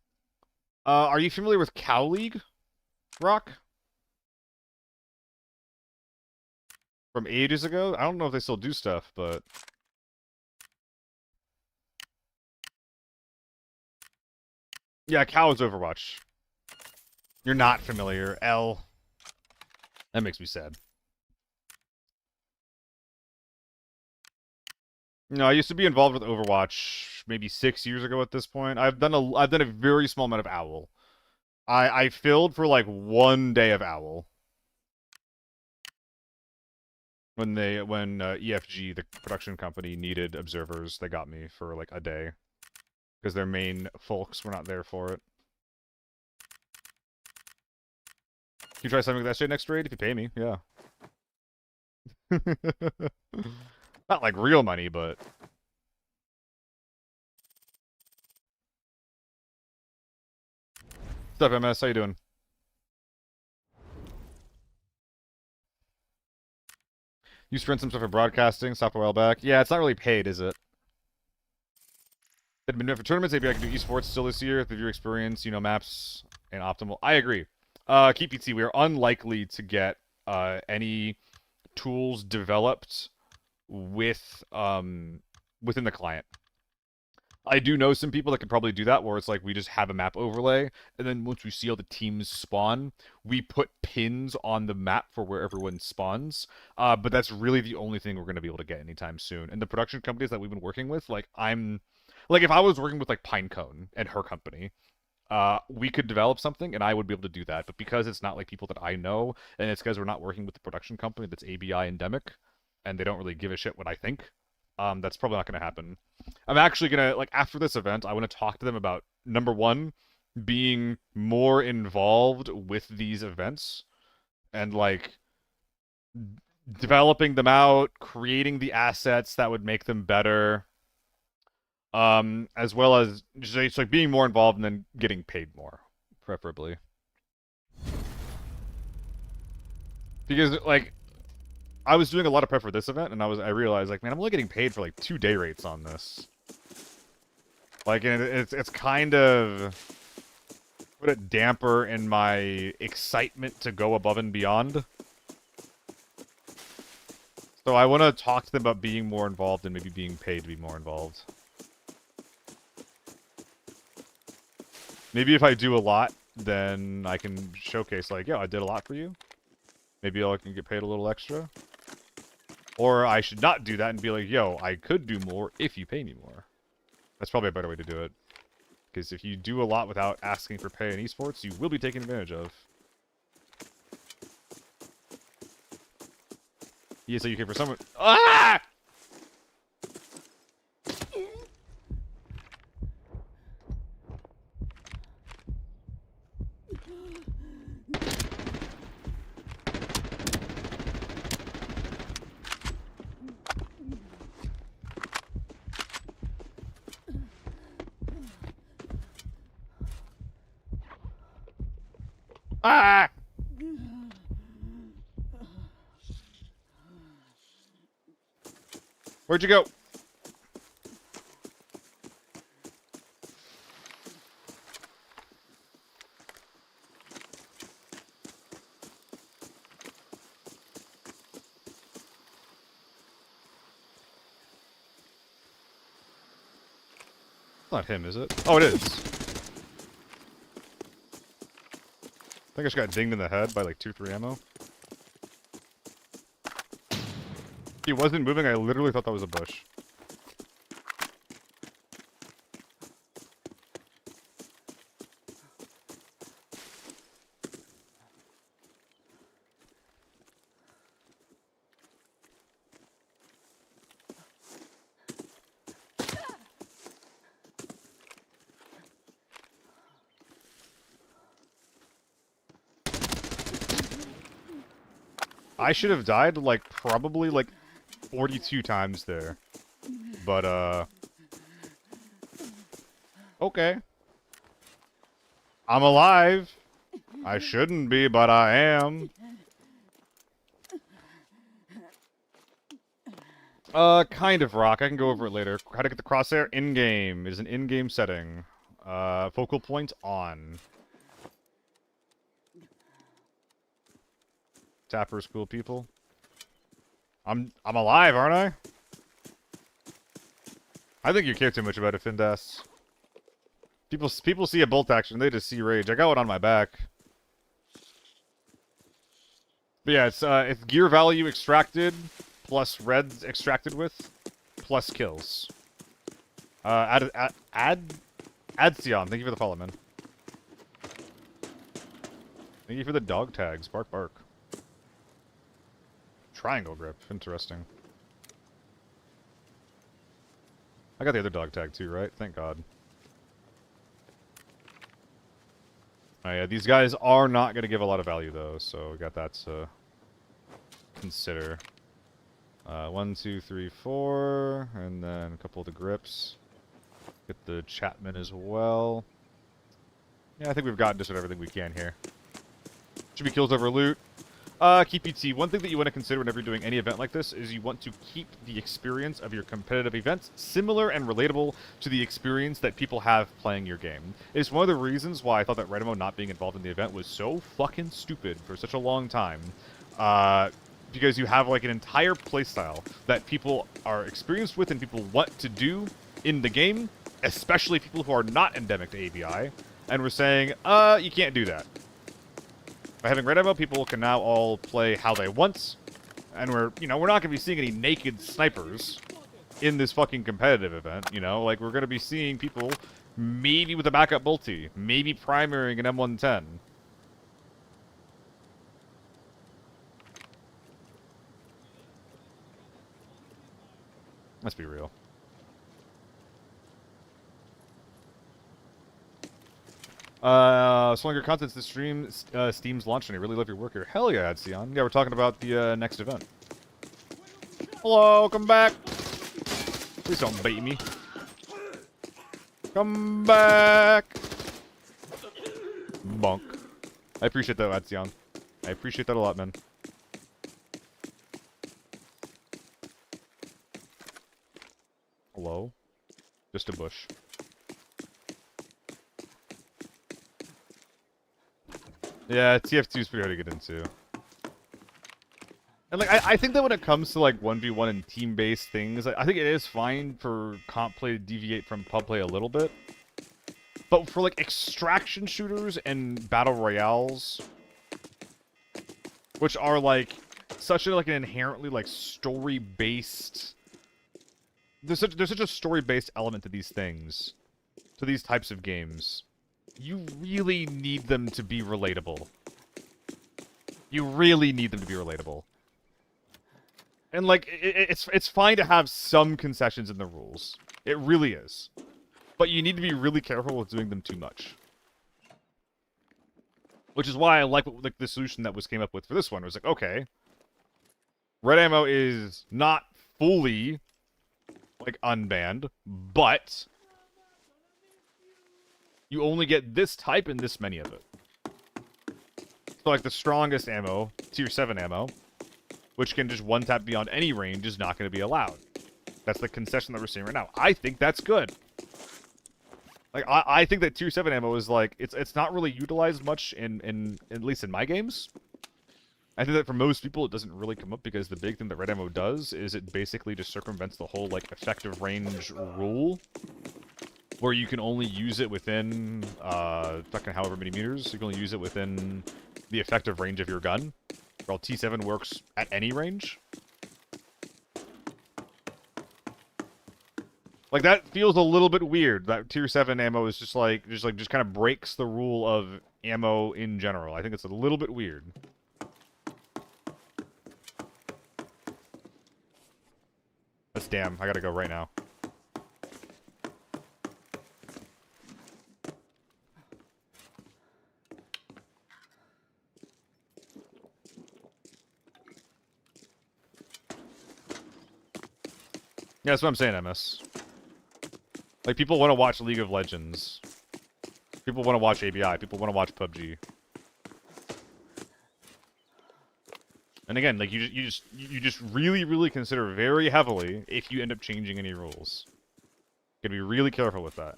Are you familiar with Cow League? Rock? From ages ago? I don't know if they still do stuff, but... Yeah, Cow is Overwatch. You're not familiar. L. That makes me sad. No, I used to be involved with Overwatch maybe 6 years ago at this point. I've done a very small amount of Owl. I filled for like 1 day of Owl. When EFG, the production company, needed observers, they got me for like a day. Because their main folks were not there for it. Can you try something like that shit next raid if you pay me? Yeah. Not like real money, but... What's up, MS? How you doing? You sprint some stuff for broadcasting, stopped a while back. Yeah, it's not really paid, is it? Had been doing for tournaments, maybe I can do esports still this year. The viewer experience, you know, maps, and optimal. I agree. Keep PT, we are unlikely to get any tools developed with within the client. I do know some people that could probably do that, where it's like we just have a map overlay, and then once we see all the teams spawn, we put pins on the map for where everyone spawns. But that's really the only thing we're going to be able to get anytime soon. And the production companies that we've been working with, like if I was working with like Pinecone and her company, we could develop something and I would be able to do that. But because it's not like people that I know, and it's because we're not working with the production company that's ABI endemic, and they don't really give a shit what I think, that's probably not going to happen. I'm actually going to, like, after this event, I want to talk to them about, number one, being more involved with these events, and, like, developing them out, creating the assets that would make them better, as well as just, like, being more involved and then getting paid more, preferably. Because, like, I was doing a lot of prep for this event, and I realized, like, man, I'm only getting paid for, like, 2 day rates on this. Like, and it's kind of put a damper in my excitement to go above and beyond. So I want to talk to them about being more involved and maybe being paid to be more involved. Maybe if I do a lot, then I can showcase, like, yo, I did a lot for you. Maybe I can get paid a little extra. Or I should not do that and be like, yo, I could do more if you pay me more. That's probably a better way to do it. Because if you do a lot without asking for pay in esports, you will be taken advantage of. Yeah, so you can for someone... Ah! Ah! Where'd you go? It's not him, is it? Oh, it is. I think I just got dinged in the head by like 2-3 ammo. He wasn't moving. I literally thought that was a bush. I should have died, like, probably, like, 42 times there. But, okay. I'm alive. I shouldn't be, but I am. Kind of rock. I can go over it later. How to get the crosshair? In-game. It is an in-game setting. Focal point on. Tapper's cool people. I'm alive, aren't I? I think you care too much about it, Findas. People see a bolt action, they just see rage. I got one on my back. But yeah, it's gear value extracted plus reds extracted with plus kills. Adsion, thank you for the follow, man. Thank you for the dog tags. Bark, bark. Triangle grip. Interesting. I got the other dog tag too, right? Thank God. Oh yeah, these guys are not going to give a lot of value though, so we got that to consider. 1, 2, 3, 4, and then a couple of the grips. Get the Chapman as well. Yeah, I think we've gotten just about everything we can here. Should be kills over loot. Keep ET. One thing that you want to consider whenever you're doing any event like this is you want to keep the experience of your competitive events similar and relatable to the experience that people have playing your game. It's one of the reasons why I thought that Redemo not being involved in the event was so fucking stupid for such a long time. Because you have like an entire playstyle that people are experienced with and people want to do in the game, especially people who are not endemic to ABI, and we're saying, you can't do that. By having red ammo, people can now all play how they want, and we're not going to be seeing any naked snipers in this fucking competitive event, like we're going to be seeing people maybe with a backup bolty, maybe primarying an M110. Let's be real. Longer contents this stream, Steam's launch, and I really love your work here. Hell yeah, Adsion. Yeah, we're talking about the next event. Hello, come back. Please don't bait me. Come back. Bonk. I appreciate that, Adsion. I appreciate that a lot, man. Hello? Just a bush. Yeah, TF2 is pretty hard to get into. And, like, I think that when it comes to, like, 1v1 and team-based things, I think it is fine for comp play to deviate from pub play a little bit. But for, like, extraction shooters and battle royales, which are, like, such a, like, an inherently, like, story-based... There's such a story-based element to these things, to these types of games. You really need them to be relatable. You really need them to be relatable. And, like, it's fine to have some concessions in the rules. It really is. But you need to be really careful with doing them too much. Which is why I like the solution that came up with for this one. It was like, okay, red ammo is not fully, like, unbanned, but you only get this type and this many of it. So, like, the strongest ammo, tier 7 ammo, which can just one-tap beyond any range, is not going to be allowed. That's the concession that we're seeing right now. I think that's good. Like, I think that tier 7 ammo is, like, it's not really utilized much in at least in my games. I think that for most people, it doesn't really come up because the big thing that red ammo does is it basically just circumvents the whole, like, effective range rule, where you can only use it within, fucking however many meters. You can only use it within the effective range of your gun. While T7 works at any range. Like, that feels a little bit weird. That tier 7 ammo is just kind of breaks the rule of ammo in general. I think it's a little bit weird. That's damn. I gotta go right now. Yeah, that's what I'm saying, MS. Like, people want to watch League of Legends. People want to watch ABI. People want to watch PUBG. And again, like, you just really, really consider very heavily if you end up changing any rules. You gotta be really careful with that.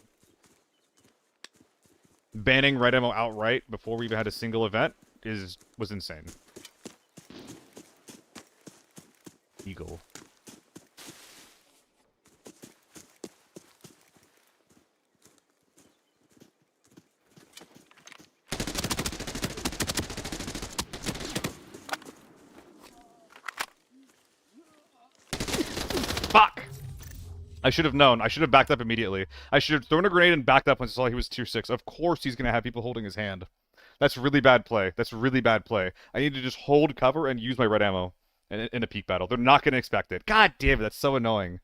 Banning red ammo outright before we even had a single event was insane. Eagle. Fuck! I should have known. I should have backed up immediately. I should have thrown a grenade and backed up when I saw he was tier 6. Of course he's going to have people holding his hand. That's really bad play. That's really bad play. I need to just hold cover and use my red ammo in a peak battle. They're not going to expect it. God damn it, that's so annoying.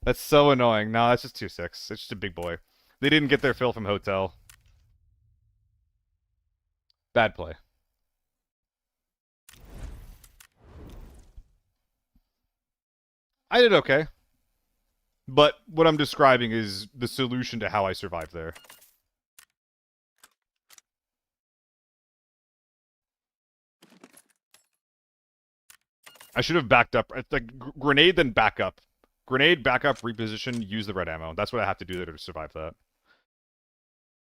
That's so annoying. No, that's just tier 6. It's just a big boy. They didn't get their fill from Hotel. Bad play. I did okay. But what I'm describing is the solution to how I survived there. I should have backed up. Like, grenade, then back up. Grenade, back up, reposition, use the red ammo. That's what I have to do there to survive that.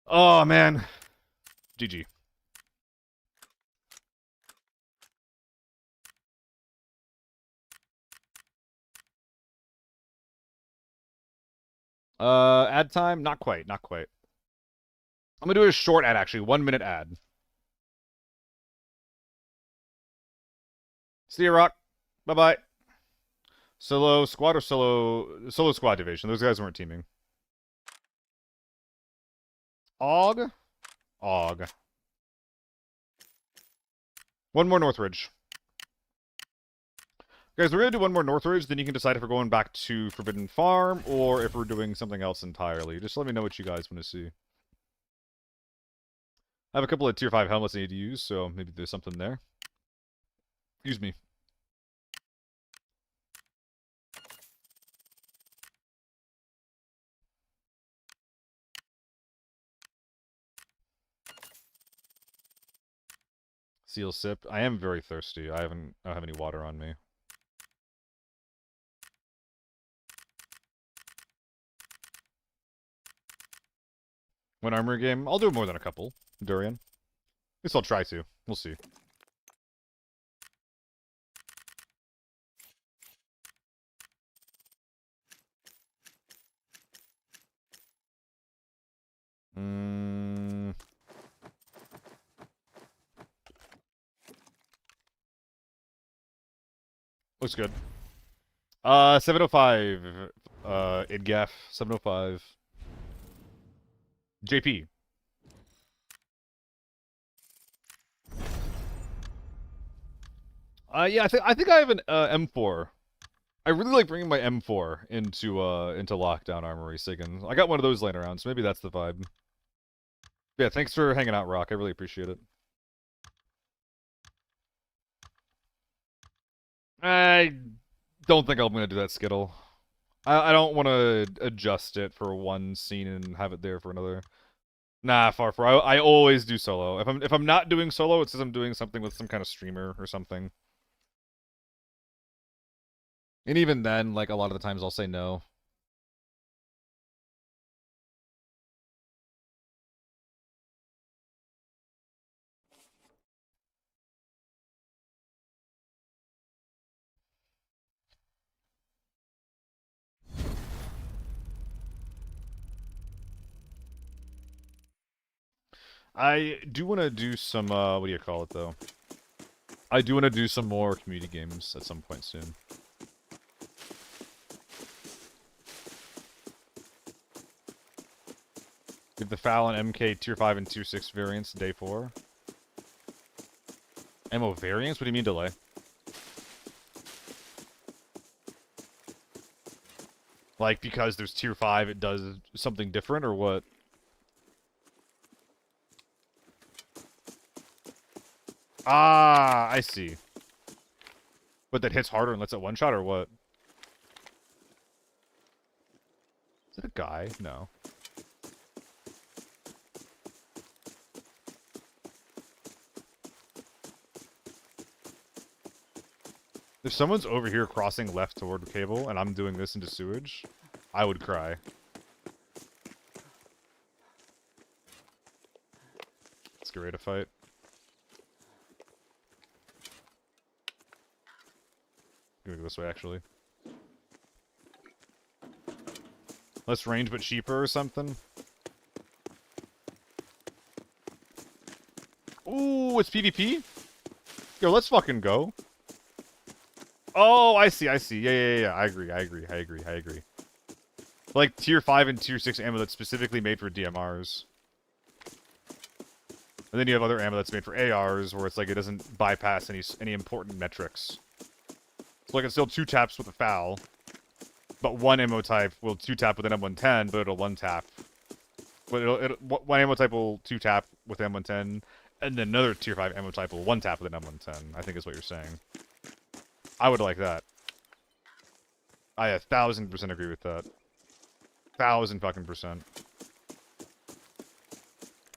Oh, man. GG. Ad time? Not quite, not quite. I'm gonna do a short ad, actually. 1 minute ad. See you, Rock. Bye-bye. Solo squad or solo squad division? Those guys weren't teaming. Og? Og. One more Northridge. Guys, we're gonna do one more Northridge, then you can decide if we're going back to Forbidden Farm or if we're doing something else entirely. Just let me know what you guys want to see. I have a couple of tier 5 helmets I need to use, so maybe there's something there. Excuse me. Seal sip. I am very thirsty. I don't have any water on me. One armor game? I'll do more than a couple. Durian. At least I'll try to. We'll see. Looks good. 705. Idgaf. 705. JP. Yeah, I think I have an M4. I really like bringing my M4 into Lockdown Armory, Siggins. I got one of those laying around, so maybe that's the vibe. Yeah, thanks for hanging out, Rock. I really appreciate it. I don't think I'm gonna do that Skittle. I don't want to adjust it for one scene and have it there for another. Nah, far. I always do solo. If I'm not doing solo, it says I'm doing something with some kind of streamer or something. And even then, like, a lot of the times I'll say no. I do want to do some, what do you call it, though? I do want to do some more community games at some point soon. Get the FAL and MK tier 5 and tier 6 variants day 4. Ammo variants? What do you mean delay? Like, because there's tier 5, it does something different, or what? Ah, I see. But that hits harder and lets it one-shot, or what? Is it a guy? No. If someone's over here crossing left toward the cable, and I'm doing this into sewage, I would cry. Let's get ready to fight. I'm gonna go this way, actually. Less range, but cheaper or something? Ooh, it's PvP? Yo, let's fucking go. Oh, I see. Yeah. I agree. Like, tier 5 and tier 6 ammo that's specifically made for DMRs. And then you have other ammo that's made for ARs, where it's like it doesn't bypass any important metrics. So like, it still 2-taps with a FAL, but one ammo type will 2-tap with an M110, but it'll 1-tap. But one ammo type will 2-tap with M110, and then another tier 5 ammo type will 1-tap with an M110, I think is what you're saying. I would like that. I 1,000% agree with that. 1,000 fucking percent.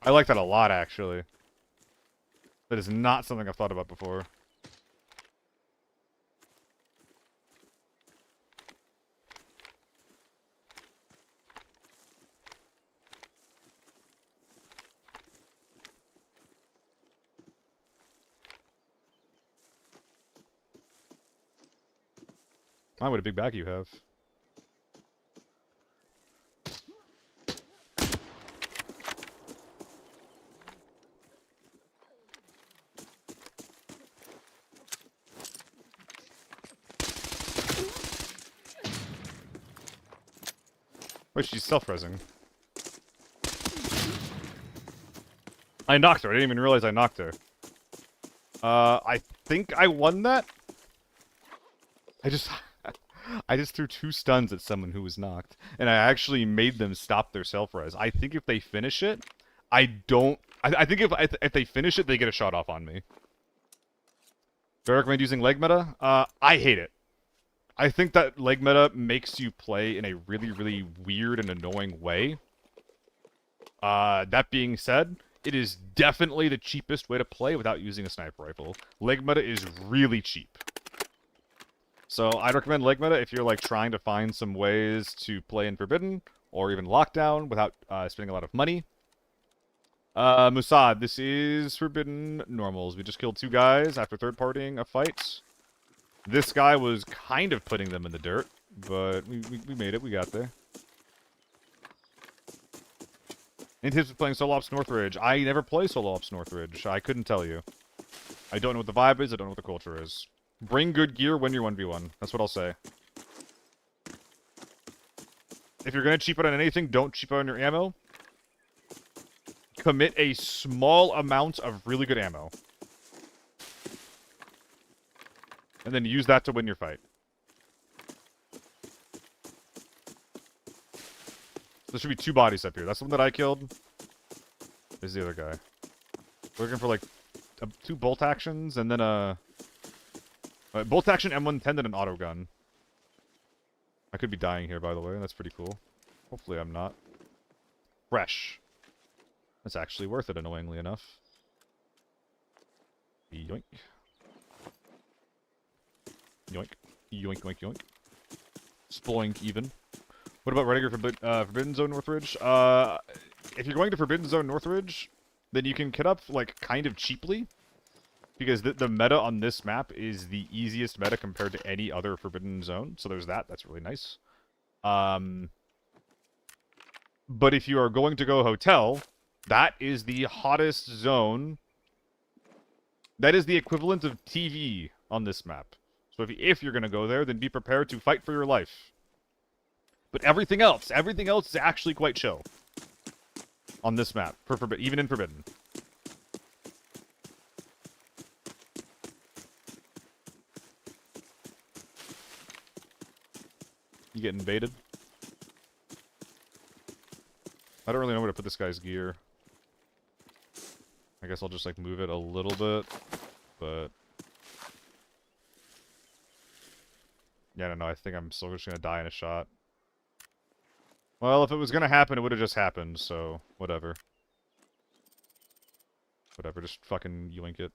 I like that a lot, actually. That is not something I've thought about before. Oh, what a big bag you have. Wait, she's self-resing. I knocked her. I didn't even realize I knocked her. I think I won that? I just threw 2 stuns at someone who was knocked, and I actually made them stop their self-res. I think if they finish it, I think if they finish it, they get a shot off on me. Do I recommend using leg meta? I hate it. I think that leg meta makes you play in a really, really weird and annoying way. That being said, it is definitely the cheapest way to play without using a sniper rifle. Leg meta is really cheap. So I'd recommend leg meta if you're like trying to find some ways to play in Forbidden or even Lockdown without spending a lot of money. Musad, this is Forbidden Normals. We just killed 2 guys after third-partying a fight. This guy was kind of putting them in the dirt, but we made it. We got there. Any tips for playing Solo Ops Northridge? I never play Solo Ops Northridge. I couldn't tell you. I don't know what the vibe is. I don't know what the culture is. Bring good gear when you're 1v1. That's what I'll say. If you're going to cheap out on anything, don't cheap out on your ammo. Commit a small amount of really good ammo. And then use that to win your fight. There should be 2 bodies up here. That's the one that I killed. There's the other guy. We're looking for like 2 bolt actions and then a bolt action M110 and an auto gun. I could be dying here, by the way. That's pretty cool. Hopefully I'm not. Fresh. That's actually worth it, annoyingly enough. Yoink. Yoink. Yoink, yoink, yoink. Sploink, even. What about Rediger Forbidden Zone Northridge? If you're going to Forbidden Zone Northridge, then you can kit up, like, kind of cheaply. Because the meta on this map is the easiest meta compared to any other Forbidden Zone. So there's that. That's really nice. But if you are going to go Hotel, that is the hottest zone. That is the equivalent of TV on this map. So if you're going to go there, then be prepared to fight for your life. But everything else is actually quite chill. On this map. Even in Forbidden. You getting baited? I don't really know where to put this guy's gear. I guess I'll just, like, move it a little bit. But... yeah, I don't know. I think I'm still just gonna die in a shot. Well, if it was gonna happen, it would have just happened, so... whatever. Whatever, just fucking yoink it.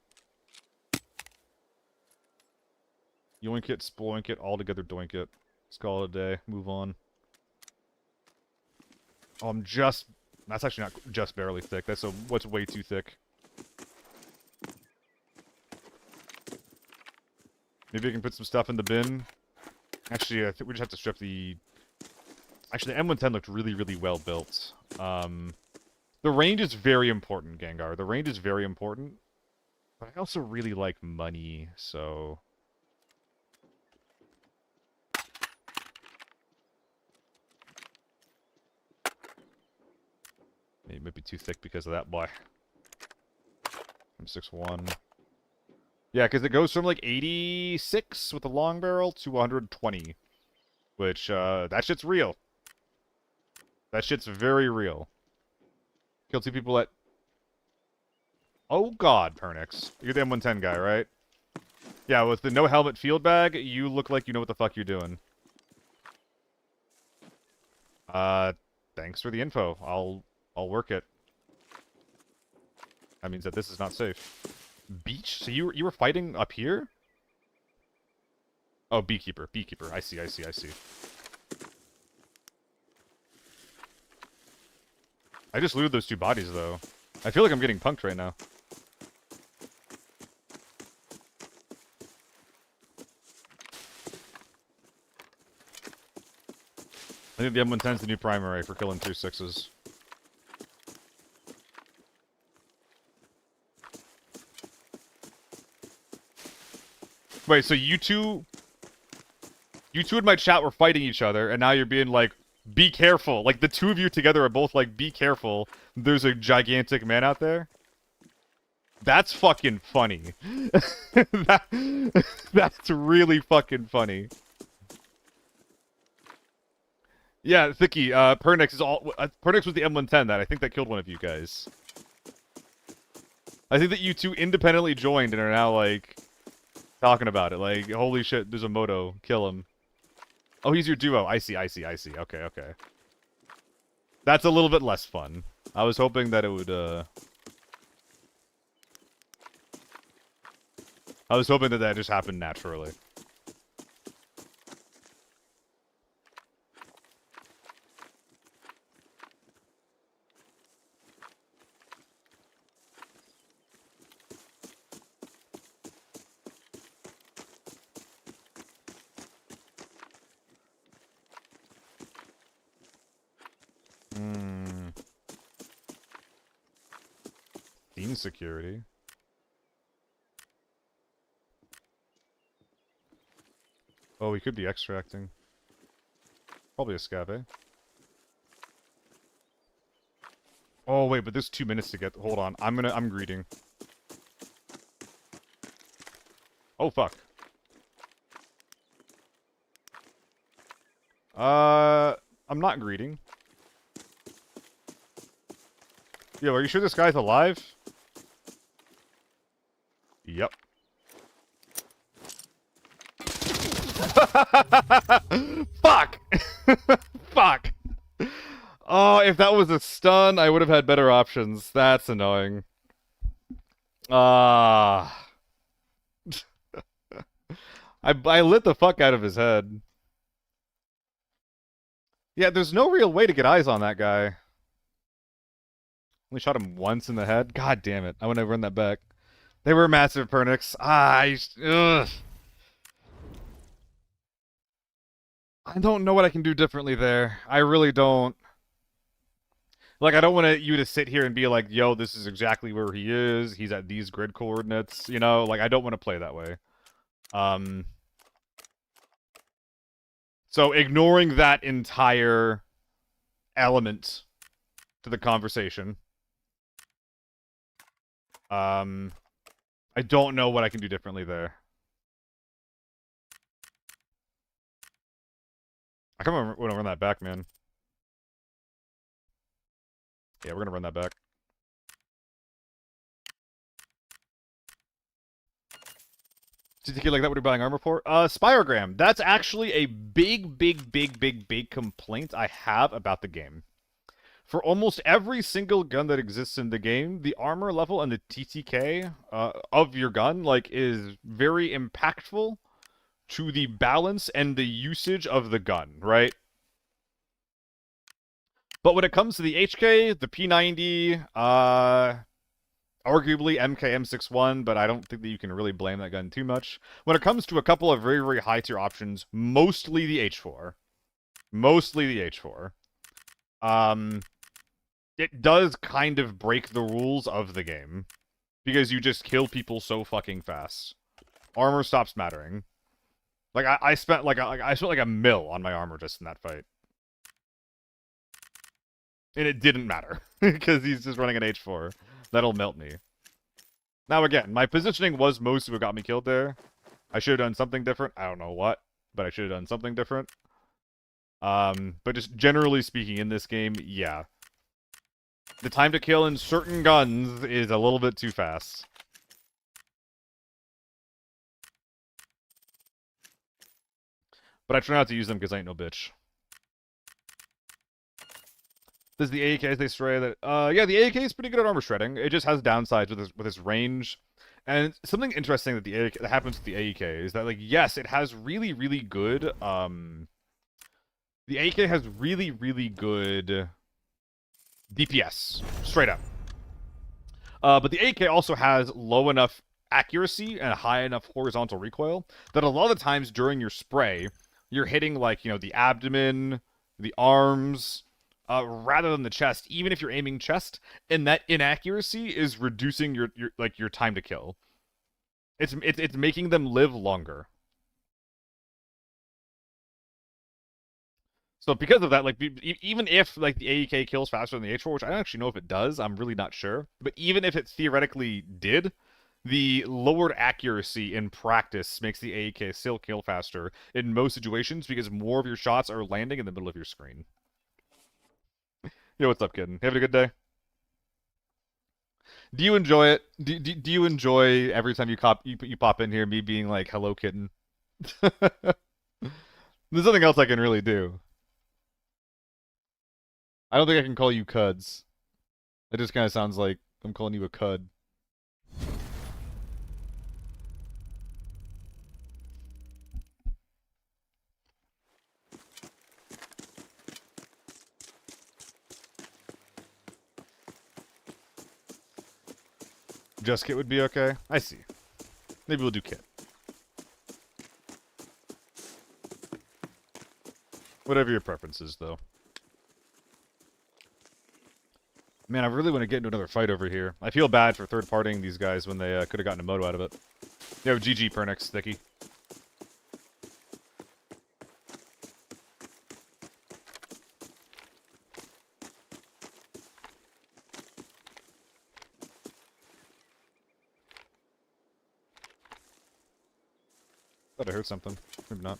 Yoink it, sploink it, all together doink it. Let's call it a day. Move on. Oh, I'm just... that's actually not just barely thick. That's what's way too thick. Maybe I can put some stuff in the bin. Actually, I think we just have to strip the... actually, the M110 looked really, really well built. The range is very important, Gengar. The range is very important. But I also really like money, so... it might be too thick because of that boy. I'm 6'1". Yeah, because it goes from like 86 with a long barrel to 120. Which, that shit's real. That shit's very real. Killed 2 people at... oh god, Pernix. You're the M110 guy, right? Yeah, with the no helmet field bag, you look like you know what the fuck you're doing. Thanks for the info. I'll work it. That means that this is not safe. Beach? So you were fighting up here? Oh, beekeeper. Beekeeper. I see. I just looted those 2 bodies, though. I feel like I'm getting punked right now. I think the M110's the new primary for killing 3 6s. Wait, so you two in my chat were fighting each other, and now you're being like, be careful. Like, the 2 of you together are both like, be careful. There's a gigantic man out there. That's fucking funny. That's really fucking funny. Yeah, Thicky, Pernix is all... Pernix was the M110 that I think that killed one of you guys. I think that you 2 independently joined and are now, like, talking about it. Like, holy shit, there's a moto. Kill him. Oh, he's your duo. I see. Okay. That's a little bit less fun. I was hoping that it would, I was hoping that just happened naturally. Theme security. Oh, we could be extracting. Probably a scav, eh? Oh, wait, but there's 2 minutes to get... hold on. I'm greeting. Oh, fuck. I'm not greeting. Yo, are you sure this guy's alive? Yep. Fuck! Fuck! Oh, if that was a stun, I would have had better options. That's annoying. I lit the fuck out of his head. Yeah, there's no real way to get eyes on that guy. Only shot him once in the head. God damn it. I want to run that back. They were massive, Pernix. Ugh. I don't know what I can do differently there. I really don't. Like, I don't want you to sit here and be like, yo, this is exactly where he is. He's at these grid coordinates. You know, like, I don't want to play that way. So ignoring that entire element to the conversation. I don't know what I can do differently there. I can't remember when I run that back, man. Yeah, we're gonna run that back. TTK like that, what are you buying armor for? Spirogram. That's actually a big complaint I have about the game. For almost every single gun that exists in the game, the armor level and the TTK of your gun, like, is very impactful to the balance and the usage of the gun, right? But when it comes to the HK, the P90, arguably MK-M61, but I don't think that you can really blame that gun too much. When it comes to a couple of very high-tier options, mostly the H4. Mostly the H4. It does kind of break the rules of the game. Because you just kill people so fucking fast. Armor stops mattering. Like, I spent like a mil on my armor just in that fight. And it didn't matter. Because he's just running an H4. That'll melt me. Now again, my positioning was most of what got me killed there. I should have done something different. I don't know what. But I should have done something different. But just generally speaking in this game, yeah. The time to kill in certain guns is a little bit too fast. But I try not to use them because I ain't no bitch. Does the AEK, as they stray that... yeah, the AEK is pretty good at armor shredding. It just has downsides with its range. And something interesting that that happens with the AEK is that, like, yes, it has really good... the AEK has really good... DPS. Straight up. But the AEK also has low enough accuracy and high enough horizontal recoil that a lot of the times during your spray, you're hitting, like, you know, the abdomen, the arms... rather than the chest, even if you're aiming chest, and that inaccuracy is reducing your time to kill. It's making them live longer. So because of that, like, even if, like, the AEK kills faster than the H4, which I don't actually know if it does, I'm really not sure. But even if it theoretically did, the lowered accuracy in practice makes the AEK still kill faster in most situations because more of your shots are landing in the middle of your screen. Yo, what's up, kid? Having a good day? Do you enjoy it? Do you enjoy every time you pop in here, me being like, hello, kitten? There's nothing else I can really do. I don't think I can call you Cuds. It just kind of sounds like I'm calling you a Cud. Just Kit would be okay? I see. Maybe we'll do Kit. Whatever your preference is, though. Man, I really want to get into another fight over here. I feel bad for third-partying these guys when they could have gotten a moto out of it. Yo, GG, Pernix, Sticky. Thought I heard something. Maybe not.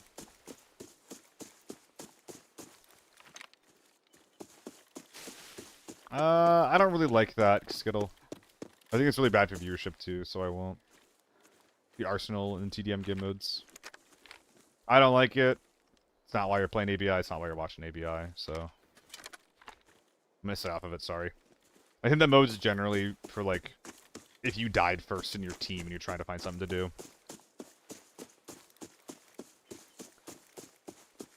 I don't really like that, Skittle. I think it's really bad for viewership, too, so I won't. The Arsenal and TDM game modes. I don't like it. It's not why you're playing ABI, it's not why you're watching ABI, so... I'm gonna stay off of it, sorry. I think that mode's generally for, like, if you died first in your team and you're trying to find something to do.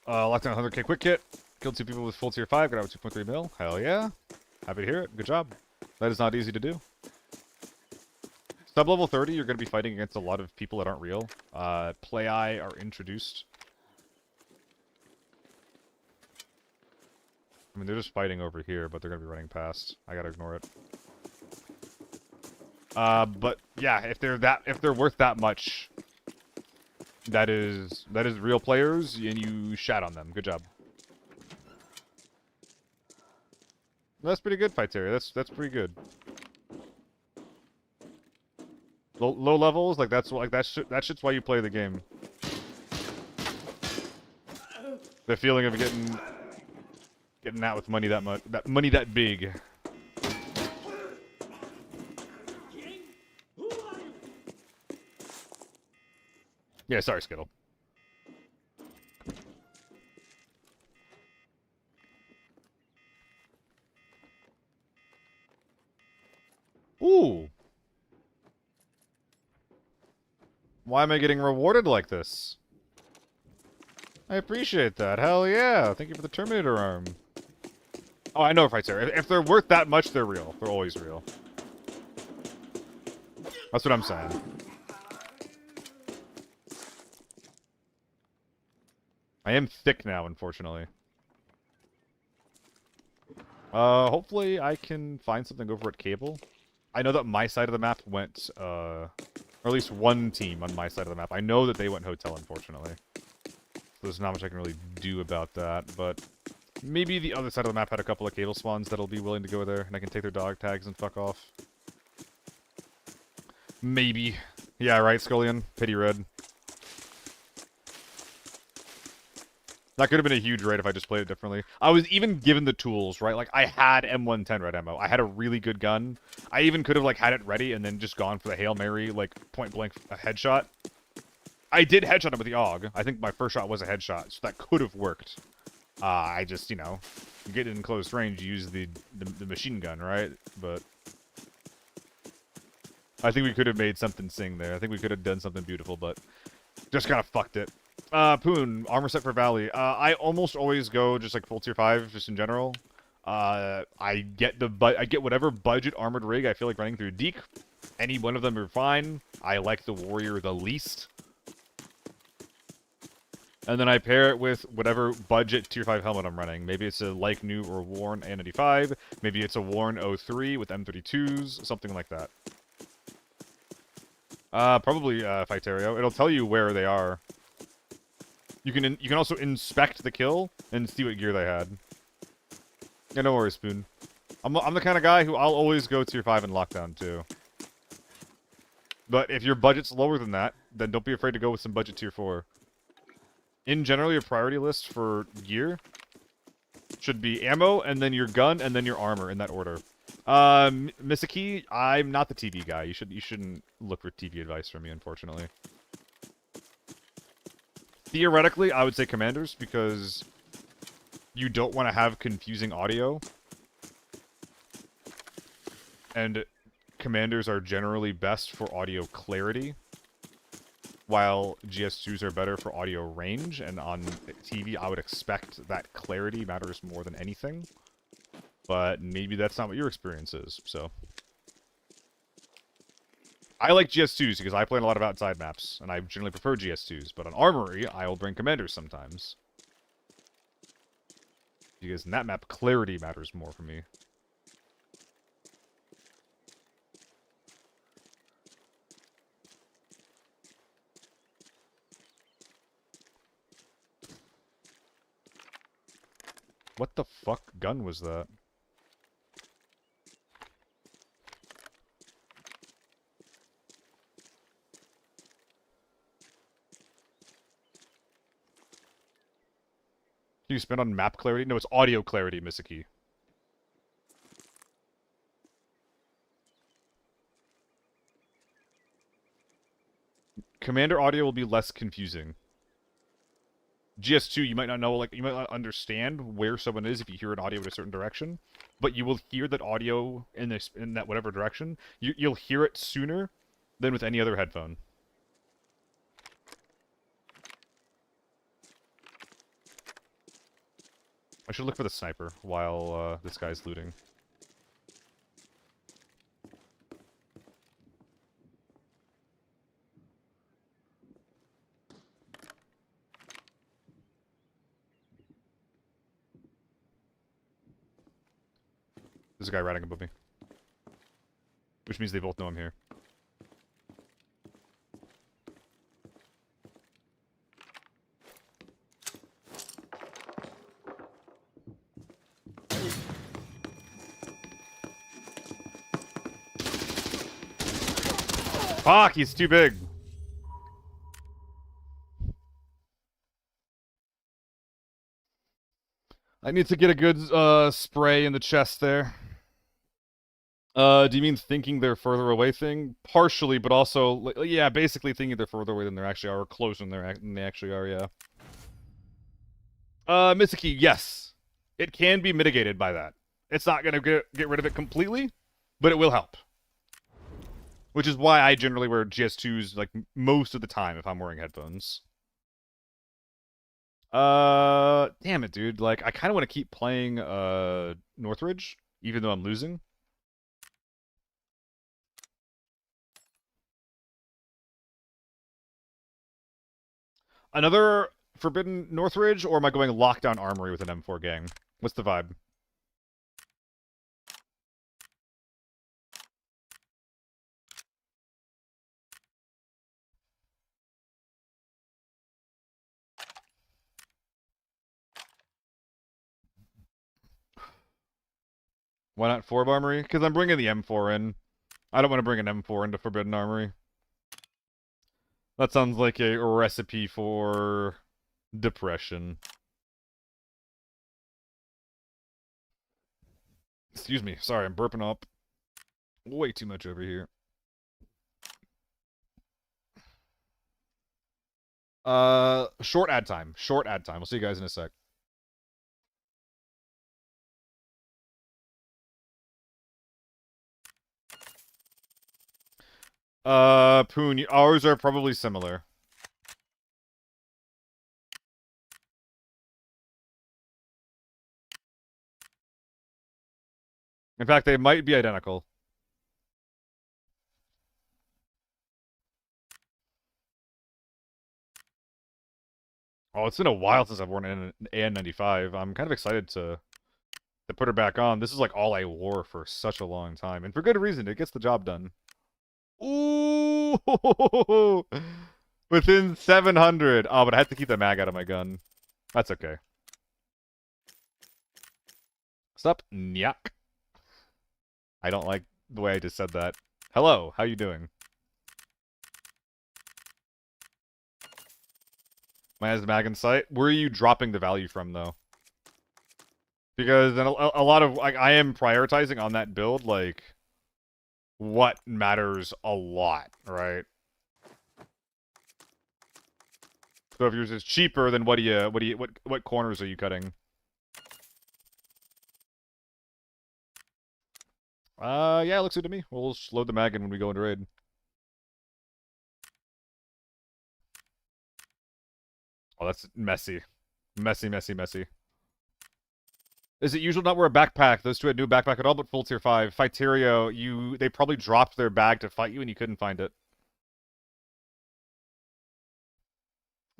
Locked down 100k quick kit. Killed 2 people with full tier 5, got out with 2.3 mil. Hell yeah. Happy to hear it. Good job. That is not easy to do. Sub-level 30, you're going to be fighting against a lot of people that aren't real. Play-eye are introduced. I mean, they're just fighting over here, but they're going to be running past. I gotta ignore it. But yeah, if they're worth that much, that is real players, and you shat on them. Good job. That's pretty good, Fighteria. That's pretty good. Low levels, like that's like that shit's why you play the game. The feeling of getting out with money that much, that money that big. King, who are you? Yeah, sorry, Skittle. Ooh. Why am I getting rewarded like this? I appreciate that. Hell yeah. Thank you for the Terminator arm. Oh, I know fights are. If they're worth that much, they're real. They're always real. That's what I'm saying. I am thick now, unfortunately. Hopefully I can find something over at Cable. I know that my side of the map went, or at least one team on my side of the map. I know that they went Hotel, unfortunately. So there's not much I can really do about that, but maybe the other side of the map had a couple of Cable spawns that'll be willing to go there, and I can take their dog tags and fuck off. Maybe. Yeah, right, Scullion. Pity Red. That could have been a huge raid if I just played it differently. I was even given the tools, right? Like, I had M110 red ammo. I had a really good gun. I even could have, like, had it ready and then just gone for the Hail Mary, like, point-blank headshot. I did headshot him with the AUG. I think my first shot was a headshot, so that could have worked. I just, you know, you get in close range, you use the machine gun, right? But I think we could have made something sing there. I think we could have done something beautiful, but just kind of fucked it. Poon, armor set for Valley. I almost always go just like full tier 5, just in general. I get whatever budget armored rig I feel like running through Deke. Any one of them are fine. I like the Warrior the least. And then I pair it with whatever budget tier 5 helmet I'm running. Maybe it's a like new or worn A95. Maybe it's a worn 03 with M32s, something like that. Probably Fighterio. It'll tell you where they are. You can also inspect the kill and see what gear they had. Yeah, no worries, Spoon. I'm the kind of guy who I'll always go tier 5 in lockdown too. But if your budget's lower than that, then don't be afraid to go with some budget tier 4. In general, your priority list for gear should be ammo, and then your gun, and then your armor, in that order. Misaki, I'm not the TV guy. You shouldn't look for TV advice from me, unfortunately. Theoretically, I would say commanders, because you don't want to have confusing audio. And commanders are generally best for audio clarity, while GS2s are better for audio range, and on TV I would expect that clarity matters more than anything. But maybe that's not what your experience is, so. I like GS2s because I play in a lot of outside maps, and I generally prefer GS2s, but on Armory, I will bring commanders sometimes. Because in that map, clarity matters more for me. What the fuck gun was that? Can you spend on map clarity? No, it's audio clarity, Misaki. Commander audio will be less confusing. GS2, you might not know, like, you might not understand where someone is if you hear an audio in a certain direction, but you will hear that audio in that whatever direction. You'll hear it sooner than with any other headphone. I should look for the sniper while this guy's looting. There's a guy riding above me. Which means they both know I'm here. Fuck, he's too big. I need to get a good spray in the chest there. Do you mean thinking they're further away thing? Partially, but also, yeah, basically thinking they're further away than they actually are, or closer than they actually are, yeah. Misaki, yes. It can be mitigated by that. It's not gonna get rid of it completely, but it will help. Which is why I generally wear GS2s, like, most of the time if I'm wearing headphones. Damn it, dude. Like, I kind of want to keep playing, Northridge, even though I'm losing. Another Forbidden Northridge, or am I going Lockdown Armory with an M4 gang? What's the vibe? Why not Forb Armory? Because I'm bringing the M4 in. I don't want to bring an M4 into Forbidden Armory. That sounds like a recipe for depression. Excuse me. Sorry, I'm burping up way too much over here. Short ad time. Short ad time. We'll see you guys in a sec. Poon, ours are probably similar. In fact, they might be identical. Oh, it's been a while since I've worn an AN95. I'm kind of excited to put her back on. This is like all I wore for such a long time. And for good reason. It gets the job done. Ooh! Within 700. Oh, but I have to keep the mag out of my gun. That's okay. Sup, nyak. I don't like the way I just said that. Hello, how you doing? My has the mag in sight. Where are you dropping the value from, though? Because then a lot of... Like, I am prioritizing on that build, like... what matters a lot, right? So if yours is cheaper, then what corners are you cutting? Yeah, it looks good to me. We'll just load the mag in when we go into raid. Oh, that's messy. Messy, messy, messy. Is it usual not wear a backpack? Those two had no backpack at all, but full tier 5. Fighterio, they probably dropped their bag to fight you and you couldn't find it.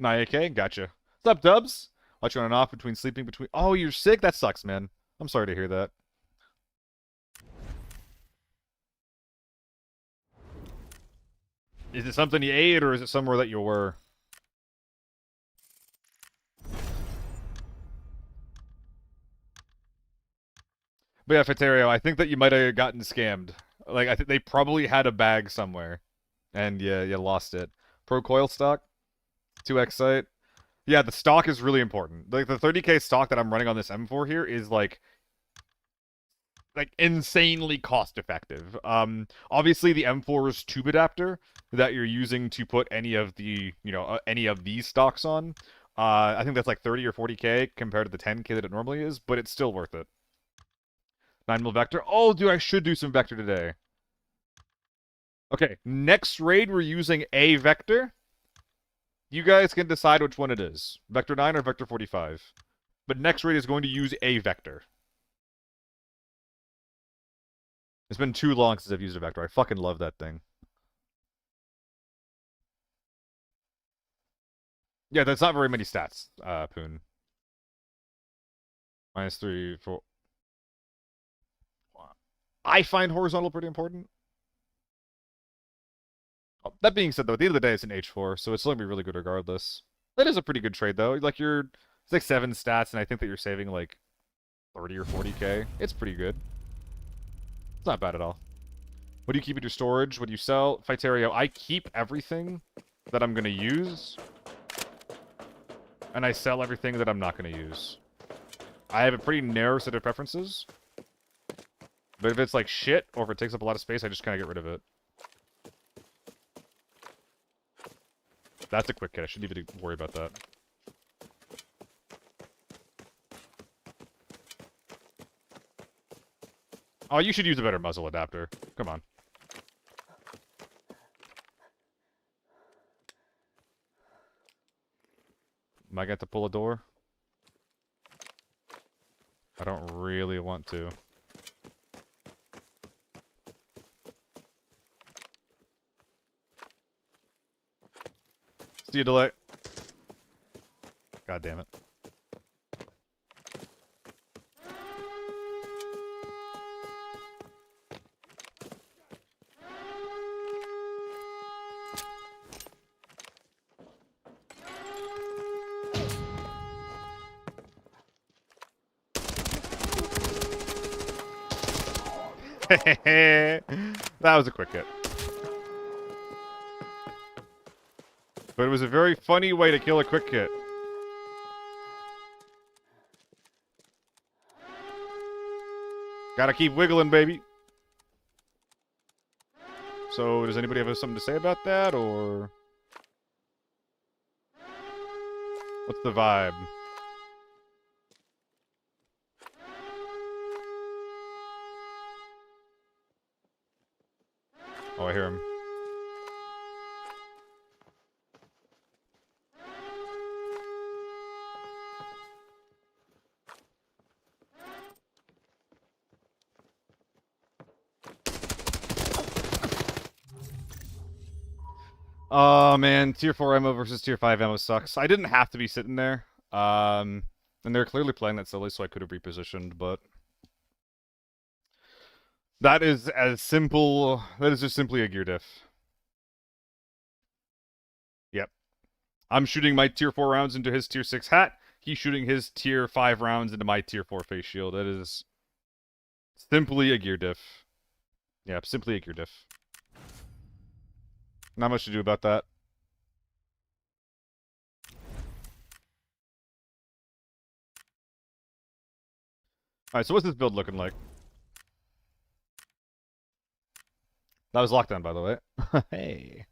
Nayake, gotcha. What's up, Dubs? Watch you on and off between sleeping between... Oh, you're sick? That sucks, man. I'm sorry to hear that. Is it something you ate, or is it somewhere that you were? But yeah, Fiterio, I think that you might have gotten scammed. Like, I think they probably had a bag somewhere. And yeah, you lost it. Pro coil stock? 2x sight? Yeah, the stock is really important. Like, the 30k stock that I'm running on this M4 here is, like insanely cost effective. Obviously the M4's tube adapter that you're using to put any of the, any of these stocks on, I think that's like 30 or 40k compared to the 10k that it normally is, but it's still worth it. 9mm vector. Oh, dude, I should do some vector today. Okay, next raid we're using a vector. You guys can decide which one it is. Vector 9 or Vector 45. But next raid is going to use a vector. It's been too long since I've used a vector. I fucking love that thing. Yeah, that's not very many stats, Poon. -3, 4. I find horizontal pretty important. Oh, that being said, though, at the end of the day, it's an H4, so it's going to be really good regardless. That is a pretty good trade, though. Like, it's like 7 stats, and I think that you're saving, like, 30 or 40k. It's pretty good. It's not bad at all. What do you keep in your storage? What do you sell? Fiterio, I keep everything that I'm going to use. And I sell everything that I'm not going to use. I have a pretty narrow set of preferences. But if it's like shit, or if it takes up a lot of space, I just kind of get rid of it. That's a quick hit. I shouldn't even worry about that. Oh, you should use a better muzzle adapter. Come on. Am I going to pull a door? I don't really want to. See you, delay. God damn it. That was a quick hit. But it was a very funny way to kill a quick hit. Gotta keep wiggling, baby. So, does anybody have something to say about that, or... What's the vibe? Oh, I hear him. Oh, man. Tier 4 ammo versus Tier 5 ammo sucks. I didn't have to be sitting there. And they're clearly playing that silly, so I could have repositioned, but... That is as simple... That is just simply a gear diff. Yep. I'm shooting my Tier 4 rounds into his Tier 6 hat. He's shooting his Tier 5 rounds into my Tier 4 face shield. That is... simply a gear diff. Yeah, simply a gear diff. Not much to do about that. Alright, so what's this build looking like? That was lockdown, by the way. Hey.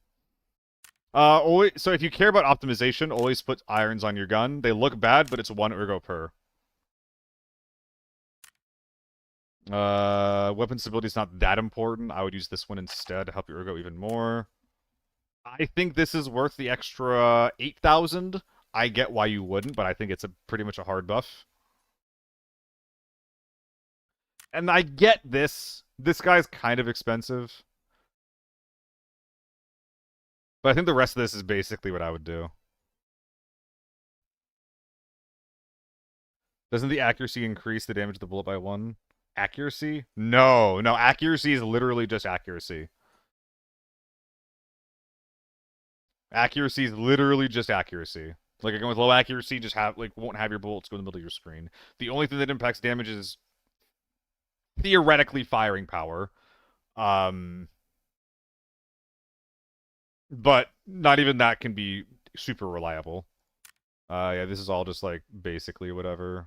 Always, so if you care about optimization, always put irons on your gun. They look bad, but it's 1 ergo per. Weapon stability is not that important. I would use this one instead to help your ergo even more. I think this is worth the extra 8,000. I get why you wouldn't, but I think it's pretty much a hard buff. And I get this. This guy's kind of expensive. But I think the rest of this is basically what I would do. Doesn't the accuracy increase the damage of the bullet by 1? Accuracy? No, accuracy is literally just accuracy. Accuracy is literally just accuracy. Like, again, with low accuracy, just won't have your bullets go in the middle of your screen. The only thing that impacts damage is theoretically firing power. But not even that can be super reliable. Yeah, this is all just, like, basically whatever.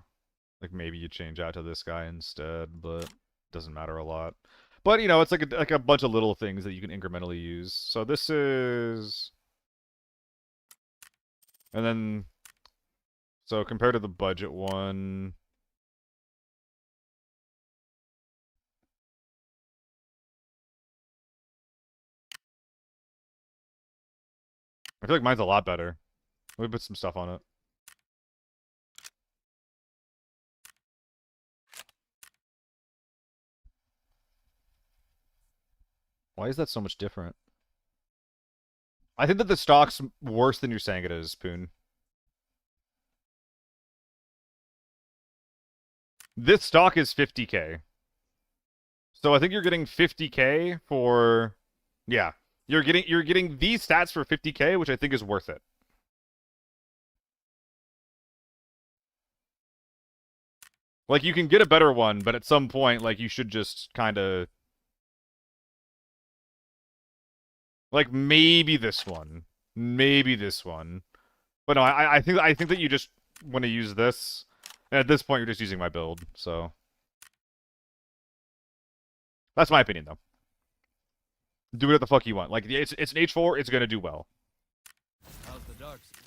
Like, maybe you change out to this guy instead, but doesn't matter a lot. But, you know, it's like a bunch of little things that you can incrementally use. So this is... And then... So compared to the budget one... I feel like mine's a lot better. Let me put some stuff on it. Why is that so much different? I think that the stock's worse than you're saying it is, Poon. This stock is 50k. So I think you're getting 50k for... Yeah. You're getting these stats for 50k, which I think is worth it. Like, you can get a better one, but at some point, like, you should just kind of... Like, maybe this one. Maybe this one. But no, I think that you just want to use this. And at this point, you're just using my build, so... That's my opinion, though. Do what the fuck you want. Like, it's an H4, it's gonna do well. How's the dark side?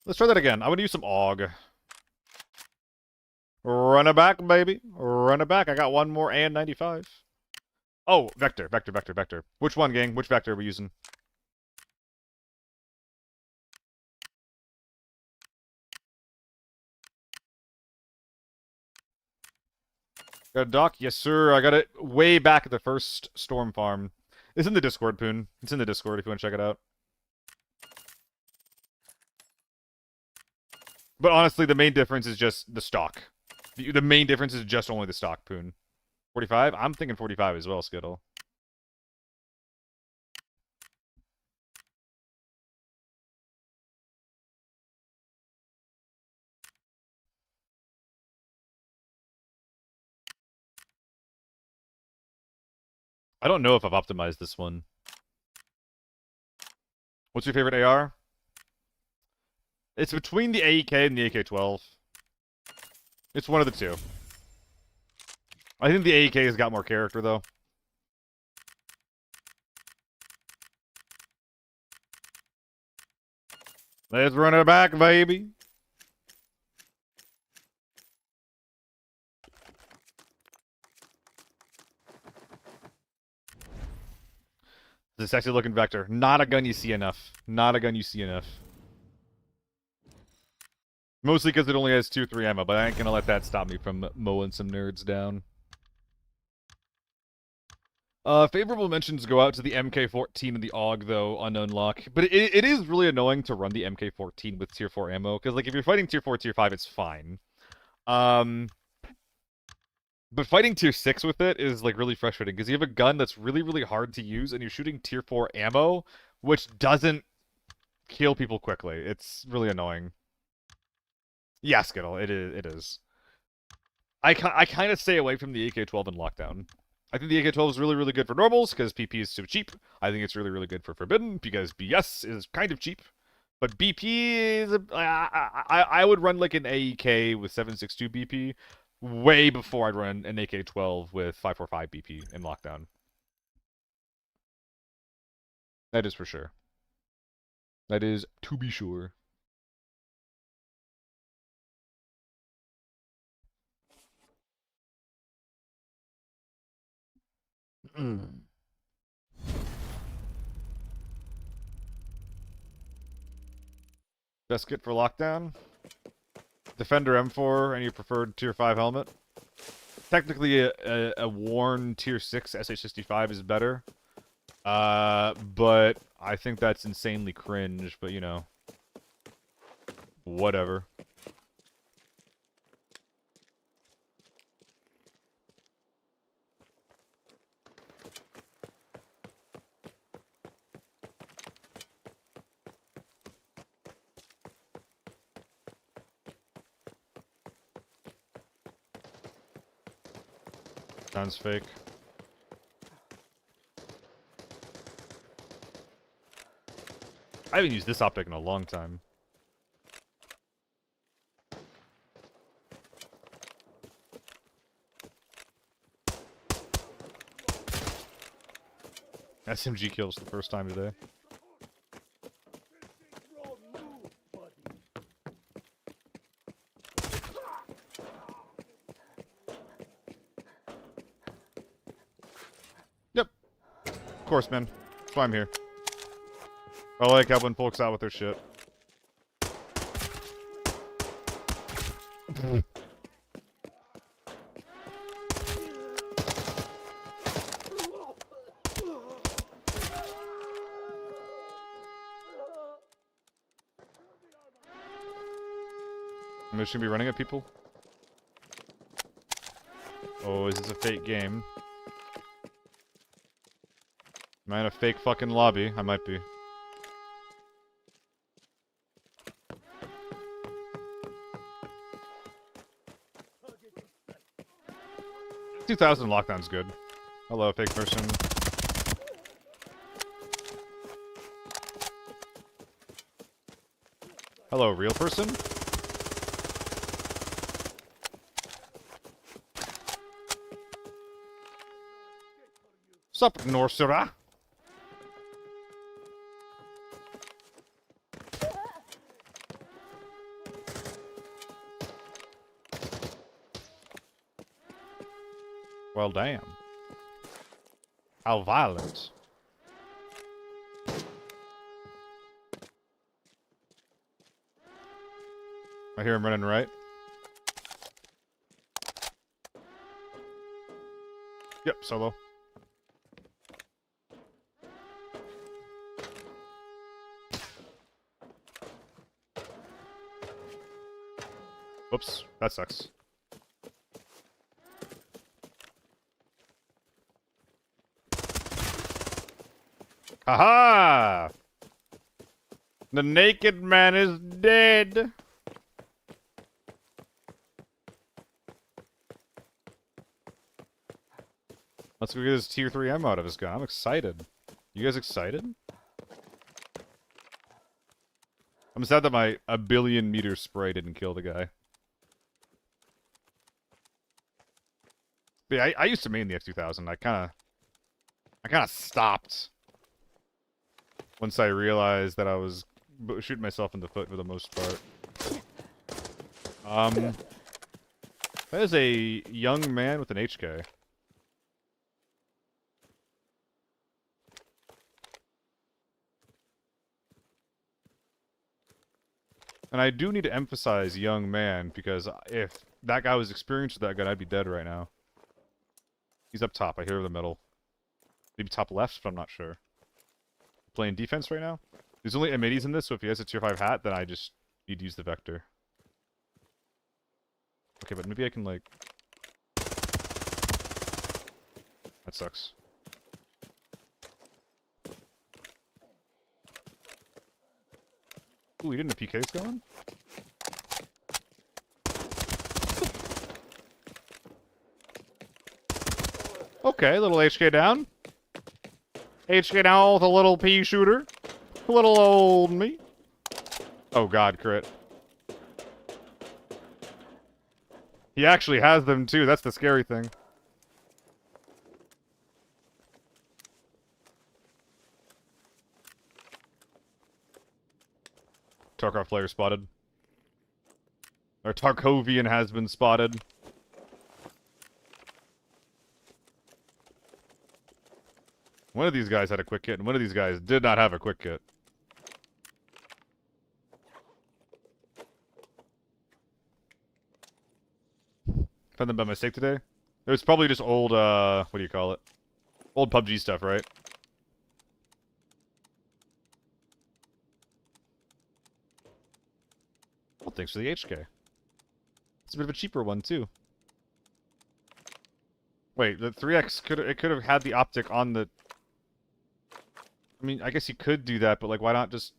Let's try that again. I want to use some AUG. Run it back, baby. Run it back. I got one more and 95. Oh, vector. Which one, gang? Which vector are we using? Got a dock? Yes, sir. I got it way back at the first storm farm. It's in the Discord, Poon. It's in the Discord if you want to check it out. But honestly, the main difference is just the stock. The main difference is just only the stock, Poon. 45? I'm thinking 45 as well, Skittle. I don't know if I've optimized this one. What's your favorite AR? It's between the AEK and the AK-12. It's one of the two. I think the AEK has got more character, though. Let's run it back, baby. The sexy looking vector. Not a gun you see enough. Not a gun you see enough. Mostly because it only has 2-3 ammo, but I ain't gonna let that stop me from mowing some nerds down. Favorable mentions go out to the MK14 and the AUG, though, unknown lock. But it is really annoying to run the MK14 with tier 4 ammo, because, like, if you're fighting tier 4, tier 5, it's fine. But fighting tier 6 with it is, like, really frustrating, because you have a gun that's really, really hard to use, and you're shooting tier 4 ammo, which doesn't kill people quickly. It's really annoying. Yeah, Skittle, it is. I kind of stay away from the AK-12 in lockdown. I think the AK-12 is really, really good for normals, because PP is so cheap. I think it's really, really good for Forbidden, because BS is kind of cheap. But BP is... I would run, like, an AEK with 7.62 BP way before I'd run an AK-12 with 5.45 BP in lockdown. That is for sure. That is to be sure. Best kit for lockdown? Defender M4 and your preferred tier 5 helmet. Technically, a worn tier 6 SH65 is better. But I think that's insanely cringe, but you know. Whatever. Sounds fake. I haven't used this optic in a long time. SMG kills the first time today. Yep. Of course, man. That's why I'm here. I like how when folks out with their shit. I'm just gonna be running at people. Oh, is this a fake game? Am I in a fake fucking lobby? I might be. 2000 lockdown's good. Hello, fake person. Hello, real person. Sup, Norsura? Well, damn. How violent. I hear him running right. Yep, solo. Whoops, that sucks. Haha! The naked man is dead. Let's go get his tier 3 ammo out of his gun. I'm excited. You guys excited? I'm sad that my 1,000,000,000 meter spray didn't kill the guy. But yeah, I used to main the X2000. I kind of stopped once I realized that I was shooting myself in the foot for the most part. That is a young man with an HK. And I do need to emphasize young man, because if that guy was experienced with that gun, I'd be dead right now. He's up top. I hear the middle. Maybe top left, but I'm not sure. Playing defense right now. There's only middies in this, so if he has a tier 5 hat, then I just need to use the vector. Okay, but maybe I can, like... That sucks. Ooh, he didn't have PKs going? Okay, little HK down. HK down with a little pea shooter. Little old me. Oh god, crit. He actually has them too, that's the scary thing. Tarkov player spotted. Or Tarkovian has been spotted. One of these guys had a quick hit, and one of these guys did not have a quick hit. Found them by mistake today? It was probably just old, what do you call it? Old PUBG stuff, right? Well, thanks for the HK. It's a bit of a cheaper one, too. Wait, the 3X could have had the optic on the... I mean, I guess you could do that, but like, why not just...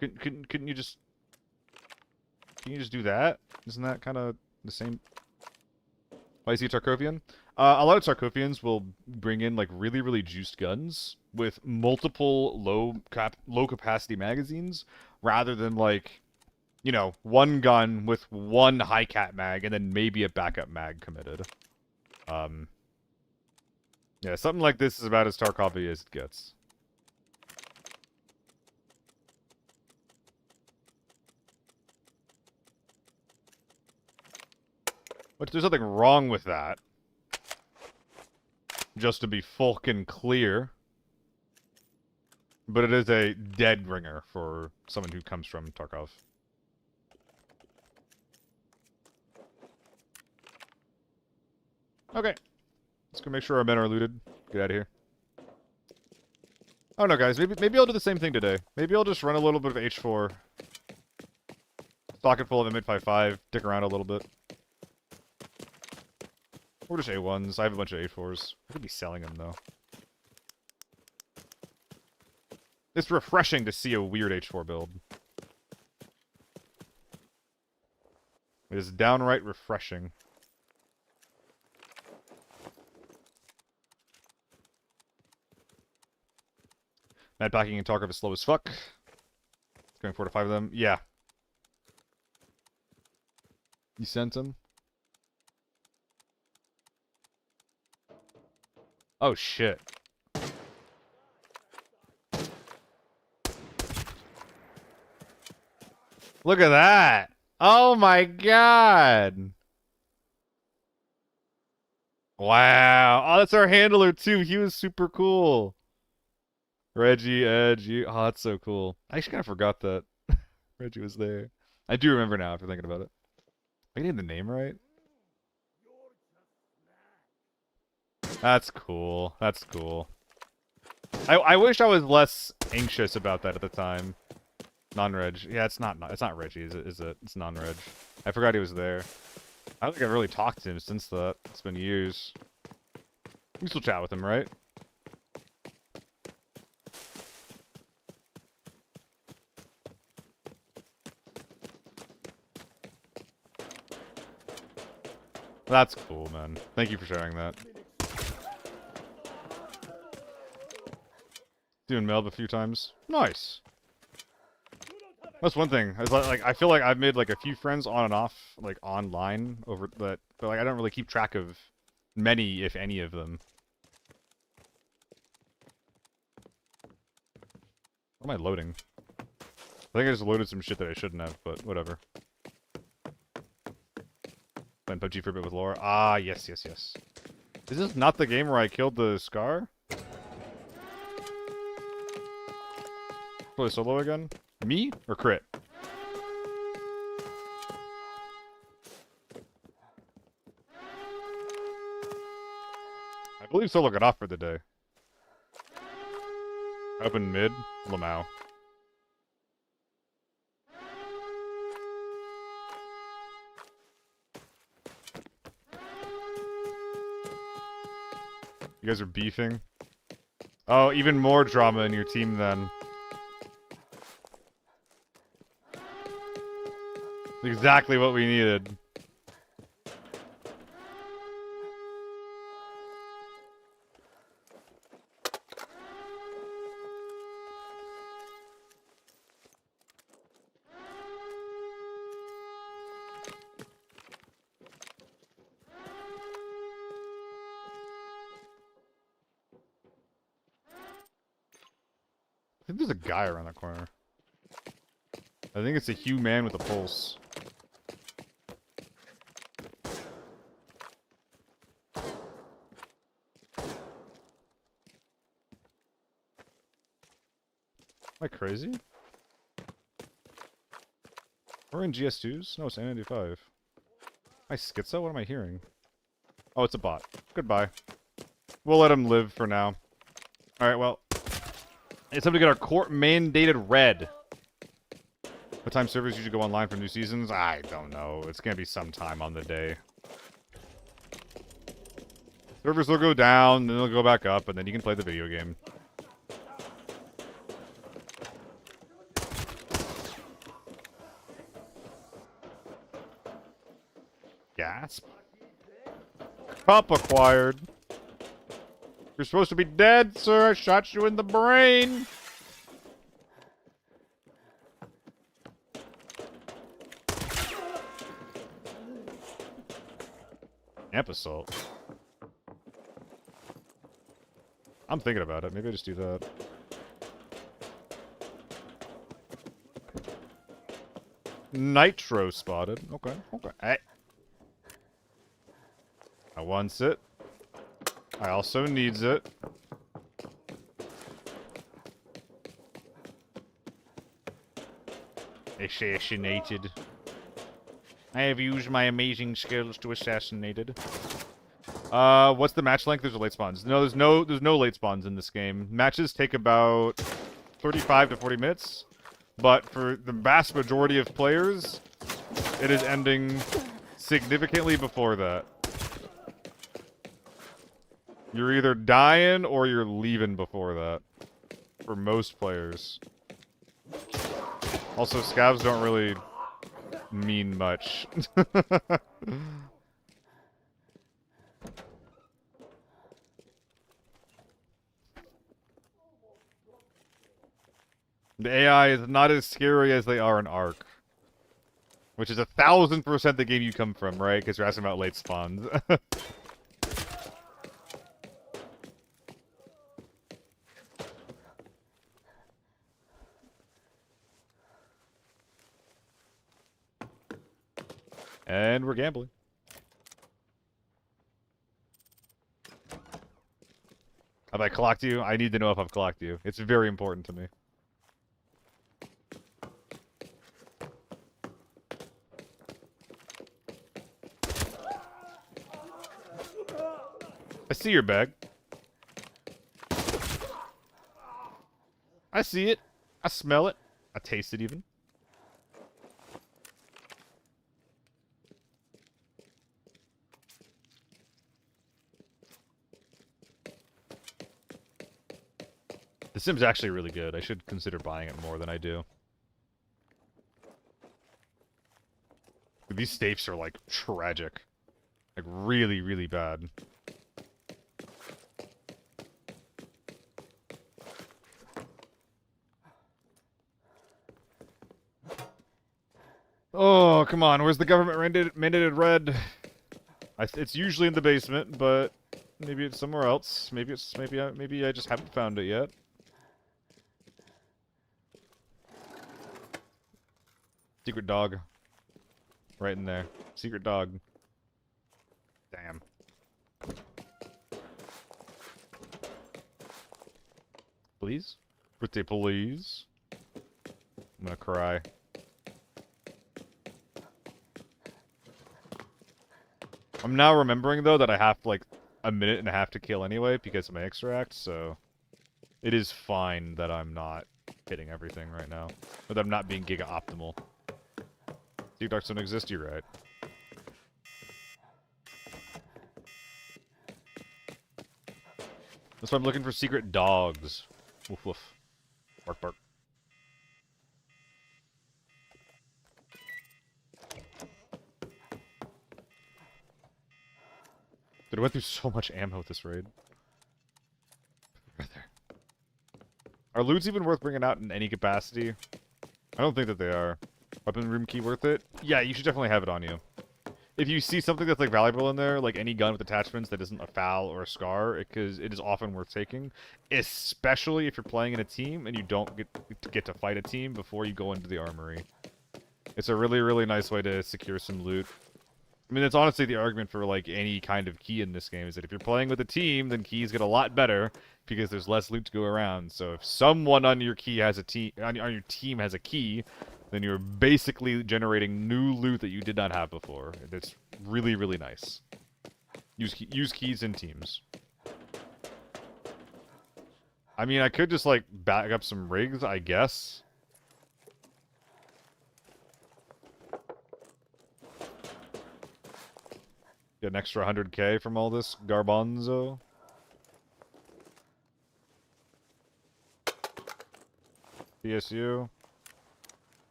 Couldn't you just... Can you just do that? Isn't that kind of the same... Why is he a Tarkovian? A lot of Tarkovians will bring in like really, really juiced guns with multiple low capacity magazines, rather than like, you know, one gun with one high cap mag and then maybe a backup mag committed. Yeah, something like this is about as Tarkov-y as it gets. But there's nothing wrong with that. Just to be fucking clear. But it is a dead ringer for someone who comes from Tarkov. Okay. Let's go make sure our men are looted. Get out of here. I don't know, guys. Maybe I'll do the same thing today. Maybe I'll just run a little bit of H4. Stock it full of M855. Dick around a little bit. Or just A1s. I have a bunch of A4s. I could be selling them, though. It's refreshing to see a weird H4 build. It is downright refreshing. Mad packing and Tarkov is slow as fuck. Going 4 to 5 of them. Yeah. You sent him? Oh shit. Look at that! Oh my god! Wow. Oh, that's our handler too. He was super cool. Reggie, Edge, you. Oh, that's so cool. I actually kind of forgot that Reggie was there. I do remember now after thinking about it. Am I getting the name right? That's cool. That's cool. I wish I was less anxious about that at the time. Non-Reg. Yeah, it's not Reggie, is it? It's non-Reg. I forgot he was there. I don't think I've really talked to him since that. It's been years. We can still chat with him, right? That's cool, man. Thank you for sharing that. Doing Melb a few times. Nice. That's one thing. It's like I feel like I've made like a few friends on and off, like online over that, but like I don't really keep track of many, if any, of them. What am I loading? I think I just loaded some shit that I shouldn't have, but whatever. Playing PUBG for a bit with Laura. Ah, yes, yes, yes. Is this not the game where I killed the Scar? Play solo again? Me or Crit? I believe solo got off for the day. Open mid, Lamau. You guys are beefing? Oh, even more drama in your team then. Exactly what we needed. I think there's a guy around that corner. I think it's a Hugh man with a pulse. Am I crazy? We're in GS2s? No, it's N95. Am I schizo? What am I hearing? Oh, it's a bot. Goodbye. We'll let him live for now. Alright, well. It's time to get our court-mandated red. What time servers usually go online for new seasons? I don't know. It's gonna be some time on the day. Servers will go down, then they'll go back up, and then you can play the video game. Gasp. Cup acquired. You're supposed to be dead, sir. I shot you in the brain. Amp assault. I'm thinking about it. Maybe I just do that. Nitro spotted. Okay, okay. Hey. I wants it. I also needs it. Assassinated. I have used my amazing skills to assassinate it. What's the match length? There's a late spawns. No, there's no late spawns in this game. Matches take about 35 to 40 minutes, but for the vast majority of players, it is ending significantly before that. You're either dying or you're leaving before that. For most players. Also, scavs don't really mean much. The AI is not as scary as they are in Ark. Which is 1,000% the game you come from, right? Because you're asking about late spawns. And we're gambling. Have I clocked you? I need to know if I've clocked you. It's very important to me. I see your bag. I see it. I smell it. I taste it even. The Sim's actually really good. I should consider buying it more than I do. These safes are, like, tragic. Like, really, really bad. Oh, come on. Where's the government mandated red? It's usually in the basement, but maybe it's somewhere else. Maybe I just haven't found it yet. Secret dog. Right in there. Secret dog. Damn. Please? Pretty please? I'm gonna cry. I'm now remembering, though, that I have, like, a minute and a half to kill anyway because of my extract, so... It is fine that I'm not hitting everything right now. Or that I'm not being giga optimal. Sea Darks don't exist, you're right. That's why I'm looking for secret dogs. Woof woof. Bark bark. Dude, I went through so much ammo with this raid. Right there. Are loots even worth bringing out in any capacity? I don't think that they are. Weapon room key worth it? Yeah, you should definitely have it on you. If you see something that's, like, valuable in there, like any gun with attachments that isn't a FAL or a SCAR, because it is often worth taking. Especially if you're playing in a team and you don't get to fight a team before you go into the armory. It's a really, really nice way to secure some loot. I mean, it's honestly the argument for, like, any kind of key in this game, is that if you're playing with a team, then keys get a lot better, because there's less loot to go around. So if someone on your key has on your team has a key, then you're basically generating new loot that you did not have before. It's really, really nice. Use keys in teams. I mean, I could just, like, back up some rigs, I guess. Get an extra 100k from all this garbanzo. PSU.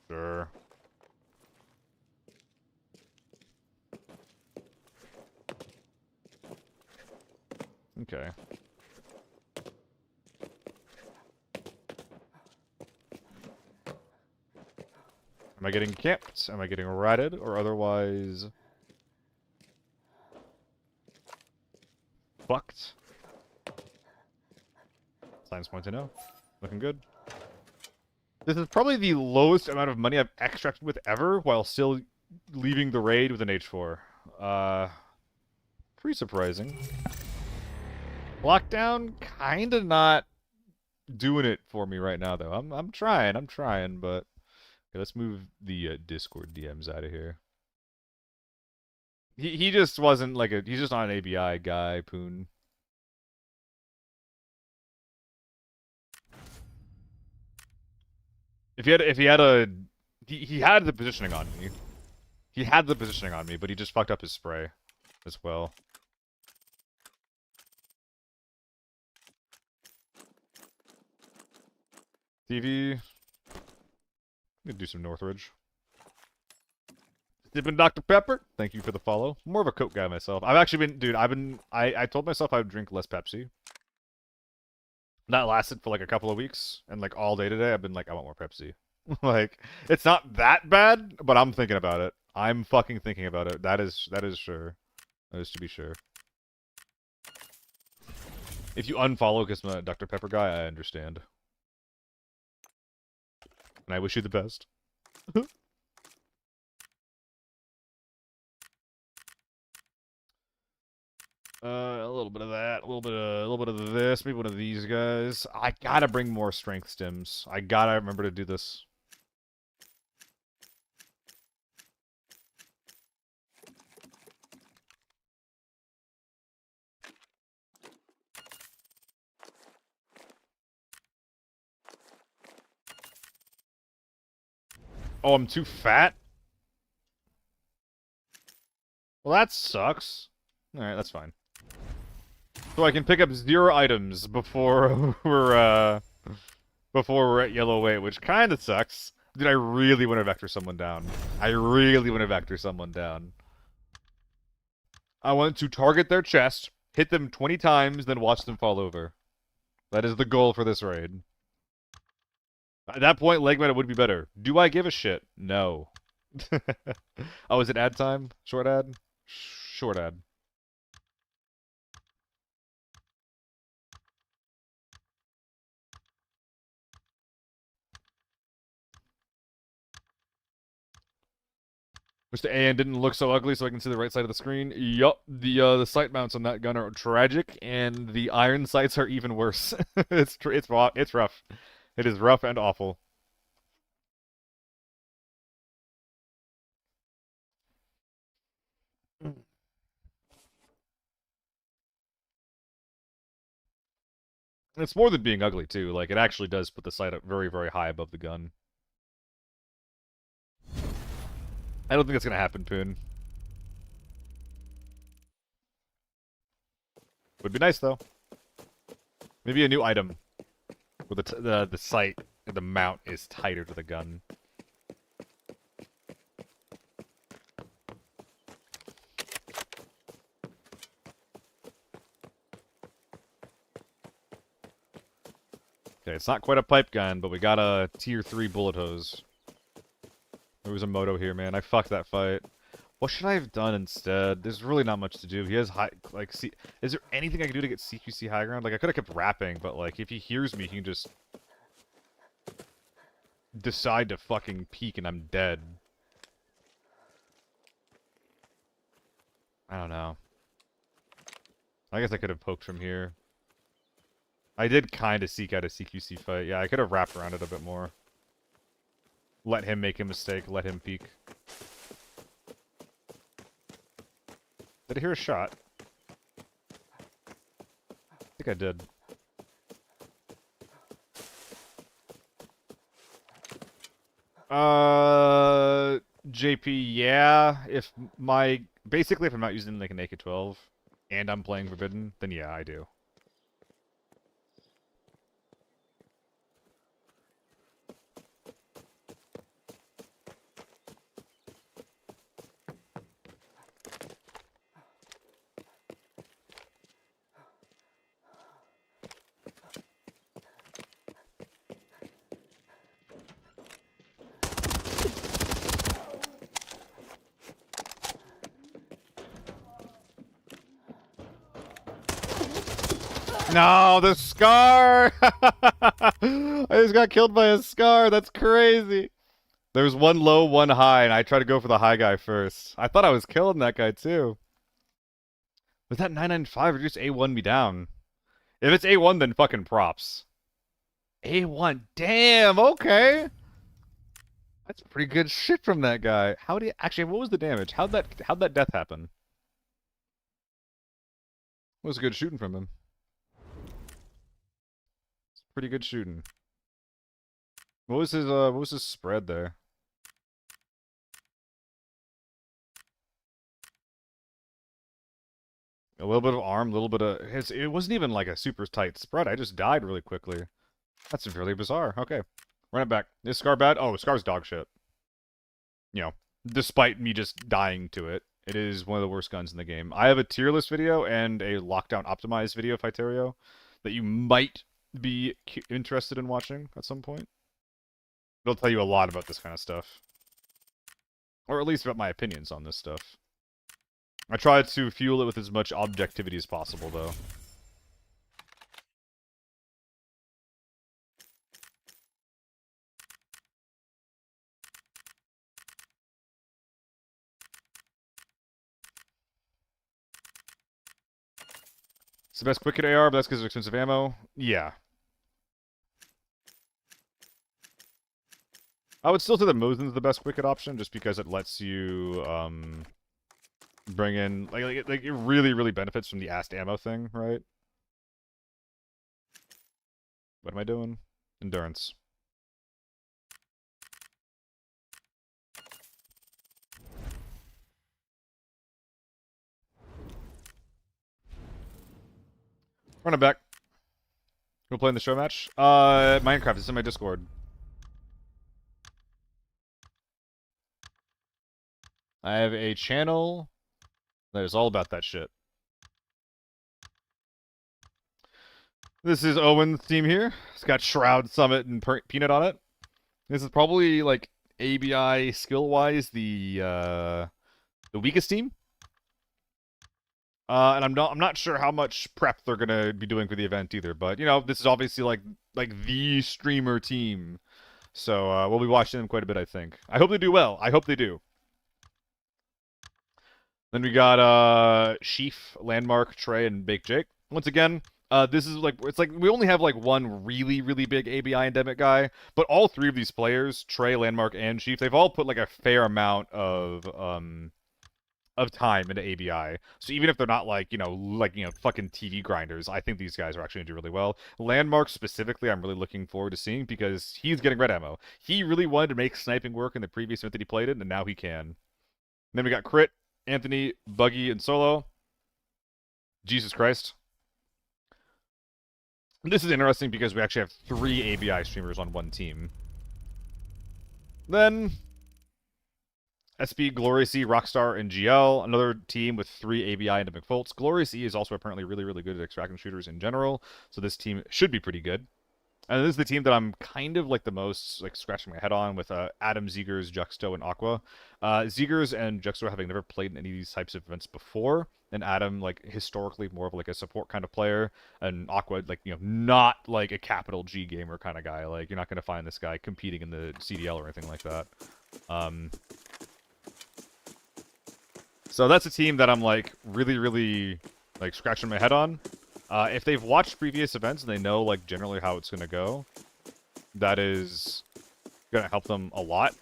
Sure. Okay. Am I getting camped? Am I getting ratted? Or otherwise... fucked? Science point to know. Looking good. This is probably the lowest amount of money I've extracted with ever, while still leaving the raid with an H4. Pretty surprising. Lockdown, kinda not doing it for me right now, though. I'm trying, but... Okay, let's move the Discord DMs out of here. He just wasn't like he's just not an ABI guy, Poon. He had the positioning on me. He had the positioning on me, but he just fucked up his spray as well. TV. I'm gonna do some Northridge. Sipping Dr. Pepper. Thank you for the follow. More of a Coke guy myself. I've actually been, dude. I told myself I would drink less Pepsi. That lasted for like a couple of weeks, and like all day today, I've been like, I want more Pepsi. Like, it's not that bad, but I'm thinking about it. I'm fucking thinking about it. That is sure. That is to be sure. If you unfollow because I'm a Dr. Pepper guy, I understand. And I wish you the best. A little bit of that, a little bit of this, maybe one of these guys. I gotta bring more strength stims. I gotta remember to do this. Oh, I'm too fat? Well, that sucks. Alright, that's fine. So I can pick up 0 items before we're at yellow weight, which kinda sucks. Dude, I really want to vector someone down. I really want to vector someone down. I want to target their chest, hit them 20 times, then watch them fall over. That is the goal for this raid. At that point, leg meta would be better. Do I give a shit? No. Oh, is it ad time? Short ad? Short ad. Mr. AN didn't look so ugly so I can see the right side of the screen. Yup, the sight mounts on that gun are tragic, and the iron sights are even worse. It's rough. It is rough and awful. It's more than being ugly, too. Like, it actually does put the sight up very, very high above the gun. I don't think that's gonna happen, Poon. Would be nice, though. Maybe a new item. Where the sight, the mount is tighter to the gun. Okay, it's not quite a pipe gun, but we got a tier 3 bullet hose. There was a moto here, man. I fucked that fight. What should I have done instead? There's really not much to do. He has high, like, see, is there anything I can do to get CQC high ground? Like, I could have kept rapping, but, like, if he hears me, he can just decide to fucking peek and I'm dead. I don't know. I guess I could have poked from here. I did kind of seek out a CQC fight. Yeah, I could have wrapped around it a bit more. Let him make a mistake. Let him peek. Did I hear a shot? I think I did. JP, yeah. Basically, if I'm not using like an AK-12 and I'm playing Forbidden, then yeah, I do. No, the Scar! I just got killed by a Scar. That's crazy. There's one low, one high, and I tried to go for the high guy first. I thought I was killing that guy, too. Was that 995 or just A1 me down? If it's A1, then fucking props. A1, damn, okay. That's pretty good shit from that guy. Actually, what was the damage? How'd that death happen? It was good shooting from him. It's pretty good shooting. What was his spread there? A little bit of arm, a little bit of it wasn't even like a super tight spread. I just died really quickly. That's really bizarre. Okay. Run it back. Is Scar bad? Oh, Scar's dog shit. You know, despite me just dying to it, it is one of the worst guns in the game. I have a tier list video and a lockdown optimized video, Fiterio, that you might be interested in watching at some point. It'll tell you a lot about this kind of stuff. Or at least about my opinions on this stuff. I try to fuel it with as much objectivity as possible, though. It's the best quick hit AR, but that's because of expensive ammo. Yeah. I would still say that Mosin's the best quick hit option, just because it lets you, bring in... Like, it really, really benefits from the asked ammo thing, right? What am I doing? Endurance. Running back. We'll play in the show match. Minecraft is in my Discord. I have a channel that is all about that shit. This is Owen's team here. It's got Shroud, Summit, and Peanut on it. This is probably, like, ABI skill-wise the weakest team. And I'm not sure how much prep they're gonna be doing for the event either. But you know, this is obviously like the streamer team, so we'll be watching them quite a bit. I think. I hope they do well. I hope they do. Then we got Sheaf, Landmark, Trey, and Bake Jake. Once again, this is like it's like we only have like one really big ABI endemic guy, but all three of these players, Trey, Landmark, and Sheaf, they've all put like a fair amount of time into ABI. So even if they're not like, fucking TV grinders, I think these guys are actually going to do really well. Landmark specifically, I'm really looking forward to seeing because he's getting red ammo. He really wanted to make sniping work in the previous event that he played it, and now he can. And then we got Crit, Anthony, Buggy, and Solo. Jesus Christ. This is interesting because we actually have 3 ABI streamers on one team. Then SB, Glorious E, Rockstar, and GL. Another team with 3 ABI endemic faults. Glorious E is also apparently really good at extraction shooters in general, so this team should be pretty good. And this is the team that I'm kind of like the most like scratching my head on with Adam, Zegers, Juxto, and Aqua. Zegers and Juxto having never played in any of these types of events before, and Adam like historically more of like a support kind of player, and Aqua like not like a capital G gamer kind of guy. Like you're not gonna find this guy competing in the CDL or anything like that. So that's a team that I'm like really like scratching my head on. If they've watched previous events and they know like generally how it's gonna go, that is gonna help them a lot.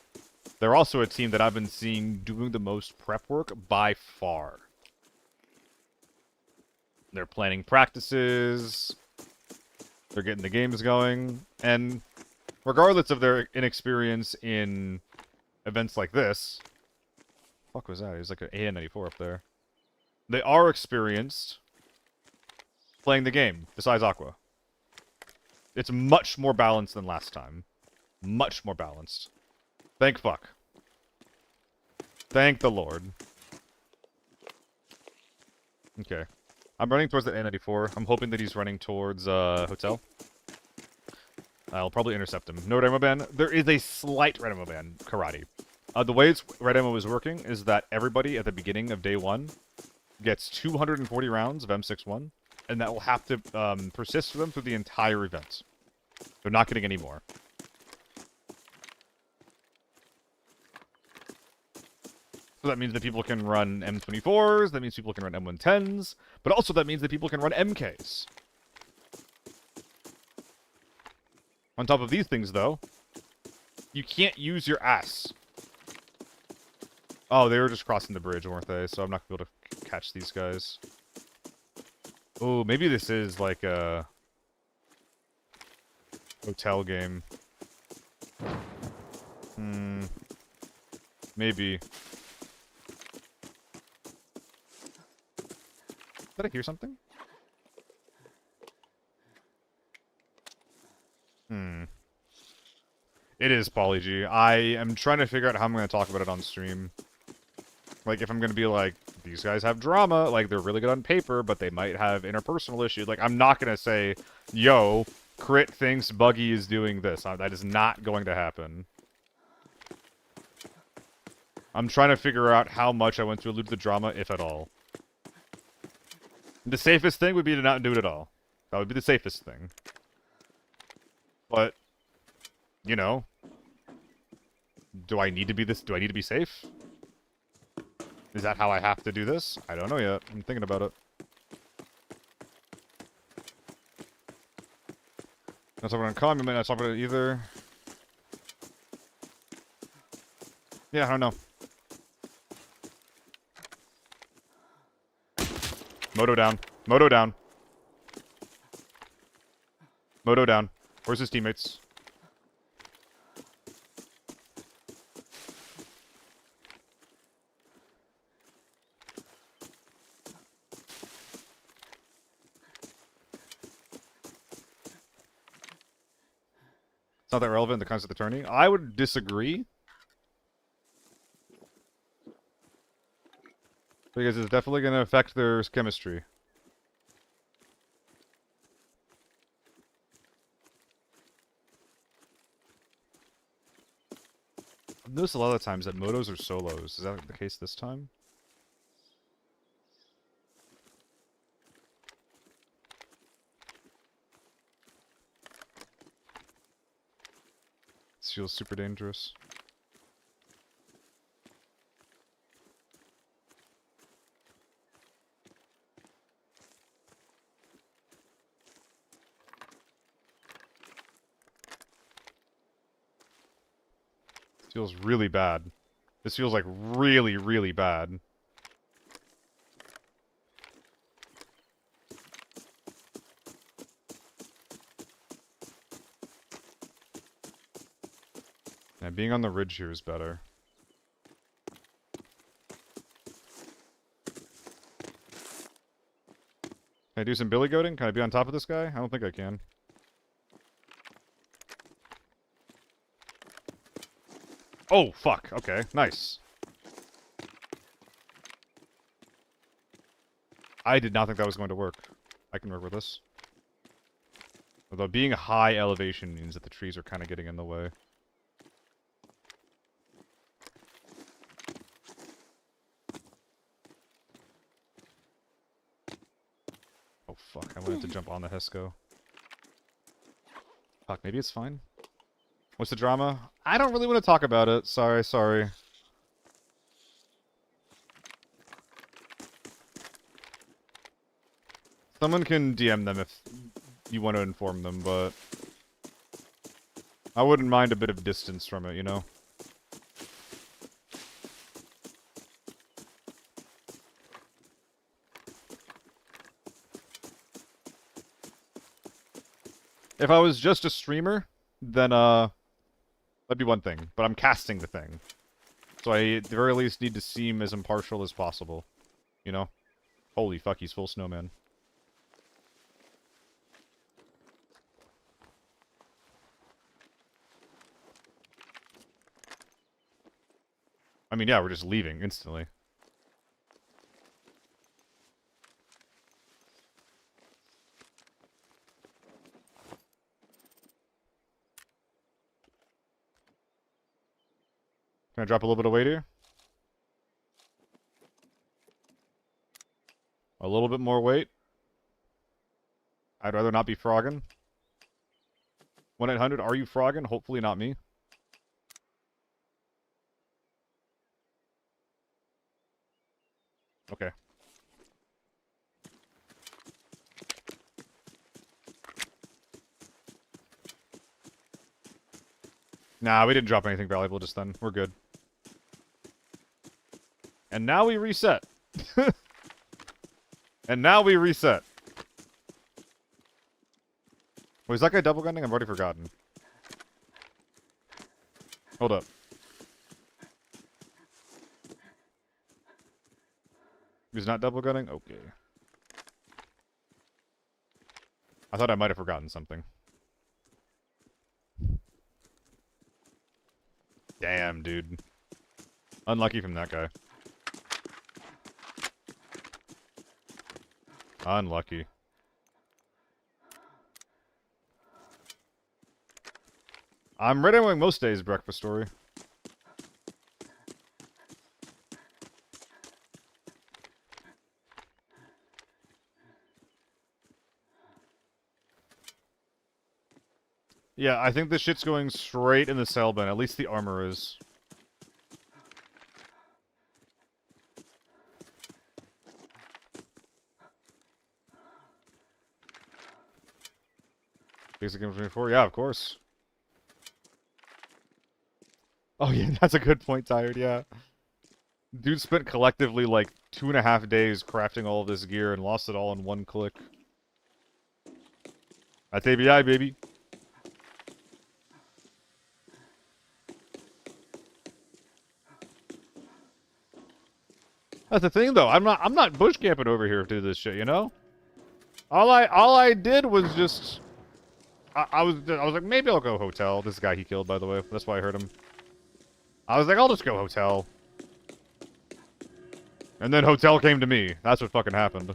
They're also a team that I've been seeing doing the most prep work by far. They're planning practices, they're getting the games going, and regardless of their inexperience in events like this, fuck was that? It was like an AN94 up there. They are experienced playing the game, besides Aqua. It's much more balanced than last time. Much more balanced. Thank fuck. Thank the Lord. Okay. I'm running towards the A94. I'm hoping that he's running towards Hotel. I'll probably intercept him. No red ammo ban. There is a slight red ammo ban, Karate. The way red ammo is working is that everybody at the beginning of day 1 gets 240 rounds of M61, and that will have to persist for them through the entire event. They're not getting any more. So that means that people can run M24s, that means people can run M110s, but also that means that people can run MKs. On top of these things, though, you can't use your ass. Oh, they were just crossing the bridge, weren't they? So I'm not going to be able to catch these guys. Oh, maybe this is like a hotel game. Maybe. Did I hear something? It is Poly-G. I am trying to figure out how I'm going to talk about it on stream. Like, if I'm going to be like, these guys have drama, like, they're really good on paper, but they might have interpersonal issues. Like, I'm not going to say, yo, Crit thinks Buggy is doing this. That is not going to happen. I'm trying to figure out how much I want to allude to the drama, if at all. The safest thing would be to not do it at all. That would be the safest thing. But, you know, do I need to be this? Do I need to be safe? Is that how I have to do this? I don't know yet. I'm thinking about it. That's what I'm calling. You might not talk about it either. Yeah, I don't know. Moto down. Moto down. Moto down. Where's his teammates? It's not that relevant in the concept of the tourney. I would disagree. Because it's definitely going to affect their chemistry. I've noticed a lot of times that motos are solos. Is that the case this time? This feels super dangerous. This feels really bad. This feels like really, really bad. Yeah, being on the ridge here is better. Can I do some billy goating? Can I be on top of this guy? I don't think I can. Oh, fuck. Okay, nice. I did not think that was going to work. I can work with this. Although being high elevation means that the trees are kind of getting in the way. Oh, fuck. I wanted to jump on the Hesco. Fuck, maybe it's fine. What's the drama? I don't really want to talk about it. Sorry, sorry. Someone can DM them if you want to inform them, but I wouldn't mind a bit of distance from it, you know? If I was just a streamer, then, that'd be one thing. But I'm casting the thing. So I, at the very least, need to seem as impartial as possible. You know? Holy fuck, he's full snowman. I mean, yeah, we're just leaving instantly. Can I drop a little bit of weight here? A little bit more weight? I'd rather not be frogging. 1-800, are you frogging? Hopefully not me. Okay. Nah, we didn't drop anything valuable just then. We're good. And now we reset. And now we reset. Wait, is that guy double gunning? I've already forgotten. Hold up. He's not double gunning? Okay. I thought I might have forgotten something. Damn, dude. Unlucky from that guy. Unlucky. I'm radioing most days, breakfast story. Yeah, I think this shit's going straight in the cell bin. At least the armor is. Basic infantry 4? Yeah, of course. Oh yeah, that's a good point, Tired, yeah. Dude spent collectively like 2.5 days crafting all of this gear and lost it all in one click. That's ABI, baby. That's the thing, though. I'm not bush camping over here to do this shit. You know. All I did was just. I was like, maybe I'll go hotel. This guy he killed, by the way. That's why I heard him. I was like, I'll just go hotel. And then hotel came to me. That's what fucking happened.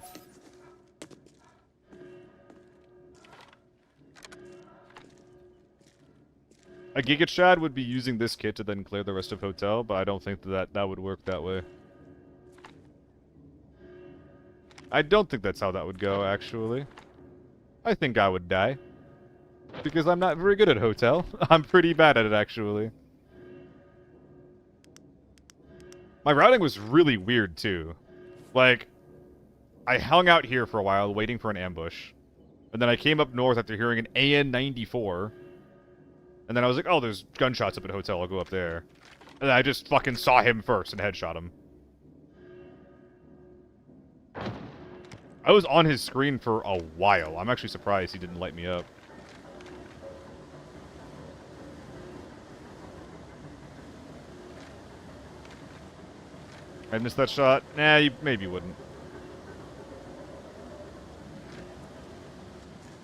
A Giga Chad would be using this kit to then clear the rest of hotel, but I don't think that would work that way. I don't think that's how that would go, actually. I think I would die. Because I'm not very good at hotel. I'm pretty bad at it, actually. My routing was really weird, too. Like, I hung out here for a while, waiting for an ambush. And then I came up north after hearing an AN-94. And then I was like, oh, there's gunshots up at hotel, I'll go up there. And then I just fucking saw him first and headshot him. I was on his screen for a while. I'm actually surprised he didn't light me up. I missed that shot? Nah, you maybe wouldn't.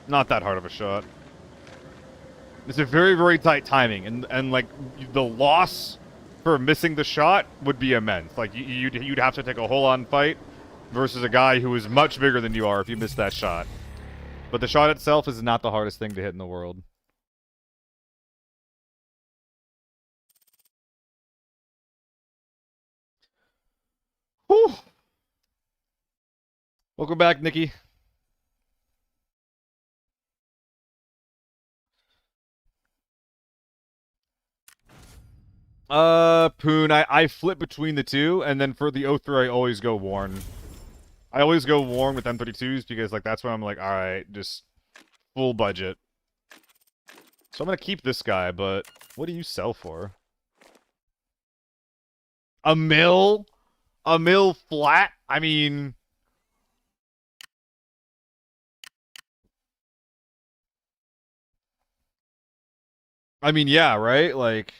Not that hard of a shot. It's a very, very tight timing, and like, the loss for missing the shot would be immense. Like, you'd have to take a whole-on fight versus a guy who is much bigger than you are if you miss that shot. But the shot itself is not the hardest thing to hit in the world. Whew. Welcome back, Nikki. Poon, I flip between the two, and then for the O3 I always go Warren. I always go Warren with M32s because, like, that's when I'm like, alright, just full budget. So I'm gonna keep this guy, but what do you sell for? A mil? A mil flat? I mean... yeah, right? Like...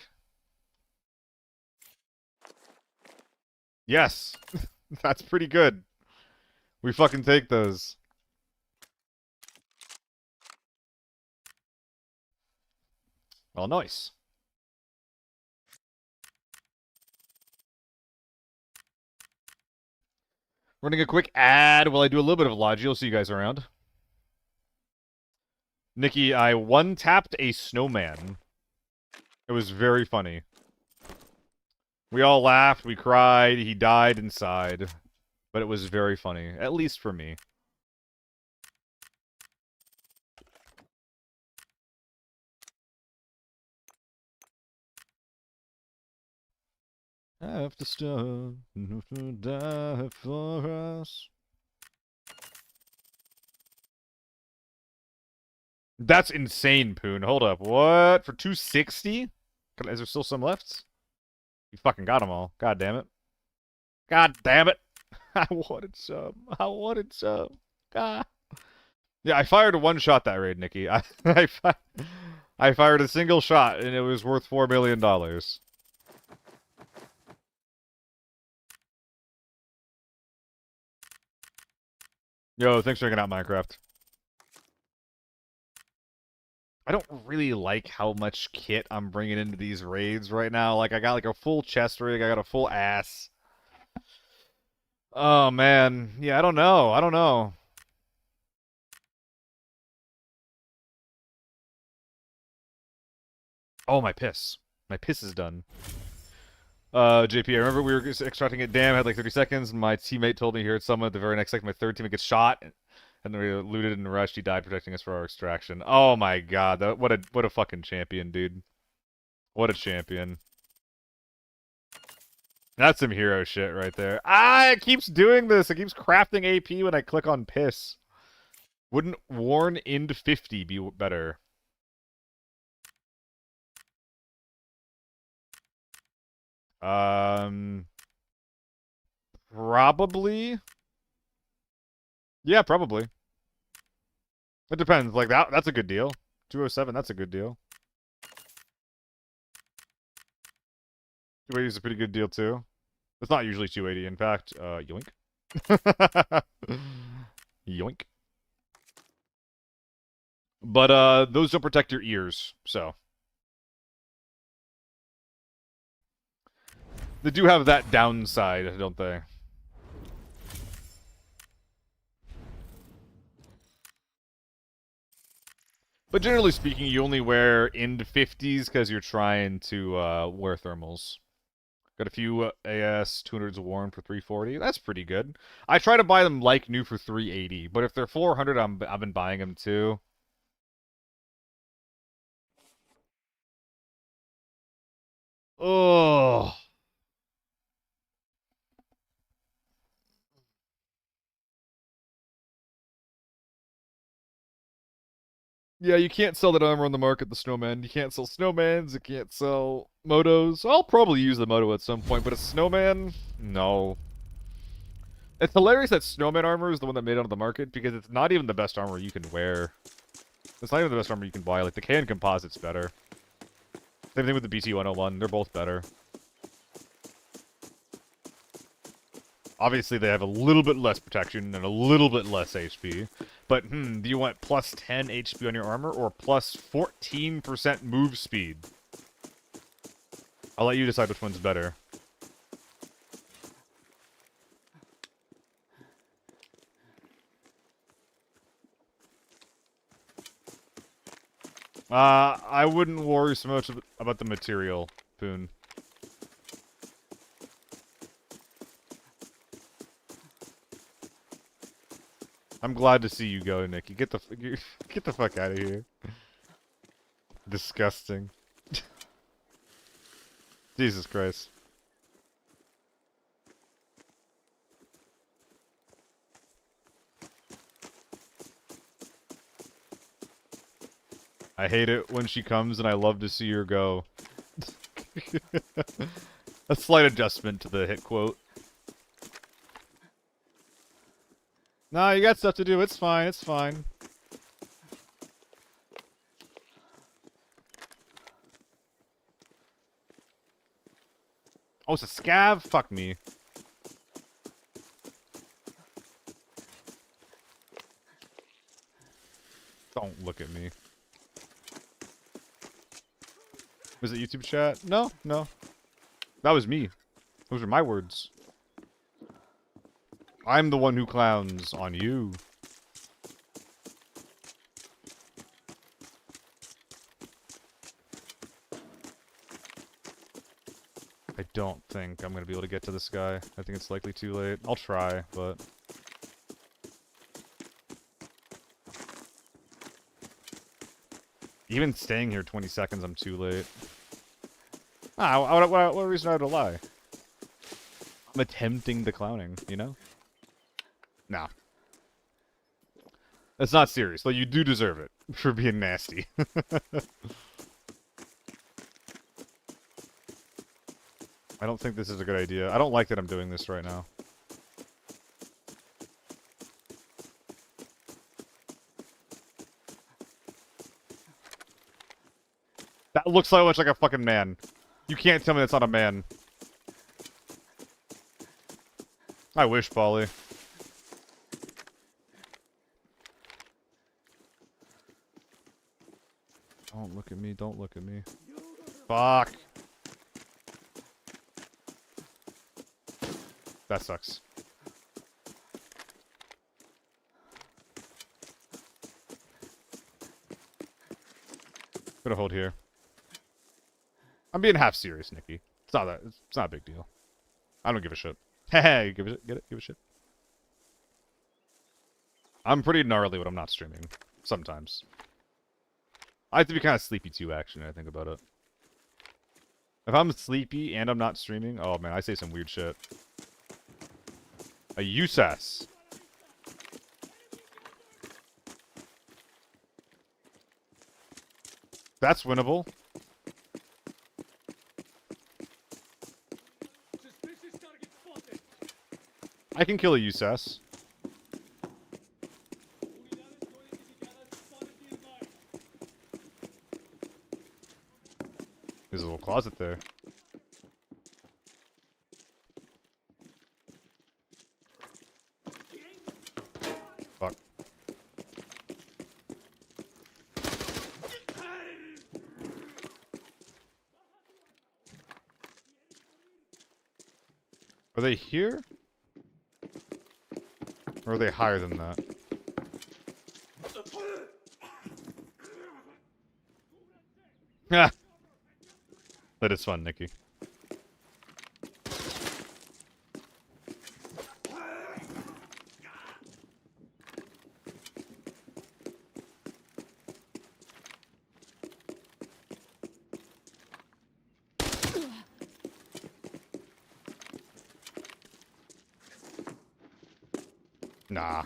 Yes. That's pretty good. We fucking take those. Well, nice. Running a quick ad while I do a little bit of Logi. I'll see you guys around. Nikki, I one-tapped a snowman. It was very funny. We all laughed, we cried, he died inside. But it was very funny, at least for me. Have to stop, have to die for us. That's insane, Poon. Hold up, what? For 260? Is there still some left? You fucking got them all. God damn it. God damn it. I wanted some. I wanted some. God. Yeah, I fired a one shot that raid, Nikki. I fired a single shot, and it was worth $4 million. Yo, thanks for checking out Minecraft. I don't really like how much kit I'm bringing into these raids right now. Like, I got like a full chest rig, I got a full ass. Oh, man. Yeah, I don't know. I don't know. Oh, my piss. My piss is done. JP, I remember we were extracting it. Damn, I had like 30 seconds. My teammate told me he heard someone at the very next second. My third teammate gets shot, and then we looted and rushed. He died protecting us for our extraction. Oh my god, what a fucking champion, dude. What a champion. That's some hero shit right there. Ah, it keeps doing this. It keeps crafting AP when I click on piss. Wouldn't Warn Ind 50 be better? Probably. Yeah, probably. It depends. Like that's a good deal. 207, that's a good deal. 280 is a pretty good deal too. It's not usually 280, in fact. Yoink. Yoink. But those don't protect your ears, so. They do have that downside, don't they? But generally speaking, you only wear Ind 50s because you're trying to wear thermals. Got a few AS 200s worn for 340. That's pretty good. I try to buy them like new for 380, but if they're 400, I've been buying them too. Oh. Yeah, you can't sell that armor on the market, the snowman. You can't sell snowmans, you can't sell motos. I'll probably use the moto at some point, but a snowman? No. It's hilarious that snowman armor is the one that made it on the market, because it's not even the best armor you can wear. It's not even the best armor you can buy. Like, the KN Composite's better. Same thing with the BT-101. They're both better. Obviously, they have a little bit less protection and a little bit less HP. But, do you want plus 10 HP on your armor or plus 14% move speed? I'll let you decide which one's better. I wouldn't worry so much about the material, Poon. I'm glad to see you go, Nikki. Get the fuck out of here. Disgusting. Jesus Christ. I hate it when she comes, and I love to see her go. A slight adjustment to the hit quote. Nah, you got stuff to do. It's fine. It's fine. Oh, it's a scav? Fuck me. Don't look at me. Was it YouTube chat? No, no. That was me. Those are my words. I'm the one who clowns on you. I don't think I'm gonna be able to get to this guy. I think it's likely too late. I'll try, but... Even staying here 20 seconds, I'm too late. What reason I would lie? I'm attempting the clowning, you know? Nah. That's not serious. Like, you do deserve it for being nasty. I don't think this is a good idea. I don't like that I'm doing this right now. That looks so much like a fucking man. You can't tell me that's not a man. I wish, Polly. Don't look at me, don't look at me. Fuck. That sucks. Gonna hold here. I'm being half serious, Nikki. It's not that. It's not a big deal. I don't give a shit. Hey, give a shit. Get it? Give a shit. I'm pretty gnarly when I'm not streaming. Sometimes. I have to be kind of sleepy too, actually, when I think about it. If I'm sleepy and I'm not streaming, oh man, I say some weird shit. A USAS. That's winnable. I can kill a USAS. There's a little closet there. Fuck. Are they here? Or are they higher than that? Ah! That is fun, Nikki. Nah.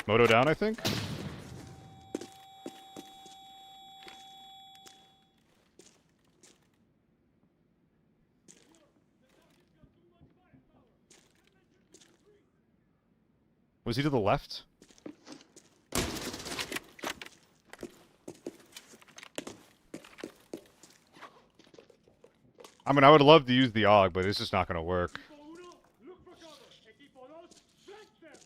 Moto down, I think? Was he to the left? I mean, I would love to use the AUG, but it's just not going to work. Look for cover. Equipo 2, flank them.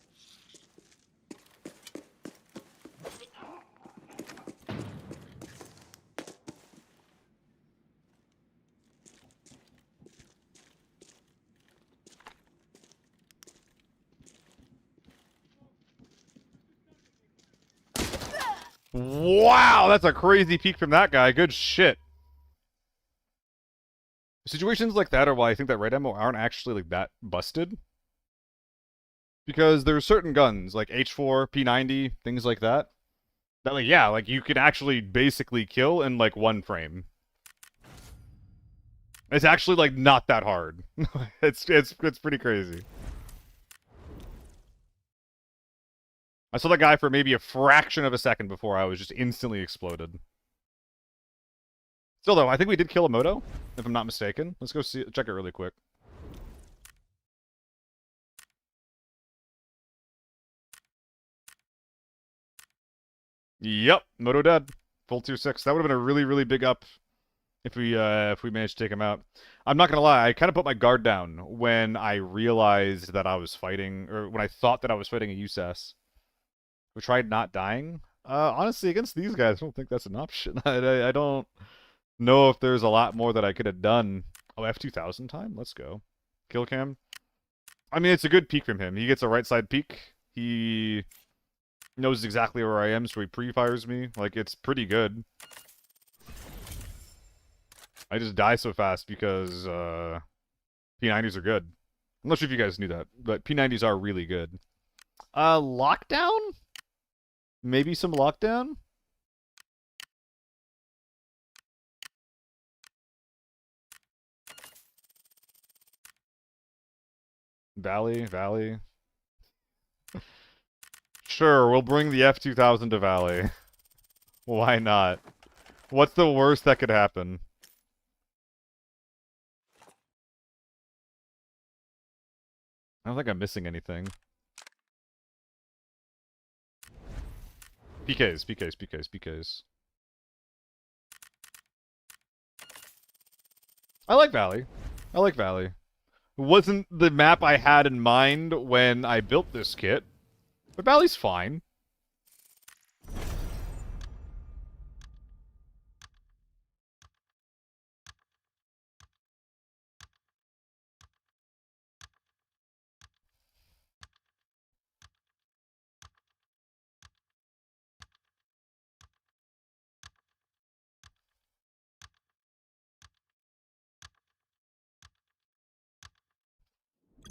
Wow, that's a crazy peek from that guy. Good shit. Situations like that are why I think that red ammo aren't actually like that busted. Because there's certain guns, like H4, P90, things like that, that like, yeah, like you can actually basically kill in like one frame. It's actually like not that hard. it's pretty crazy. I saw that guy for maybe a fraction of a second before I was just instantly exploded. Still though, I think we did kill a moto, if I'm not mistaken. Let's go check it really quick. Yep, moto dead. Full 2-6. That would have been a really, really big up if we managed to take him out. I'm not gonna lie, I kind of put my guard down when I realized that I was fighting, or when I thought that I was fighting a USAS. We tried not dying. Honestly, against these guys, I don't think that's an option. I don't know if there's a lot more that I could have done. Oh, F2000 time? Let's go. Kill cam. I mean, it's a good peek from him. He gets a right side peek. He knows exactly where I am, so he pre-fires me. Like, it's pretty good. I just die so fast because P90s are good. I'm not sure if you guys knew that, but P90s are really good. Lockdown? Maybe some lockdown? Valley. Sure, we'll bring the F2000 to Valley. Why not? What's the worst that could happen? I don't think I'm missing anything. PKs. I like Valley. wasn't the map I had in mind when I built this kit. But Valley's fine.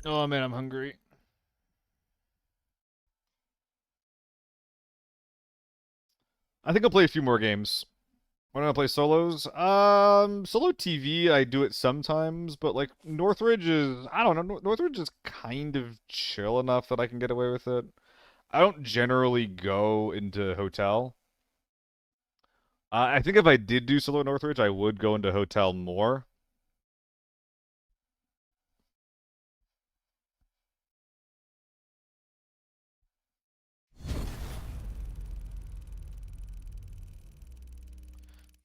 Oh man, I'm hungry. I think I'll play a few more games. When do I play solos? Solo TV, I do it sometimes, but like Northridge is, I don't know, Northridge is kind of chill enough that I can get away with it. I don't generally go into hotel. I think if I did do solo Northridge, I would go into hotel more.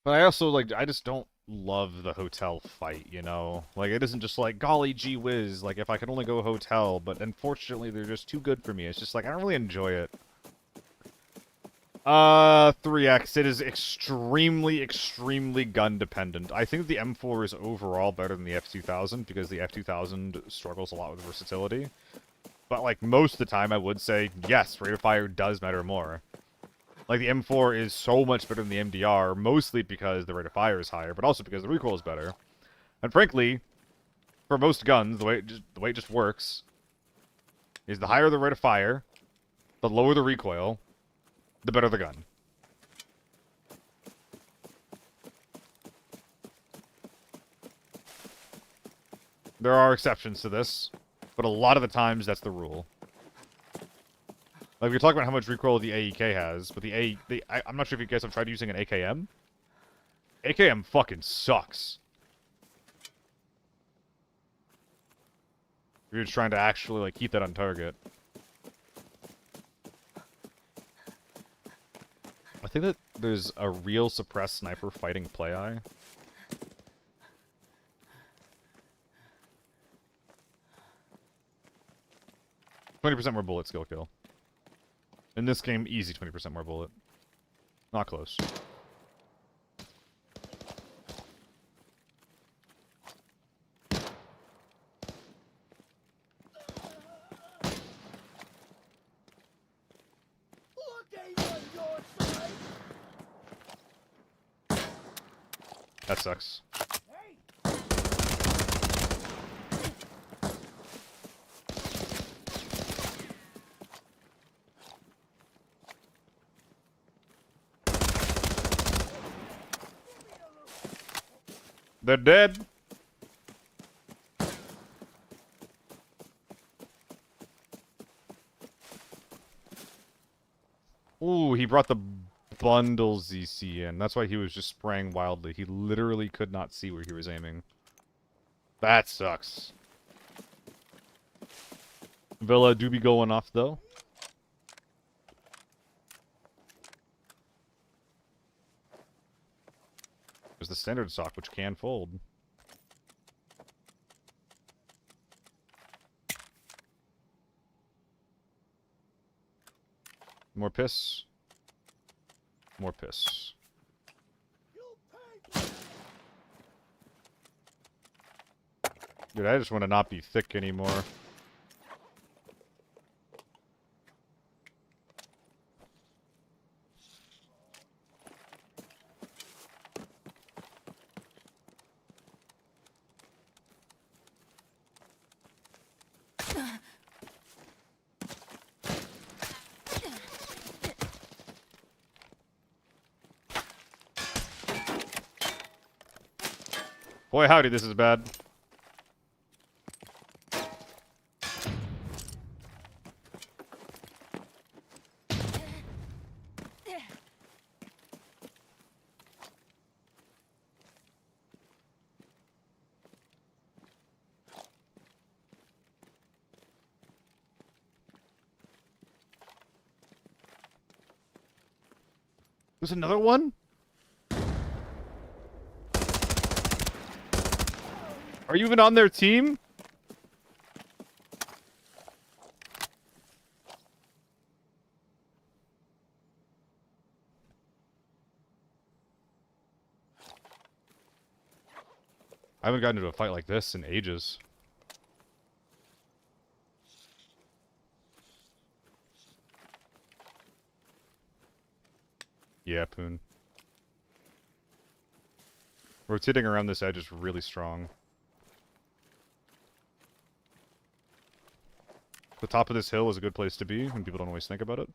But I also, like, I just don't love the hotel fight, you know? Like, it isn't just like, golly gee whiz, like, if I could only go hotel, but unfortunately they're just too good for me. It's just like, I don't really enjoy it. 3x. It is extremely, extremely gun dependent. I think the M4 is overall better than the F2000, because the F2000 struggles a lot with versatility. But, like, most of the time I would say, yes, rate of fire does matter more. Like, the M4 is so much better than the MDR, mostly because the rate of fire is higher, but also because the recoil is better. And frankly, for most guns, the way it just works is the higher the rate of fire, the lower the recoil, the better the gun. There are exceptions to this, but a lot of the times that's the rule. Like, we're talking about how much recoil the AEK has, but I'm not sure if you guys have tried using an AKM. AKM fucking sucks. You're just trying to actually, like, keep that on target. I think that there's a real suppressed sniper fighting play eye. %20 more bullet skill kill. In this game, easy 20% more bullet. Not close. That sucks. They're dead. Ooh, he brought the bundle ZC in. That's why he was just spraying wildly. He literally could not see where he was aiming. That sucks. Villa do be going off, though. There's the standard stock, which can fold. More piss. More piss. Dude, I just want to not be thick anymore. Boy, howdy, this is bad. There's another one? Are you even on their team? I haven't gotten into a fight like this in ages. Yeah, Poon. Rotating around this edge is really strong. The top of this hill is a good place to be when people don't always think about it.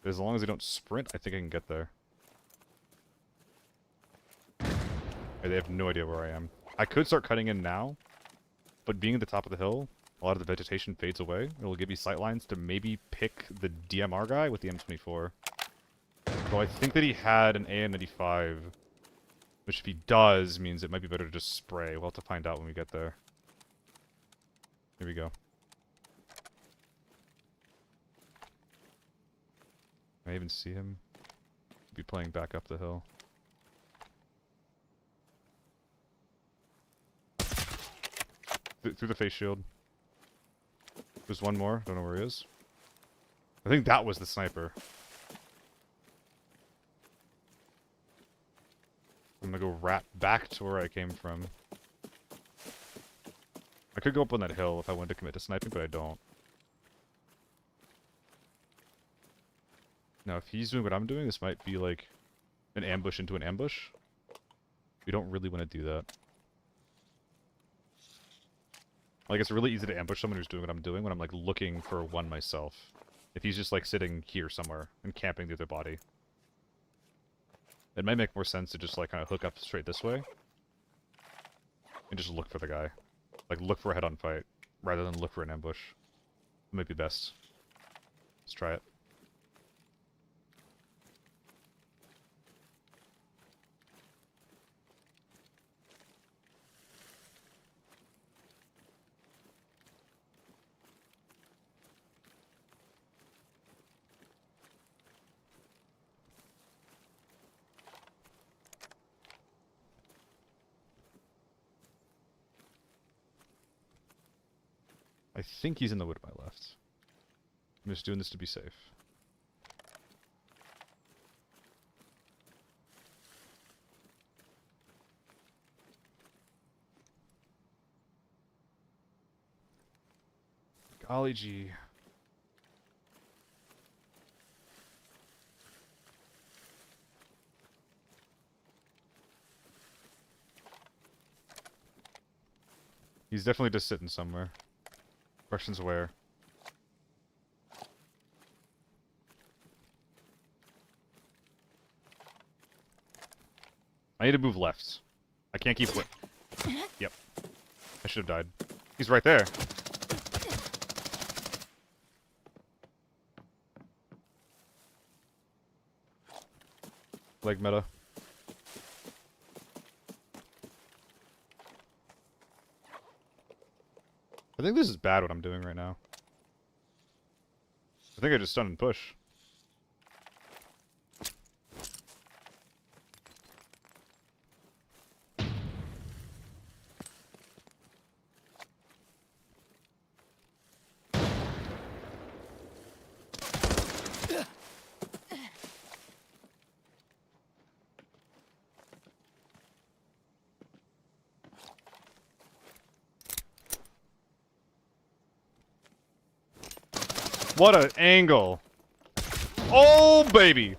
As long as they don't sprint, I think I can get there. They have no idea where I am. I could start cutting in now, but being at the top of the hill, a lot of the vegetation fades away. It'll give me sight lines to maybe pick the DMR guy with the M24. So I think that he had an AN95, which if he does, means it might be better to just spray. We'll have to find out when we get there. Here we go. Can I even see him? Be playing back up the hill. Through the face shield. There's one more. Don't know where he is. I think that was the sniper. I'm gonna go back to where I came from. I could go up on that hill if I wanted to commit to sniping, but I don't. Now, if he's doing what I'm doing, this might be like an ambush into an ambush. We don't really want to do that. Like, it's really easy to ambush someone who's doing what I'm doing when I'm, like, looking for one myself. If he's just, like, sitting here somewhere and camping the other body. It might make more sense to just, like, kind of hook up straight this way. And just look for the guy. Like, look for a head-on fight, rather than look for an ambush. It might be best. Let's try it. I think he's in the wood to my left. I'm just doing this to be safe. Golly gee. He's definitely just sitting somewhere. Question's where. I need to move left. I can't keep Yep. I should have died. He's right there. Leg meta. I think this is bad what I'm doing right now. I think I just stun and push. What an angle. Oh, baby.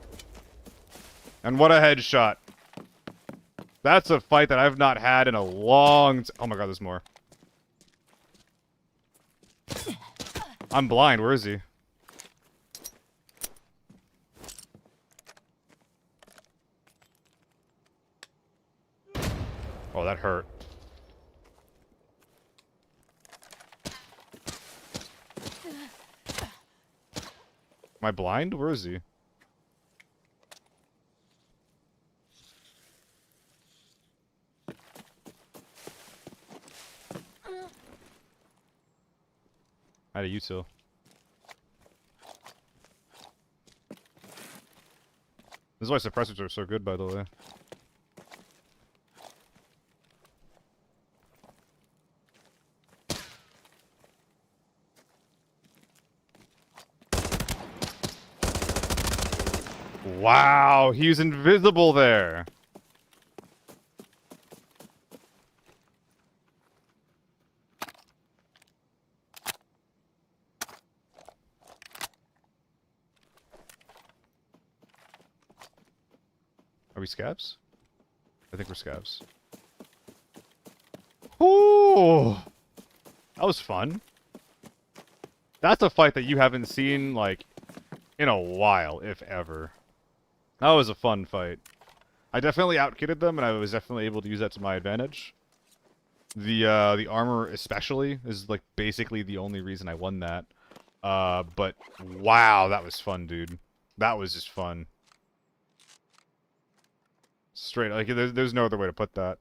And what a headshot. That's a fight that I've not had in a long time. Oh my god, there's more. I'm blind. Where is he? Oh, that hurt. Am I blind? Where is he? How do you two? This is why suppressors are so good, by the way. Wow, he's invisible there. Are we scabs? I think we're scabs. Ooh! That was fun. That's a fight that you haven't seen, like, in a while, if ever. That was a fun fight. I definitely outkitted them, and I was definitely able to use that to my advantage. The armor especially is, like, basically the only reason I won that. But, wow, that was fun, dude. That was just fun. Straight, like, there's no other way to put that.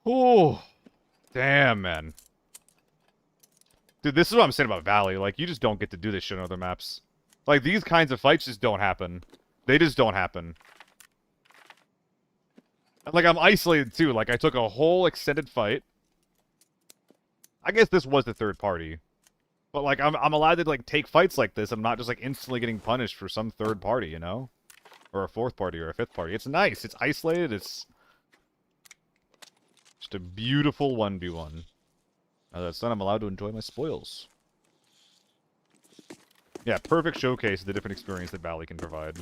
Oh, damn, man. Dude, this is what I'm saying about Valley. Like, you just don't get to do this shit on other maps. Like, these kinds of fights just don't happen. They just don't happen. And, like, I'm isolated, too. Like, I took a whole extended fight. I guess this was the third party. But, like, I'm allowed to, like, take fights like this. I'm not just, like, instantly getting punished for some third party, you know? Or a fourth party or a fifth party. It's nice. It's isolated. It's just a beautiful 1v1. Now that's done, I'm allowed to enjoy my spoils. Yeah, perfect showcase of the different experience that Valley can provide.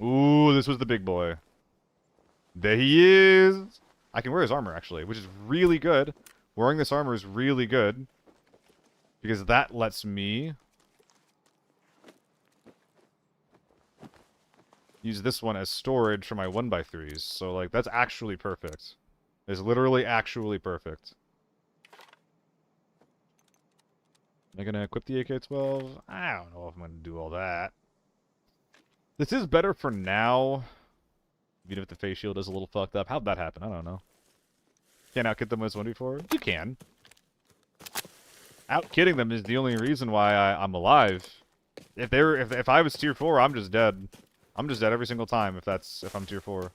Ooh, this was the big boy. There he is! I can wear his armor, actually, which is really good. Wearing this armor is really good. Because that lets me use this one as storage for my 1x3s. So, like, that's actually perfect. It's literally actually perfect. Am I gonna equip the AK-12? I don't know if I'm gonna do all that. This is better for now. Even if the face shield is a little fucked up. How'd that happen? I don't know. Can't outkit them as 1v4? You can. Outkitting them is the only reason why I'm alive. If I was tier 4, I'm just dead. I'm just dead every single time if I'm tier 4.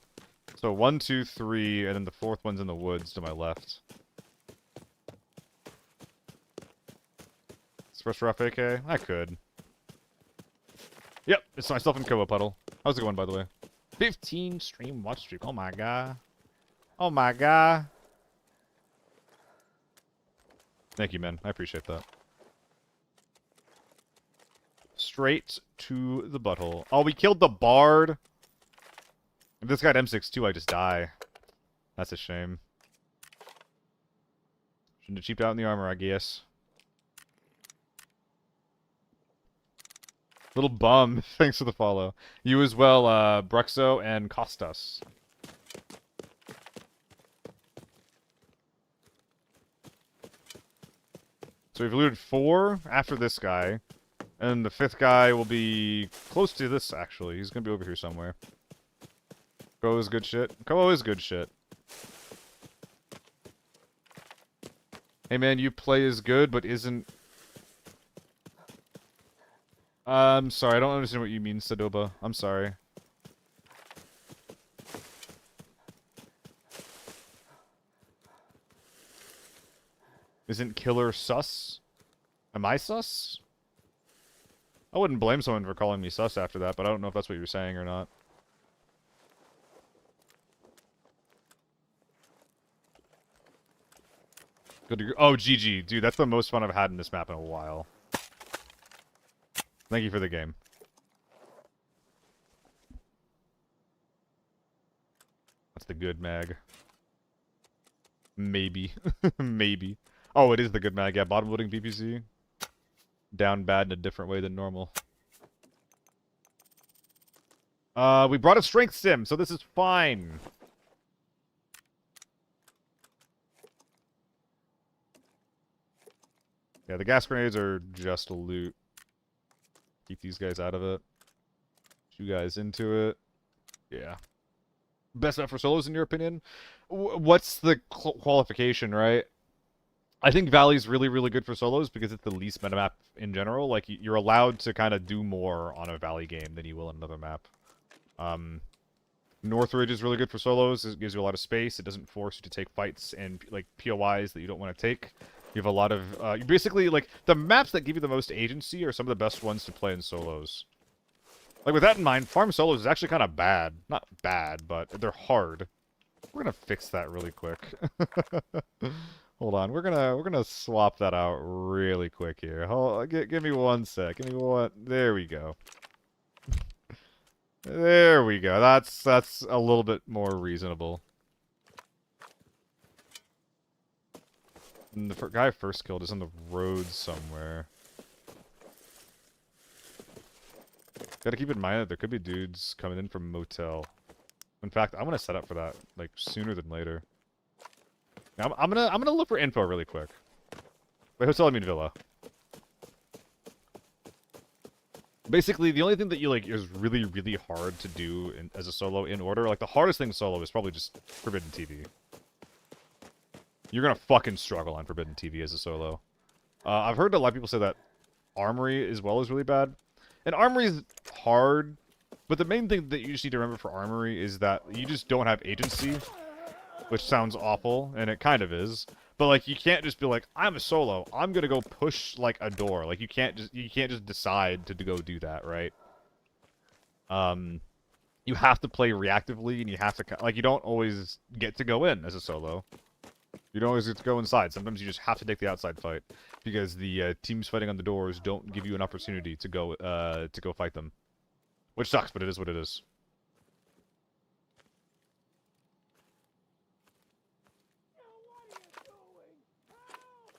So 1, 2, 3, and then the fourth one's in the woods to my left. Express rough AK? I could. Yep, it's myself and Koa Puddle. How's it going, by the way? 15 stream watch streak. Oh my god. Oh my god. Thank you, man. I appreciate that. Straight to the butthole. Oh, we killed the Bard. If this guy had M62, I just die. That's a shame. Shouldn't have cheaped out in the armor, I guess. Little bum. Thanks for the follow. You as well, Bruxo and Costas. So we've looted 4 after this guy. And the 5th guy will be close to this, actually. He's gonna be over here somewhere. Ko is good shit. Ko is good shit. Hey man, you play is good, but isn't... I'm sorry, I don't understand what you mean, Sadoba. I'm sorry. Isn't killer sus? Am I sus? I wouldn't blame someone for calling me sus after that, but I don't know if that's what you're saying or not. Good to go. Oh, GG. Dude, that's the most fun I've had in this map in a while. Thank you for the game. That's the good mag. Maybe. Maybe. Oh, it is the good mag. Yeah, bottom loading PPC. Down bad in a different way than normal. We brought a strength sim, so this is fine. Yeah, the gas grenades are just a loot. Keep these guys out of it. You guys into it. Yeah. Best map for solos, in your opinion? What's the qualification, right? I think Valley's really, really good for solos because it's the least meta map in general. Like, you're allowed to kind of do more on a Valley game than you will on another map. Northridge is really good for solos. It gives you a lot of space. It doesn't force you to take fights and, like, POIs that you don't want to take. You have a lot of... you basically, like, the maps that give you the most agency are some of the best ones to play in solos. Like, with that in mind, farm solos is actually kind of bad. Not bad, but they're hard. We're gonna fix that really quick. Hold on, we're gonna swap that out really quick here. Give me 1 sec. Give me one. There we go. There we go. That's a little bit more reasonable. And the guy I first killed is on the road somewhere. Gotta keep in mind that there could be dudes coming in from motel. In fact, I'm gonna set up for that like sooner than later. Now, I'm gonna look for info really quick. Wait, hotel, I mean villa. Basically, the only thing that you like is really, really hard to do as a solo in order. Like the hardest thing solo is probably just Forbidden TV. You're gonna fucking struggle on Forbidden TV as a solo. I've heard a lot of people say that Armory as well is really bad. And Armory is hard, but the main thing that you just need to remember for Armory is that you just don't have agency, which sounds awful, and it kind of is. But like, you can't just be like, I'm a solo, I'm gonna go push like a door. Like, you can't just decide to go do that, right? You have to play reactively, and you have to like, you don't always get to go in as a solo. You don't always get to go inside. Sometimes you just have to take the outside fight because the teams fighting on the doors don't give you an opportunity to go fight them, which sucks, but it is what it is.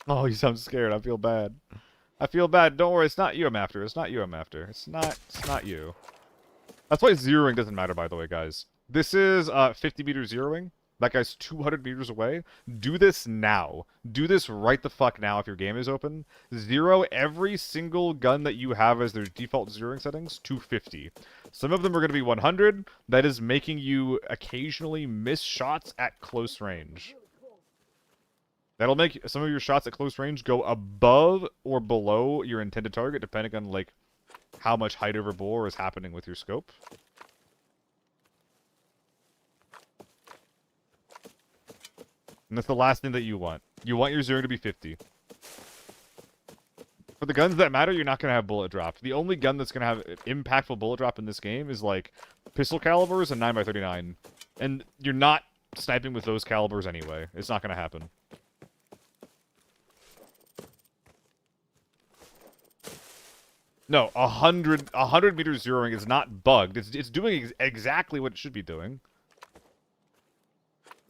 Oh, you sound scared. I feel bad. I feel bad. Don't worry. It's not you I'm after. It's not you I'm after. It's not you. That's why zeroing doesn't matter, by the way, guys. This is 50 meter zeroing. That guy's 200 meters away. Do this now. Do this right the fuck now if your game is open. Zero every single gun that you have as their default zeroing settings to 50. Some of them are going to be 100. That is making you occasionally miss shots at close range. That'll make some of your shots at close range go above or below your intended target, depending on, like, how much height over bore is happening with your scope. And that's the last thing that you want. You want your zero to be 50. For the guns that matter, you're not going to have bullet drop. The only gun that's going to have impactful bullet drop in this game is, like, pistol calibers and 9x39. And you're not sniping with those calibers anyway. It's not going to happen. No, 100 meter zeroing is not bugged. It's doing exactly what it should be doing.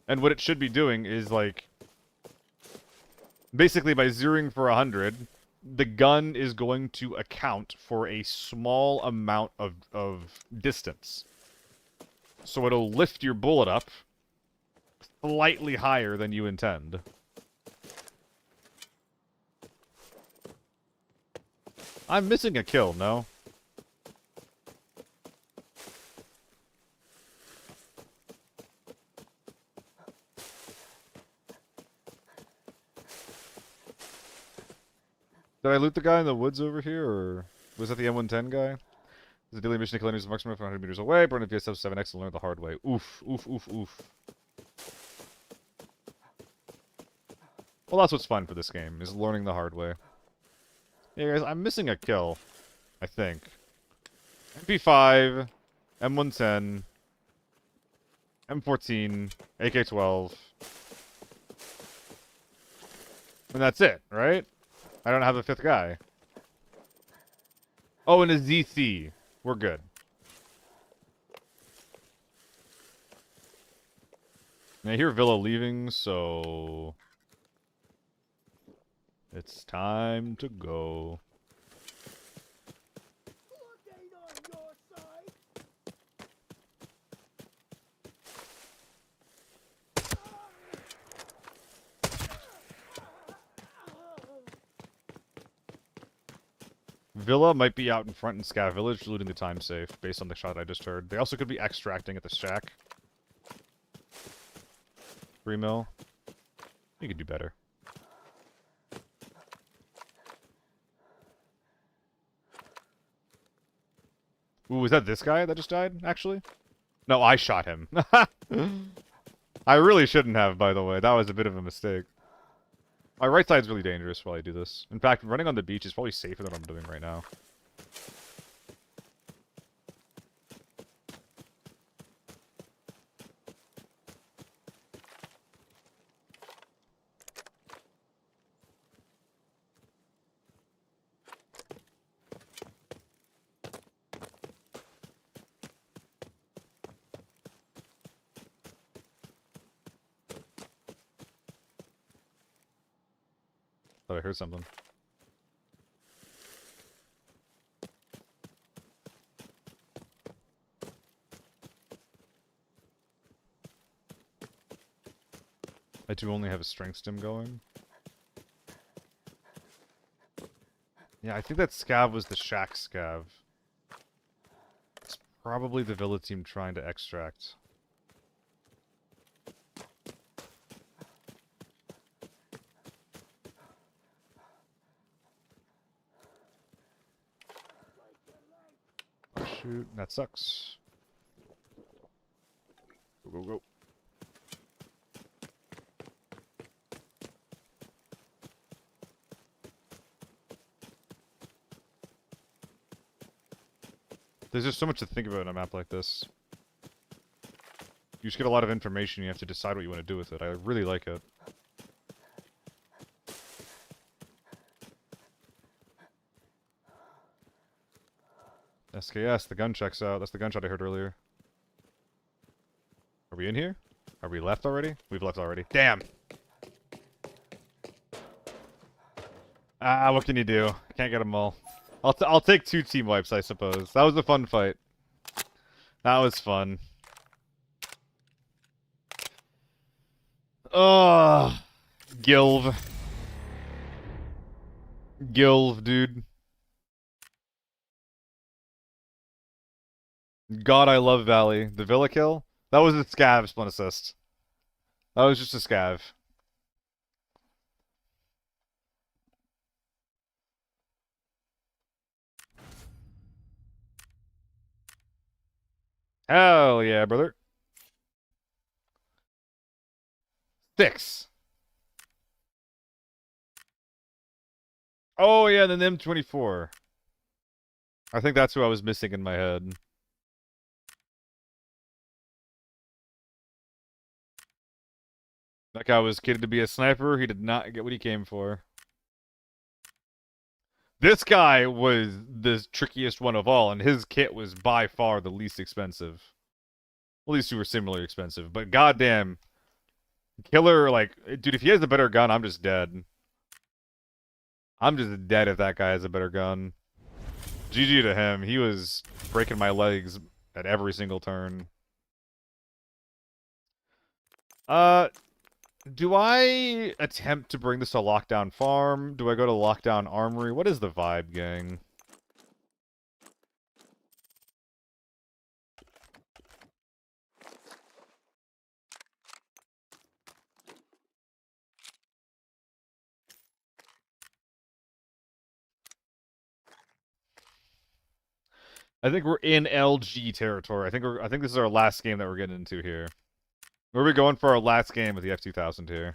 And what it should be doing is, like, basically by zeroing for 100, the gun is going to account for a small amount of distance. So it'll lift your bullet up slightly higher than you intend. I'm missing a kill, no? Did I loot the guy in the woods over here, or was that the M110 guy? There's a daily mission to kill enemies marksman from 100 meters away, burn a VSF 7X and learn the hard way. Oof, oof, oof, oof. Well, that's what's fun for this game, is learning the hard way. Yeah, guys, I'm missing a kill, I think. MP5, M110, M14, AK-12. And that's it, right? I don't have the fifth guy. Oh, and a ZC. We're good. And I hear Villa leaving, so... it's time to go. Luck ain't on your side. Villa might be out in front in Scav Village, looting the time safe, based on the shot I just heard. They also could be extracting at the shack. 3 mil. You could do better. Ooh, was that this guy that just died, actually? No, I shot him. I really shouldn't have, by the way. That was a bit of a mistake. My right side's really dangerous while I do this. In fact, running on the beach is probably safer than what I'm doing right now. Thought I heard something. I do only have a strength stim going. Yeah, I think that scav was the shack scav. It's probably the Villa team trying to extract. Oh shoot, that sucks. Go, go, go. There's just so much to think about in a map like this. You just get a lot of information, you have to decide what you want to do with it. I really like it. SKS, the gun checks out. That's the gunshot I heard earlier. Are we in here? Are we left already? We've left already. Damn! Ah, what can you do? Can't get them all. I'll take 2 team wipes, I suppose. That was a fun fight. That was fun. Ugh. Gilv. Gilv, dude. God, I love Valley. The Villa kill? That was a scav splint assist. That was just a scav. Hell yeah, brother. 6. Oh yeah, the M24. I think that's who I was missing in my head. That guy was kitted to be a sniper. He did not get what he came for. This guy was the trickiest one of all, and his kit was by far the least expensive. Well, these two were similarly expensive, but goddamn. Killer, like, dude, if he has a better gun, I'm just dead. I'm just dead if that guy has a better gun. GG to him. He was breaking my legs at every single turn. Do I attempt to bring this to Lockdown Farm? Do I go to Lockdown Armory? What is the vibe, gang? I think we're in LG territory. I think this is our last game that we're getting into here. Where are we going for our last game with the F2000 here?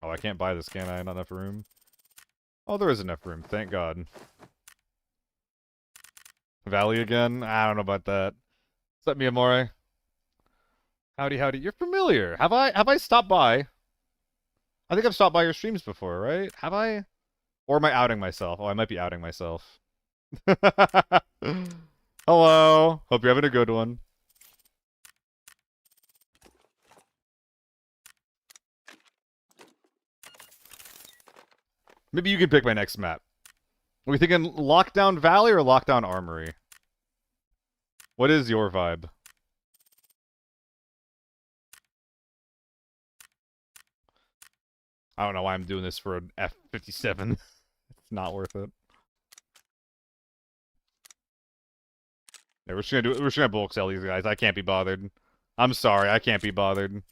Oh, I can't buy this, can I? Not enough room. Oh, there is enough room. Thank God. Valley again? I don't know about that. What's up, Miyamori? Howdy, howdy. You're familiar. Have I stopped by? I think I've stopped by your streams before, right? Have I? Or am I outing myself? Oh, I might be outing myself. Hello. Hope you're having a good one. Maybe you can pick my next map. Are we thinking Lockdown Valley or Lockdown Armory? What is your vibe? I don't know why I'm doing this for an F57. It's not worth it. Yeah, we're just gonna bulk sell these guys. I can't be bothered. I'm sorry, I can't be bothered.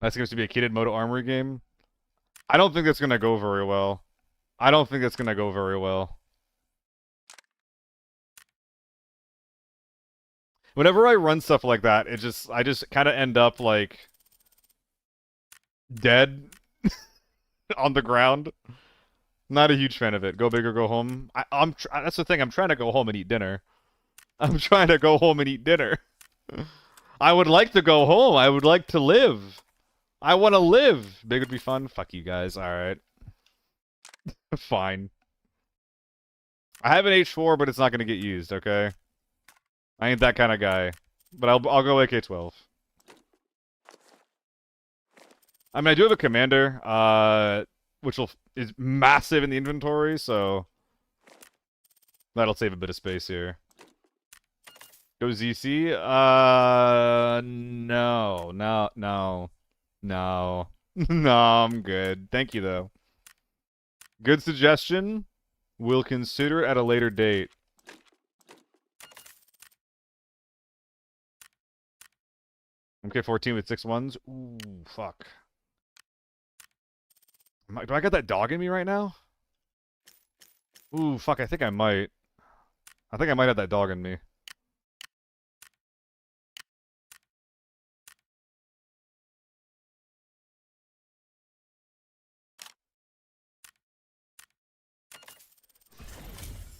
That's supposed to be a kitted Moto Armory game. I don't think that's gonna go very well. I don't think that's gonna go very well. Whenever I run stuff like that, I just kind of end up like dead on the ground. Not a huge fan of it. Go big or go home. That's the thing. I'm trying to go home and eat dinner. I'm trying to go home and eat dinner. I would like to go home. I would like to live. I want to live. Big would be fun. Fuck you guys. All right. Fine. I have an H4, but it's not gonna get used. Okay. I ain't that kind of guy. But I'll go AK-12. I mean, I do have a commander, which is massive in the inventory, so that'll save a bit of space here. Go ZC? No, no, no, no, no. I'm good. Thank you though. Good suggestion. We'll consider it at a later date. MK14 with 6-1s. Ooh, fuck. Do I got that dog in me right now? Ooh, fuck, I think I might. I think I might have that dog in me.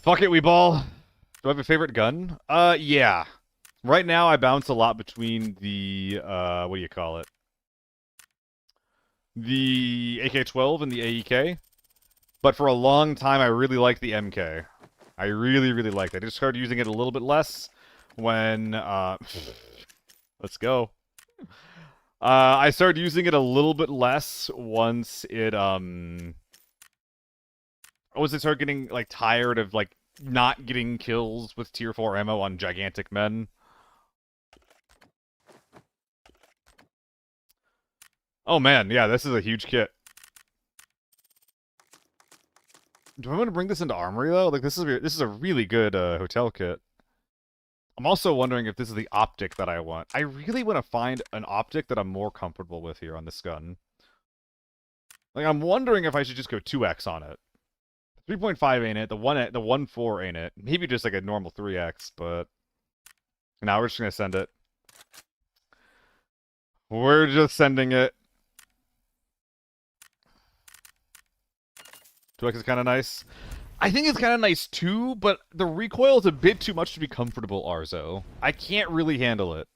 Fuck it, we ball. Do I have a favorite gun? Yeah. Right now, I bounce a lot between the, what do you call it? The AK-12 and the AEK. But for a long time, I really liked the MK. I really, really liked it. I just started using it a little bit less when, let's go. I started using it a little bit less once it, once I started getting, like, tired of, like, not getting kills with tier 4 ammo on gigantic men. Oh man, yeah, this is a huge kit. Do I want to bring this into Armory, though? Like, this is a really good, hotel kit. I'm also wondering if this is the optic that I want. I really want to find an optic that I'm more comfortable with here on this gun. Like, I'm wondering if I should just go 2x on it. 3.5 ain't it, the 1.4 ain't it. Maybe just like a normal 3x, but... Now we're just gonna send it. We're just sending it. 2x is kind of nice. I think it's kind of nice too, but the recoil is a bit too much to be comfortable, Arzo. I can't really handle it.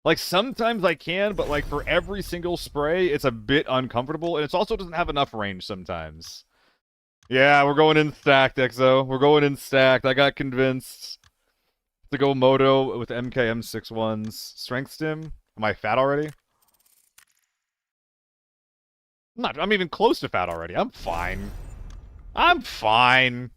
Like, sometimes I can, but like for every single spray, it's a bit uncomfortable, and it also doesn't have enough range sometimes. Yeah, we're going in stacked, Exo. We're going in stacked. I got convinced to go Moto with MKM 6-1s. Strength stim? Am I fat already? I'm even close to fat already. I'm fine. I'm fine.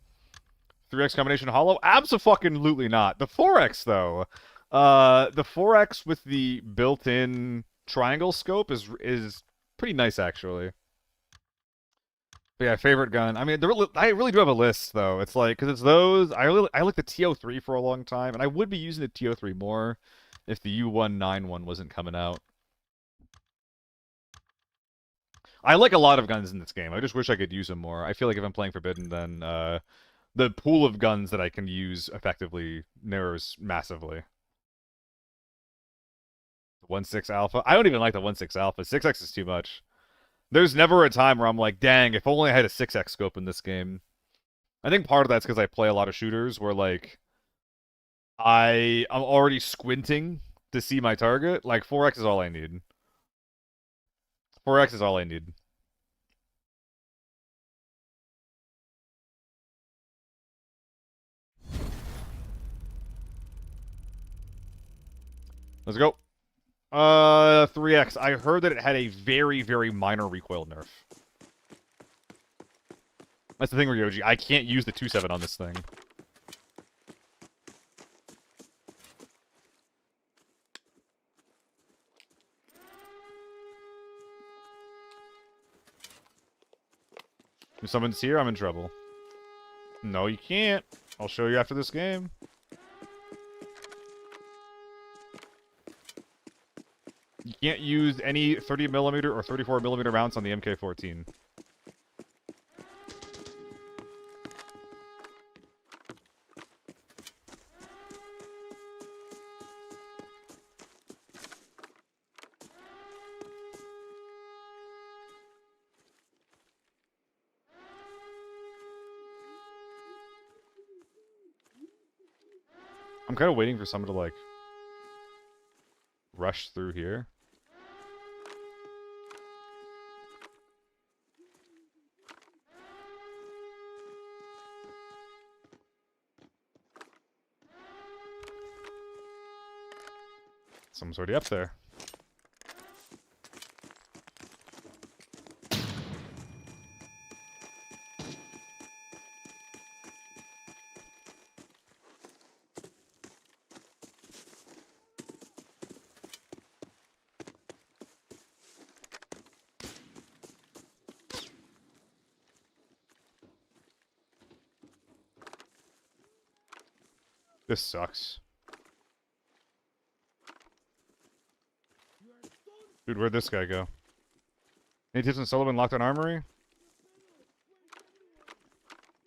3x combination hollow? Abso-fucking-lutely not. The 4x, though. The 4x with the built-in triangle scope is pretty nice, actually. But yeah, favorite gun. I mean, I really do have a list, though. It's like, because it's those. I like the TO3 for a long time, and I would be using the TO3 more if the U191 wasn't coming out. I like a lot of guns in this game. I just wish I could use them more. I feel like if I'm playing Forbidden, then the pool of guns that I can use effectively narrows massively. 1.6 alpha? I don't even like the 1.6 alpha. 6x is too much. There's never a time where I'm like, dang, if only I had a 6x scope in this game. I think part of that's because I play a lot of shooters where, like, I'm already squinting to see my target. Like, 4x is all I need. 4x is all I need. Let's go. 3x. I heard that it had a very, very minor recoil nerf. That's the thing, Ryoji. I can't use the 2.7 on this thing. If someone's here, I'm in trouble. No, you can't. I'll show you after this game. You can't use any 30mm or 34mm rounds on the MK14. I'm kind of waiting for someone to, like, rush through here. Someone's already up there. This sucks. Dude, where'd this guy go? Any tips on Sullivan locked on armory?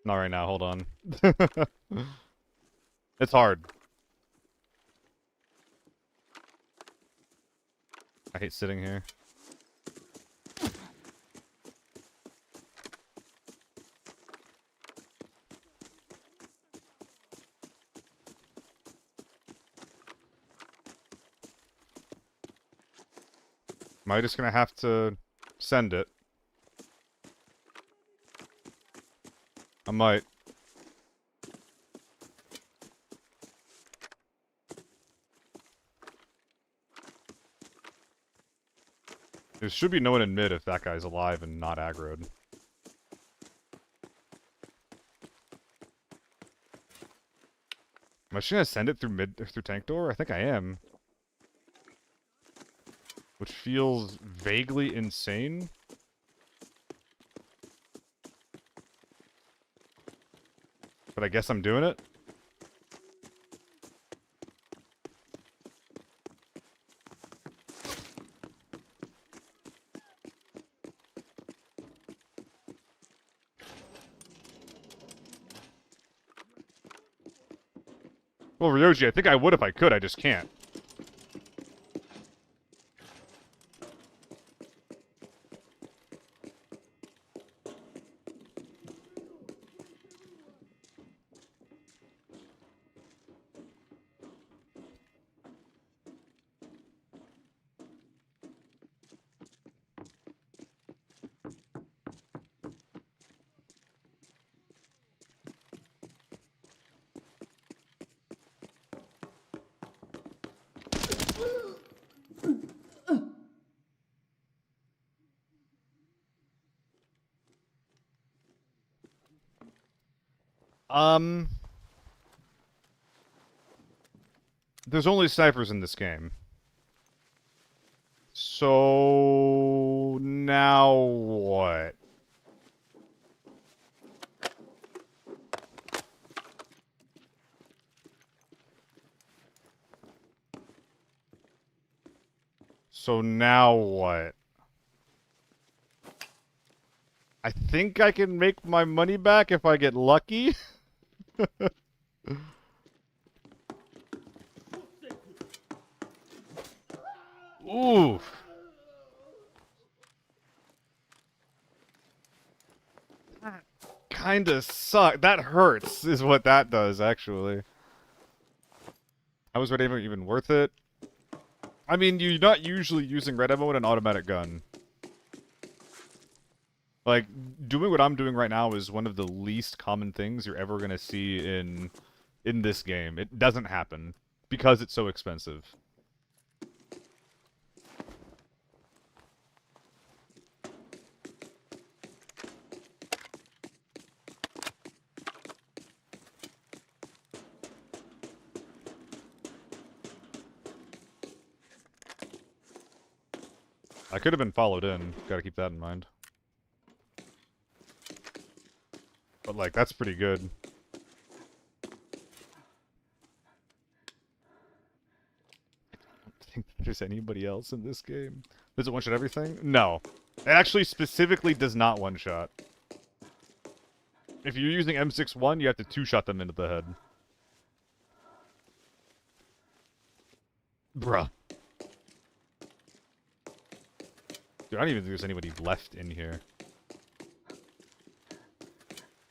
Not right now, hold on. It's hard. I hate sitting here. Am I just gonna have to send it? I might. There should be no one in mid if that guy's alive and not aggroed. Am I just gonna send it through through tank door? I think I am. Which feels vaguely insane. But I guess I'm doing it. Well, Ryoji, I think I would if I could, I just can't. There's only snipers in this game. So now what? So now what? I think I can make my money back if I get lucky. Oof. That kinda suck. That hurts, is what that does, actually. How was red ammo even worth it? I mean, you're not usually using red ammo in an automatic gun. Like, doing what I'm doing right now is one of the least common things you're ever gonna see in this game. It doesn't happen because it's so expensive. I could have been followed in. Gotta keep that in mind. But, like, that's pretty good. I don't think there's anybody else in this game. Does it one-shot everything? No. It actually specifically does not one-shot. If you're using M61, you have to two-shot them into the head. Bruh. Dude, I don't even think there's anybody left in here.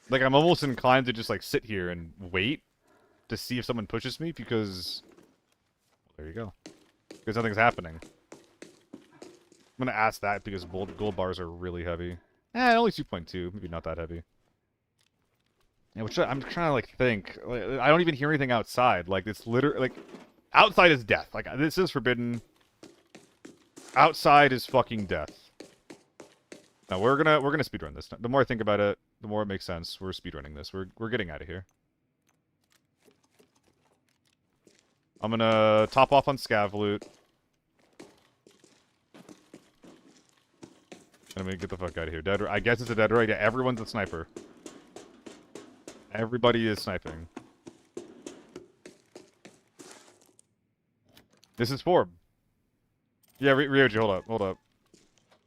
Like, I'm almost inclined to just, like, sit here and wait to see if someone pushes me, because... Well, there you go. Because nothing's happening. I'm gonna ask that because gold bars are really heavy. Only 2.2. Maybe not that heavy. Yeah, which I'm trying to, like, think. Like, I don't even hear anything outside. Like, it's literally... Like, Outside is death. Like, this is forbidden. Outside is fucking death. Now we're gonna speedrun this. The more I think about it, the more it makes sense. We're speedrunning this. We're getting out of here. I'm gonna top off on scav loot. Let me get the fuck out of here. Dead. I guess it's a dead right. Yeah, everyone's a sniper. Everybody is sniping. This is Forb. Yeah, Ryoji, hold up.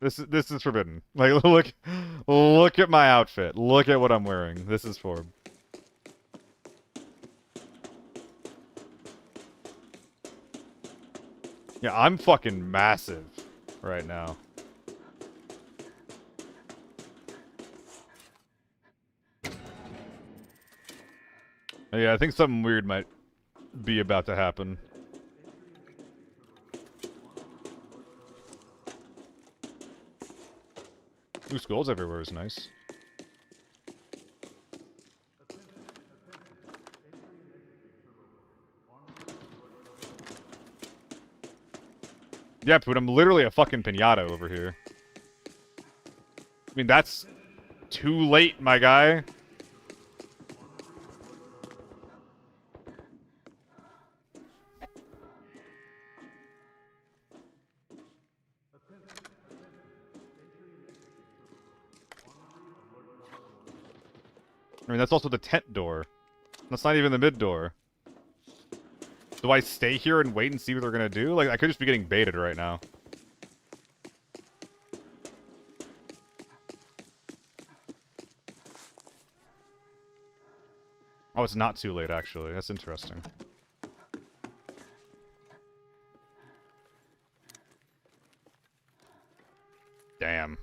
This is forbidden. Like, look at my outfit. Look at what I'm wearing. This is Forb. Yeah, I'm fucking massive right now. Yeah, I think something weird might be about to happen. Ooh, skulls everywhere is nice. Yeah, but I'm literally a fucking pinata over here. I mean, that's too late, my guy. I mean, that's also the tent door. That's not even the mid door. Do I stay here and wait and see what they're gonna do? Like, I could just be getting baited right now. Oh, it's not too late, actually. That's interesting. Damn.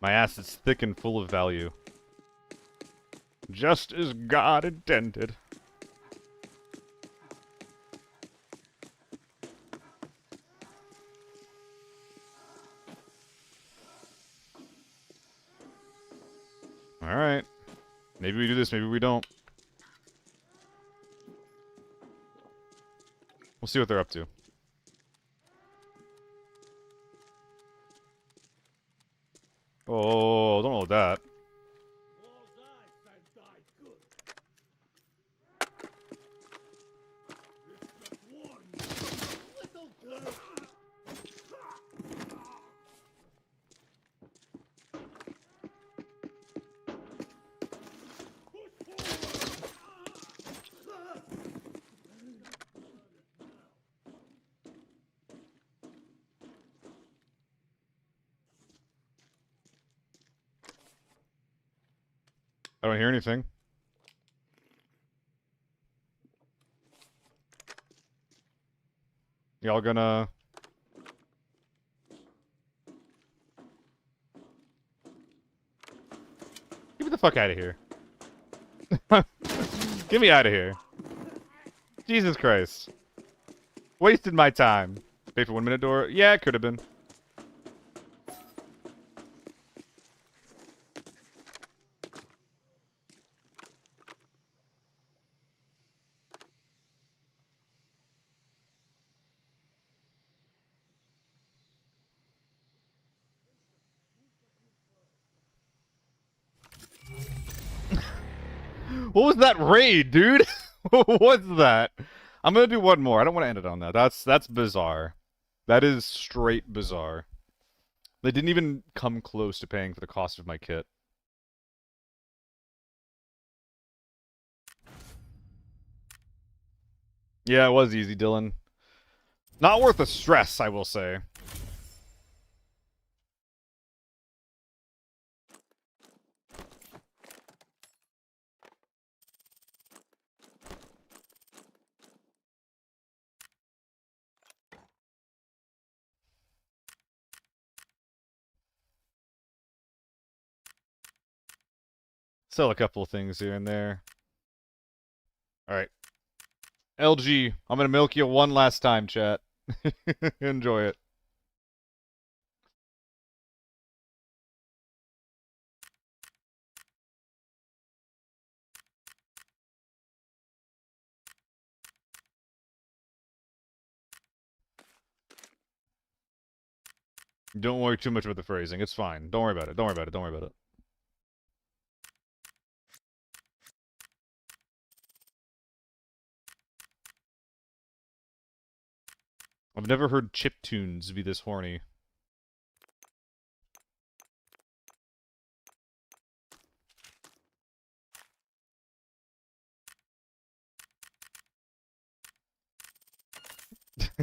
My ass is thick and full of value. Just as God intended. Alright. Maybe we do this, maybe we don't. We'll see what they're up to. Oh, don't know that. I don't hear anything. Y'all gonna... Get me the fuck out of here. Get me out of here. Jesus Christ. Wasted my time. Pay for 1 minute door? Yeah, it could have been. What was that raid, dude? What's that? I'm gonna do one more. I don't want to end it on that. That's bizarre. That is straight bizarre. They didn't even come close to paying for the cost of my kit. Yeah, it was easy, Dylan. Not worth the stress, I will say. Sell a couple of things here and there. Alright. LG, I'm gonna milk you one last time, chat. Enjoy it. Don't worry too much about the phrasing. It's fine. Don't worry about it. Don't worry about it. Don't worry about it. I've never heard chiptunes be this horny.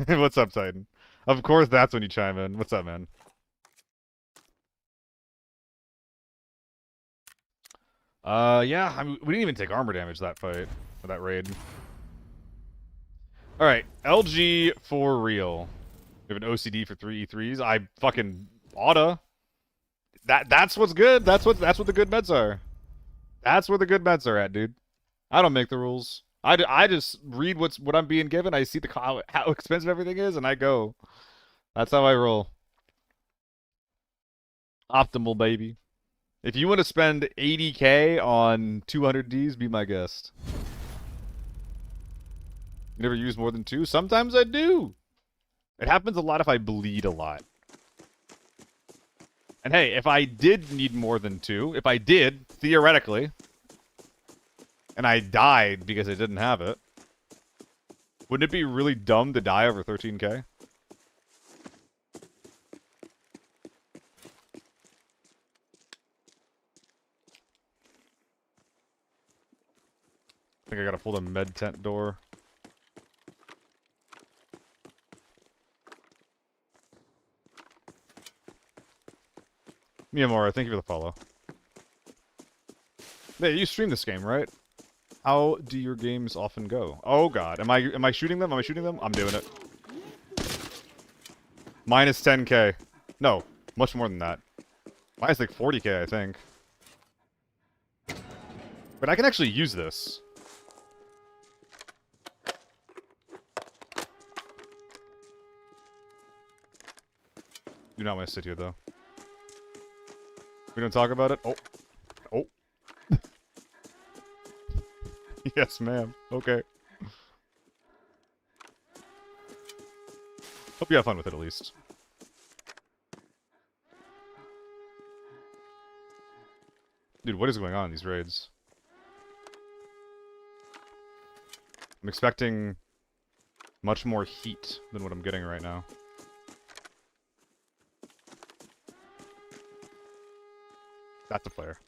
What's up, Titan? Of course that's when you chime in. What's up, man? Yeah, I mean, we didn't even take armor damage that fight, or that raid. Alright, LG for real. We have an OCD for 3 E3s. I fucking oughta. That's what's good. That's what the good bets are. That's where the good bets are at, dude. I don't make the rules. I just read what I'm being given. I see how expensive everything is, and I go. That's how I roll. Optimal, baby. If you want to spend 80K on 200 Ds, be my guest. You never use more than 2? Sometimes I do. It happens a lot if I bleed a lot. And hey, if I did need more than 2, if I did, theoretically, and I died because I didn't have it, wouldn't it be really dumb to die over 13K? I think I gotta pull the med tent door. Miyamura, thank you for the follow. Hey, you stream this game, right? How do your games often go? Oh god, am I shooting them? Am I shooting them? I'm doing it. Minus 10K. No, much more than that. Minus like 40K, I think. But I can actually use this. Do not want to sit here, though. We don't talk about it? Oh. Oh. Yes, ma'am. Okay. Hope you have fun with it, at least. Dude, what is going on in these raids? I'm expecting much more heat than what I'm getting right now. That's a player.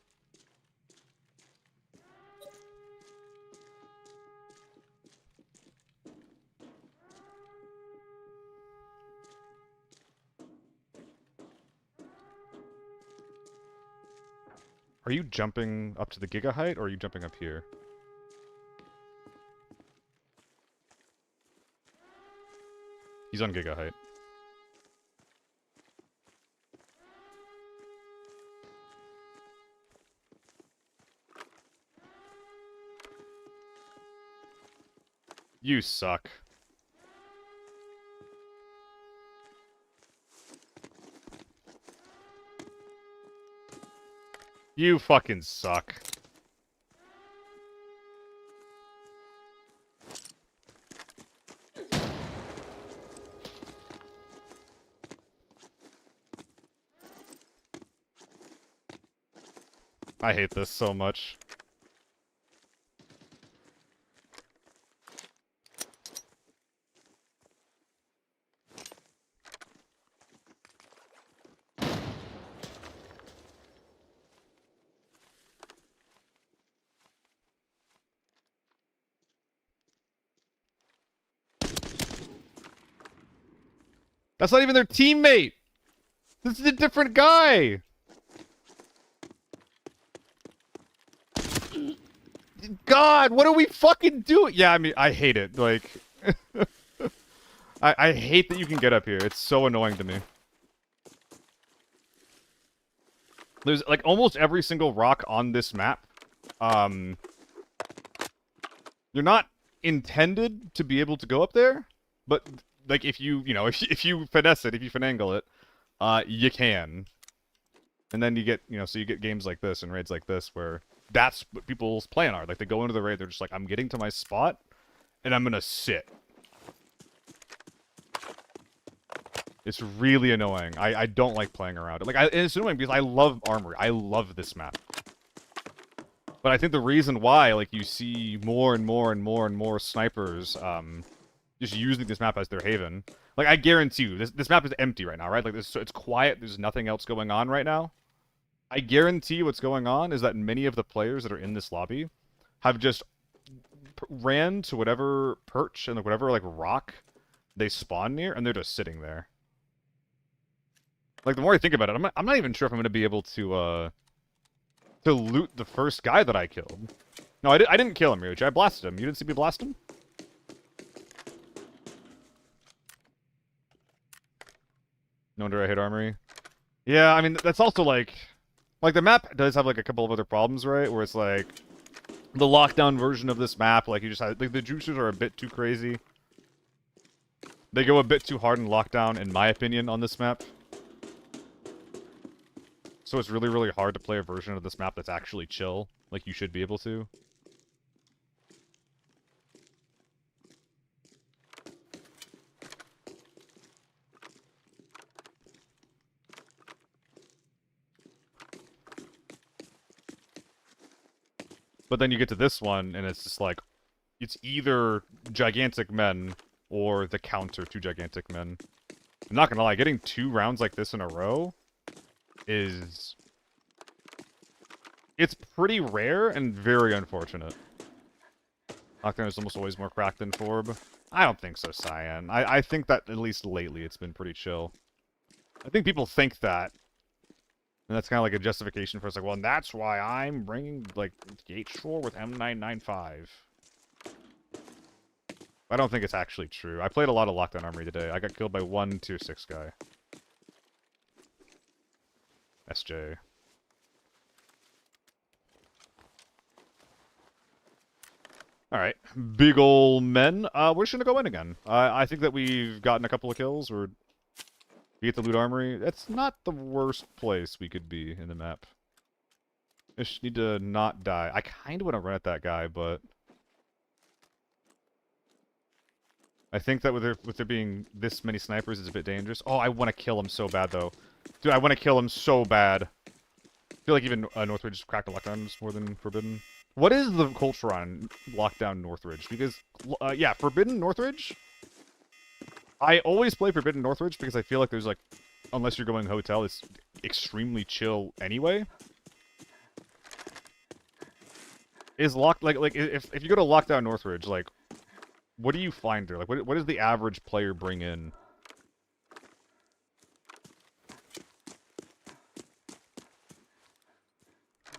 Are you jumping up to the giga height, or are you jumping up here? He's on giga height. You suck. You fucking suck. I hate this so much. That's not even their teammate! This is a different guy! God, what are we fucking doing? Yeah, I mean, I hate it. Like, I hate that you can get up here. It's so annoying to me. There's, like, almost every single rock on this map. You're not intended to be able to go up there, but, like, if you, if you finesse it, if you finagle it, you can. And then you get, so you get games like this and raids like this where that's what people's plan are. Like, they go into the raid, they're just like, I'm getting to my spot, and I'm gonna sit. It's really annoying. I don't like playing around it. Like, it's annoying because I love armory. I love this map. But I think the reason why, like, you see more and more and more and more snipers, just using this map as their haven. Like, I guarantee you, this map is empty right now, right? Like, so it's quiet. There's nothing else going on right now. I guarantee what's going on is that many of the players that are in this lobby have just ran to whatever perch and whatever, like, rock they spawn near, and they're just sitting there. Like, the more I think about it, I'm not even sure if I'm going to be able to loot the first guy that I killed. No, I didn't kill him, Ryuichi. I blasted him. You didn't see me blast him? No wonder I hit armory. Yeah, I mean, that's also, like, the map does have, like, a couple of other problems, right? Where it's, like, the lockdown version of this map, like, you just have, like, the juicers are a bit too crazy. They go a bit too hard in lockdown, in my opinion, on this map. So it's really, really hard to play a version of this map that's actually chill, like you should be able to. But then you get to this one, and it's just like, it's either gigantic men or the counter to gigantic men. I'm not gonna lie, getting 2 rounds like this in a row is... It's pretty rare and very unfortunate. Lockdown is almost always more cracked than Forb. I don't think so, Cyan. I think that, at least lately, it's been pretty chill. I think people think that. And that's kind of like a justification for us, like, well, and that's why I'm bringing, like, Gateshore with M995. I don't think it's actually true. I played a lot of Lockdown Armory today. I got killed by 1 tier 6 guy. SJ. Alright. Big ol' men. We're just gonna go in again. I think that we've gotten a couple of kills. We get the loot armory. That's not the worst place we could be in the map. Just need to not die. I kind of want to run at that guy, but... I think that with there being this many snipers, it's a bit dangerous. Oh, I want to kill him so bad, though. Dude, I want to kill him so bad. I feel like even Northridge cracked a lockdown is more than Forbidden. What is the culture on lockdown Northridge? Because, yeah, Forbidden Northridge... I always play Forbidden Northridge because I feel like there's, like, unless you're going hotel, it's extremely chill anyway. Is locked, like if you go to lockdown Northridge, like, what do you find there? Like, what does the average player bring in?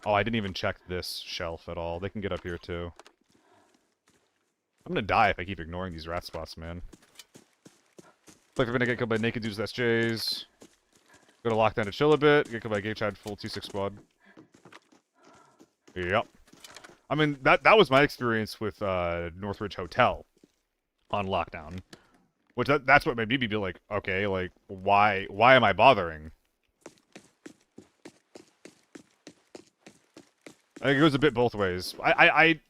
Oh, I didn't even check this shelf at all. They can get up here, too. I'm gonna die if I keep ignoring these rat spots, man. Like, we're gonna get killed by naked dudes with SJs. Go to lockdown to chill a bit. Get killed by Gate Chad full 2-6 squad. Yep. I mean, that was my experience with Northridge Hotel on lockdown. Which that's what made me be like, okay, like, why am I bothering? I think it goes a bit both ways. I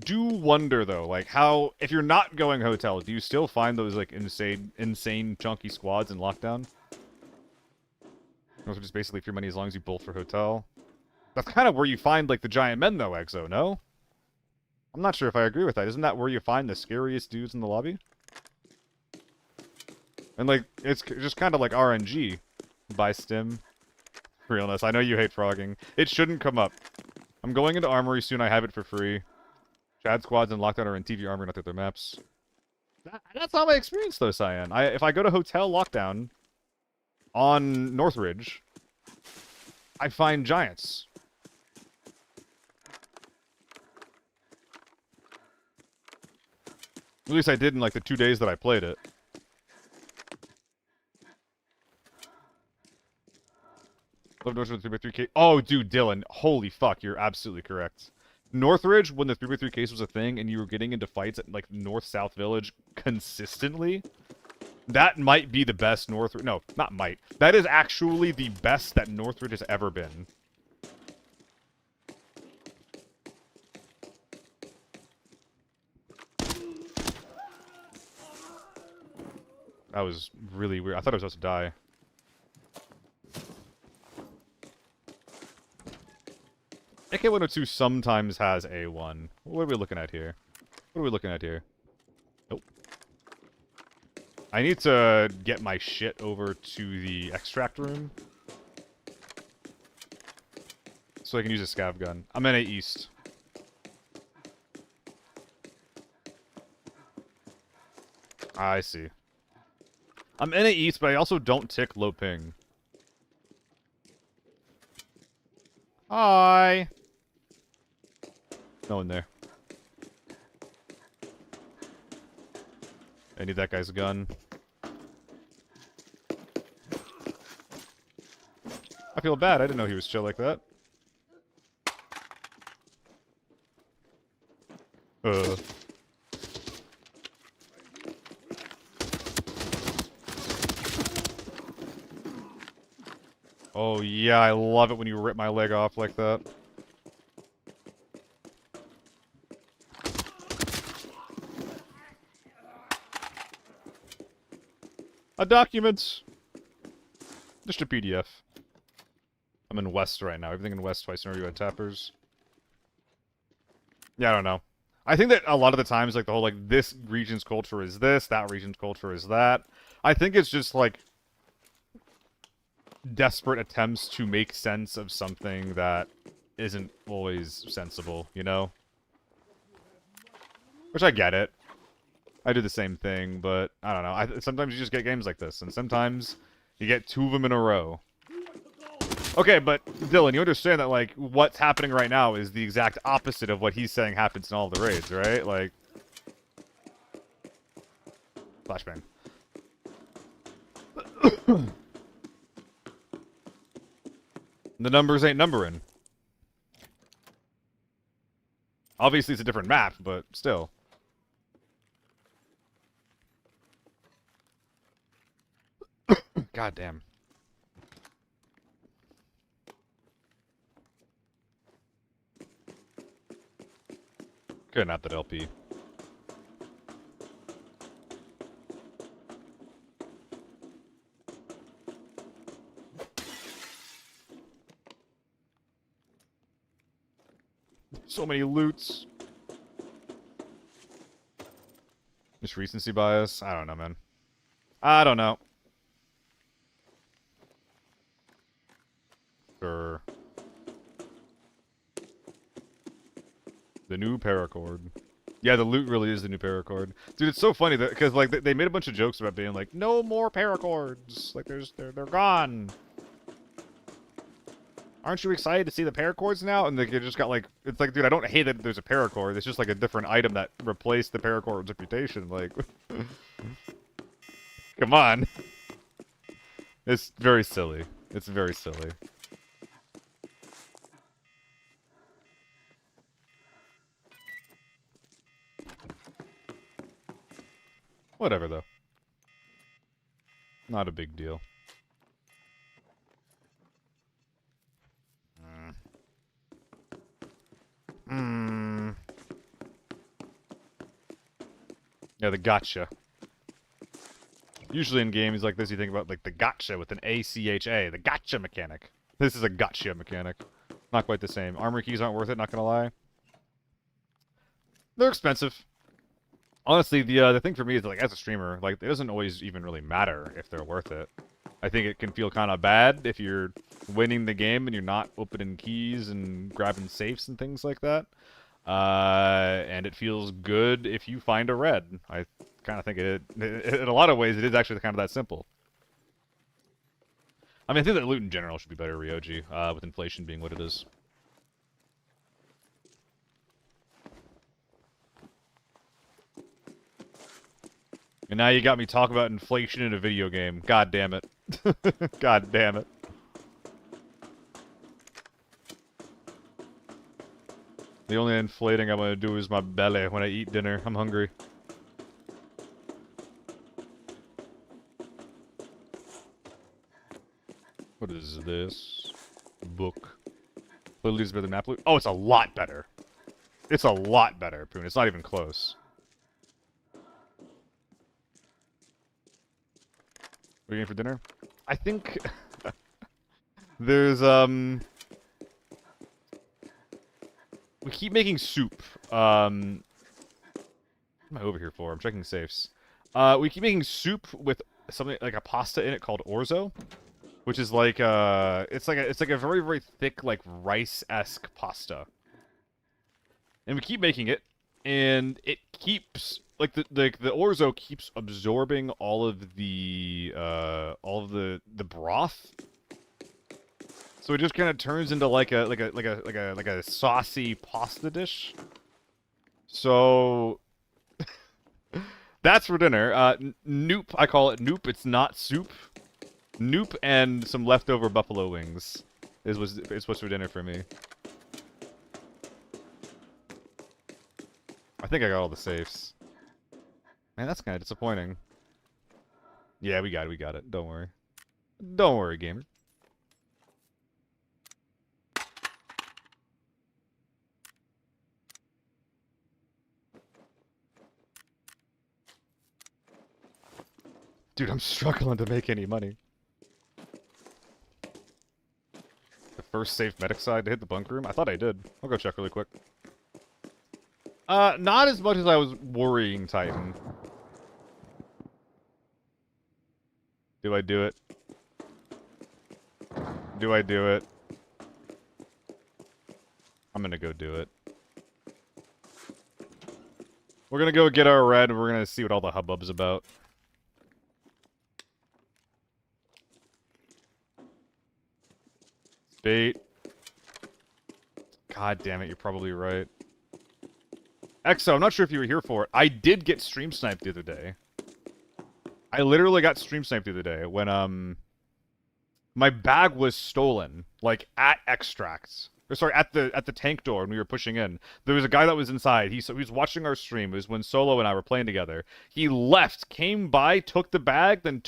do wonder, though, like, how, if you're not going hotel, do you still find those, like, insane chunky squads in lockdown? Those are just basically free money as long as you bolt for hotel. That's kind of where you find, like, the giant men, though, Exo, no? I'm not sure if I agree with that. Isn't that where you find the scariest dudes in the lobby? And, like, it's just kind of like RNG by Stim. Realness. I know you hate frogging. It shouldn't come up. I'm going into Armory soon. I have it for free. Chad squads and lockdown are in TV Armory, not their maps. That's not my experience, though, Cyan. If I go to Hotel Lockdown on Northridge, I find giants. At least I did in, like, the 2 days that I played it. Love Northridge 3x3 Oh, dude, Dylan. Holy fuck, you're absolutely correct. Northridge, when the 3x3 case was a thing and you were getting into fights at, like, North-South Village consistently, that might be the best Northridge... No, not might. That is actually the best that Northridge has ever been. That was really weird. I thought I was supposed to die. AK-102 sometimes has A1. What are we looking at here? What are we looking at here? Nope. I need to get my shit over to the extract room, so I can use a scav gun. I'm in A East. I see. I'm in A East, but I also don't tick low ping. Hi! No one there. I need that guy's gun. I feel bad. I didn't know he was chill like that. Oh yeah, I love it when you rip my leg off like that. A document! Just a PDF. I'm in West right now. Everything in West twice in a row at Tappers. Yeah, I don't know. I think that a lot of the times, like, the whole, like, this region's culture is this, that region's culture is that. I think it's just, like, desperate attempts to make sense of something that isn't always sensible, you know? Which I get it. I do the same thing, but I don't know. Sometimes you just get games like this, and sometimes you get 2 of them in a row. Okay, but Dylan, you understand that, like, what's happening right now is the exact opposite of what he's saying happens in all the raids, right? Like, flashbang. The numbers ain't numbering. Obviously, it's a different map, but still. God damn. Couldn't have that LP. So many loots. Just recency bias? I don't know, man. I don't know. Sure. The new paracord. Yeah, the loot really is the new paracord. Dude, it's so funny that because like they made a bunch of jokes about being like, no more paracords. Like they're gone. Aren't you excited to see the paracords now? And they just got like, it's like, dude, I don't hate that there's a paracord. It's just like a different item that replaced the paracord's reputation. Like, come on. It's very silly. It's very silly. Whatever, though. Not a big deal. Yeah, the gotcha. Usually in games like this, you think about, like, the gotcha with an A-C-H-A. The gotcha mechanic. This is a gotcha mechanic. Not quite the same. Armor keys aren't worth it, not gonna lie. They're expensive. Honestly, the thing for me is, like, as a streamer, like, it doesn't always even really matter if they're worth it. I think it can feel kind of bad if you're winning the game and you're not opening keys and grabbing safes and things like that. And it feels good if you find a red. I kind of think in a lot of ways, it is actually kind of that simple. I mean, I think that loot in general should be better, Ryoji, with inflation being what it is. And now you got me talking about inflation in a video game. God damn it. God damn it. The only inflating I'm gonna do is my belly when I eat dinner. I'm hungry. What is this? Book. Literally is better than map loot. Oh, it's a lot better. It's a lot better, Poon. It's not even close. What are you getting for dinner? I think there's we keep making soup. What am I over here for? I'm checking safes. We keep making soup with something like a pasta in it called orzo, which is like it's like a very very thick like rice-esque pasta. And we keep making it, and it keeps like the orzo keeps absorbing all of the broth. So it just kind of turns into like a saucy pasta dish. So that's for dinner. Noop, I call it noop. It's not soup. Noop and some leftover buffalo wings is what's for dinner for me. I think I got all the safes. Man, that's kind of disappointing. Yeah, we got it. Don't worry. Don't worry, gamer. Dude, I'm struggling to make any money. The first safe medic side to hit the bunk room? I thought I did. I'll go check really quick. Not as much as I was worrying, Titan. Do I do it? Do I do it? I'm gonna go do it. We're gonna go get our red, and we're gonna see what all the hubbub's about. Bait. God damn it, you're probably right. Exo, I'm not sure if you were here for it. I did get stream sniped the other day. I literally got stream sniped the other day when, my bag was stolen, like, at Extracts. Or, sorry, at the tank door when we were pushing in. There was a guy that was inside. He was watching our stream. It was when Solo and I were playing together. He left, came by, took the bag, then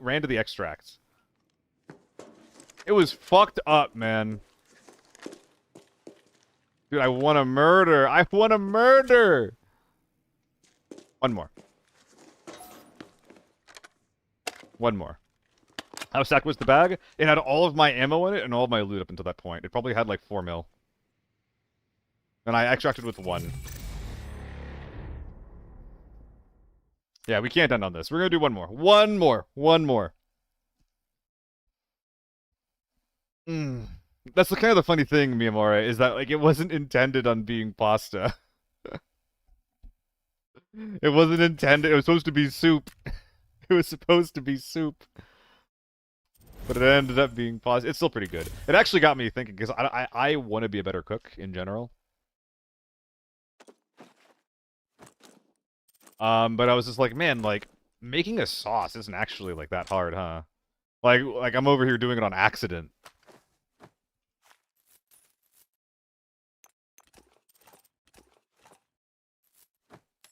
ran to the Extracts. It was fucked up, man. Dude, I want to murder. I want to murder. One more. One more. How stacked was the bag? It had all of my ammo in it and all of my loot up until that point. It probably had like 4 mil. And I extracted with 1. Yeah, we can't end on this. We're gonna do one more. One more. One more. That's the kind of the funny thing, Miyamura, is that like it wasn't intended on being pasta. It wasn't intended. It was supposed to be soup. It was supposed to be soup. But it ended up being pasta. It's still pretty good. It actually got me thinking, because I want to be a better cook in general. But I was just like, man, like, making a sauce isn't actually like that hard, huh? Like I'm over here doing it on accident.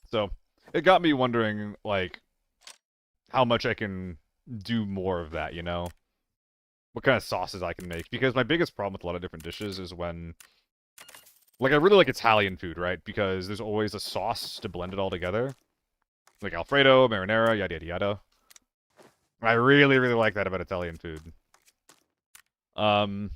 So, it got me wondering, like, how much I can do more of that, you know? What kind of sauces I can make. Because my biggest problem with a lot of different dishes is when... Like, I really like Italian food, right? Because there's always a sauce to blend it all together. Like Alfredo, marinara, yada yada yada. I really, really like that about Italian food. So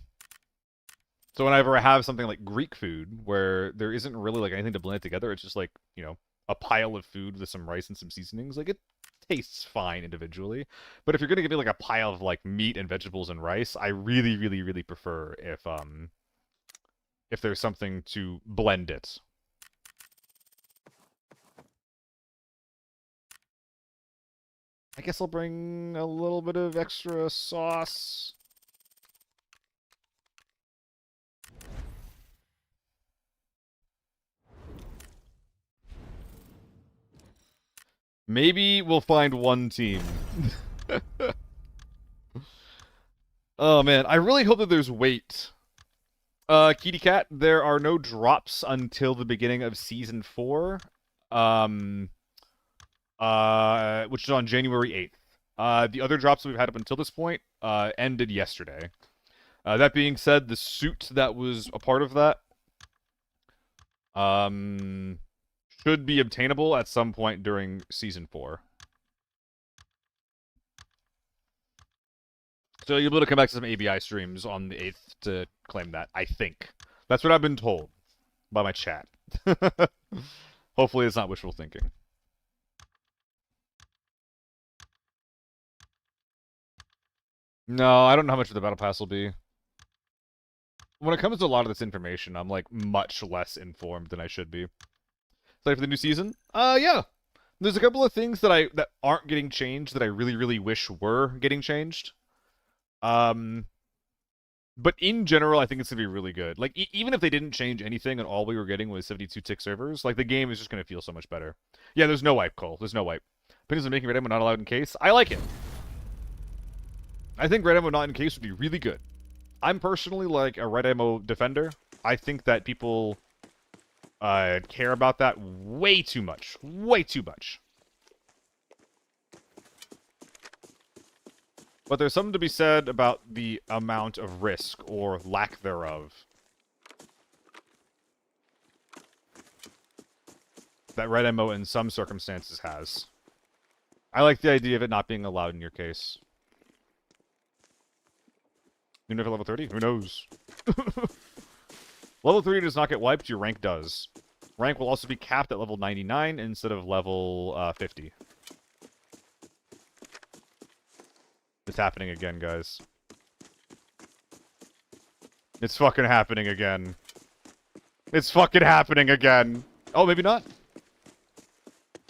whenever I have something like Greek food, where there isn't really, like, anything to blend it together, it's just like, you know, a pile of food with some rice and some seasonings, like, it tastes fine individually. But if you're gonna give me, like, a pile of, like, meat and vegetables and rice, I really, really, really prefer if there's something to blend it. I guess I'll bring a little bit of extra sauce. Maybe we'll find one team. Oh man, I really hope that there's weight. Kitty Cat, there are no drops until the beginning of Season 4. Which is on January 8th. The other drops we've had up until this point, ended yesterday. That being said, the suit that was a part of that, should be obtainable at some point during Season 4. So you'll be able to come back to some ABI streams on the 8th to claim that, I think. That's what I've been told by my chat. Hopefully it's not wishful thinking. No, I don't know how much of the battle pass will be. When it comes to a lot of this information, I'm like much less informed than I should be. Excited for the new season? Yeah. There's a couple of things that aren't getting changed that I really, really wish were getting changed. But in general, I think it's gonna be really good. Like, even if they didn't change anything and all we were getting was 72 tick servers, like, the game is just gonna feel so much better. Yeah, there's no wipe, Cole. There's no wipe. Opinions on making red ammo not allowed in case? I like it. I think red ammo not in case would be really good. I'm personally, like, a red ammo defender. I think that people care about that way too much. Way too much. But there's something to be said about the amount of risk, or lack thereof, that red ammo in some circumstances has. I like the idea of it not being allowed in your case. You never level 30? Who knows? Level 30 does not get wiped, your rank does. Rank will also be capped at level 99 instead of level 50. It's happening again, guys. It's fucking happening again. It's fucking happening again. Oh, maybe not.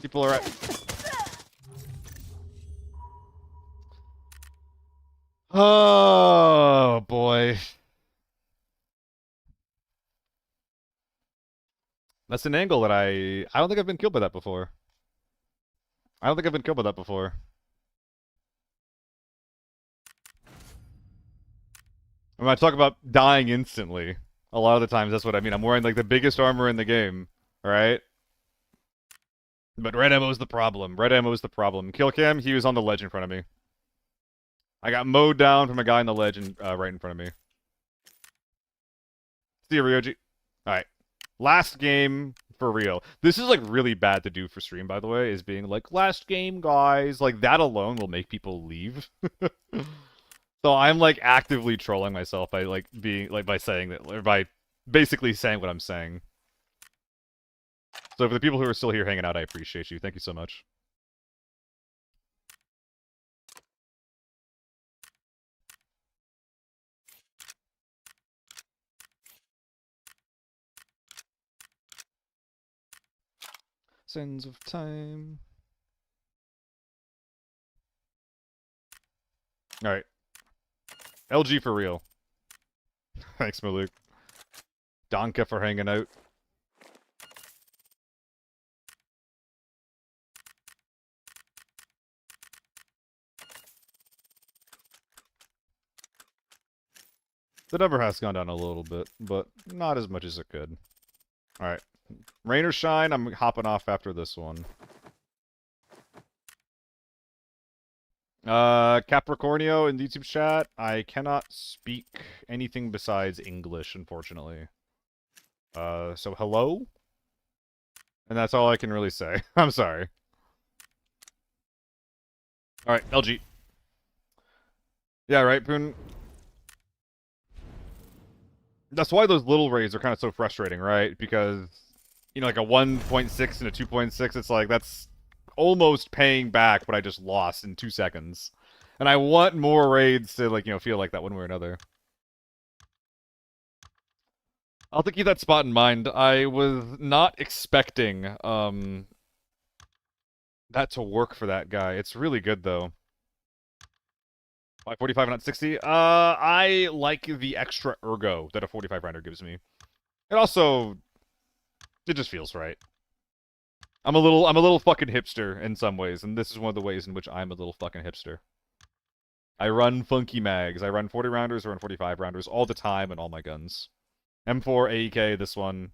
People are at... Oh, boy. That's an angle that I don't think I've been killed by that before. I don't think I've been killed by that before. When I talk about dying instantly, a lot of the times that's what I mean. I'm wearing, like, the biggest armor in the game, alright? But red ammo is the problem. Red ammo is the problem. Kill cam, he was on the ledge in front of me. I got mowed down from a guy on the ledge right in front of me. See you, Ryoji. Alright. Last game for real. This is, like, really bad to do for stream, by the way, is being like, last game, guys. Like, that alone will make people leave. So I'm, like, actively trolling myself by, like, being, like, by saying that, or by basically saying what I'm saying. So for the people who are still here hanging out, I appreciate you. Thank you so much. Sands of time. Alright. LG for real. Thanks, Malik. Donka for hanging out. The number has gone down a little bit, but not as much as it could. Alright. Rain or shine, I'm hopping off after this one. Capricornio in the YouTube chat, I cannot speak anything besides English, unfortunately. So hello? And that's all I can really say. I'm sorry. Alright, LG. Yeah, right, Poon? That's why those little raids are kind of so frustrating, right? Because, you know, like a 1.6 and a 2.6, it's like, that's almost paying back what I just lost in 2 seconds. And I want more raids to, like, you know, feel like that one way or another. I'll have to keep that spot in mind. I was not expecting, that to work for that guy. It's really good, though. 45 not 60? I like the extra ergo that a 45 rounder gives me. It also... it just feels right. I'm a little fucking hipster in some ways, and this is one of the ways in which I'm a little fucking hipster. I run funky mags. I run 40 rounders, I run 45 rounders all the time in all my guns. M4, AEK, this one.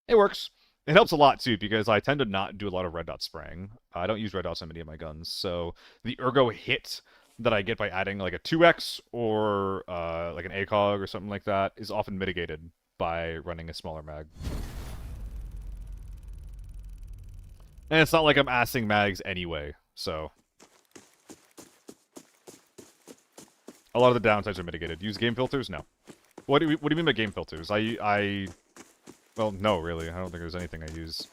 It works. It helps a lot, too, because I tend to not do a lot of red dot spraying. I don't use red dots on many of my guns, so the ergo hit that I get by adding, like, a 2x or, like, an ACOG or something like that is often mitigated by running a smaller mag. And it's not like I'm assing mags anyway, so... A lot of the downsides are mitigated. Use game filters? No. What do you mean by game filters? Well, no, really. I don't think there's anything I use.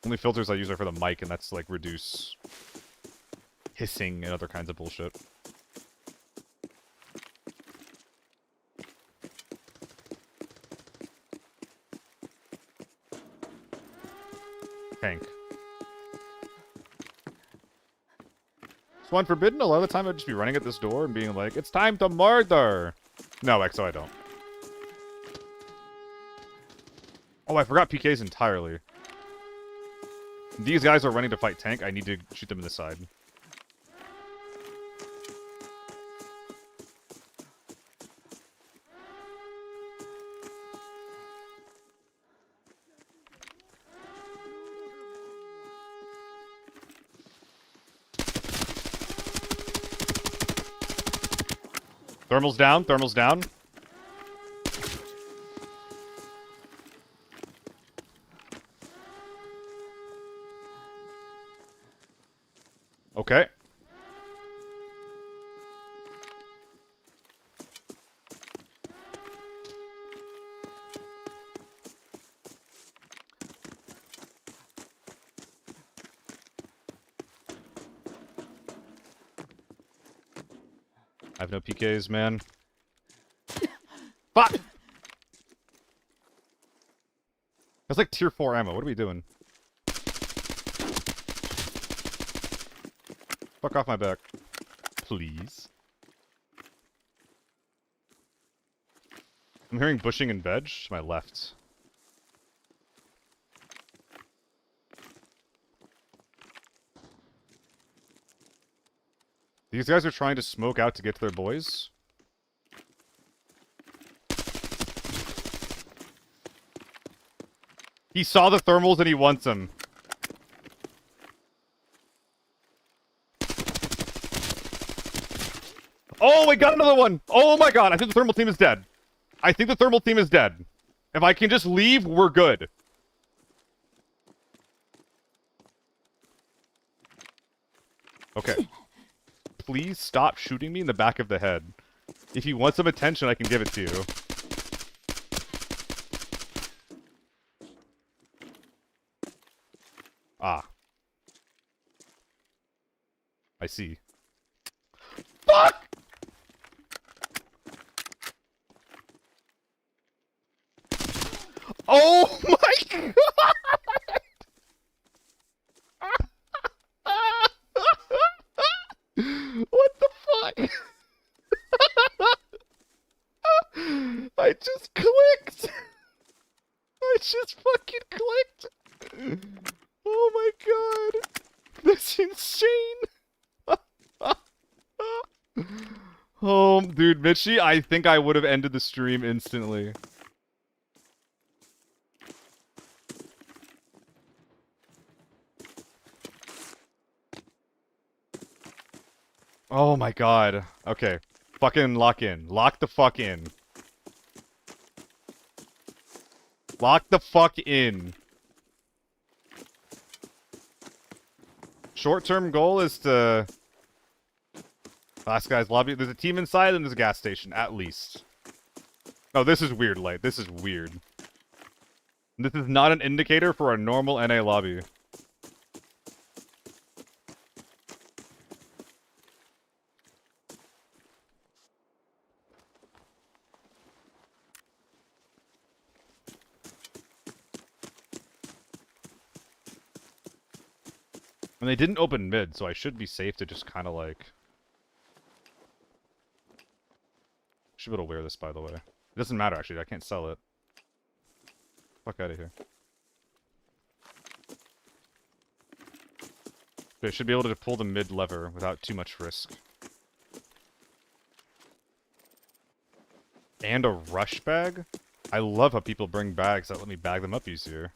Only filters I use are for the mic, and that's like reduce hissing and other kinds of bullshit. Tank. Swan Forbidden, a lot of the time I'd just be running at this door and being like, it's time to murder! No, XO, I don't. Oh, I forgot PKs entirely. These guys are running to fight tank. I need to shoot them in the side. Thermal's down, thermal's down. Okay. I have no PKs, man. Fuck! That's like tier 4 ammo. What are we doing? Fuck off my back. Please. I'm hearing bushing and veg to my left. These guys are trying to smoke out to get to their boys. He saw the thermals and he wants them. Oh, we got another one! Oh my god, I think the thermal team is dead. I think the thermal team is dead. If I can just leave, we're good. Okay. Please stop shooting me in the back of the head. If you want some attention, I can give it to you. Ah. I see. Fuck! Oh my god! What the fuck? I just clicked! I just fucking clicked! Oh my god! That's insane! Oh, dude, Mitchie, I think I would have ended the stream instantly. Oh my god. Okay. Fucking lock in. Lock the fuck in. Lock the fuck in. Short-term goal is to... Last guy's lobby. There's a team inside and there's a gas station, at least. Oh, this is weird, Light. This is weird. This is not an indicator for a normal NA lobby. And they didn't open mid, so I should be safe to just kind of like... Should be able to wear this, by the way. It doesn't matter, actually. I can't sell it. Fuck out of here. Okay, should be able to pull the mid lever without too much risk. And a rush bag? I love how people bring bags that let me bag them up easier.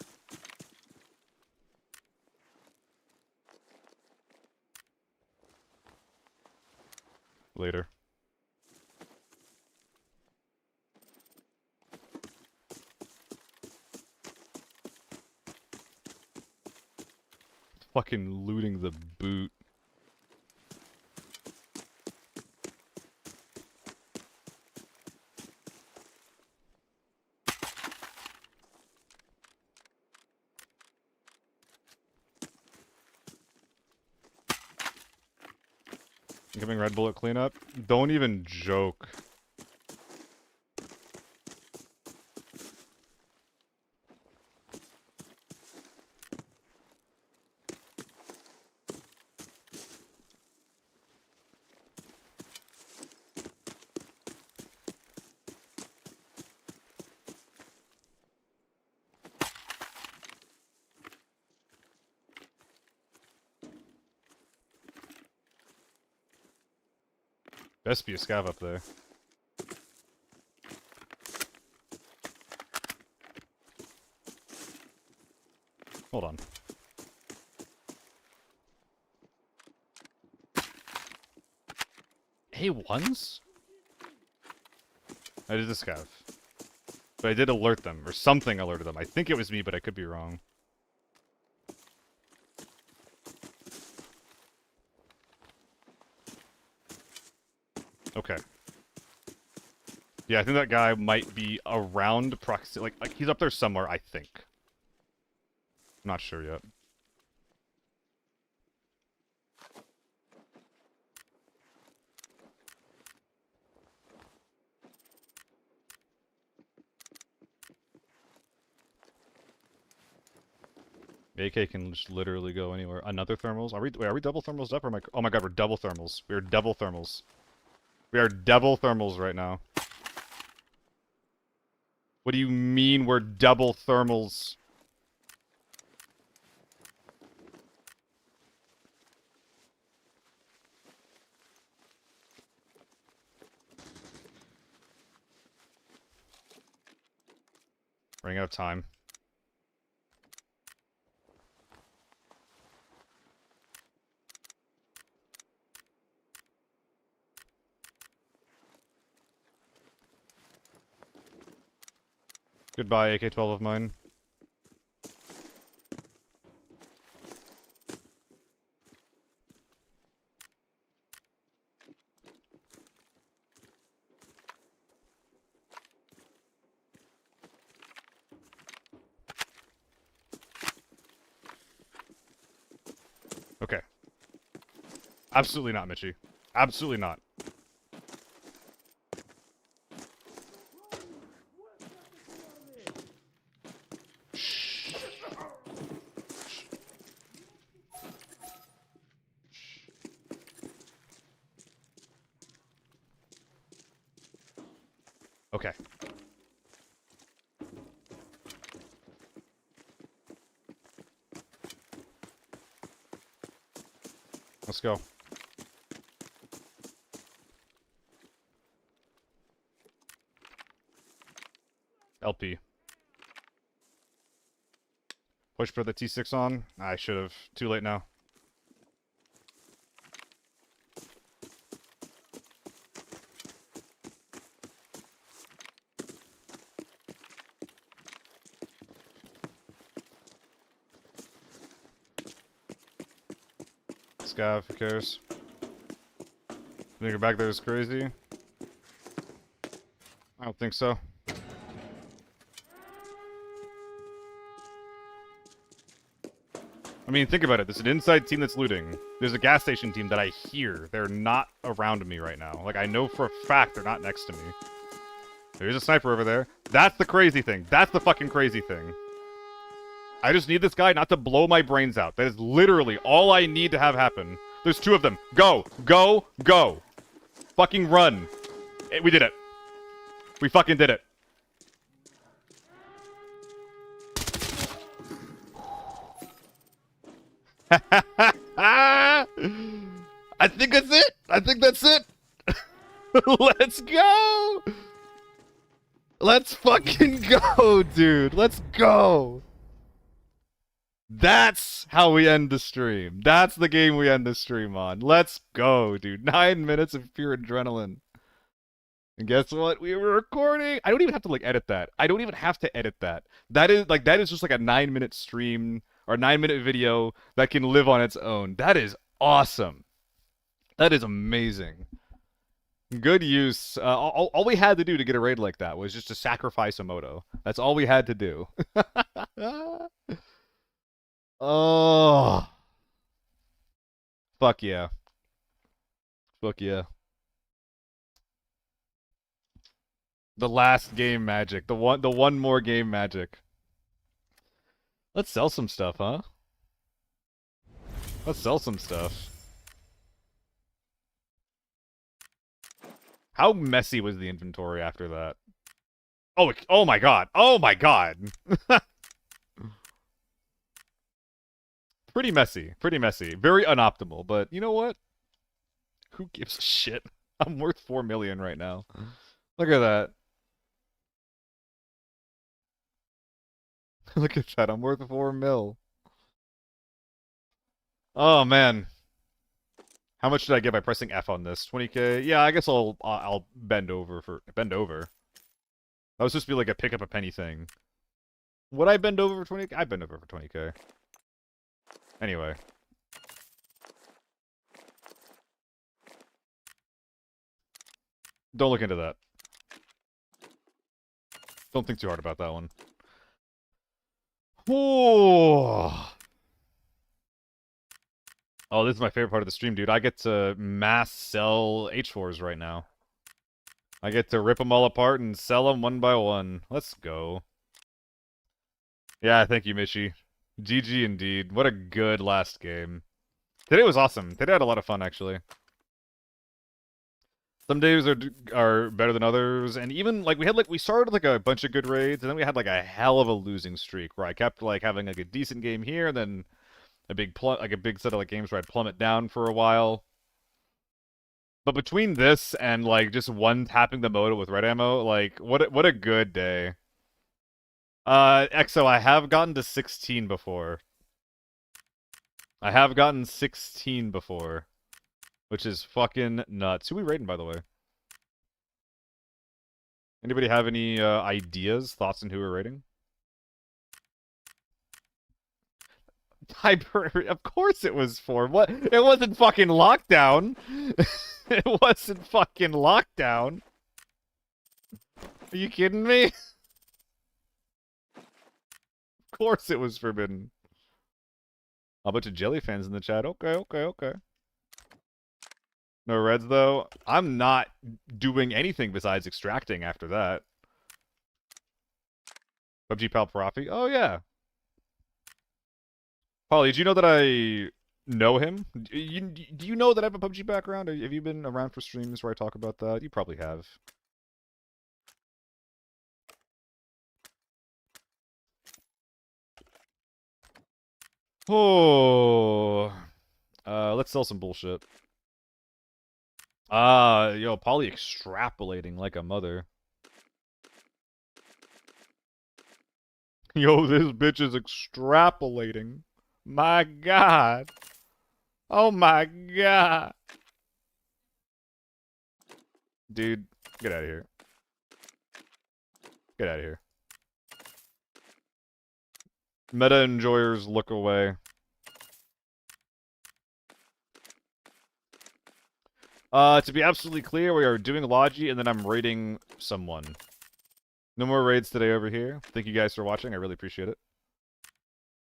Later. Fucking looting the boot. Giving red bullet cleanup. Don't even joke. Best be a scav up there. Hold on. A1s? I did the scav. But I did alert them, or something alerted them. I think it was me, but I could be wrong. Okay. Yeah, I think that guy might be around proximity. Like he's up there somewhere, I think. I'm not sure yet. AK can just literally go anywhere. Another thermals? Are we double thermals up or am I... Oh my god, we're double thermals. We are double thermals. We are double thermals right now. What do you mean we're double thermals? Running out of time. Goodbye, AK-12 of mine. Okay. Absolutely not, Mitchie. Absolutely not. Okay. Let's go. LP. Push for the T6 on. I should have. Too late now. Scav, who cares? Think your back there is crazy? I don't think so. I mean, think about it. There's an inside team that's looting. There's a gas station team that I hear. They're not around me right now. Like, I know for a fact they're not next to me. There's a sniper over there. That's the crazy thing. That's the fucking crazy thing. I just need this guy not to blow my brains out. That is literally all I need to have happen. There's two of them. Go! Go! Go! Fucking run! We did it. We fucking did it. I think that's it. I think that's it. Let's go. Let's fucking go, dude. Let's go. That's how we end the stream. That's the game we end the stream on. Let's go, dude. 9 minutes of pure adrenaline. And guess what? We were recording. I don't even have to, like, edit that. I don't even have to edit that. That is just like a 9-minute stream or a 9-minute video that can live on its own. That is awesome. That is amazing. Good use. All we had to do to get a raid like that was just to sacrifice a moto. That's all we had to do. Oh. Fuck yeah. Fuck yeah. The last game magic. The one more game magic. Let's sell some stuff, huh? Let's sell some stuff. How messy was the inventory after that? Oh my god. Oh my god. Pretty messy. Pretty messy. Very unoptimal, but you know what? Who gives a shit? I'm worth 4 million right now. Look at that. Look at that. I'm worth 4 mil. Oh man. How much did I get by pressing F on this? 20k? Yeah, I guess I'll bend over for bend over. That was supposed to be like a pick up a penny thing. Would I bend over for 20k? I bend over for 20k. Anyway. Don't look into that. Don't think too hard about that one. Oh. Oh, this is my favorite part of the stream, dude. I get to mass sell H4s right now. I get to rip them all apart and sell them one by one. Let's go. Yeah, thank you, Michi. GG indeed. What a good last game. Today was awesome. Today I had a lot of fun, actually. Some days are better than others, and even like we started like a bunch of good raids, and then we had like a hell of a losing streak where I kept like having like a decent game here, and then a big set of like games where I'd plummet down for a while. But between this and like just one tapping the moto with red ammo, like what a good day. EXO, I have gotten to 16 before. I have gotten 16 before. Which is fucking nuts. Who we raiding, by the way? Anybody have any ideas, thoughts on who we're raiding? Of course it was 4. What? It wasn't fucking lockdown. It wasn't fucking lockdown. Are you kidding me? Of course it was forbidden. A bunch of jelly fans in the chat. Okay. No reds, though. I'm not doing anything besides extracting after that. PUBG Pal Profi? Oh, yeah. Polly, did you know that I know him? Do you know that I have a PUBG background? Have you been around for streams where I talk about that? You probably have. Oh. Let's sell some bullshit. Yo, Polly extrapolating like a mother. Yo, this bitch is extrapolating. My god. Oh my god. Dude, get out of here. Get out of here. Meta enjoyers look away. To be absolutely clear, we are doing Logi, and then I'm raiding someone. No more raids today over here. Thank you guys for watching. I really appreciate it.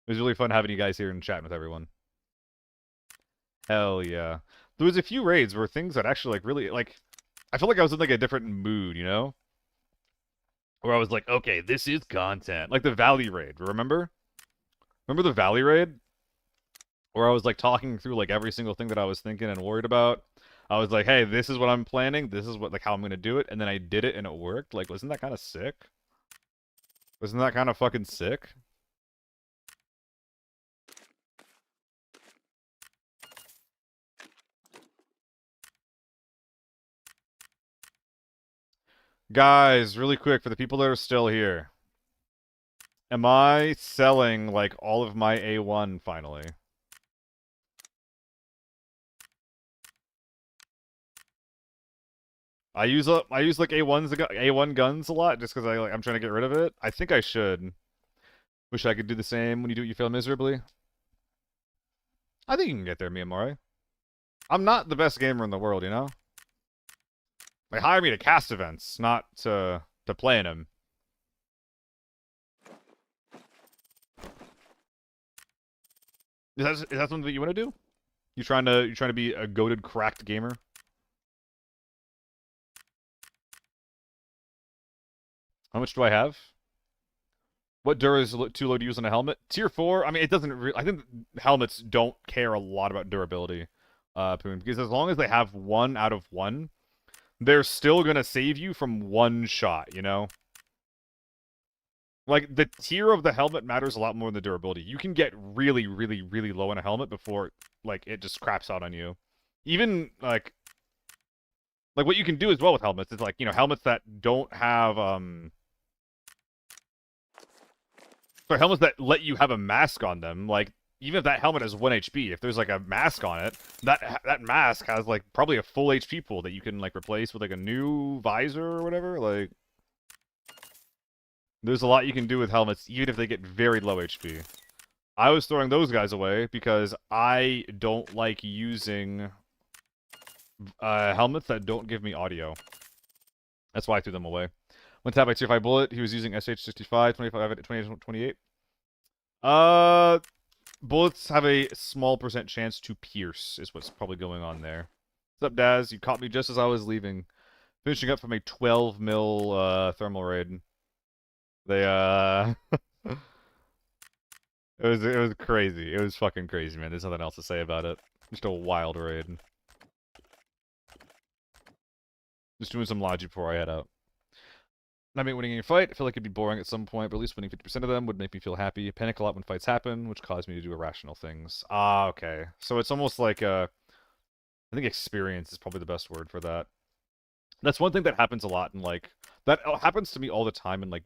It was really fun having you guys here and chatting with everyone. Hell yeah. There was a few raids where things that actually, like, really, like... I felt like I was in, like, a different mood, you know? Where I was like, okay, this is content. Like the Valley raid, remember? Remember the Valley raid? Where I was, like, talking through, like, every single thing that I was thinking and worried about. I was like, hey, this is what I'm planning. This is what, like, how I'm gonna do it. And then I did it and it worked. Like, wasn't that kind of sick? Wasn't that kind of fucking sick? Guys, really quick, for the people that are still here. Am I selling, like, all of my A1 finally? I use like A1 guns a lot just because I'm trying to get rid of it. I think I should. Wish I could do the same. When you do it, you fail miserably. I think you can get there, Miyamori. I'm not the best gamer in the world, you know? They hire me to cast events, not to play in them. Is that something that you want to do? You trying to be a goated cracked gamer? How much do I have? What Dura is too low to use on a helmet? Tier 4? I mean, it doesn't I think helmets don't care a lot about durability. Because as long as they have 1 out of 1, they're still gonna save you from 1 shot, you know? Like, the tier of the helmet matters a lot more than the durability. You can get really, really, really low in a helmet before, like, it just craps out on you. Even, like, what you can do as well with helmets is, like, you know, helmets that don't have, for helmets that let you have a mask on them, like, even if that helmet has 1 HP, if there's, like, a mask on it, that mask has, like, probably a full HP pool that you can, like, replace with, like, a new visor or whatever, like... There's a lot you can do with helmets, even if they get very low HP. I was throwing those guys away because I don't like using helmets that don't give me audio. That's why I threw them away. One tap by tier 5 bullet. He was using SH65, 25, 28. Bullets have a small % chance to pierce, is what's probably going on there. What's up, Daz? You caught me just as I was leaving. Finishing up from a 12 mil thermal raid. They, it was crazy. It was fucking crazy, man. There's nothing else to say about it. Just a wild raid. Just doing some logic before I head out. Not winning any fight. I feel like it'd be boring at some point, but at least winning 50% of them would make me feel happy. Panic a lot when fights happen, which caused me to do irrational things. Ah, okay. So it's almost like I think experience is probably the best word for that. That's one thing that happens a lot in, like... That happens to me all the time in, like,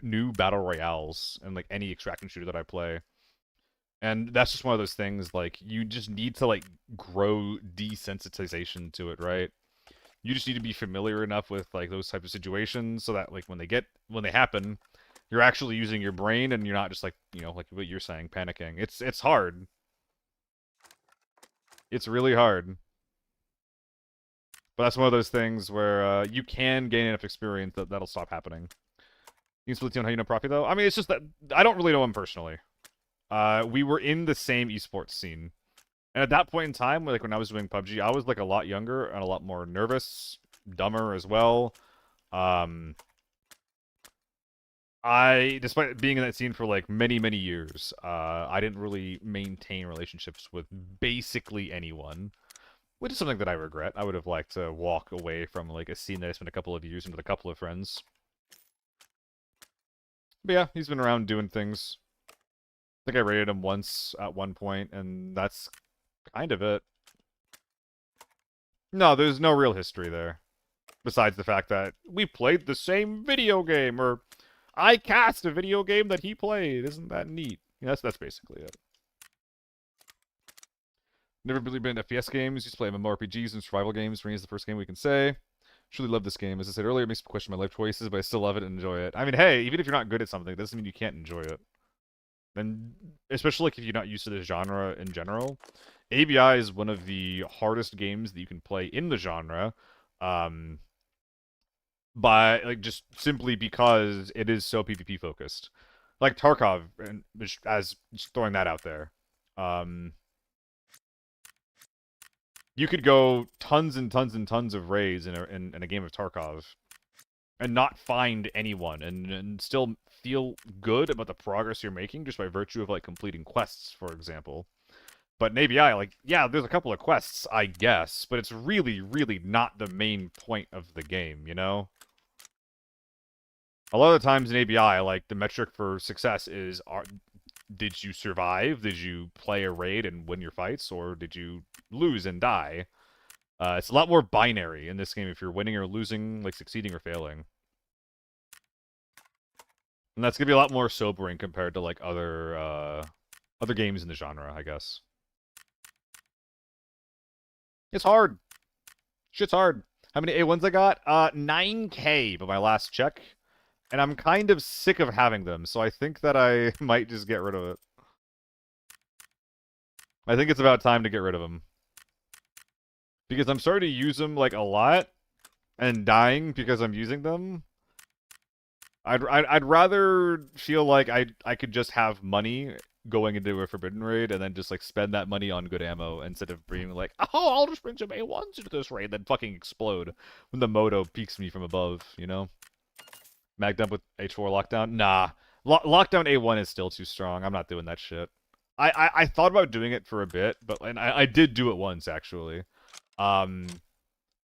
new battle royales and, like, any extraction shooter that I play. And that's just one of those things, like, you just need to, like, grow desensitization to it, right? You just need to be familiar enough with, like, those types of situations so that, like, when they happen, you're actually using your brain and you're not just, like, you know, like what you're saying, panicking. It's hard. It's really hard. But that's one of those things where you can gain enough experience that that'll stop happening. You can split on how you know Profi, though? I mean, it's just that I don't really know him personally. We were in the same esports scene. And at that point in time, like when I was doing PUBG, I was like a lot younger and a lot more nervous, dumber as well. Despite being in that scene for like many, many years, I didn't really maintain relationships with basically anyone. Which is something that I regret. I would have liked to walk away from like a scene that I spent a couple of years in with a couple of friends. But yeah, he's been around doing things. I think I rated him once at one point, and that's kind of it. No, there's no real history there. Besides the fact that we played the same video game, or I cast a video game that he played. Isn't that neat? Yeah, that's basically it. Never really been into FPS games. Used to play MMORPGs and survival games. Rain is the first game we can say. Truly love this game. As I said earlier, it makes me question my life choices, but I still love it and enjoy it. I mean, hey, even if you're not good at something, that doesn't mean you can't enjoy it. And especially like if you're not used to this genre in general, ABI is one of the hardest games that you can play in the genre. By like just simply because it is so PvP focused. Like Tarkov, and as just throwing that out there. You could go tons and tons and tons of raids in a game of Tarkov and not find anyone and still feel good about the progress you're making just by virtue of, like, completing quests, for example. But in ABI, like, yeah, there's a couple of quests, I guess, but it's really, really not the main point of the game, you know? A lot of the times in ABI, like, the metric for success is, did you survive? Did you play a raid and win your fights? Or did you lose and die? It's a lot more binary in this game if you're winning or losing, like succeeding or failing. And that's gonna be a lot more sobering compared to like other games in the genre, I guess. It's hard. Shit's hard. How many A1s I got? 9K by my last check. And I'm kind of sick of having them, so I think that I might just get rid of it. I think it's about time to get rid of them. Because I'm starting to use them, like, a lot, and dying because I'm using them. I'd rather feel like I could just have money going into a Forbidden Raid, and then just, like, spend that money on good ammo, instead of being like, oh, I'll just bring some A1s into this raid, then fucking explode when the moto peeks me from above, you know? Magged up with H4 lockdown? Nah. Lockdown A1 is still too strong. I'm not doing that shit. I thought about doing it for a bit, and I did do it once, actually. And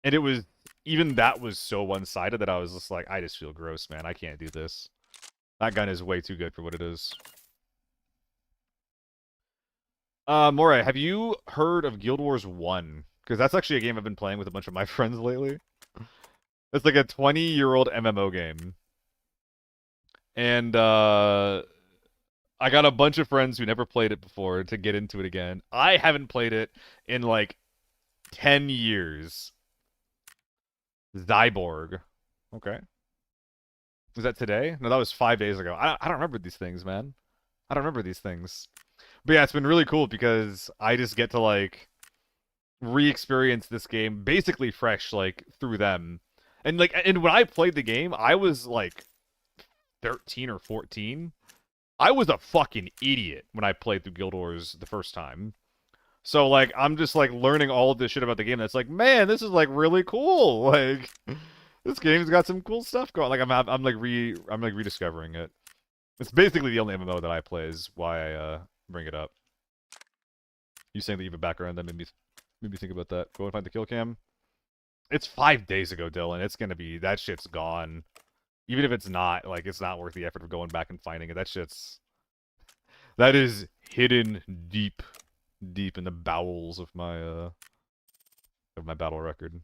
it was... Even that was so one-sided that I was just like, I just feel gross, man. I can't do this. That gun is way too good for what it is. Moray, have you heard of Guild Wars 1? Because that's actually a game I've been playing with a bunch of my friends lately. It's like a 20-year-old MMO game. And, I got a bunch of friends who never played it before to get into it again. I haven't played it in, like, 10 years. Zyborg. Okay. Was that today? No, that was 5 days ago. I don't remember these things, man. I don't remember these things. But yeah, it's been really cool because I just get to, like, re-experience this game basically fresh, like, through them. And, like, and when I played the game, I was, like, 13 or 14. I was a fucking idiot when I played through Guild Wars the first time. So, like, I'm just, like, learning all of this shit about the game that's like, man, this is, like, really cool. Like, this game's got some cool stuff going. Like, I'm rediscovering it. It's basically the only MMO that I play is why I, bring it up. You saying that you have a background that made me think about that. Go and find the kill cam. It's 5 days ago, Dylan. It's gonna be... That shit's gone. Even if it's not, like, it's not worth the effort of going back and finding it. That shit's... That is hidden deep in the bowels of my battle record.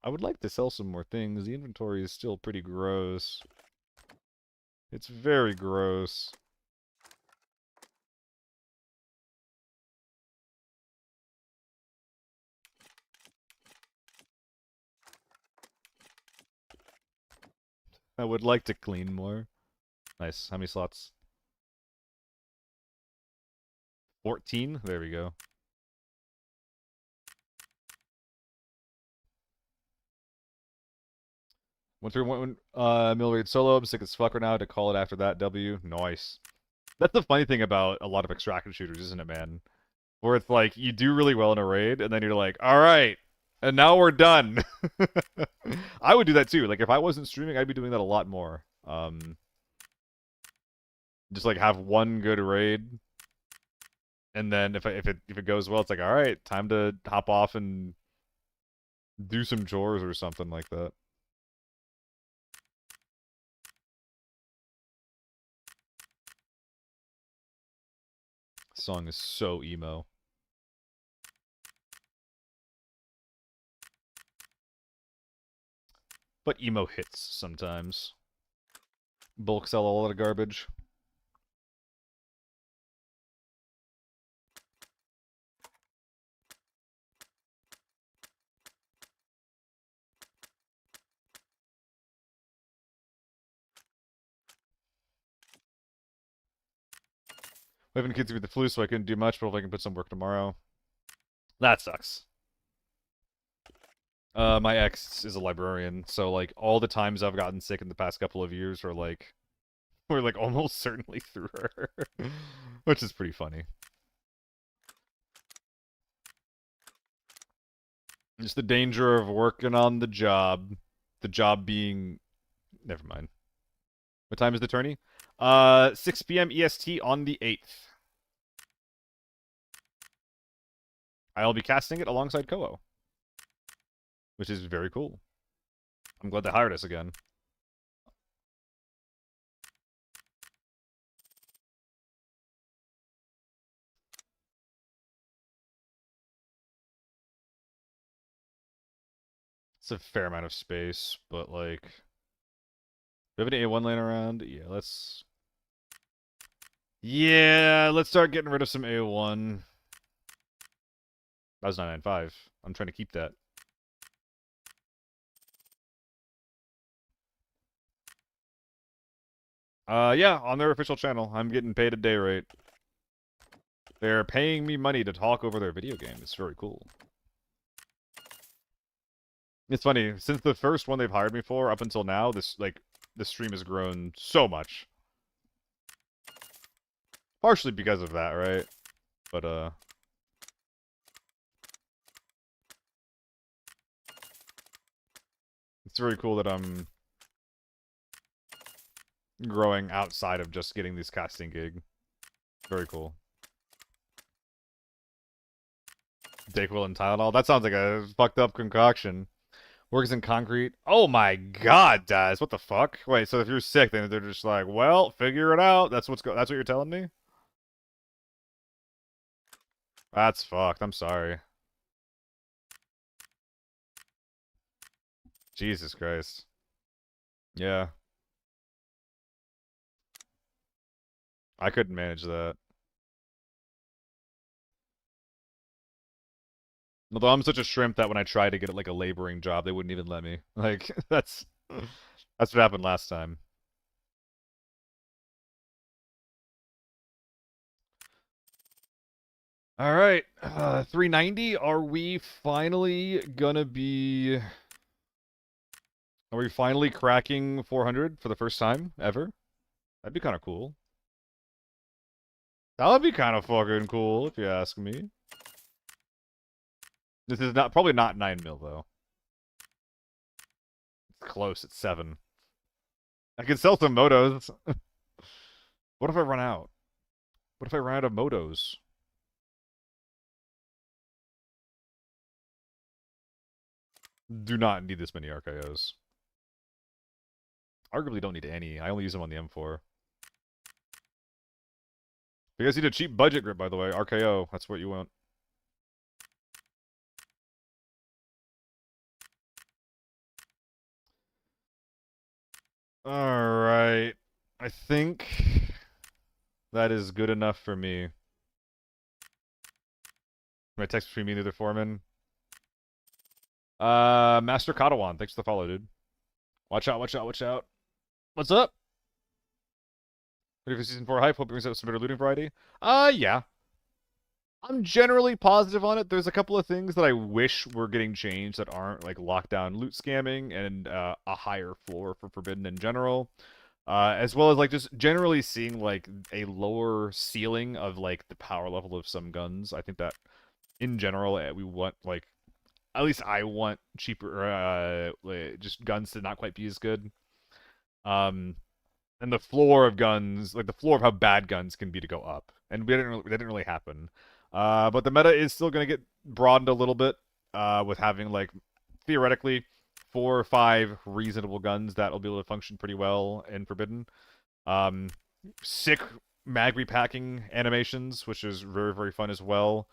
I would like to sell some more things. The inventory is still pretty gross. It's very gross. I would like to clean more. Nice. How many slots? 14? There we go. Went through one mill raid solo. I'm sick as fuck right now to call it after that W. Nice. That's the funny thing about a lot of extraction shooters, isn't it, man? Where it's like, you do really well in a raid, and then you're like, alright, and now we're done. I would do that too. Like, if I wasn't streaming, I'd be doing that a lot more. Just, like, have one good raid, and then if it goes well, it's like, alright, time to hop off and do some chores or something like that. Song is so emo. But emo hits sometimes. Bulk sell a lot of garbage. We having kids with the flu, so I couldn't do much, but if I can put some work tomorrow. That sucks. My ex is a librarian, so, like, all the times I've gotten sick in the past couple of years are, like, we're, like, almost certainly through her. Which is pretty funny. Just the danger of working on the job. The job being... Never mind. What time is the tourney? 6 p.m. EST on the 8th. I'll be casting it alongside Koho. Which is very cool. I'm glad they hired us again. It's a fair amount of space, but, like... Do we have any A1 laying around? Yeah, let's... Yeah, let's start getting rid of some A1. That was 995. I'm trying to keep that. Yeah, on their official channel. I'm getting paid a day rate. They're paying me money to talk over their video game. It's very cool. It's funny, since the first one they've hired me for, up until now, this stream has grown so much. Partially because of that, right? But, it's very cool that I'm growing outside of just getting this casting gig. Very cool. Dayquil and Tylenol. That sounds like a fucked up concoction. Works in concrete. Oh my god, Daz. What the fuck? Wait, so if you're sick, then they're just like, well, figure it out. That's what you're telling me? That's fucked. I'm sorry. Jesus Christ. Yeah. I couldn't manage that. Although I'm such a shrimp that when I tried to get like a laboring job, they wouldn't even let me. Like, that's what happened last time. All right, 390. Are we finally gonna be? Are we finally cracking 400 for the first time ever? That'd be kind of cool. That would be kind of fucking cool, if you ask me. This is probably not 9 mil though. It's close. It's 7. I can sell some motos. What if I run out? What if I run out of motos? Do not need this many RKOs. Arguably don't need any. I only use them on the M4. You guys need a cheap budget grip, by the way. RKO, that's what you want. Alright. I think that is good enough for me. My text between me and the other foreman. Master Katawan, thanks for the follow, dude. Watch out, watch out, watch out. What's up? Ready for season 4 hype? Hope it brings out some better looting variety. Yeah. I'm generally positive on it. There's a couple of things that I wish were getting changed that aren't, like lockdown loot scamming and a higher floor for Forbidden in general. As well as like just generally seeing like a lower ceiling of like the power level of some guns. I think that in general we want like, at least I want cheaper, just guns to not quite be as good. And the floor of guns, like the floor of how bad guns can be to go up. And that didn't really happen. But the meta is still going to get broadened a little bit, with having like theoretically 4 or 5 reasonable guns that will be able to function pretty well in Forbidden. Sick mag repacking animations, which is very, very fun as well.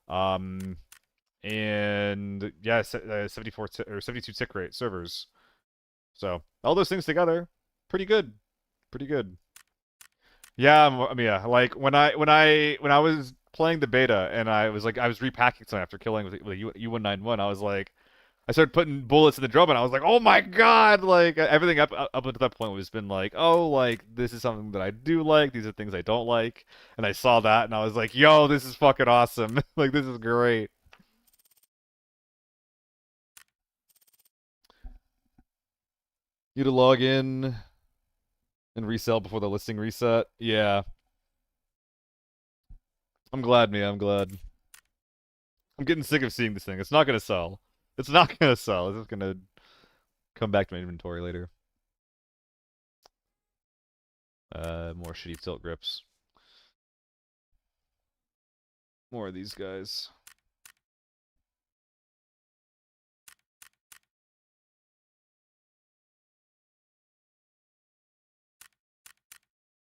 And yeah, 74 or 72 tick rate servers. So all those things together, pretty good, pretty good. Yeah, I mean, yeah, like when I was playing the beta and I was repacking something after killing with U191, I was like, I started putting bullets in the drum and I was like, oh my god, like everything up until that point was been like, oh, like this is something that I do like, these are things I don't like, and I saw that and I was like, yo, this is fucking awesome, like this is great. You to log in and resell before the listing reset. Yeah. I'm glad, Mia. I'm glad. I'm getting sick of seeing this thing. It's not gonna sell. It's not gonna sell. It's just gonna come back to my inventory later. More shitty tilt grips. More of these guys.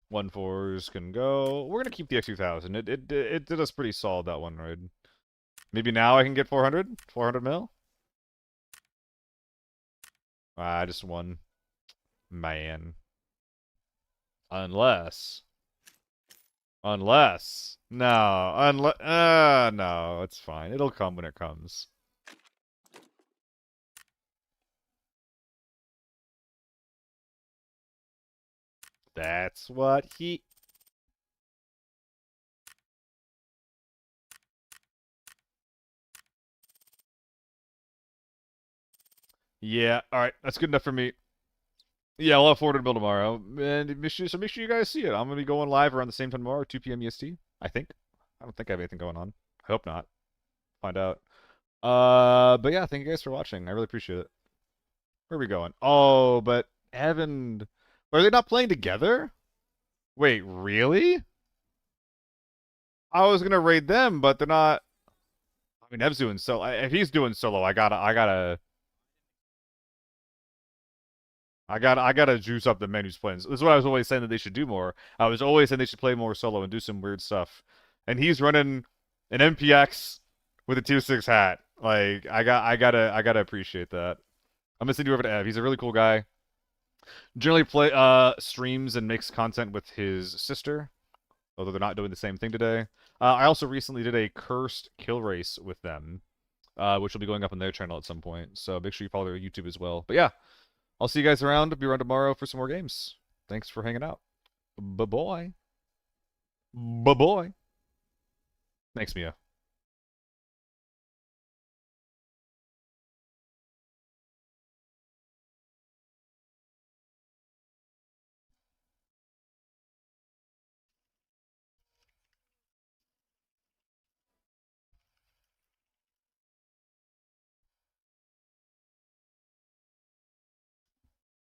One fours can go. We're gonna keep the X2000. It did us pretty solid that one ride. Maybe now I can get 400? 400 mil? I just won. Man. Unless. No. No, it's fine. It'll come when it comes. That's what he... Yeah, alright. That's good enough for me. Yeah, I'll have 400 mil tomorrow. And make sure you guys see it. I'm going to be going live around the same time tomorrow, 2 p.m. EST, I think. I don't think I have anything going on. I hope not. Find out. But yeah, thank you guys for watching. I really appreciate it. Where are we going? Oh, but Evan... Are they not playing together? Wait, really? I was gonna raid them, but they're not. I mean, Ev's doing solo. If he's doing solo, I gotta juice up the man who's playing. This is what I was always saying that they should do more. I was always saying they should play more solo and do some weird stuff. And he's running an MPX with a 2-6 hat. Like, I gotta appreciate that. I'm gonna send you over to Ev. He's a really cool guy. Generally streams and makes content with his sister, although they're not doing the same thing today. I also recently did a cursed kill race with them, which will be going up on their channel at some point. So make sure you follow their YouTube as well. But yeah, I'll see you guys around. I'll be around tomorrow for some more games. Thanks for hanging out. Bye-bye. Bye-bye. Thanks, Mia.